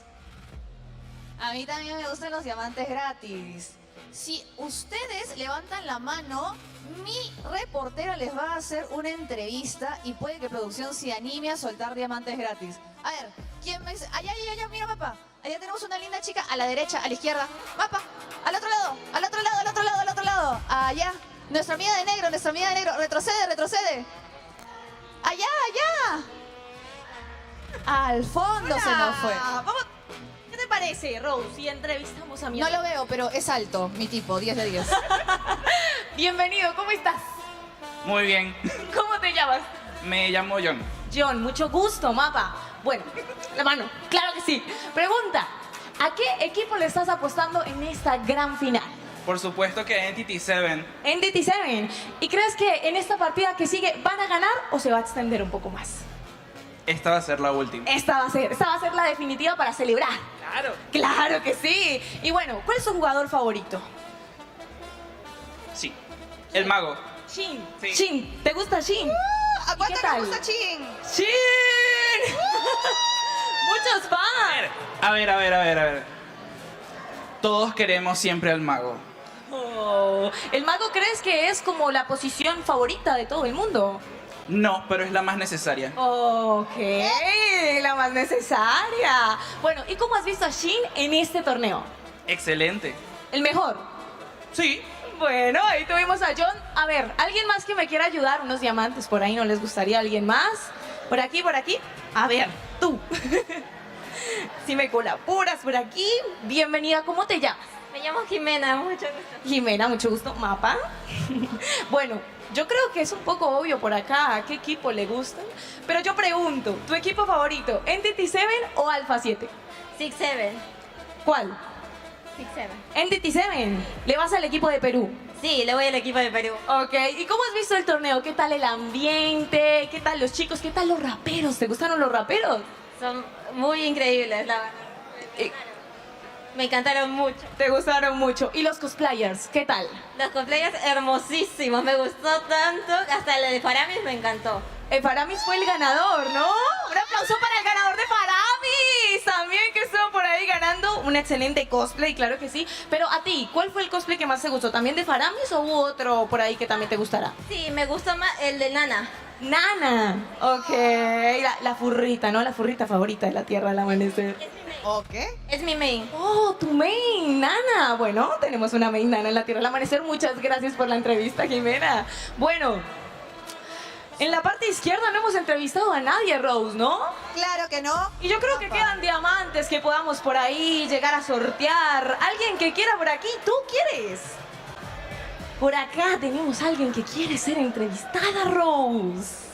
A mí también me gustan los diamantes gratis. Si ustedes levantan la mano, mi reportera les va a hacer una entrevista y puede que producción se anime a soltar diamantes gratis. A ver, ¿quién me dice? Allá, mira, mapa. Allá tenemos una linda chica a la derecha, a la izquierda. Mapa, al otro lado, al otro lado, al otro lado, al otro lado. Allá, nuestra amiga de negro, retrocede, retrocede. Allá, allá. Al fondo. Hola. Se nos fue. ¿Qué te parece, Rose, si entrevistamos a mi amigo? No lo veo, pero es alto, mi tipo, 10 de 10. Bienvenido, ¿cómo estás? Muy bien. ¿Cómo te llamas? Me llamo John. John, mucho gusto, mapa. Bueno, la mano, claro que sí. Pregunta, ¿a qué equipo le estás apostando en esta gran final? Por supuesto que ENTITY7. ENTITY7. ¿Y crees que en esta partida que sigue van a ganar o se va a extender un poco más? Esta va a ser la última. Esta va a ser la definitiva para celebrar. Claro. Claro que sí. Y bueno, ¿cuál es su jugador favorito? Sí. El mago. Shin. Sí. Shin. ¿Te gusta Shin? ¿A cuánto te gusta Shin? ¡Shin! ¡Muchos fans! A ver. Todos queremos siempre al mago. Oh, ¿el mago crees que es como la posición favorita de todo el mundo? No, pero es la más necesaria. Ok, la más necesaria. Bueno, ¿y cómo has visto a Shin en este torneo? Excelente. ¿El mejor? Sí. Bueno, ahí tuvimos a John. A ver, ¿alguien más que me quiera ayudar? Unos diamantes por ahí, ¿no les gustaría alguien más? ¿Por aquí, por aquí? A ver, tú. Si me colaboras por aquí, bienvenida. ¿Cómo te llamas? Me llamo Jimena, mucho gusto. Jimena, mucho gusto. ¿Mapa? Bueno, yo creo que es un poco obvio por acá a qué equipo le gustan. Pero yo pregunto, ¿tu equipo favorito, ENTITY7 o ALPHA7? 6-7. ¿Cuál? 6-7. ENTITY7. ¿Le vas al equipo de Perú? Sí, le voy al equipo de Perú. Ok, ¿y cómo has visto el torneo? ¿Qué tal el ambiente? ¿Qué tal los chicos? ¿Qué tal los raperos? ¿Te gustaron los raperos? Son muy increíbles, la verdad. Me encantaron mucho. ¿Te gustaron mucho? ¿Y los cosplayers? ¿Qué tal? Los cosplayers hermosísimos, me gustó tanto. Hasta el de Faramis me encantó. El Faramis fue el ganador, ¿no? Un aplauso para el ganador de Faramis. También que estuvo por ahí ganando un excelente cosplay, claro que sí. Pero a ti, ¿cuál fue el cosplay que más te gustó? ¿También de Faramis o hubo otro por ahí que también te gustará? Sí, me gustó más el de Nana. Nana. Ok, la furrita, ¿no? La furrita favorita de la Tierra al amanecer. ¿Ok? Es mi main. Oh, tu main, Nana. Bueno, tenemos una main Nana en la Tierra al amanecer. Muchas gracias por la entrevista, Jimena. Bueno, En la parte izquierda no hemos entrevistado a nadie, Rose, ¿no? Claro que no. Y yo creo que quedan diamantes que podamos por ahí llegar a sortear. ¿Alguien que quiera por aquí? ¿Tú quieres? Por acá tenemos a alguien que quiere ser entrevistada, Rose.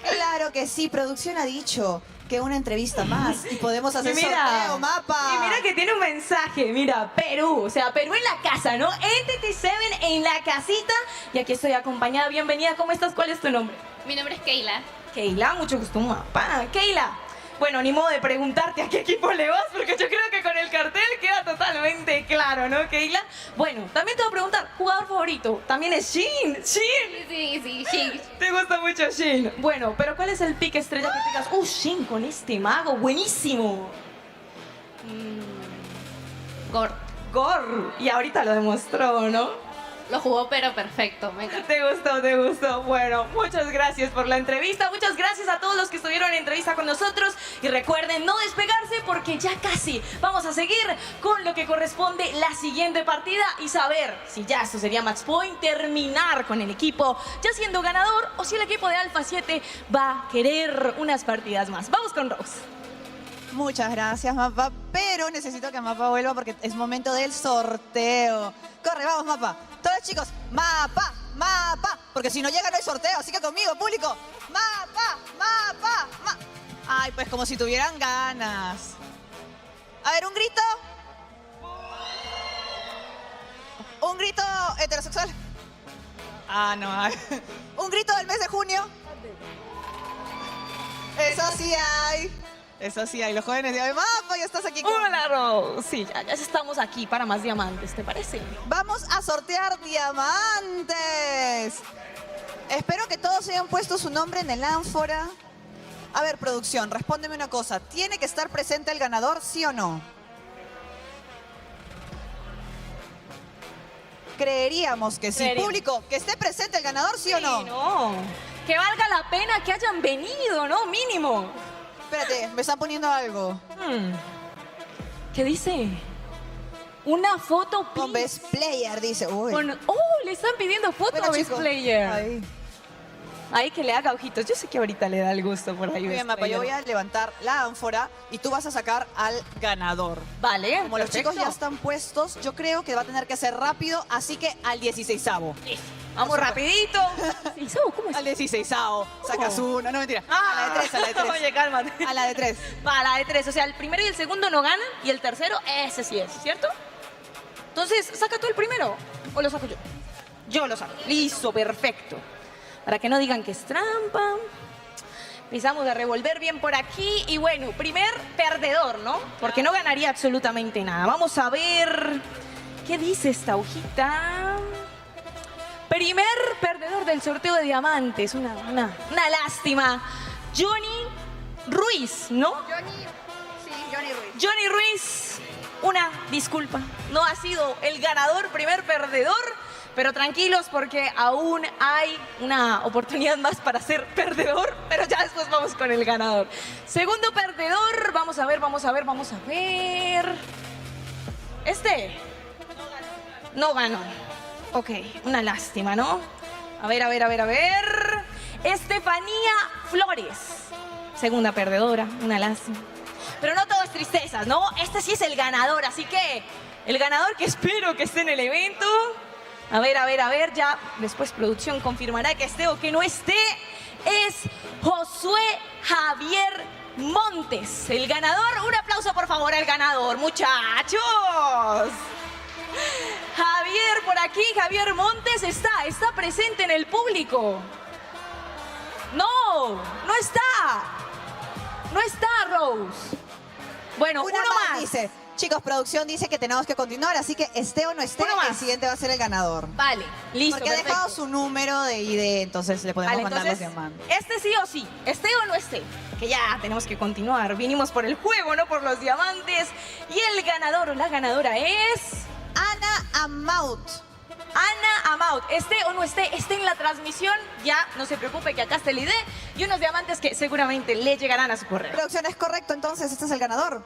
Claro que sí, producción ha dicho que una entrevista más y podemos hacer sorteo, mapa. Y mira que tiene un mensaje, mira, Perú, o sea, Perú en la casa, ¿no? ENTITY7 en la casita. Y aquí estoy acompañada, bienvenida, ¿cómo estás? ¿Cuál es tu nombre? Mi nombre es Keila. Keila, mucho gusto, mapa. Keila, bueno, ni modo de preguntarte a qué equipo le vas, porque yo creo que con el cartel queda totalmente claro, ¿no, Keila? Bueno, también te voy a preguntar, ¿jugador favorito? También es Shin. ¿Shin? Sí, Shin. ¿Te gusta mucho Shin? Bueno, pero ¿cuál es el pick estrella que te digas? Shin con este mago, buenísimo. Gor. Y ahorita lo demostró, ¿no? Lo jugó pero perfecto, me encanta. Te gustó. Bueno, muchas gracias por la entrevista. Muchas gracias a todos los que estuvieron en entrevista con nosotros. Y recuerden no despegarse porque ya casi vamos a seguir con lo que corresponde la siguiente partida y saber si ya esto sería match point, terminar con el equipo ya siendo ganador o si el equipo de ALPHA7 va a querer unas partidas más. Vamos con Rose. Muchas gracias, Mapa, pero necesito que Mapa vuelva porque es momento del sorteo. Corre, vamos, Mapa. Todos chicos, Mapa, porque si no llega no hay sorteo, así que conmigo, público. Mapa. Ay, pues como si tuvieran ganas. A ver, un grito. Un grito heterosexual. No. Un grito del mes de junio. Eso sí hay, los jóvenes de Mapa, ya estás aquí con... Hola, Rose. Sí, ya estamos aquí para más diamantes, ¿te parece? Vamos a sortear diamantes. Espero que todos hayan puesto su nombre en el ánfora. A ver, producción, respóndeme una cosa. ¿Tiene que estar presente el ganador, sí o no? Creeríamos que sí. Público, que esté presente el ganador, sí o no. No. Que valga la pena que hayan venido, ¿no? Mínimo. Espérate, me están poniendo algo. ¿Qué dice? Una foto, please. Con Best Player, dice. Uy. Le están pidiendo foto a Best Player. Ahí que le haga ojitos. Yo sé que ahorita le da el gusto por ahí. Muy bien, Mapa, yo voy a levantar la ánfora y tú vas a sacar al ganador. Vale, como perfecto. Los chicos ya están puestos, yo creo que va a tener que ser rápido, así que al 16avo. Vamos rapidito. ¿Cómo es? Al 16avo. Sacas uno. No, mentira. A la de 3. Oye, cálmate. A la de 3. Va, a la de 3. O sea, el primero y el segundo no ganan y el tercero, ese sí es, ¿cierto? Entonces, ¿saca tú el primero o lo saco yo? Yo lo saco. Listo, perfecto. Para que no digan que es trampa. Empezamos a revolver bien por aquí. Y bueno, primer perdedor, ¿no? Porque no ganaría absolutamente nada. Vamos a ver qué dice esta hojita. Primer perdedor del sorteo de diamantes. Una lástima. Johnny Ruiz, ¿no? Johnny Ruiz. Johnny Ruiz, una disculpa. No ha sido el ganador, primer perdedor. Pero tranquilos porque aún hay una oportunidad más para ser perdedor. Pero ya después vamos con el ganador. Segundo perdedor. Vamos a ver. No ganó. Ok, una lástima, ¿no? A ver. Estefanía Flores. Segunda perdedora, una lástima. Pero no todo es tristezas, ¿no? Este sí es el ganador, así que el ganador que espero que esté en el evento. A ver, ya después producción confirmará que esté o que no esté. Es Josué Javier Montes, el ganador. Un aplauso, por favor, al ganador, muchachos. Javier, por aquí, Javier Montes está presente en el público. No está, Rose. Bueno, uno más. Dice, chicos, producción dice que tenemos que continuar, así que esté o no esté, el siguiente va a ser el ganador. Vale, listo. Porque ha dejado su número de ID, entonces le podemos mandar los diamantes. Este sí o sí, esté o no esté. Que ya tenemos que continuar. Vinimos por el juego, no por los diamantes. Y el ganador o la ganadora es... Ana Amaut. Esté o no esté en la transmisión, ya no se preocupe que acá está el ID y unos diamantes que seguramente le llegarán a su correo. Producción, es correcto, entonces este es el ganador.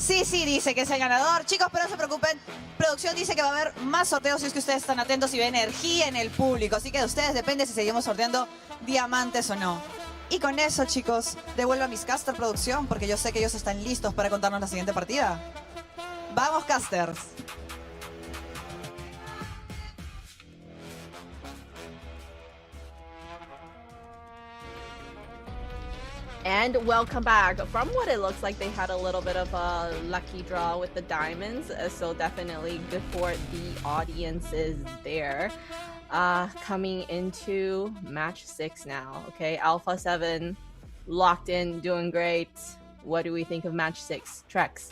Sí, dice que es el ganador. Chicos, pero no se preocupen. Producción dice que va a haber más sorteos si es que ustedes están atentos y ve energía en el público. Así que de ustedes depende si seguimos sorteando diamantes o no. Y con eso, chicos, devuelvo a mis casters, producción, porque yo sé que ellos están listos para contarnos la siguiente partida. ¡Vamos, casters! And welcome back. From what it looks like, they had a little bit of a lucky draw with the diamonds, so definitely good for the audiences there. Coming into match 6 now. Okay, ALPHA7 locked in, doing great. What do we think of match 6? Trex.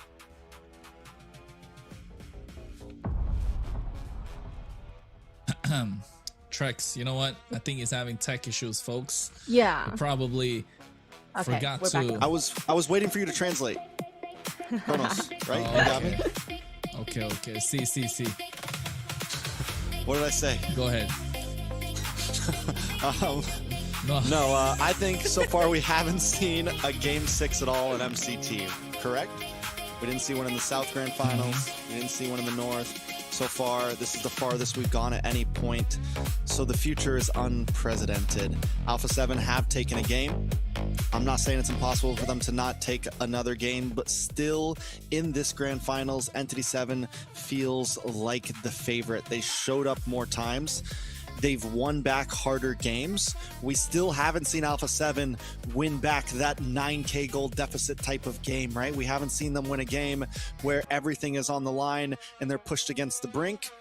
Trex, you know what? I think he's having tech issues, folks. Yeah. He probably forgot to. I was waiting for you to translate. Kronos, right? You got me? Okay. See. What did I say? Go ahead. No, I think so far we haven't seen a Game 6 at all in MCT, correct? We didn't see one in the South Grand Finals. We didn't see one in the North. So far, this is the farthest we've gone at any point. So the future is unprecedented. ALPHA7 have taken a game. I'm not saying it's impossible for them to not take another game, but still in this Grand Finals, ENTITY7 feels like the favorite. They showed up more times. They've won back harder games. We still haven't seen ALPHA7 win back that 9K gold deficit type of game, right? We haven't seen them win a game where everything is on the line and they're pushed against the brink.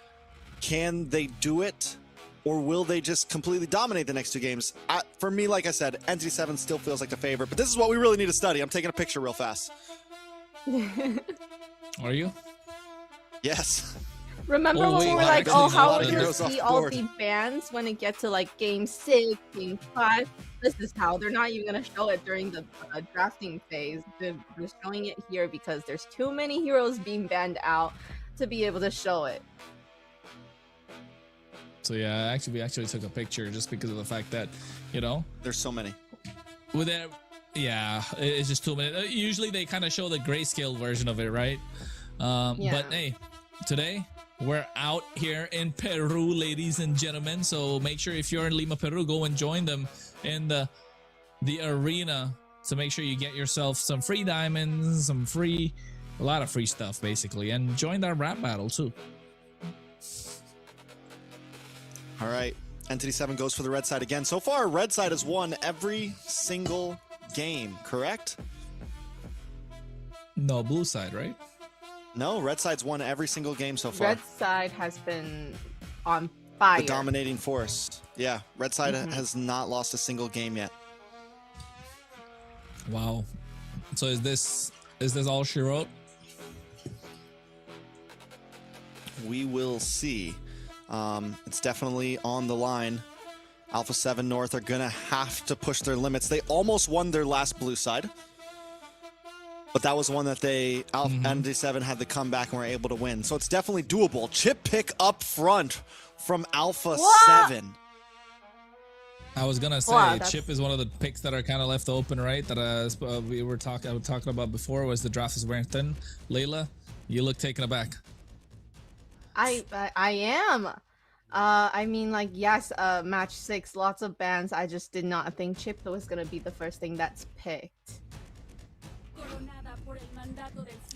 Can they do it? Or will they just completely dominate the next 2 games? For me, like I said, ENTITY7 still feels like the favorite, but this is what we really need to study. I'm taking a picture real fast. Are you? Yes. Remember when we were like, oh, how we're gonna see all the bands when it gets to like game 6, game 5? This is how. They're not even gonna show it during the drafting phase. They're showing it here because there's too many heroes being banned out to be able to show it. So yeah, we actually took a picture just because of the fact that, you know, there's so many. With it, yeah, it's just too many. Usually they kind of show the grayscale version of it, right? But hey, today we're out here in Peru, ladies and gentlemen. So make sure if you're in Lima, Peru, go and join them in the arena. So make sure you get yourself some free diamonds, a lot of free stuff basically, and join that rap battle too. All right, ENTITY7 goes for the red side again. So far, red side has won every single game, correct? No, blue side, right? No, red side's won every single game so far. Red side has been on fire. The dominating force. Yeah, red side has not lost a single game yet. Wow. So is this all she wrote? We will see. It's definitely on the line. ALPHA7 North are gonna have to push their limits. They almost won their last blue side, but that was one that they ENTITY7 had to come back and were able to win. So it's definitely doable. Chip pick up front from ALPHA7. I was gonna say Chip is one of the picks that are kind of left open, right? That I was talking about before was the draft is wearing thin. Layla, you look taken aback. I am. I mean, like, yes, match 6, lots of bans. I just did not think Chip was gonna be the first thing that's picked.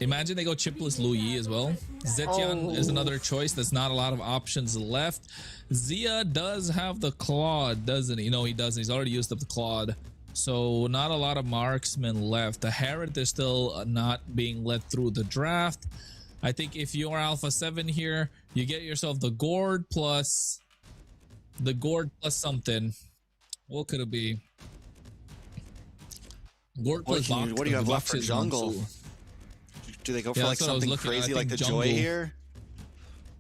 Imagine they go chipless Louis as well. Zetian is another choice. There's not a lot of options left. Zia does have the Claude, doesn't he? No, he doesn't. He's already used up the Claude. So not a lot of marksmen left. The Harrod is still not being let through the draft. I think if you are ALPHA7 here, you get yourself the gourd plus something. What could it be? Gourd plus what do you have left for jungle? Do they go for like something crazy like the jungle. Joy here?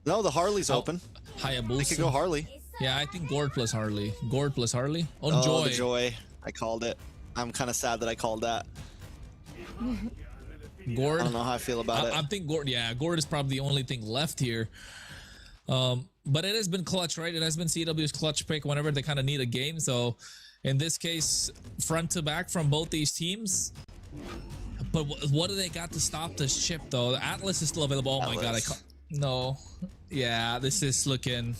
No, the Harley's open. Hayabusa. They could go Harley. Yeah, I think gourd plus Harley. Gourd plus Harley. Oh, Joy. The Joy. I called it. I'm kind of sad that I called that. Gourd. I don't know how I feel about it. I think Gourd. Yeah, Gourd is probably the only thing left here. But it has been clutch, right? It has been CW's clutch pick whenever they kind of need a game. So in this case, front to back from both these teams. But what do they got to stop this chip though? The Atlas is still available. Oh my god, no. Yeah, this is looking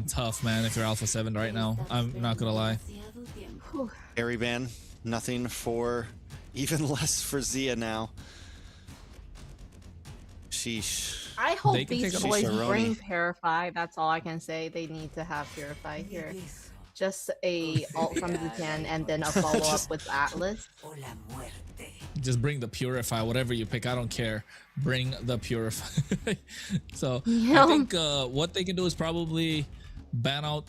tough, man. If you're ALPHA7 right now, I'm not gonna lie. Airy ban, nothing for, even less for Zia now. Sheesh. I hope these boys bring Purify. That's all I can say. They need to have Purify here. Just a ult from Zutan and then a follow-up with Atlas. Just bring the Purify, whatever you pick. I don't care. Bring the Purify. So I think what they can do is probably ban out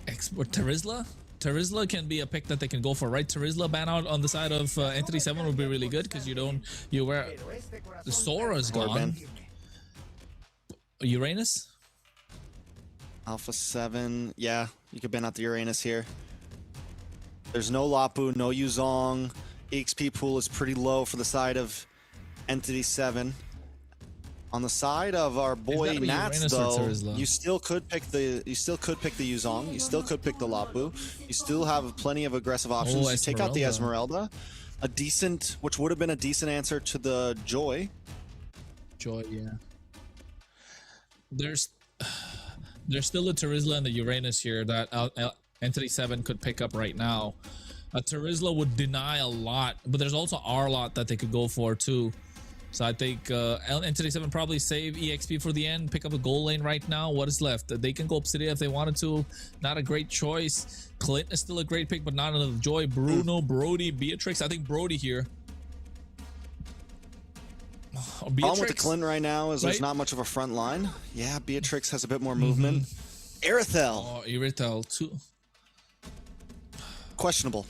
Terizla. Terizla can be a pick that they can go for, right? Terizla ban out on the side of ENTITY7 would be really good because you wear the Sora's gone. Uranus? ALPHA7, yeah, you could ban out the Uranus here. There's no Lapu, no Yuzong. EXP pool is pretty low for the side of ENTITY7. On the side of our boy Nats, though, you still could pick the Yuzong, you still could pick the Lapu, you still have plenty of aggressive options. You take out the Esmeralda, a decent, which would have been a decent answer to the Joy. Joy, yeah. There's still the Terizla and the Uranus here that ENTITY7 could pick up right now. Terizla would deny a lot, but there's also R lot that they could go for too. So I think ENTITY7 probably save EXP for the end, pick up a goal lane right now. What is left? They can go Obsidian if they wanted to. Not a great choice. Clint is still a great pick, but not another Joy. Bruno, Brody, Beatrix. I think Brody here. Problem with the Clint right now is there's not much of a front line. Yeah, Beatrix has a bit more movement. Irithel. Oh, Irithel too. Questionable.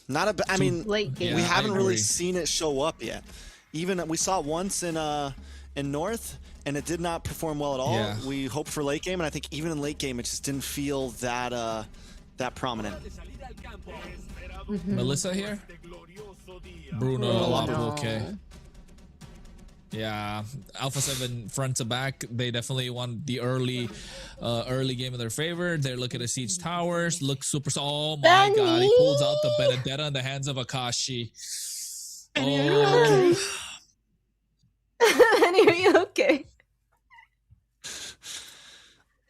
Not a. I mean, we haven't really seen it show up yet. Even we saw it once in North, and it did not perform well at all. Yeah. We hoped for late game, and I think even in late game, it just didn't feel that that prominent. Melissa here. Bruno, okay. Yeah, ALPHA7 front to back. They definitely want the early game in their favor. They're looking at Siege Towers. Look super. Oh my god, he pulls out the Benedetta in the hands of Akashi. Oh. Are you okay?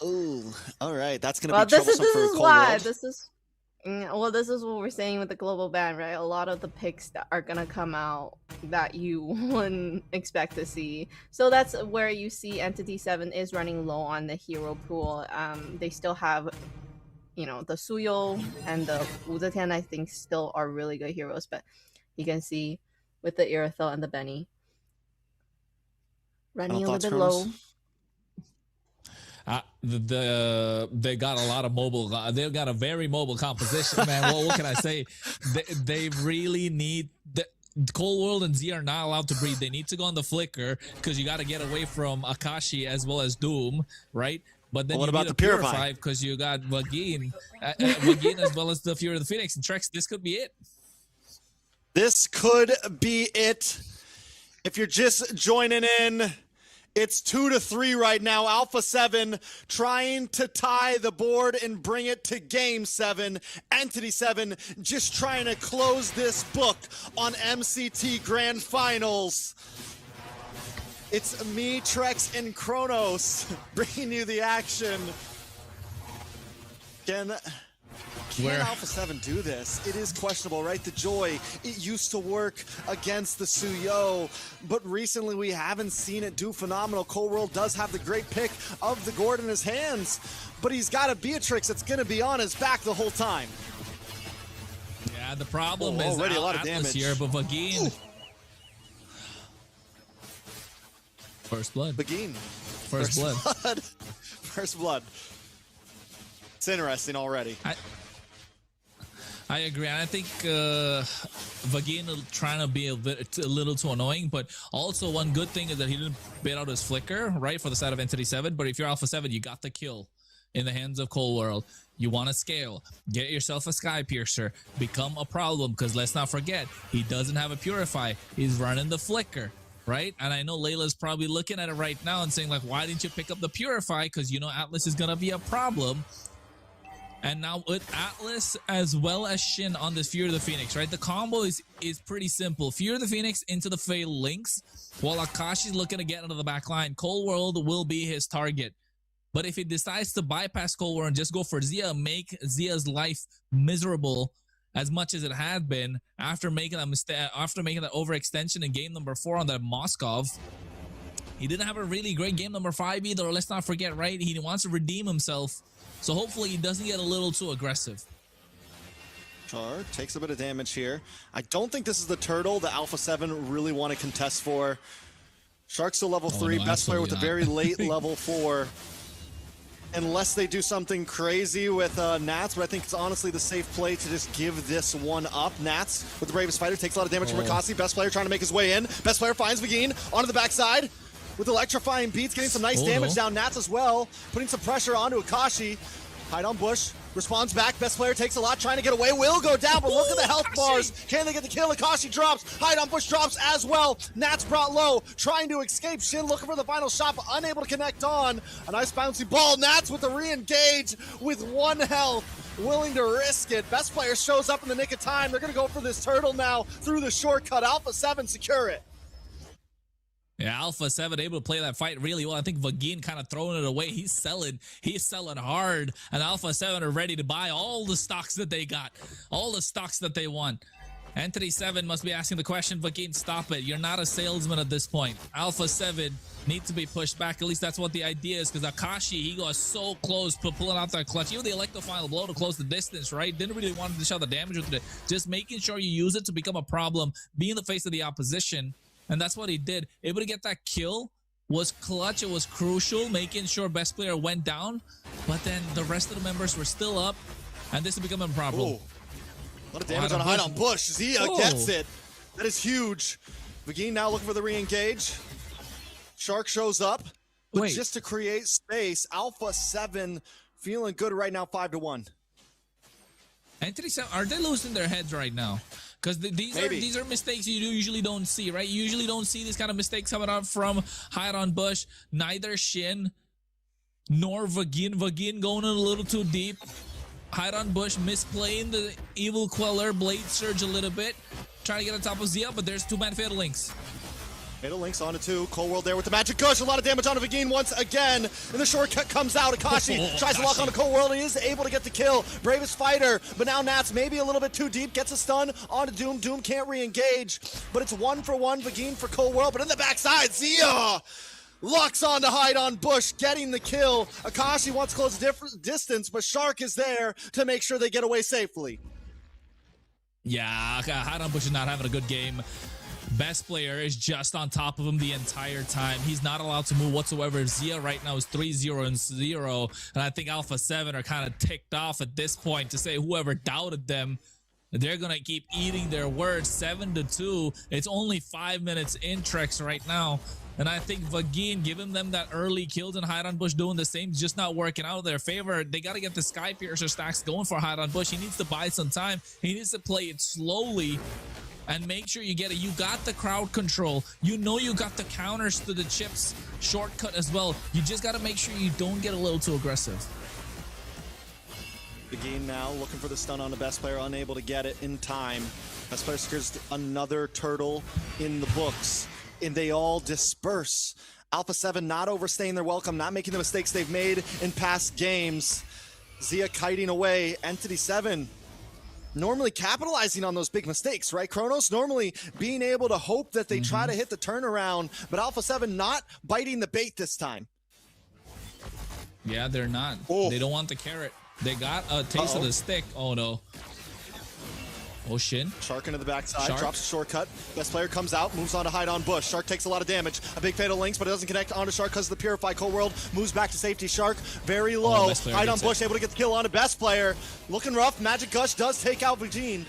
Ooh, all right. That's gonna be troublesome for Cold World. This is what we're saying with the global ban, right? A lot of the picks that are gonna come out that you wouldn't expect to see. So that's where you see ENTITY7 is running low on the hero pool. They still have, the Suyo and the Wuzetian, I think, still are really good heroes, but you can see with the Irithel and the Benny running a little bit low. They got a lot of mobile. They've got a very mobile composition, man. Well, what can I say? They really need Cold World and Z are not allowed to breed. They need to go on the Flicker because you got to get away from Akashi as well as Doom, right? But then what you about need the to Purify because you got Vagine as well as the Fury of the Phoenix and Trex. This could be it. This could be it. If you're just joining in, it's 2-3 right now. ALPHA7 trying to tie the board and bring it to Game 7. ENTITY7 just trying to close this book on MCT Grand Finals. It's me, Trex, and Kronos bringing you the action. Can ALPHA7 do this? It is questionable, right? The Joy, it used to work against the Suyo, but recently we haven't seen it do phenomenal. Cold World does have the great pick of the Gord in his hands, but he's got a Beatrix that's going to be on his back the whole time. Yeah, the problem is already a lot of Atlas damage here, but Vagine. First blood. Vagine. First blood. First blood. It's interesting already. I agree. I think Vagine trying to be a little too annoying, but also one good thing is that he didn't bait out his Flicker, right, for the side of ENTITY7. But if you're ALPHA7, you got the kill in the hands of Cold World. You want to scale. Get yourself a Sky Piercer. Become a problem, because let's not forget, he doesn't have a Purify. He's running the Flicker, right? And I know Layla's probably looking at it right now and saying, like, why didn't you pick up the Purify? Because you know Atlas is going to be a problem. And now with Atlas as well as Shin on this Fear of the Phoenix, right? The combo is pretty simple. Fear of the Phoenix into the Fae links, while Akashi's looking to get into the back line. Cold World will be his target. But if he decides to bypass Cold World and just go for Zia, make Zia's life miserable as much as it had been after making that mistake, after making that overextension in game number 4 on that Moskov. He didn't have a really great game number 5 either. Let's not forget, right? He wants to redeem himself. So hopefully he doesn't get a little too aggressive. Char takes a bit of damage here. I don't think this is the turtle that ALPHA7 really want to contest for. Shark's still level 3, no, best player with a very late level 4. Unless they do something crazy with Nats, but I think it's honestly the safe play to just give this one up. Nats with the Bravest Fighter takes a lot of damage from Rakasi. Best player trying to make his way in. Best player finds Vagine onto the backside with electrifying beats, getting some nice damage down. Nats as well, putting some pressure onto Akashi. Hide on Bush, responds back. Best player takes a lot, trying to get away. Will go down, but look at the health bars. Can they get the kill? Akashi drops. Hide on Bush drops as well. Nats brought low, trying to escape. Shin looking for the final shot, but unable to connect on. A nice bouncy ball. Nats with the re-engage with 1 health. Willing to risk it. Best player shows up in the nick of time. They're going to go for this turtle now through the shortcut. ALPHA7 secure it. Yeah, ALPHA7 able to play that fight really well. I think Vagine kind of throwing it away. He's selling hard, and ALPHA7 are ready to buy all the stocks that they got, all the stocks that they want. ENTITY7 must be asking the question, Vagine, stop it. You're not a salesman at this point. ALPHA7 needs to be pushed back. At least that's what the idea is, because Akashi, he got so close to pulling out that clutch. Even the Electro final blow to close the distance, right? Didn't really want to dish out the damage with it. Just making sure you use it to become a problem, be in the face of the opposition. And that's what he did. Able to get that kill was clutch. It was crucial, making sure best player went down. But then the rest of the members were still up, and this is becoming a problem. Ooh. A lot of damage on Hide on Bush. Zia gets it. That is huge. Vagine now looking for the re-engage. Shark shows up, but just to create space. ALPHA7 feeling good right now, 5-1. ENTITY7, are they losing their heads right now? Because these are mistakes you usually don't see, right? You usually don't see these kind of mistakes coming out from Hide on Bush. Neither Shin nor Vagine. Vagine going in a little too deep. Hide on Bush misplaying the Evil Queller Blade Surge a little bit. Trying to get on top of Zia, but there's 2-man Fatal Links. Fatal Links onto 2. Cold World there with the Magic Gush. A lot of damage onto Vagine once again. And the shortcut comes out. Akashi tries to lock onto Cold World. He is able to get the kill. Bravest Fighter. But now Nats maybe a little bit too deep. Gets a stun onto Doom. Doom can't re-engage. But it's 1-for-1 Vagine for Cold World. But in the backside, Zia locks onto Hide on Bush, getting the kill. Akashi wants to close the distance, but Shark is there to make sure they get away safely. Yeah, Hide on Bush is not having a good game. Best player is just on top of him the entire time. He's not allowed to move whatsoever. Zia right now is 3-0-0, and I think ALPHA7 are kind of ticked off at this point to say whoever doubted them, they're gonna keep eating their words. 7-2. It's only 5 minutes in Trex right now, and I think Vagine giving them that early kills and Hide on Bush doing the same, just not working out in their favor. They got to get the Sky Piercer stacks going for Hide on Bush. He needs to buy some time. He needs to play it slowly and make sure you get it. You got the crowd control. You know you got the counters to the chips shortcut as well. You just got to make sure you don't get a little too aggressive. Vagine now looking for the stun on the best player, unable to get it in time. Best player secures another turtle in the books, and they all disperse. ALPHA7 not overstaying their welcome, not making the mistakes they've made in past games. Zia kiting away. ENTITY7 normally capitalizing on those big mistakes, right? Kronos normally being able to hope that they try to hit the turnaround, but ALPHA7 not biting the bait this time. Yeah, they're not. They don't want the carrot. They got a taste of the stick. Oh, no. Oh, Shin. Shark into the backside, drops a shortcut. Best player comes out, moves on to Hide on Bush. Shark takes a lot of damage. A big Fatal Links, but it doesn't connect onto Shark because of the Purify. Cold World moves back to safety. Shark very low. Hide on Bush, able to get the kill on a best player. Looking rough. Magic Gush does take out Vagine.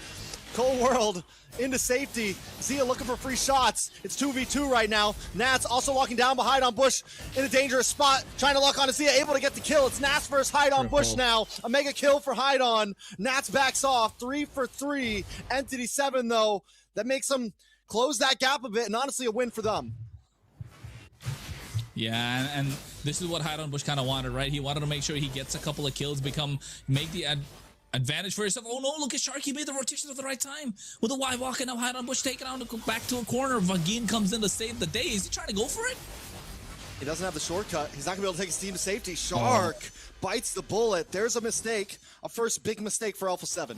Cold World into safety. Zia looking for free shots. It's 2v2 right now. Nats also locking down behind on Bush in a dangerous spot, trying to lock on to Zia, able to get the kill. It's Nats versus Hide on Bush now. A mega kill for Hide on. Nats backs off, 3 for 3. ENTITY7 though, that makes them close that gap a bit, and honestly a win for them. Yeah, and this is what Highdown Bush kind of wanted, right? He wanted to make sure he gets a couple of kills, make the advantage for himself. Oh no, look at Shark. He made the rotation at the right time. With a Y walking up, Highdown Bush taken out to go back to a corner. Vagin comes in to save the day. Is he trying to go for it? He doesn't have the shortcut. He's not going to be able to take his team to safety. Shark bites the bullet. There's a mistake. A first big mistake for ALPHA7.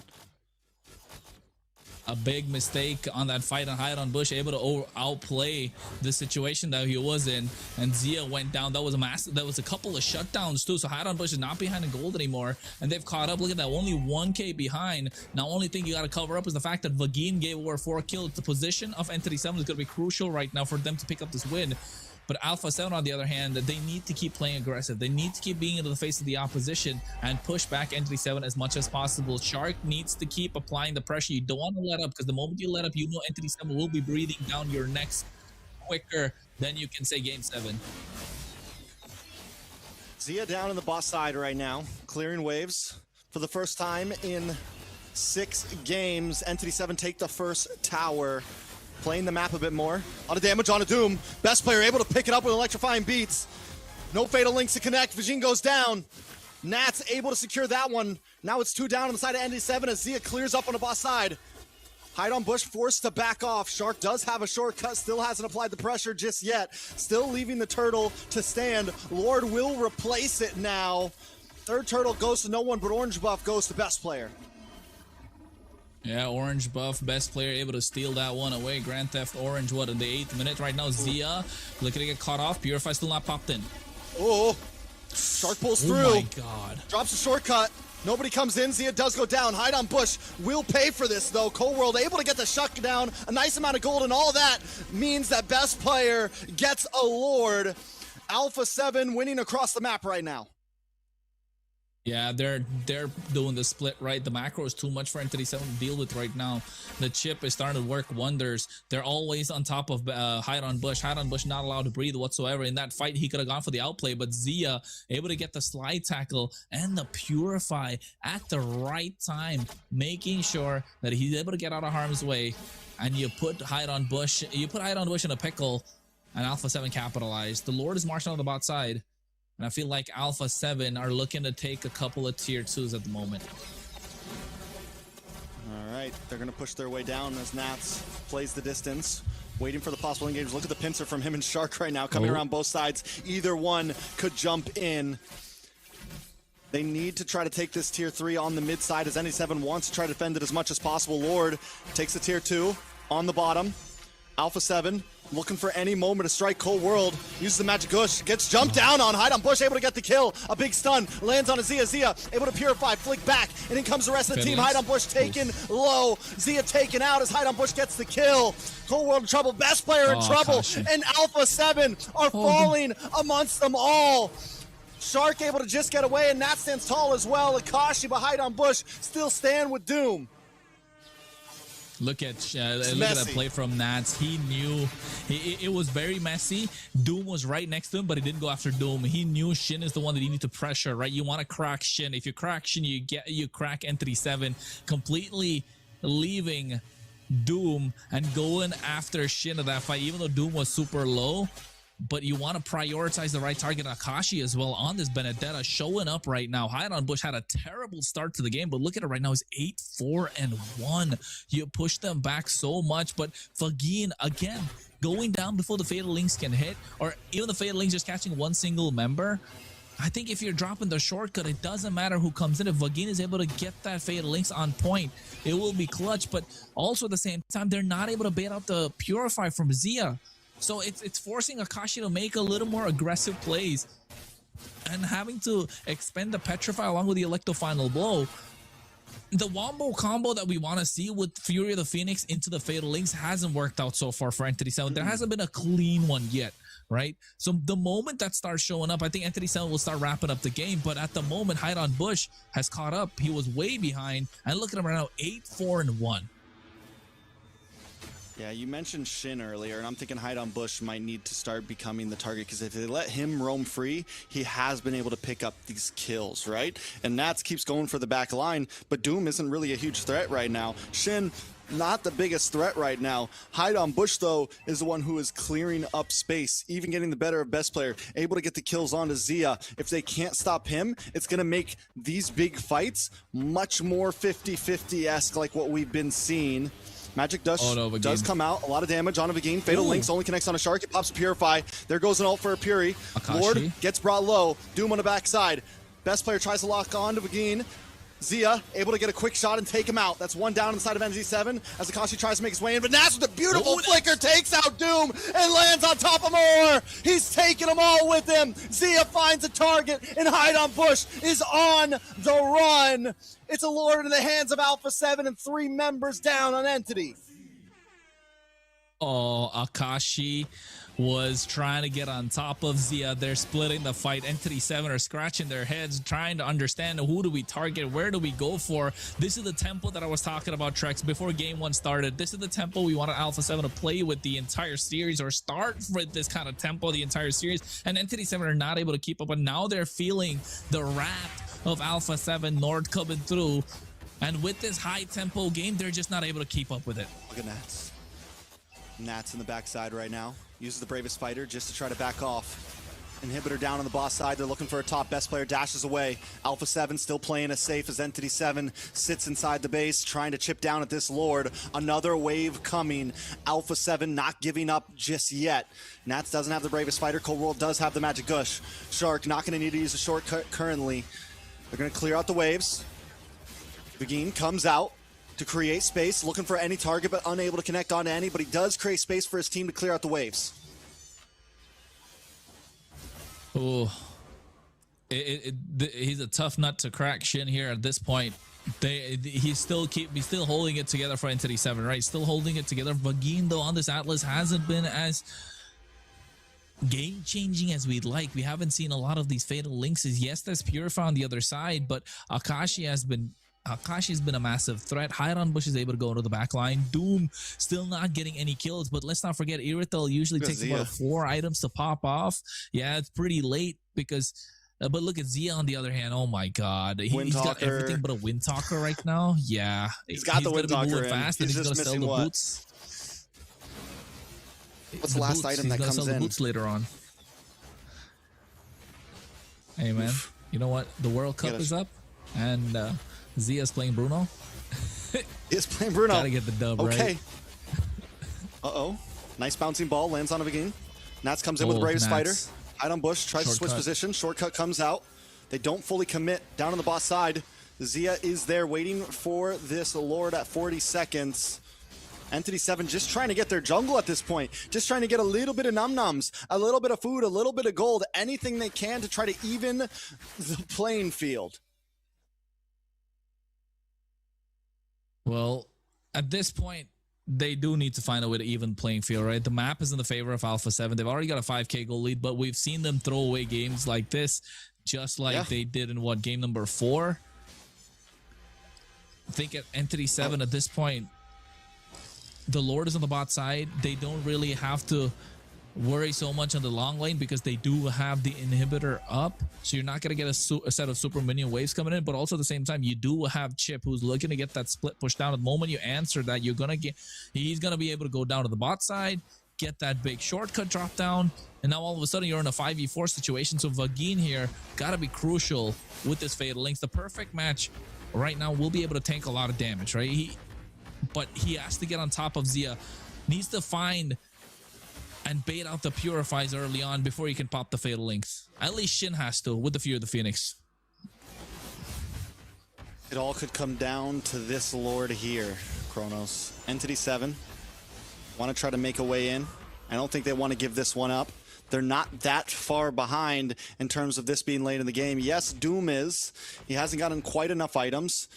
A big mistake on that fight, and Highdown Bush able to outplay the situation that he was in, and Zia went down. That was a massive. That was a couple of shutdowns too. So Highdown Bush is not behind in gold anymore, and they've caught up. Look at that, only 1K behind. Now, only thing you got to cover up is the fact that Vagin gave over 4 kills. The position of ENTITY7 is going to be crucial right now for them to pick up this win. But ALPHA7, on the other hand, they need to keep playing aggressive. They need to keep being into the face of the opposition and push back ENTITY7 as much as possible. Shark needs to keep applying the pressure. You don't want to let up, because the moment you let up, you know ENTITY7 will be breathing down your necks quicker than you can say Game 7. Zia down in the boss side right now, clearing waves. For the first time in 6 games, ENTITY7 take the first tower. Playing the map a bit more. A lot of damage on a Doom. Best player able to pick it up with electrifying beats. No fatal links to connect. Vagin goes down. Nats able to secure that one. Now it's 2 down on the side of ENTITY7 as Zia clears up on the boss side. Highdown Bush forced to back off. Shark does have a shortcut. Still hasn't applied the pressure just yet. Still leaving the turtle to stand. Lord will replace it now. Third turtle goes to no one, but orange buff goes to best player. Yeah, orange buff, best player able to steal that one away. Grand Theft Orange, what, in the 8th minute right now? Zia looking to get caught off. Purify still not popped in. Oh, Shark pulls through. Oh my god. Drops a shortcut. Nobody comes in. Zia does go down. Highdown Bush will pay for this, though. Cold World able to get the shutdown. A nice amount of gold, and all that means that best player gets a Lord. ALPHA7 winning across the map right now. Yeah, they're doing the split right. The macro is too much for ENTITY7 to deal with right now. The chip is starting to work wonders. They're always on top of Highdown Bush. Highdown Bush not allowed to breathe whatsoever. In that fight, he could have gone for the outplay, but Zia able to get the slide tackle and the Purify at the right time, making sure that he's able to get out of harm's way. And you put Highdown Bush in a pickle, and ALPHA7 capitalized. The Lord is marching on the bot side. And I feel like ALPHA7 are looking to take a couple of tier 2s at the moment. All right, they're going to push their way down as Nats plays the distance, waiting for the possible engage. Look at the pincer from him and Shark right now, coming around both sides. Either one could jump in. They need to try to take this tier 3 on the mid side as ENTITY7 wants to try to defend it as much as possible. Lord takes the tier 2 on the bottom. ALPHA7 looking for any moment to strike. Cold World uses the magic gush, gets jumped down on. Highdown Bush able to get the kill. A big stun lands on a Zia. Zia able to purify, flick back, and in comes the rest of the team. Highdown Bush taken low. Zia taken out as Highdown Bush gets the kill. Cold World in trouble. Best player in trouble. Kashi. And ALPHA7 are falling amongst them all. Shark able to just get away, and Nat stands tall as well. Akashi behind Highdown Bush still stand with Doom. Look at that play from Nats. He knew it was very messy. Doom was right next to him, but he didn't go after Doom. He knew Shin is the one that you need to pressure, right? You want to crack Shin. If you crack Shin, you crack ENTITY7, completely leaving Doom and going after Shin of that fight, even though Doom was super low. But you want to prioritize the right target. Akashi as well on this Benedetta showing up right now. Highdown Bush had a terrible start to the game, but look at it right now. It's 8-4-1. You push them back so much, but Vagin again going down before the Fatal Links can hit, or even the Fatal Links just catching one single member. I think if you're dropping the shortcut, it doesn't matter who comes in. If Vagin is able to get that Fatal Links on point, it will be clutch. But also at the same time, they're not able to bait out the Purify from Zia. So it's forcing Akashi to make a little more aggressive plays and having to expend the Petrify along with the Electo Final Blow. The wombo combo that we want to see with Fury of the Phoenix into the Fatal Links hasn't worked out so far for ENTITY7. There hasn't been a clean one yet, right? So the moment that starts showing up, I think ENTITY7 will start wrapping up the game. But at the moment, Highdown Bush has caught up. He was way behind. And look at him right now, 8-4-1. Yeah, you mentioned Shin earlier, and I'm thinking Highdown Bush might need to start becoming the target, because if they let him roam free, he has been able to pick up these kills, right? And Nats keeps going for the back line, but Doom isn't really a huge threat right now. Shin not the biggest threat right now. Hide on Bush, though, is the one who is clearing up space, even getting the better of best player, able to get the kills onto Zia. If they can't stop him, it's going to make these big fights much more 50-50-esque like what we've been seeing. Magic Dush does come out. A lot of damage on a Vagine. Fatal Links only connects on a Shark. It pops a Purify. There goes an ult for a Puri. Lord gets brought low. Doom on the backside. Best player tries to lock on to Vagine. Zia able to get a quick shot and take him out. That's one down on the side of MZ7 as Akashi tries to make his way in. But Nats with a beautiful flicker takes out Doom and lands on top of Moore. He's taking them all with him. Zia finds a target and Hide on Bush is on the run. It's a Lord in the hands of ALPHA7 and 3 members down on Entity. Oh, Akashi was trying to get on top of Zia. They're splitting the fight. ENTITY7 are scratching their heads, trying to understand who do we target, where do we go for. This is the tempo that I was talking about, Trex, before game 1 started. This is the tempo we wanted ALPHA7 to play with the entire series, or start with this kind of tempo the entire series, and ENTITY7 are not able to keep up, and now they're feeling the wrath of ALPHA7 Nord coming through, and with this high tempo game, they're just not able to keep up with it. Look at Nats. Nats in the backside right now. Uses the bravest fighter just to try to back off. Inhibitor down on the boss side. They're looking for a top. Best player dashes away. ALPHA7 still playing as safe as ENTITY7 sits inside the base, trying to chip down at this Lord. Another wave coming. ALPHA7 not giving up just yet. Nats doesn't have the bravest fighter. Cold World does have the Magic Gush. Shark not going to need to use a shortcut currently. They're going to clear out the waves. Vagine comes out to create space, looking for any target, but unable to connect onto any, but he does create space for his team to clear out the waves. Oh, he's a tough nut to crack, Shin, here at this point. He's still holding it together for ENTITY7, right? Still holding it together. Vagine, though, on this Atlas hasn't been as game-changing as we'd like. We haven't seen a lot of these fatal links. Yes, there's Purify on the other side, but Akashi has been a massive threat. Hide on Bush is able to go into the back line. Doom still not getting any kills, but let's not forget, Irithel usually takes about 4 items to pop off. Yeah, it's pretty late because... but look at Zia on the other hand. Oh my God, he's got everything but a Wind Talker right now. Yeah, he's got the Wind Talker fast, and he's gonna sell the boots. What's the last item that comes in? He's gonna sell the boots later on. Hey man, you know what? The World Cup is up, and Zia's playing Bruno. He's playing Bruno. Gotta get the dub, right? Okay. Uh-oh. Nice bouncing ball. Lands on a Vagine. Nats comes in with the bravest fighter. Hide on Bush. Tries to switch position. Shortcut comes out. They don't fully commit. Down on the boss side. Zia is there waiting for this Lord at 40 seconds. ENTITY7 just trying to get their jungle at this point. Just trying to get a little bit of num-nums, a little bit of food, a little bit of gold, anything they can to try to even the playing field. Well, at this point, they do need to find a way to even playing field, right? The map is in the favor of ALPHA7. They've already got a 5K goal lead, but we've seen them throw away games like this, just like they did in game number 4. I think at ENTITY7 at this point, the Lord is on the bot side. They don't really have to worry so much on the long lane because they do have the inhibitor up, so you're not going to get a set of super minion waves coming in, but also at the same time you do have Chip who's looking to get that split pushed down. At the moment you answer that, he's going to be able to go down to the bot side, get that big shortcut drop down, and now all of a sudden you're in a 5v4 situation. So Vagine here got to be crucial with this Fatal Links. The perfect match right now will be able to tank a lot of damage, right? But he has to get on top of Zia, needs to find and bait out the Purifies early on before he can pop the Fatal Links. At least Shin has to, with the Fear of the Phoenix. It all could come down to this Lord here, Kronos. ENTITY7 want to try to make a way in. I don't think they want to give this one up. They're not that far behind in terms of this being late in the game. Yes, Doom is. He hasn't gotten quite enough items.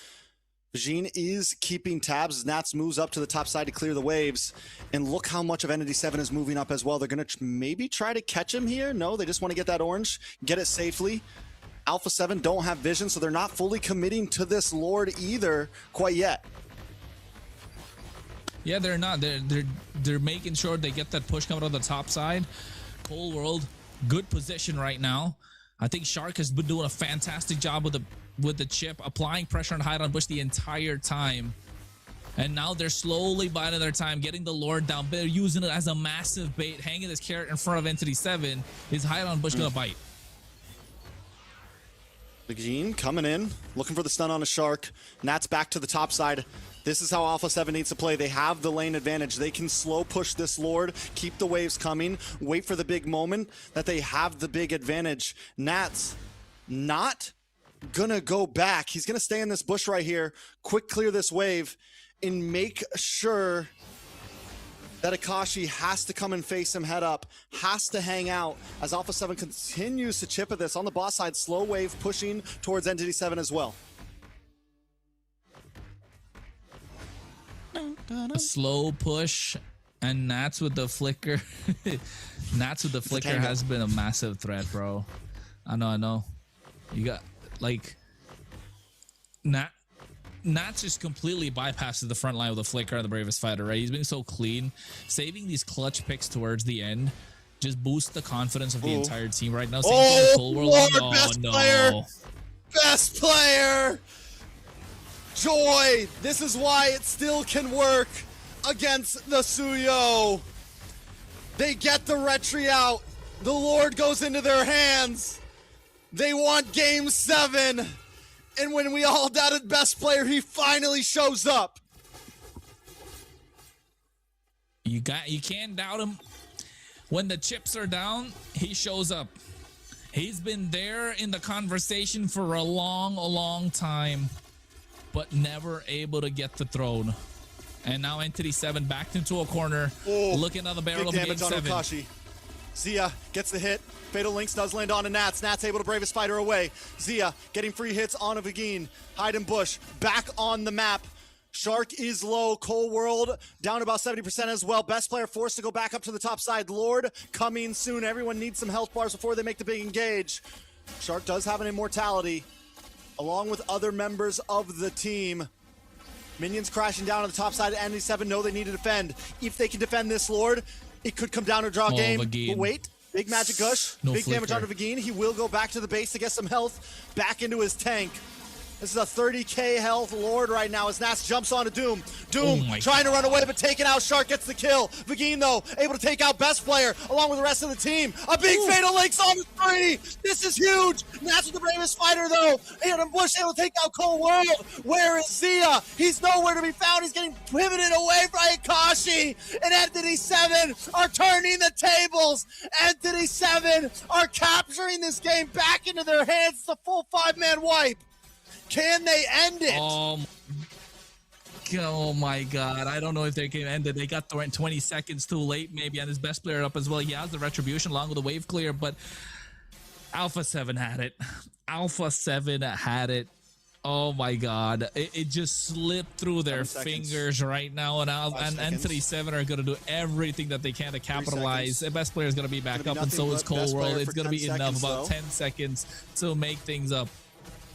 Vagine is keeping tabs as Nats moves up to the top side to clear the waves. And look how much of ENTITY7 is moving up as well. They're going to maybe try to catch him here. No, they just want to get that orange, get it safely. ALPHA7 don't have vision, so they're not fully committing to this Lord either quite yet. Yeah, they're not. They're making sure they get that push coming on the top side. Cold World, good position right now. I think Shark has been doing a fantastic job with the chip, applying pressure on Hide on Bush the entire time. And now they're slowly biding their time, getting the Lord down. They're using it as a massive bait, hanging this carrot in front of ENTITY7. Is hide on Bush gonna bite? Begin coming in, looking for the stun on a Shark. Nat's back to the top side. This is how ALPHA7 needs to play. They have the lane advantage. They can slow push this Lord, keep the waves coming, wait for the big moment that they have the big advantage. Nat's not gonna go back. He's gonna stay in this bush right here, quick clear this wave, and make sure that Akashi has to come and face him head up, has to hang out as ALPHA7 continues to chip at this on the boss side. Slow wave pushing towards ENTITY7 as well. A slow push, and Nats with the flicker. Nats with the flicker has been a massive threat, bro. I know. You got, like, Nats just completely bypasses the front line with the flicker and the bravest fighter, right? He's been so clean. Saving these clutch picks towards the end just boosts the confidence of the entire team right now. Lord, best player! Best player! Joy! This is why it still can work against the Suyo. They get the retry out. The Lord goes into their hands. They want game 7. And when we all doubted best player, he finally shows up. You can't doubt him. When the chips are down, he shows up. He's been there in the conversation for a long time, but never able to get the throne. And now ENTITY7 backed into a corner, looking at the barrel of game 7. Akashi. Zia gets the hit. Fatal Links does land on a Nats. Nats able to brave his fighter away. Zia getting free hits on a Vagine. Hide and Bush back on the map. Shark is low. Cold World down about 70% as well. Best player forced to go back up to the top side. Lord coming soon. Everyone needs some health bars before they make the big engage. Shark does have an immortality along with other members of the team. Minions crashing down on the top side. ENTITY7 know they need to defend. If they can defend this Lord, it could come down to a draw game. Vagine. But wait. Big magic gush, big damage onto Vagine. He will go back to the base to get some health back into his tank. This is a 30k health Lord right now as Nats jumps onto Doom. Doom trying to run away but taking out. Shark gets the kill. Vagine though able to take out best player along with the rest of the team. A big Fatal Links on the 3. This is huge. Nats with the bravest fighter though. And Bush able to take out Cold World. Where is Zia? He's nowhere to be found. He's getting pivoted away by Akashi. And ENTITY7 are turning the tables. ENTITY7 are capturing this game back into their hands. It's a full 5-man wipe. Can they end it? Oh my god. I don't know if they can end it. They got 20 seconds too late maybe, and his best player up as well. He has the retribution along with the wave clear, but ALPHA7 had it. ALPHA7 had it. Oh my god. It just slipped through their fingers right now, and ENTITY7 are going to do everything that they can to capitalize. The best player is going to be back up, and so is Cold World. It's going to be enough, about 10 seconds to make things up.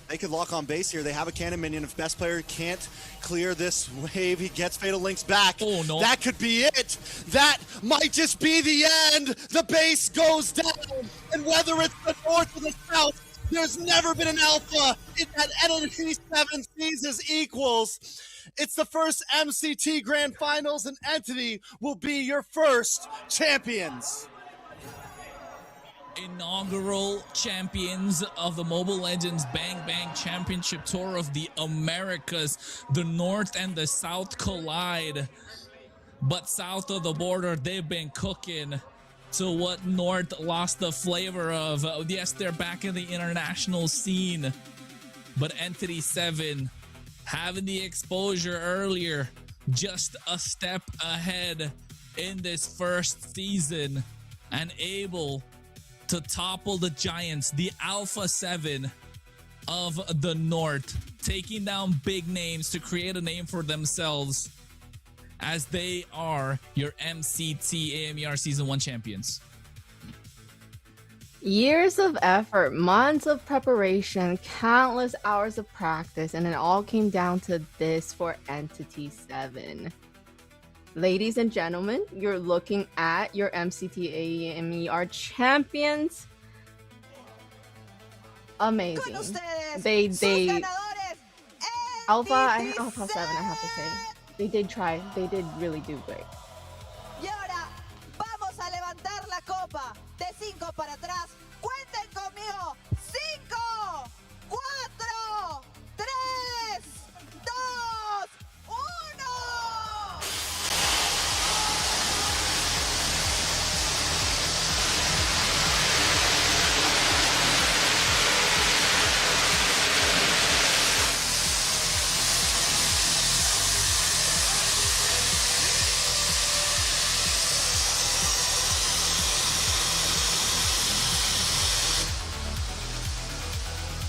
They could lock on base here. They have a cannon minion. If best player can't clear this wave, he gets Fatal Links back. Oh no. That could be it. That might just be the end. The base goes down. And whether it's the north or the south, there's never been an alpha in that ENTITY7 seasons equals. It's the first MCT Grand Finals, and Entity will be your first champions. Inaugural champions of the Mobile Legends Bang Bang Championship Tour of the Americas. The North and the South collide, but south of the border, they've been cooking to what North lost the flavor of. Yes, they're back in the international scene, but ENTITY7 having the exposure earlier, just a step ahead in this first season, and able to topple the giants, the ALPHA7 of the North, taking down big names to create a name for themselves as they are your MCT AMER Season 1 champions. Years of effort, months of preparation, countless hours of practice, and it all came down to this for ENTITY7. Ladies and gentlemen, you're looking at your MCT AMER champions. Amazing. They ALPHA7, I have to say. they did try. They did really do great. Y ahora vamos a levantar la copa de 5 para atrás. Cuenten conmigo. 5, 4, 3, 2, 1.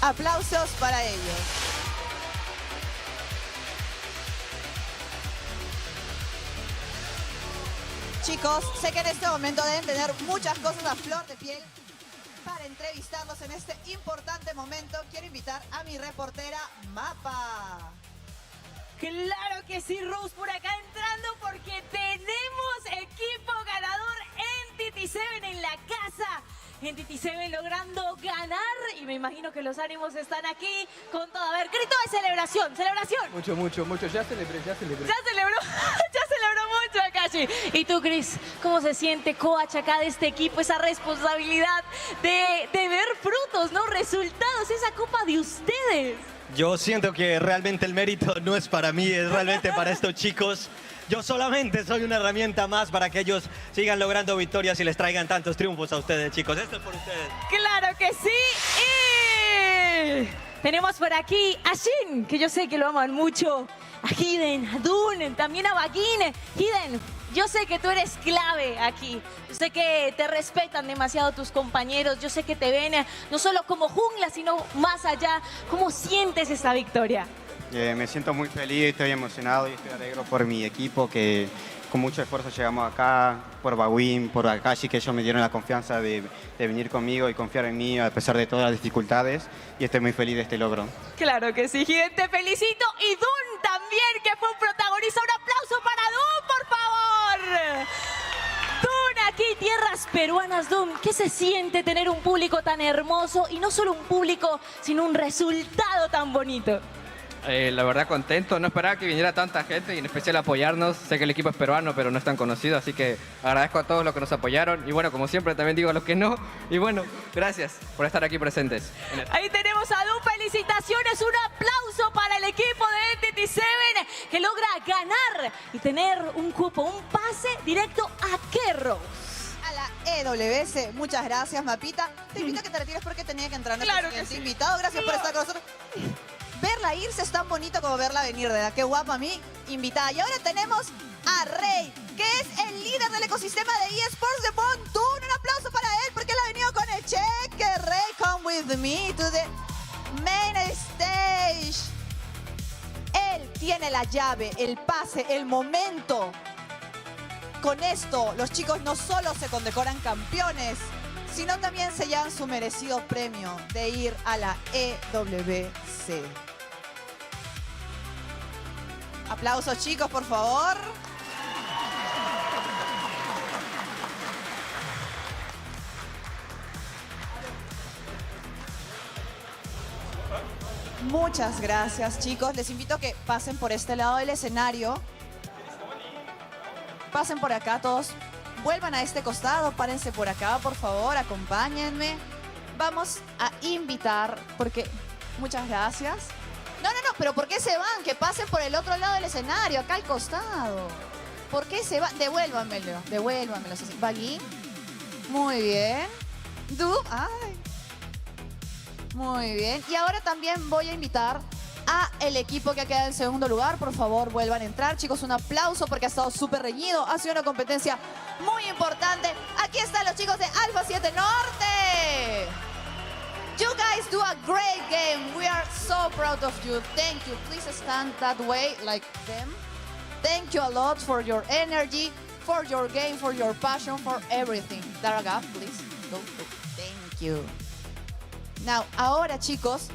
Aplausos para ellos. Chicos, sé que en este momento deben tener muchas cosas a flor de piel. Para entrevistarlos en este importante momento, quiero invitar a mi reportera Mapa. Claro que sí, Rose, por acá entrando porque tenemos equipo ganador ENTITY7 en la casa. ENTITY7 logrando ganar y me imagino que los ánimos están aquí con todo. A ver, grito de celebración, celebración. Mucho. Ya celebré. Ya celebró, ya celebró mucho, Akashi. Y tú, Chris, ¿cómo se siente coach acá de este equipo? Esa responsabilidad de ver frutos, ¿no? Resultados, esa copa de ustedes. Yo siento que realmente el mérito no es para mí, es realmente para estos chicos. Yo solamente soy una herramienta más para que ellos sigan logrando victorias y les traigan tantos triunfos a ustedes, chicos. Esto es por ustedes. ¡Claro que sí! Y tenemos por aquí a Shin, que yo sé que lo aman mucho. A Hiden, a Dun, también a Bagin. Hiden, yo sé que tú eres clave aquí. Yo sé que te respetan demasiado tus compañeros. Yo sé que te ven no solo como jungla, sino más allá. ¿Cómo sientes esta victoria? Me siento muy feliz, estoy emocionado y estoy alegre por mi equipo que con mucho esfuerzo llegamos acá, por Bawin, por Akashi, que ellos me dieron la confianza de venir conmigo y confiar en mí a pesar de todas las dificultades y estoy muy feliz de este logro. Claro que sí, Hiden, te felicito. Y Dun también, que fue un protagonista. Un aplauso para Dun, por favor. Dun, aquí, tierras peruanas, Dun. ¿Qué se siente tener un público tan hermoso? Y no solo un público, sino un resultado tan bonito. La verdad contento, no esperaba que viniera tanta gente y en especial apoyarnos. Sé que el equipo es peruano, pero no es tan conocido, así que agradezco a todos los que nos apoyaron. Y bueno, como siempre también digo a los que no. Y bueno, gracias por estar aquí presentes. Ahí tenemos a Dun, felicitaciones, un aplauso para el equipo de ENTITY7 que logra ganar y tener un cupo, un pase directo a Kerros. A la EWS, muchas gracias, Mapita. Te invito a que te retires porque tenía que entrar nuestro siguiente invitado. Gracias por estar con nosotros. Verla irse es tan bonito como verla venir, de verdad. Qué guapa mi invitada. Y ahora tenemos a Rey, que es el líder del ecosistema de eSports de Montun. Un aplauso para él porque él ha venido con el cheque. Rey, come with me to the main stage. Él tiene la llave, el pase, el momento. Con esto, los chicos no solo se condecoran campeones, sino también se llevan su merecido premio de ir a la EWC. Aplausos, chicos, por favor. Muchas gracias, chicos. Les invito a que pasen por este lado del escenario. Pasen por acá todos. Vuelvan a este costado, párense por acá, por favor, acompáñenme. Vamos a invitar, porque... Muchas gracias. No, pero ¿por qué se van? Que pasen por el otro lado del escenario, acá al costado. ¿Por qué se van? Devuélvanmelo. Bagui. Muy bien. Ay. Muy bien. Y ahora también voy a invitar a el equipo que ha quedado en segundo lugar. Por favor, vuelvan a entrar. Chicos, un aplauso porque ha estado súper reñido. Ha sido una competencia muy importante. Aquí están los chicos de ALPHA7 Norte. You guys do a great game. We are so proud of you. Thank you. Please stand that way like them. Thank you a lot for your energy, for your game, for your passion, for everything. Daraga, please. Go. Thank you. Now, ahora, chicos,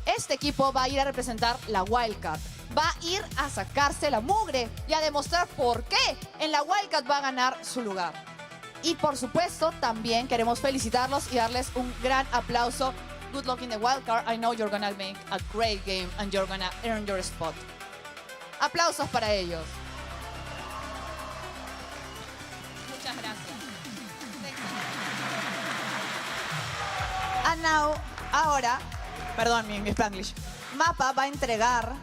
este equipo va a ir a representar la WildCard. Va a ir a sacarse la mugre y a demostrar por qué en la WildCard va a ganar su lugar. Y por supuesto, también queremos felicitarlos y darles un gran aplauso. Good luck in the WildCard. I know you're gonna make a great game and you're gonna earn your spot. Aplausos para ellos. Muchas gracias. Ahora, perdón mi Spanglish, Mapa va a entregar.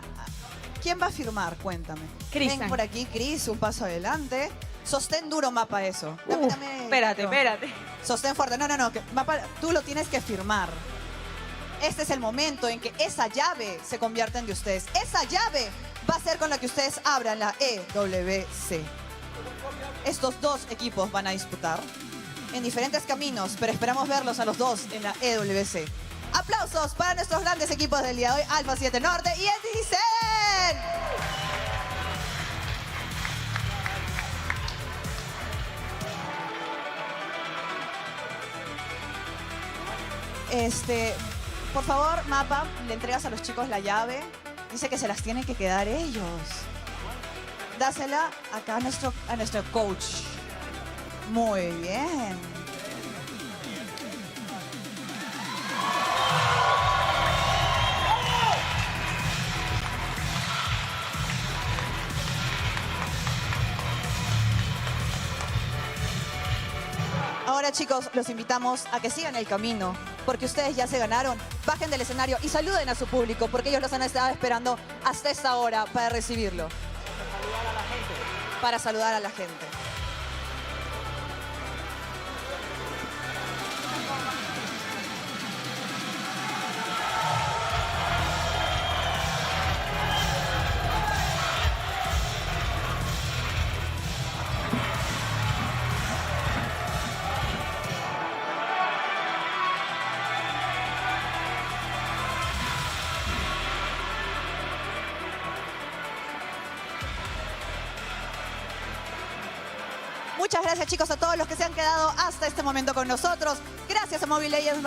¿Quién va a firmar? Cuéntame. Cristian. Ven por aquí, Cris, un paso adelante. Sostén duro, Mapa, eso. Dame. Espérate. Sostén fuerte. No. Mapa, tú lo tienes que firmar. Este es el momento en que esa llave se convierta en de ustedes. Esa llave va a ser con la que ustedes abran la EWC. Estos dos equipos van a disputar en diferentes caminos, pero esperamos verlos a los dos en la EWC. Aplausos para nuestros grandes equipos del día de hoy, ALPHA7 Norte y ENTITY7. Por favor, Mapa, le entregas a los chicos la llave. Dice que se las tienen que quedar ellos. Dásela acá a nuestro coach. Muy bien. Ahora, chicos, los invitamos a que sigan el camino, porque ustedes ya se ganaron. Bajen del escenario y saluden a su público, porque ellos los han estado esperando hasta esta hora para recibirlo. Para saludar a la gente. Muchas gracias, chicos, a todos los que se han quedado hasta este momento con nosotros. Gracias a Mobile Legends,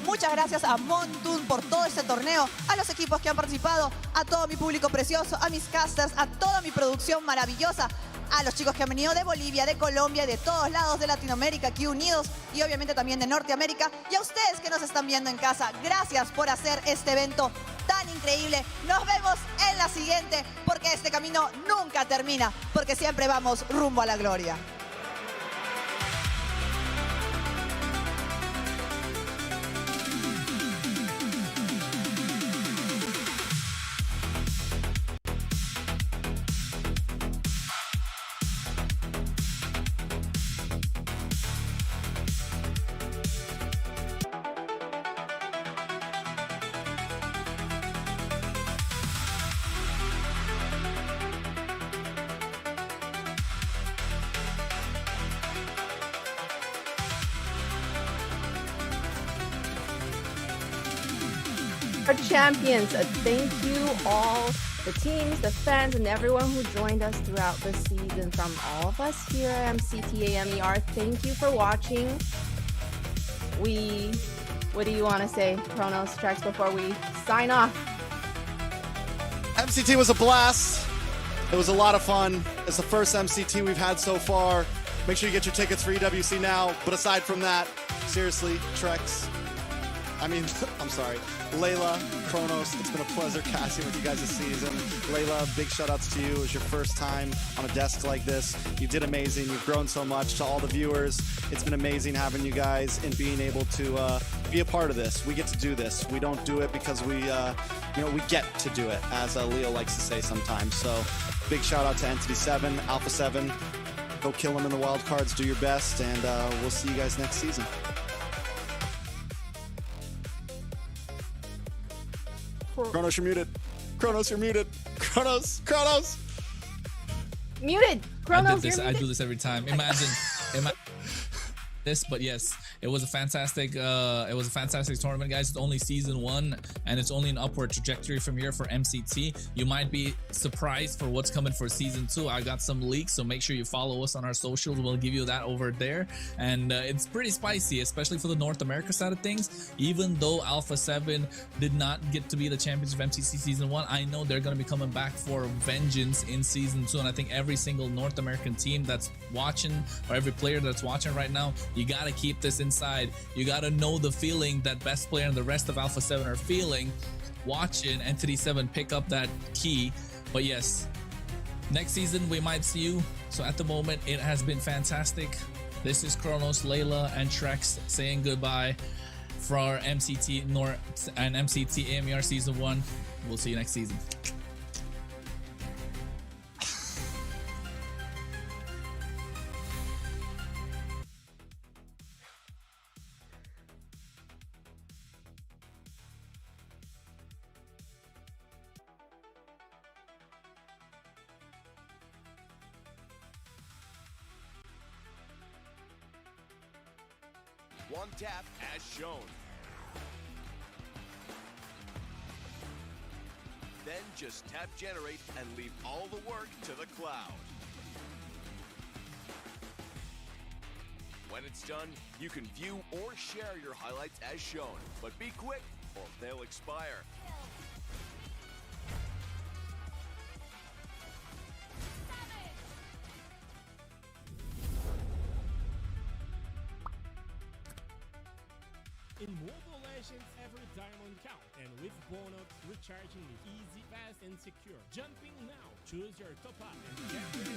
muchas gracias a Montun por todo este torneo, a los equipos que han participado, a todo mi público precioso, a mis casters, a toda mi producción maravillosa, a los chicos que han venido de Bolivia, de Colombia, de todos lados de Latinoamérica aquí unidos y obviamente también de Norteamérica. Y a ustedes que nos están viendo en casa, gracias por hacer este evento tan increíble. Nos vemos en la siguiente, porque este camino nunca termina, porque siempre vamos rumbo a la gloria. Our champions, thank you all, the teams, the fans, and everyone who joined us throughout the season. From all of us here at MCT AMER, thank you for watching. What do you want to say, Kronos, Trax, before we sign off? MCT was a blast. It was a lot of fun. It's the first MCT we've had so far. Make sure you get your tickets for EWC now. But aside from that, seriously, Trex, I'm sorry, Layla, Kronos, it's been a pleasure casting with you guys this season. Layla, big shout outs to you. It was your first time on a desk like this. You did amazing. You've grown so much. To all the viewers, it's been amazing having you guys and being able to be a part of this. We get to do this. We don't do it because we get to do it, as Leo likes to say sometimes. So big shout out to ENTITY7, ALPHA7. Go kill them in the wild cards. Do your best, and we'll see you guys next season. Kronos, you're muted. Kronos, you're muted. Kronos. Muted. Kronos, I do this every time. Imagine this, but yes, it was a fantastic tournament, guys. It's only season 1 and it's only an upward trajectory from here for MCT. You might be surprised for what's coming for season 2. I got some leaks, so make sure you follow us on our socials. We'll give you that over there, and it's pretty spicy, especially for the North America side of things. Even though ALPHA7 did not get to be the champions of MCT season 1, I know they're going to be coming back for vengeance in season 2, and I think every single North American team that's watching, or every player that's watching right now, you got to keep this inside. You got to know the feeling that Best Player and the rest of ALPHA7 are feeling, watching ENTITY7 pick up that key But yes, next season we might see you. So at the moment, it has been fantastic. This is Kronos, Layla, and Trex saying goodbye for our MCT North and MCT AMER Season 1. We'll see you next season. One tap as shown. Then just tap generate and leave all the work to the cloud. When it's done, you can view or share your highlights as shown, but be quick or they'll expire. In Mobile Legends, every diamond counts, and with bonus, recharging is easy, fast, and secure. Jumping now, choose your top up and get ready.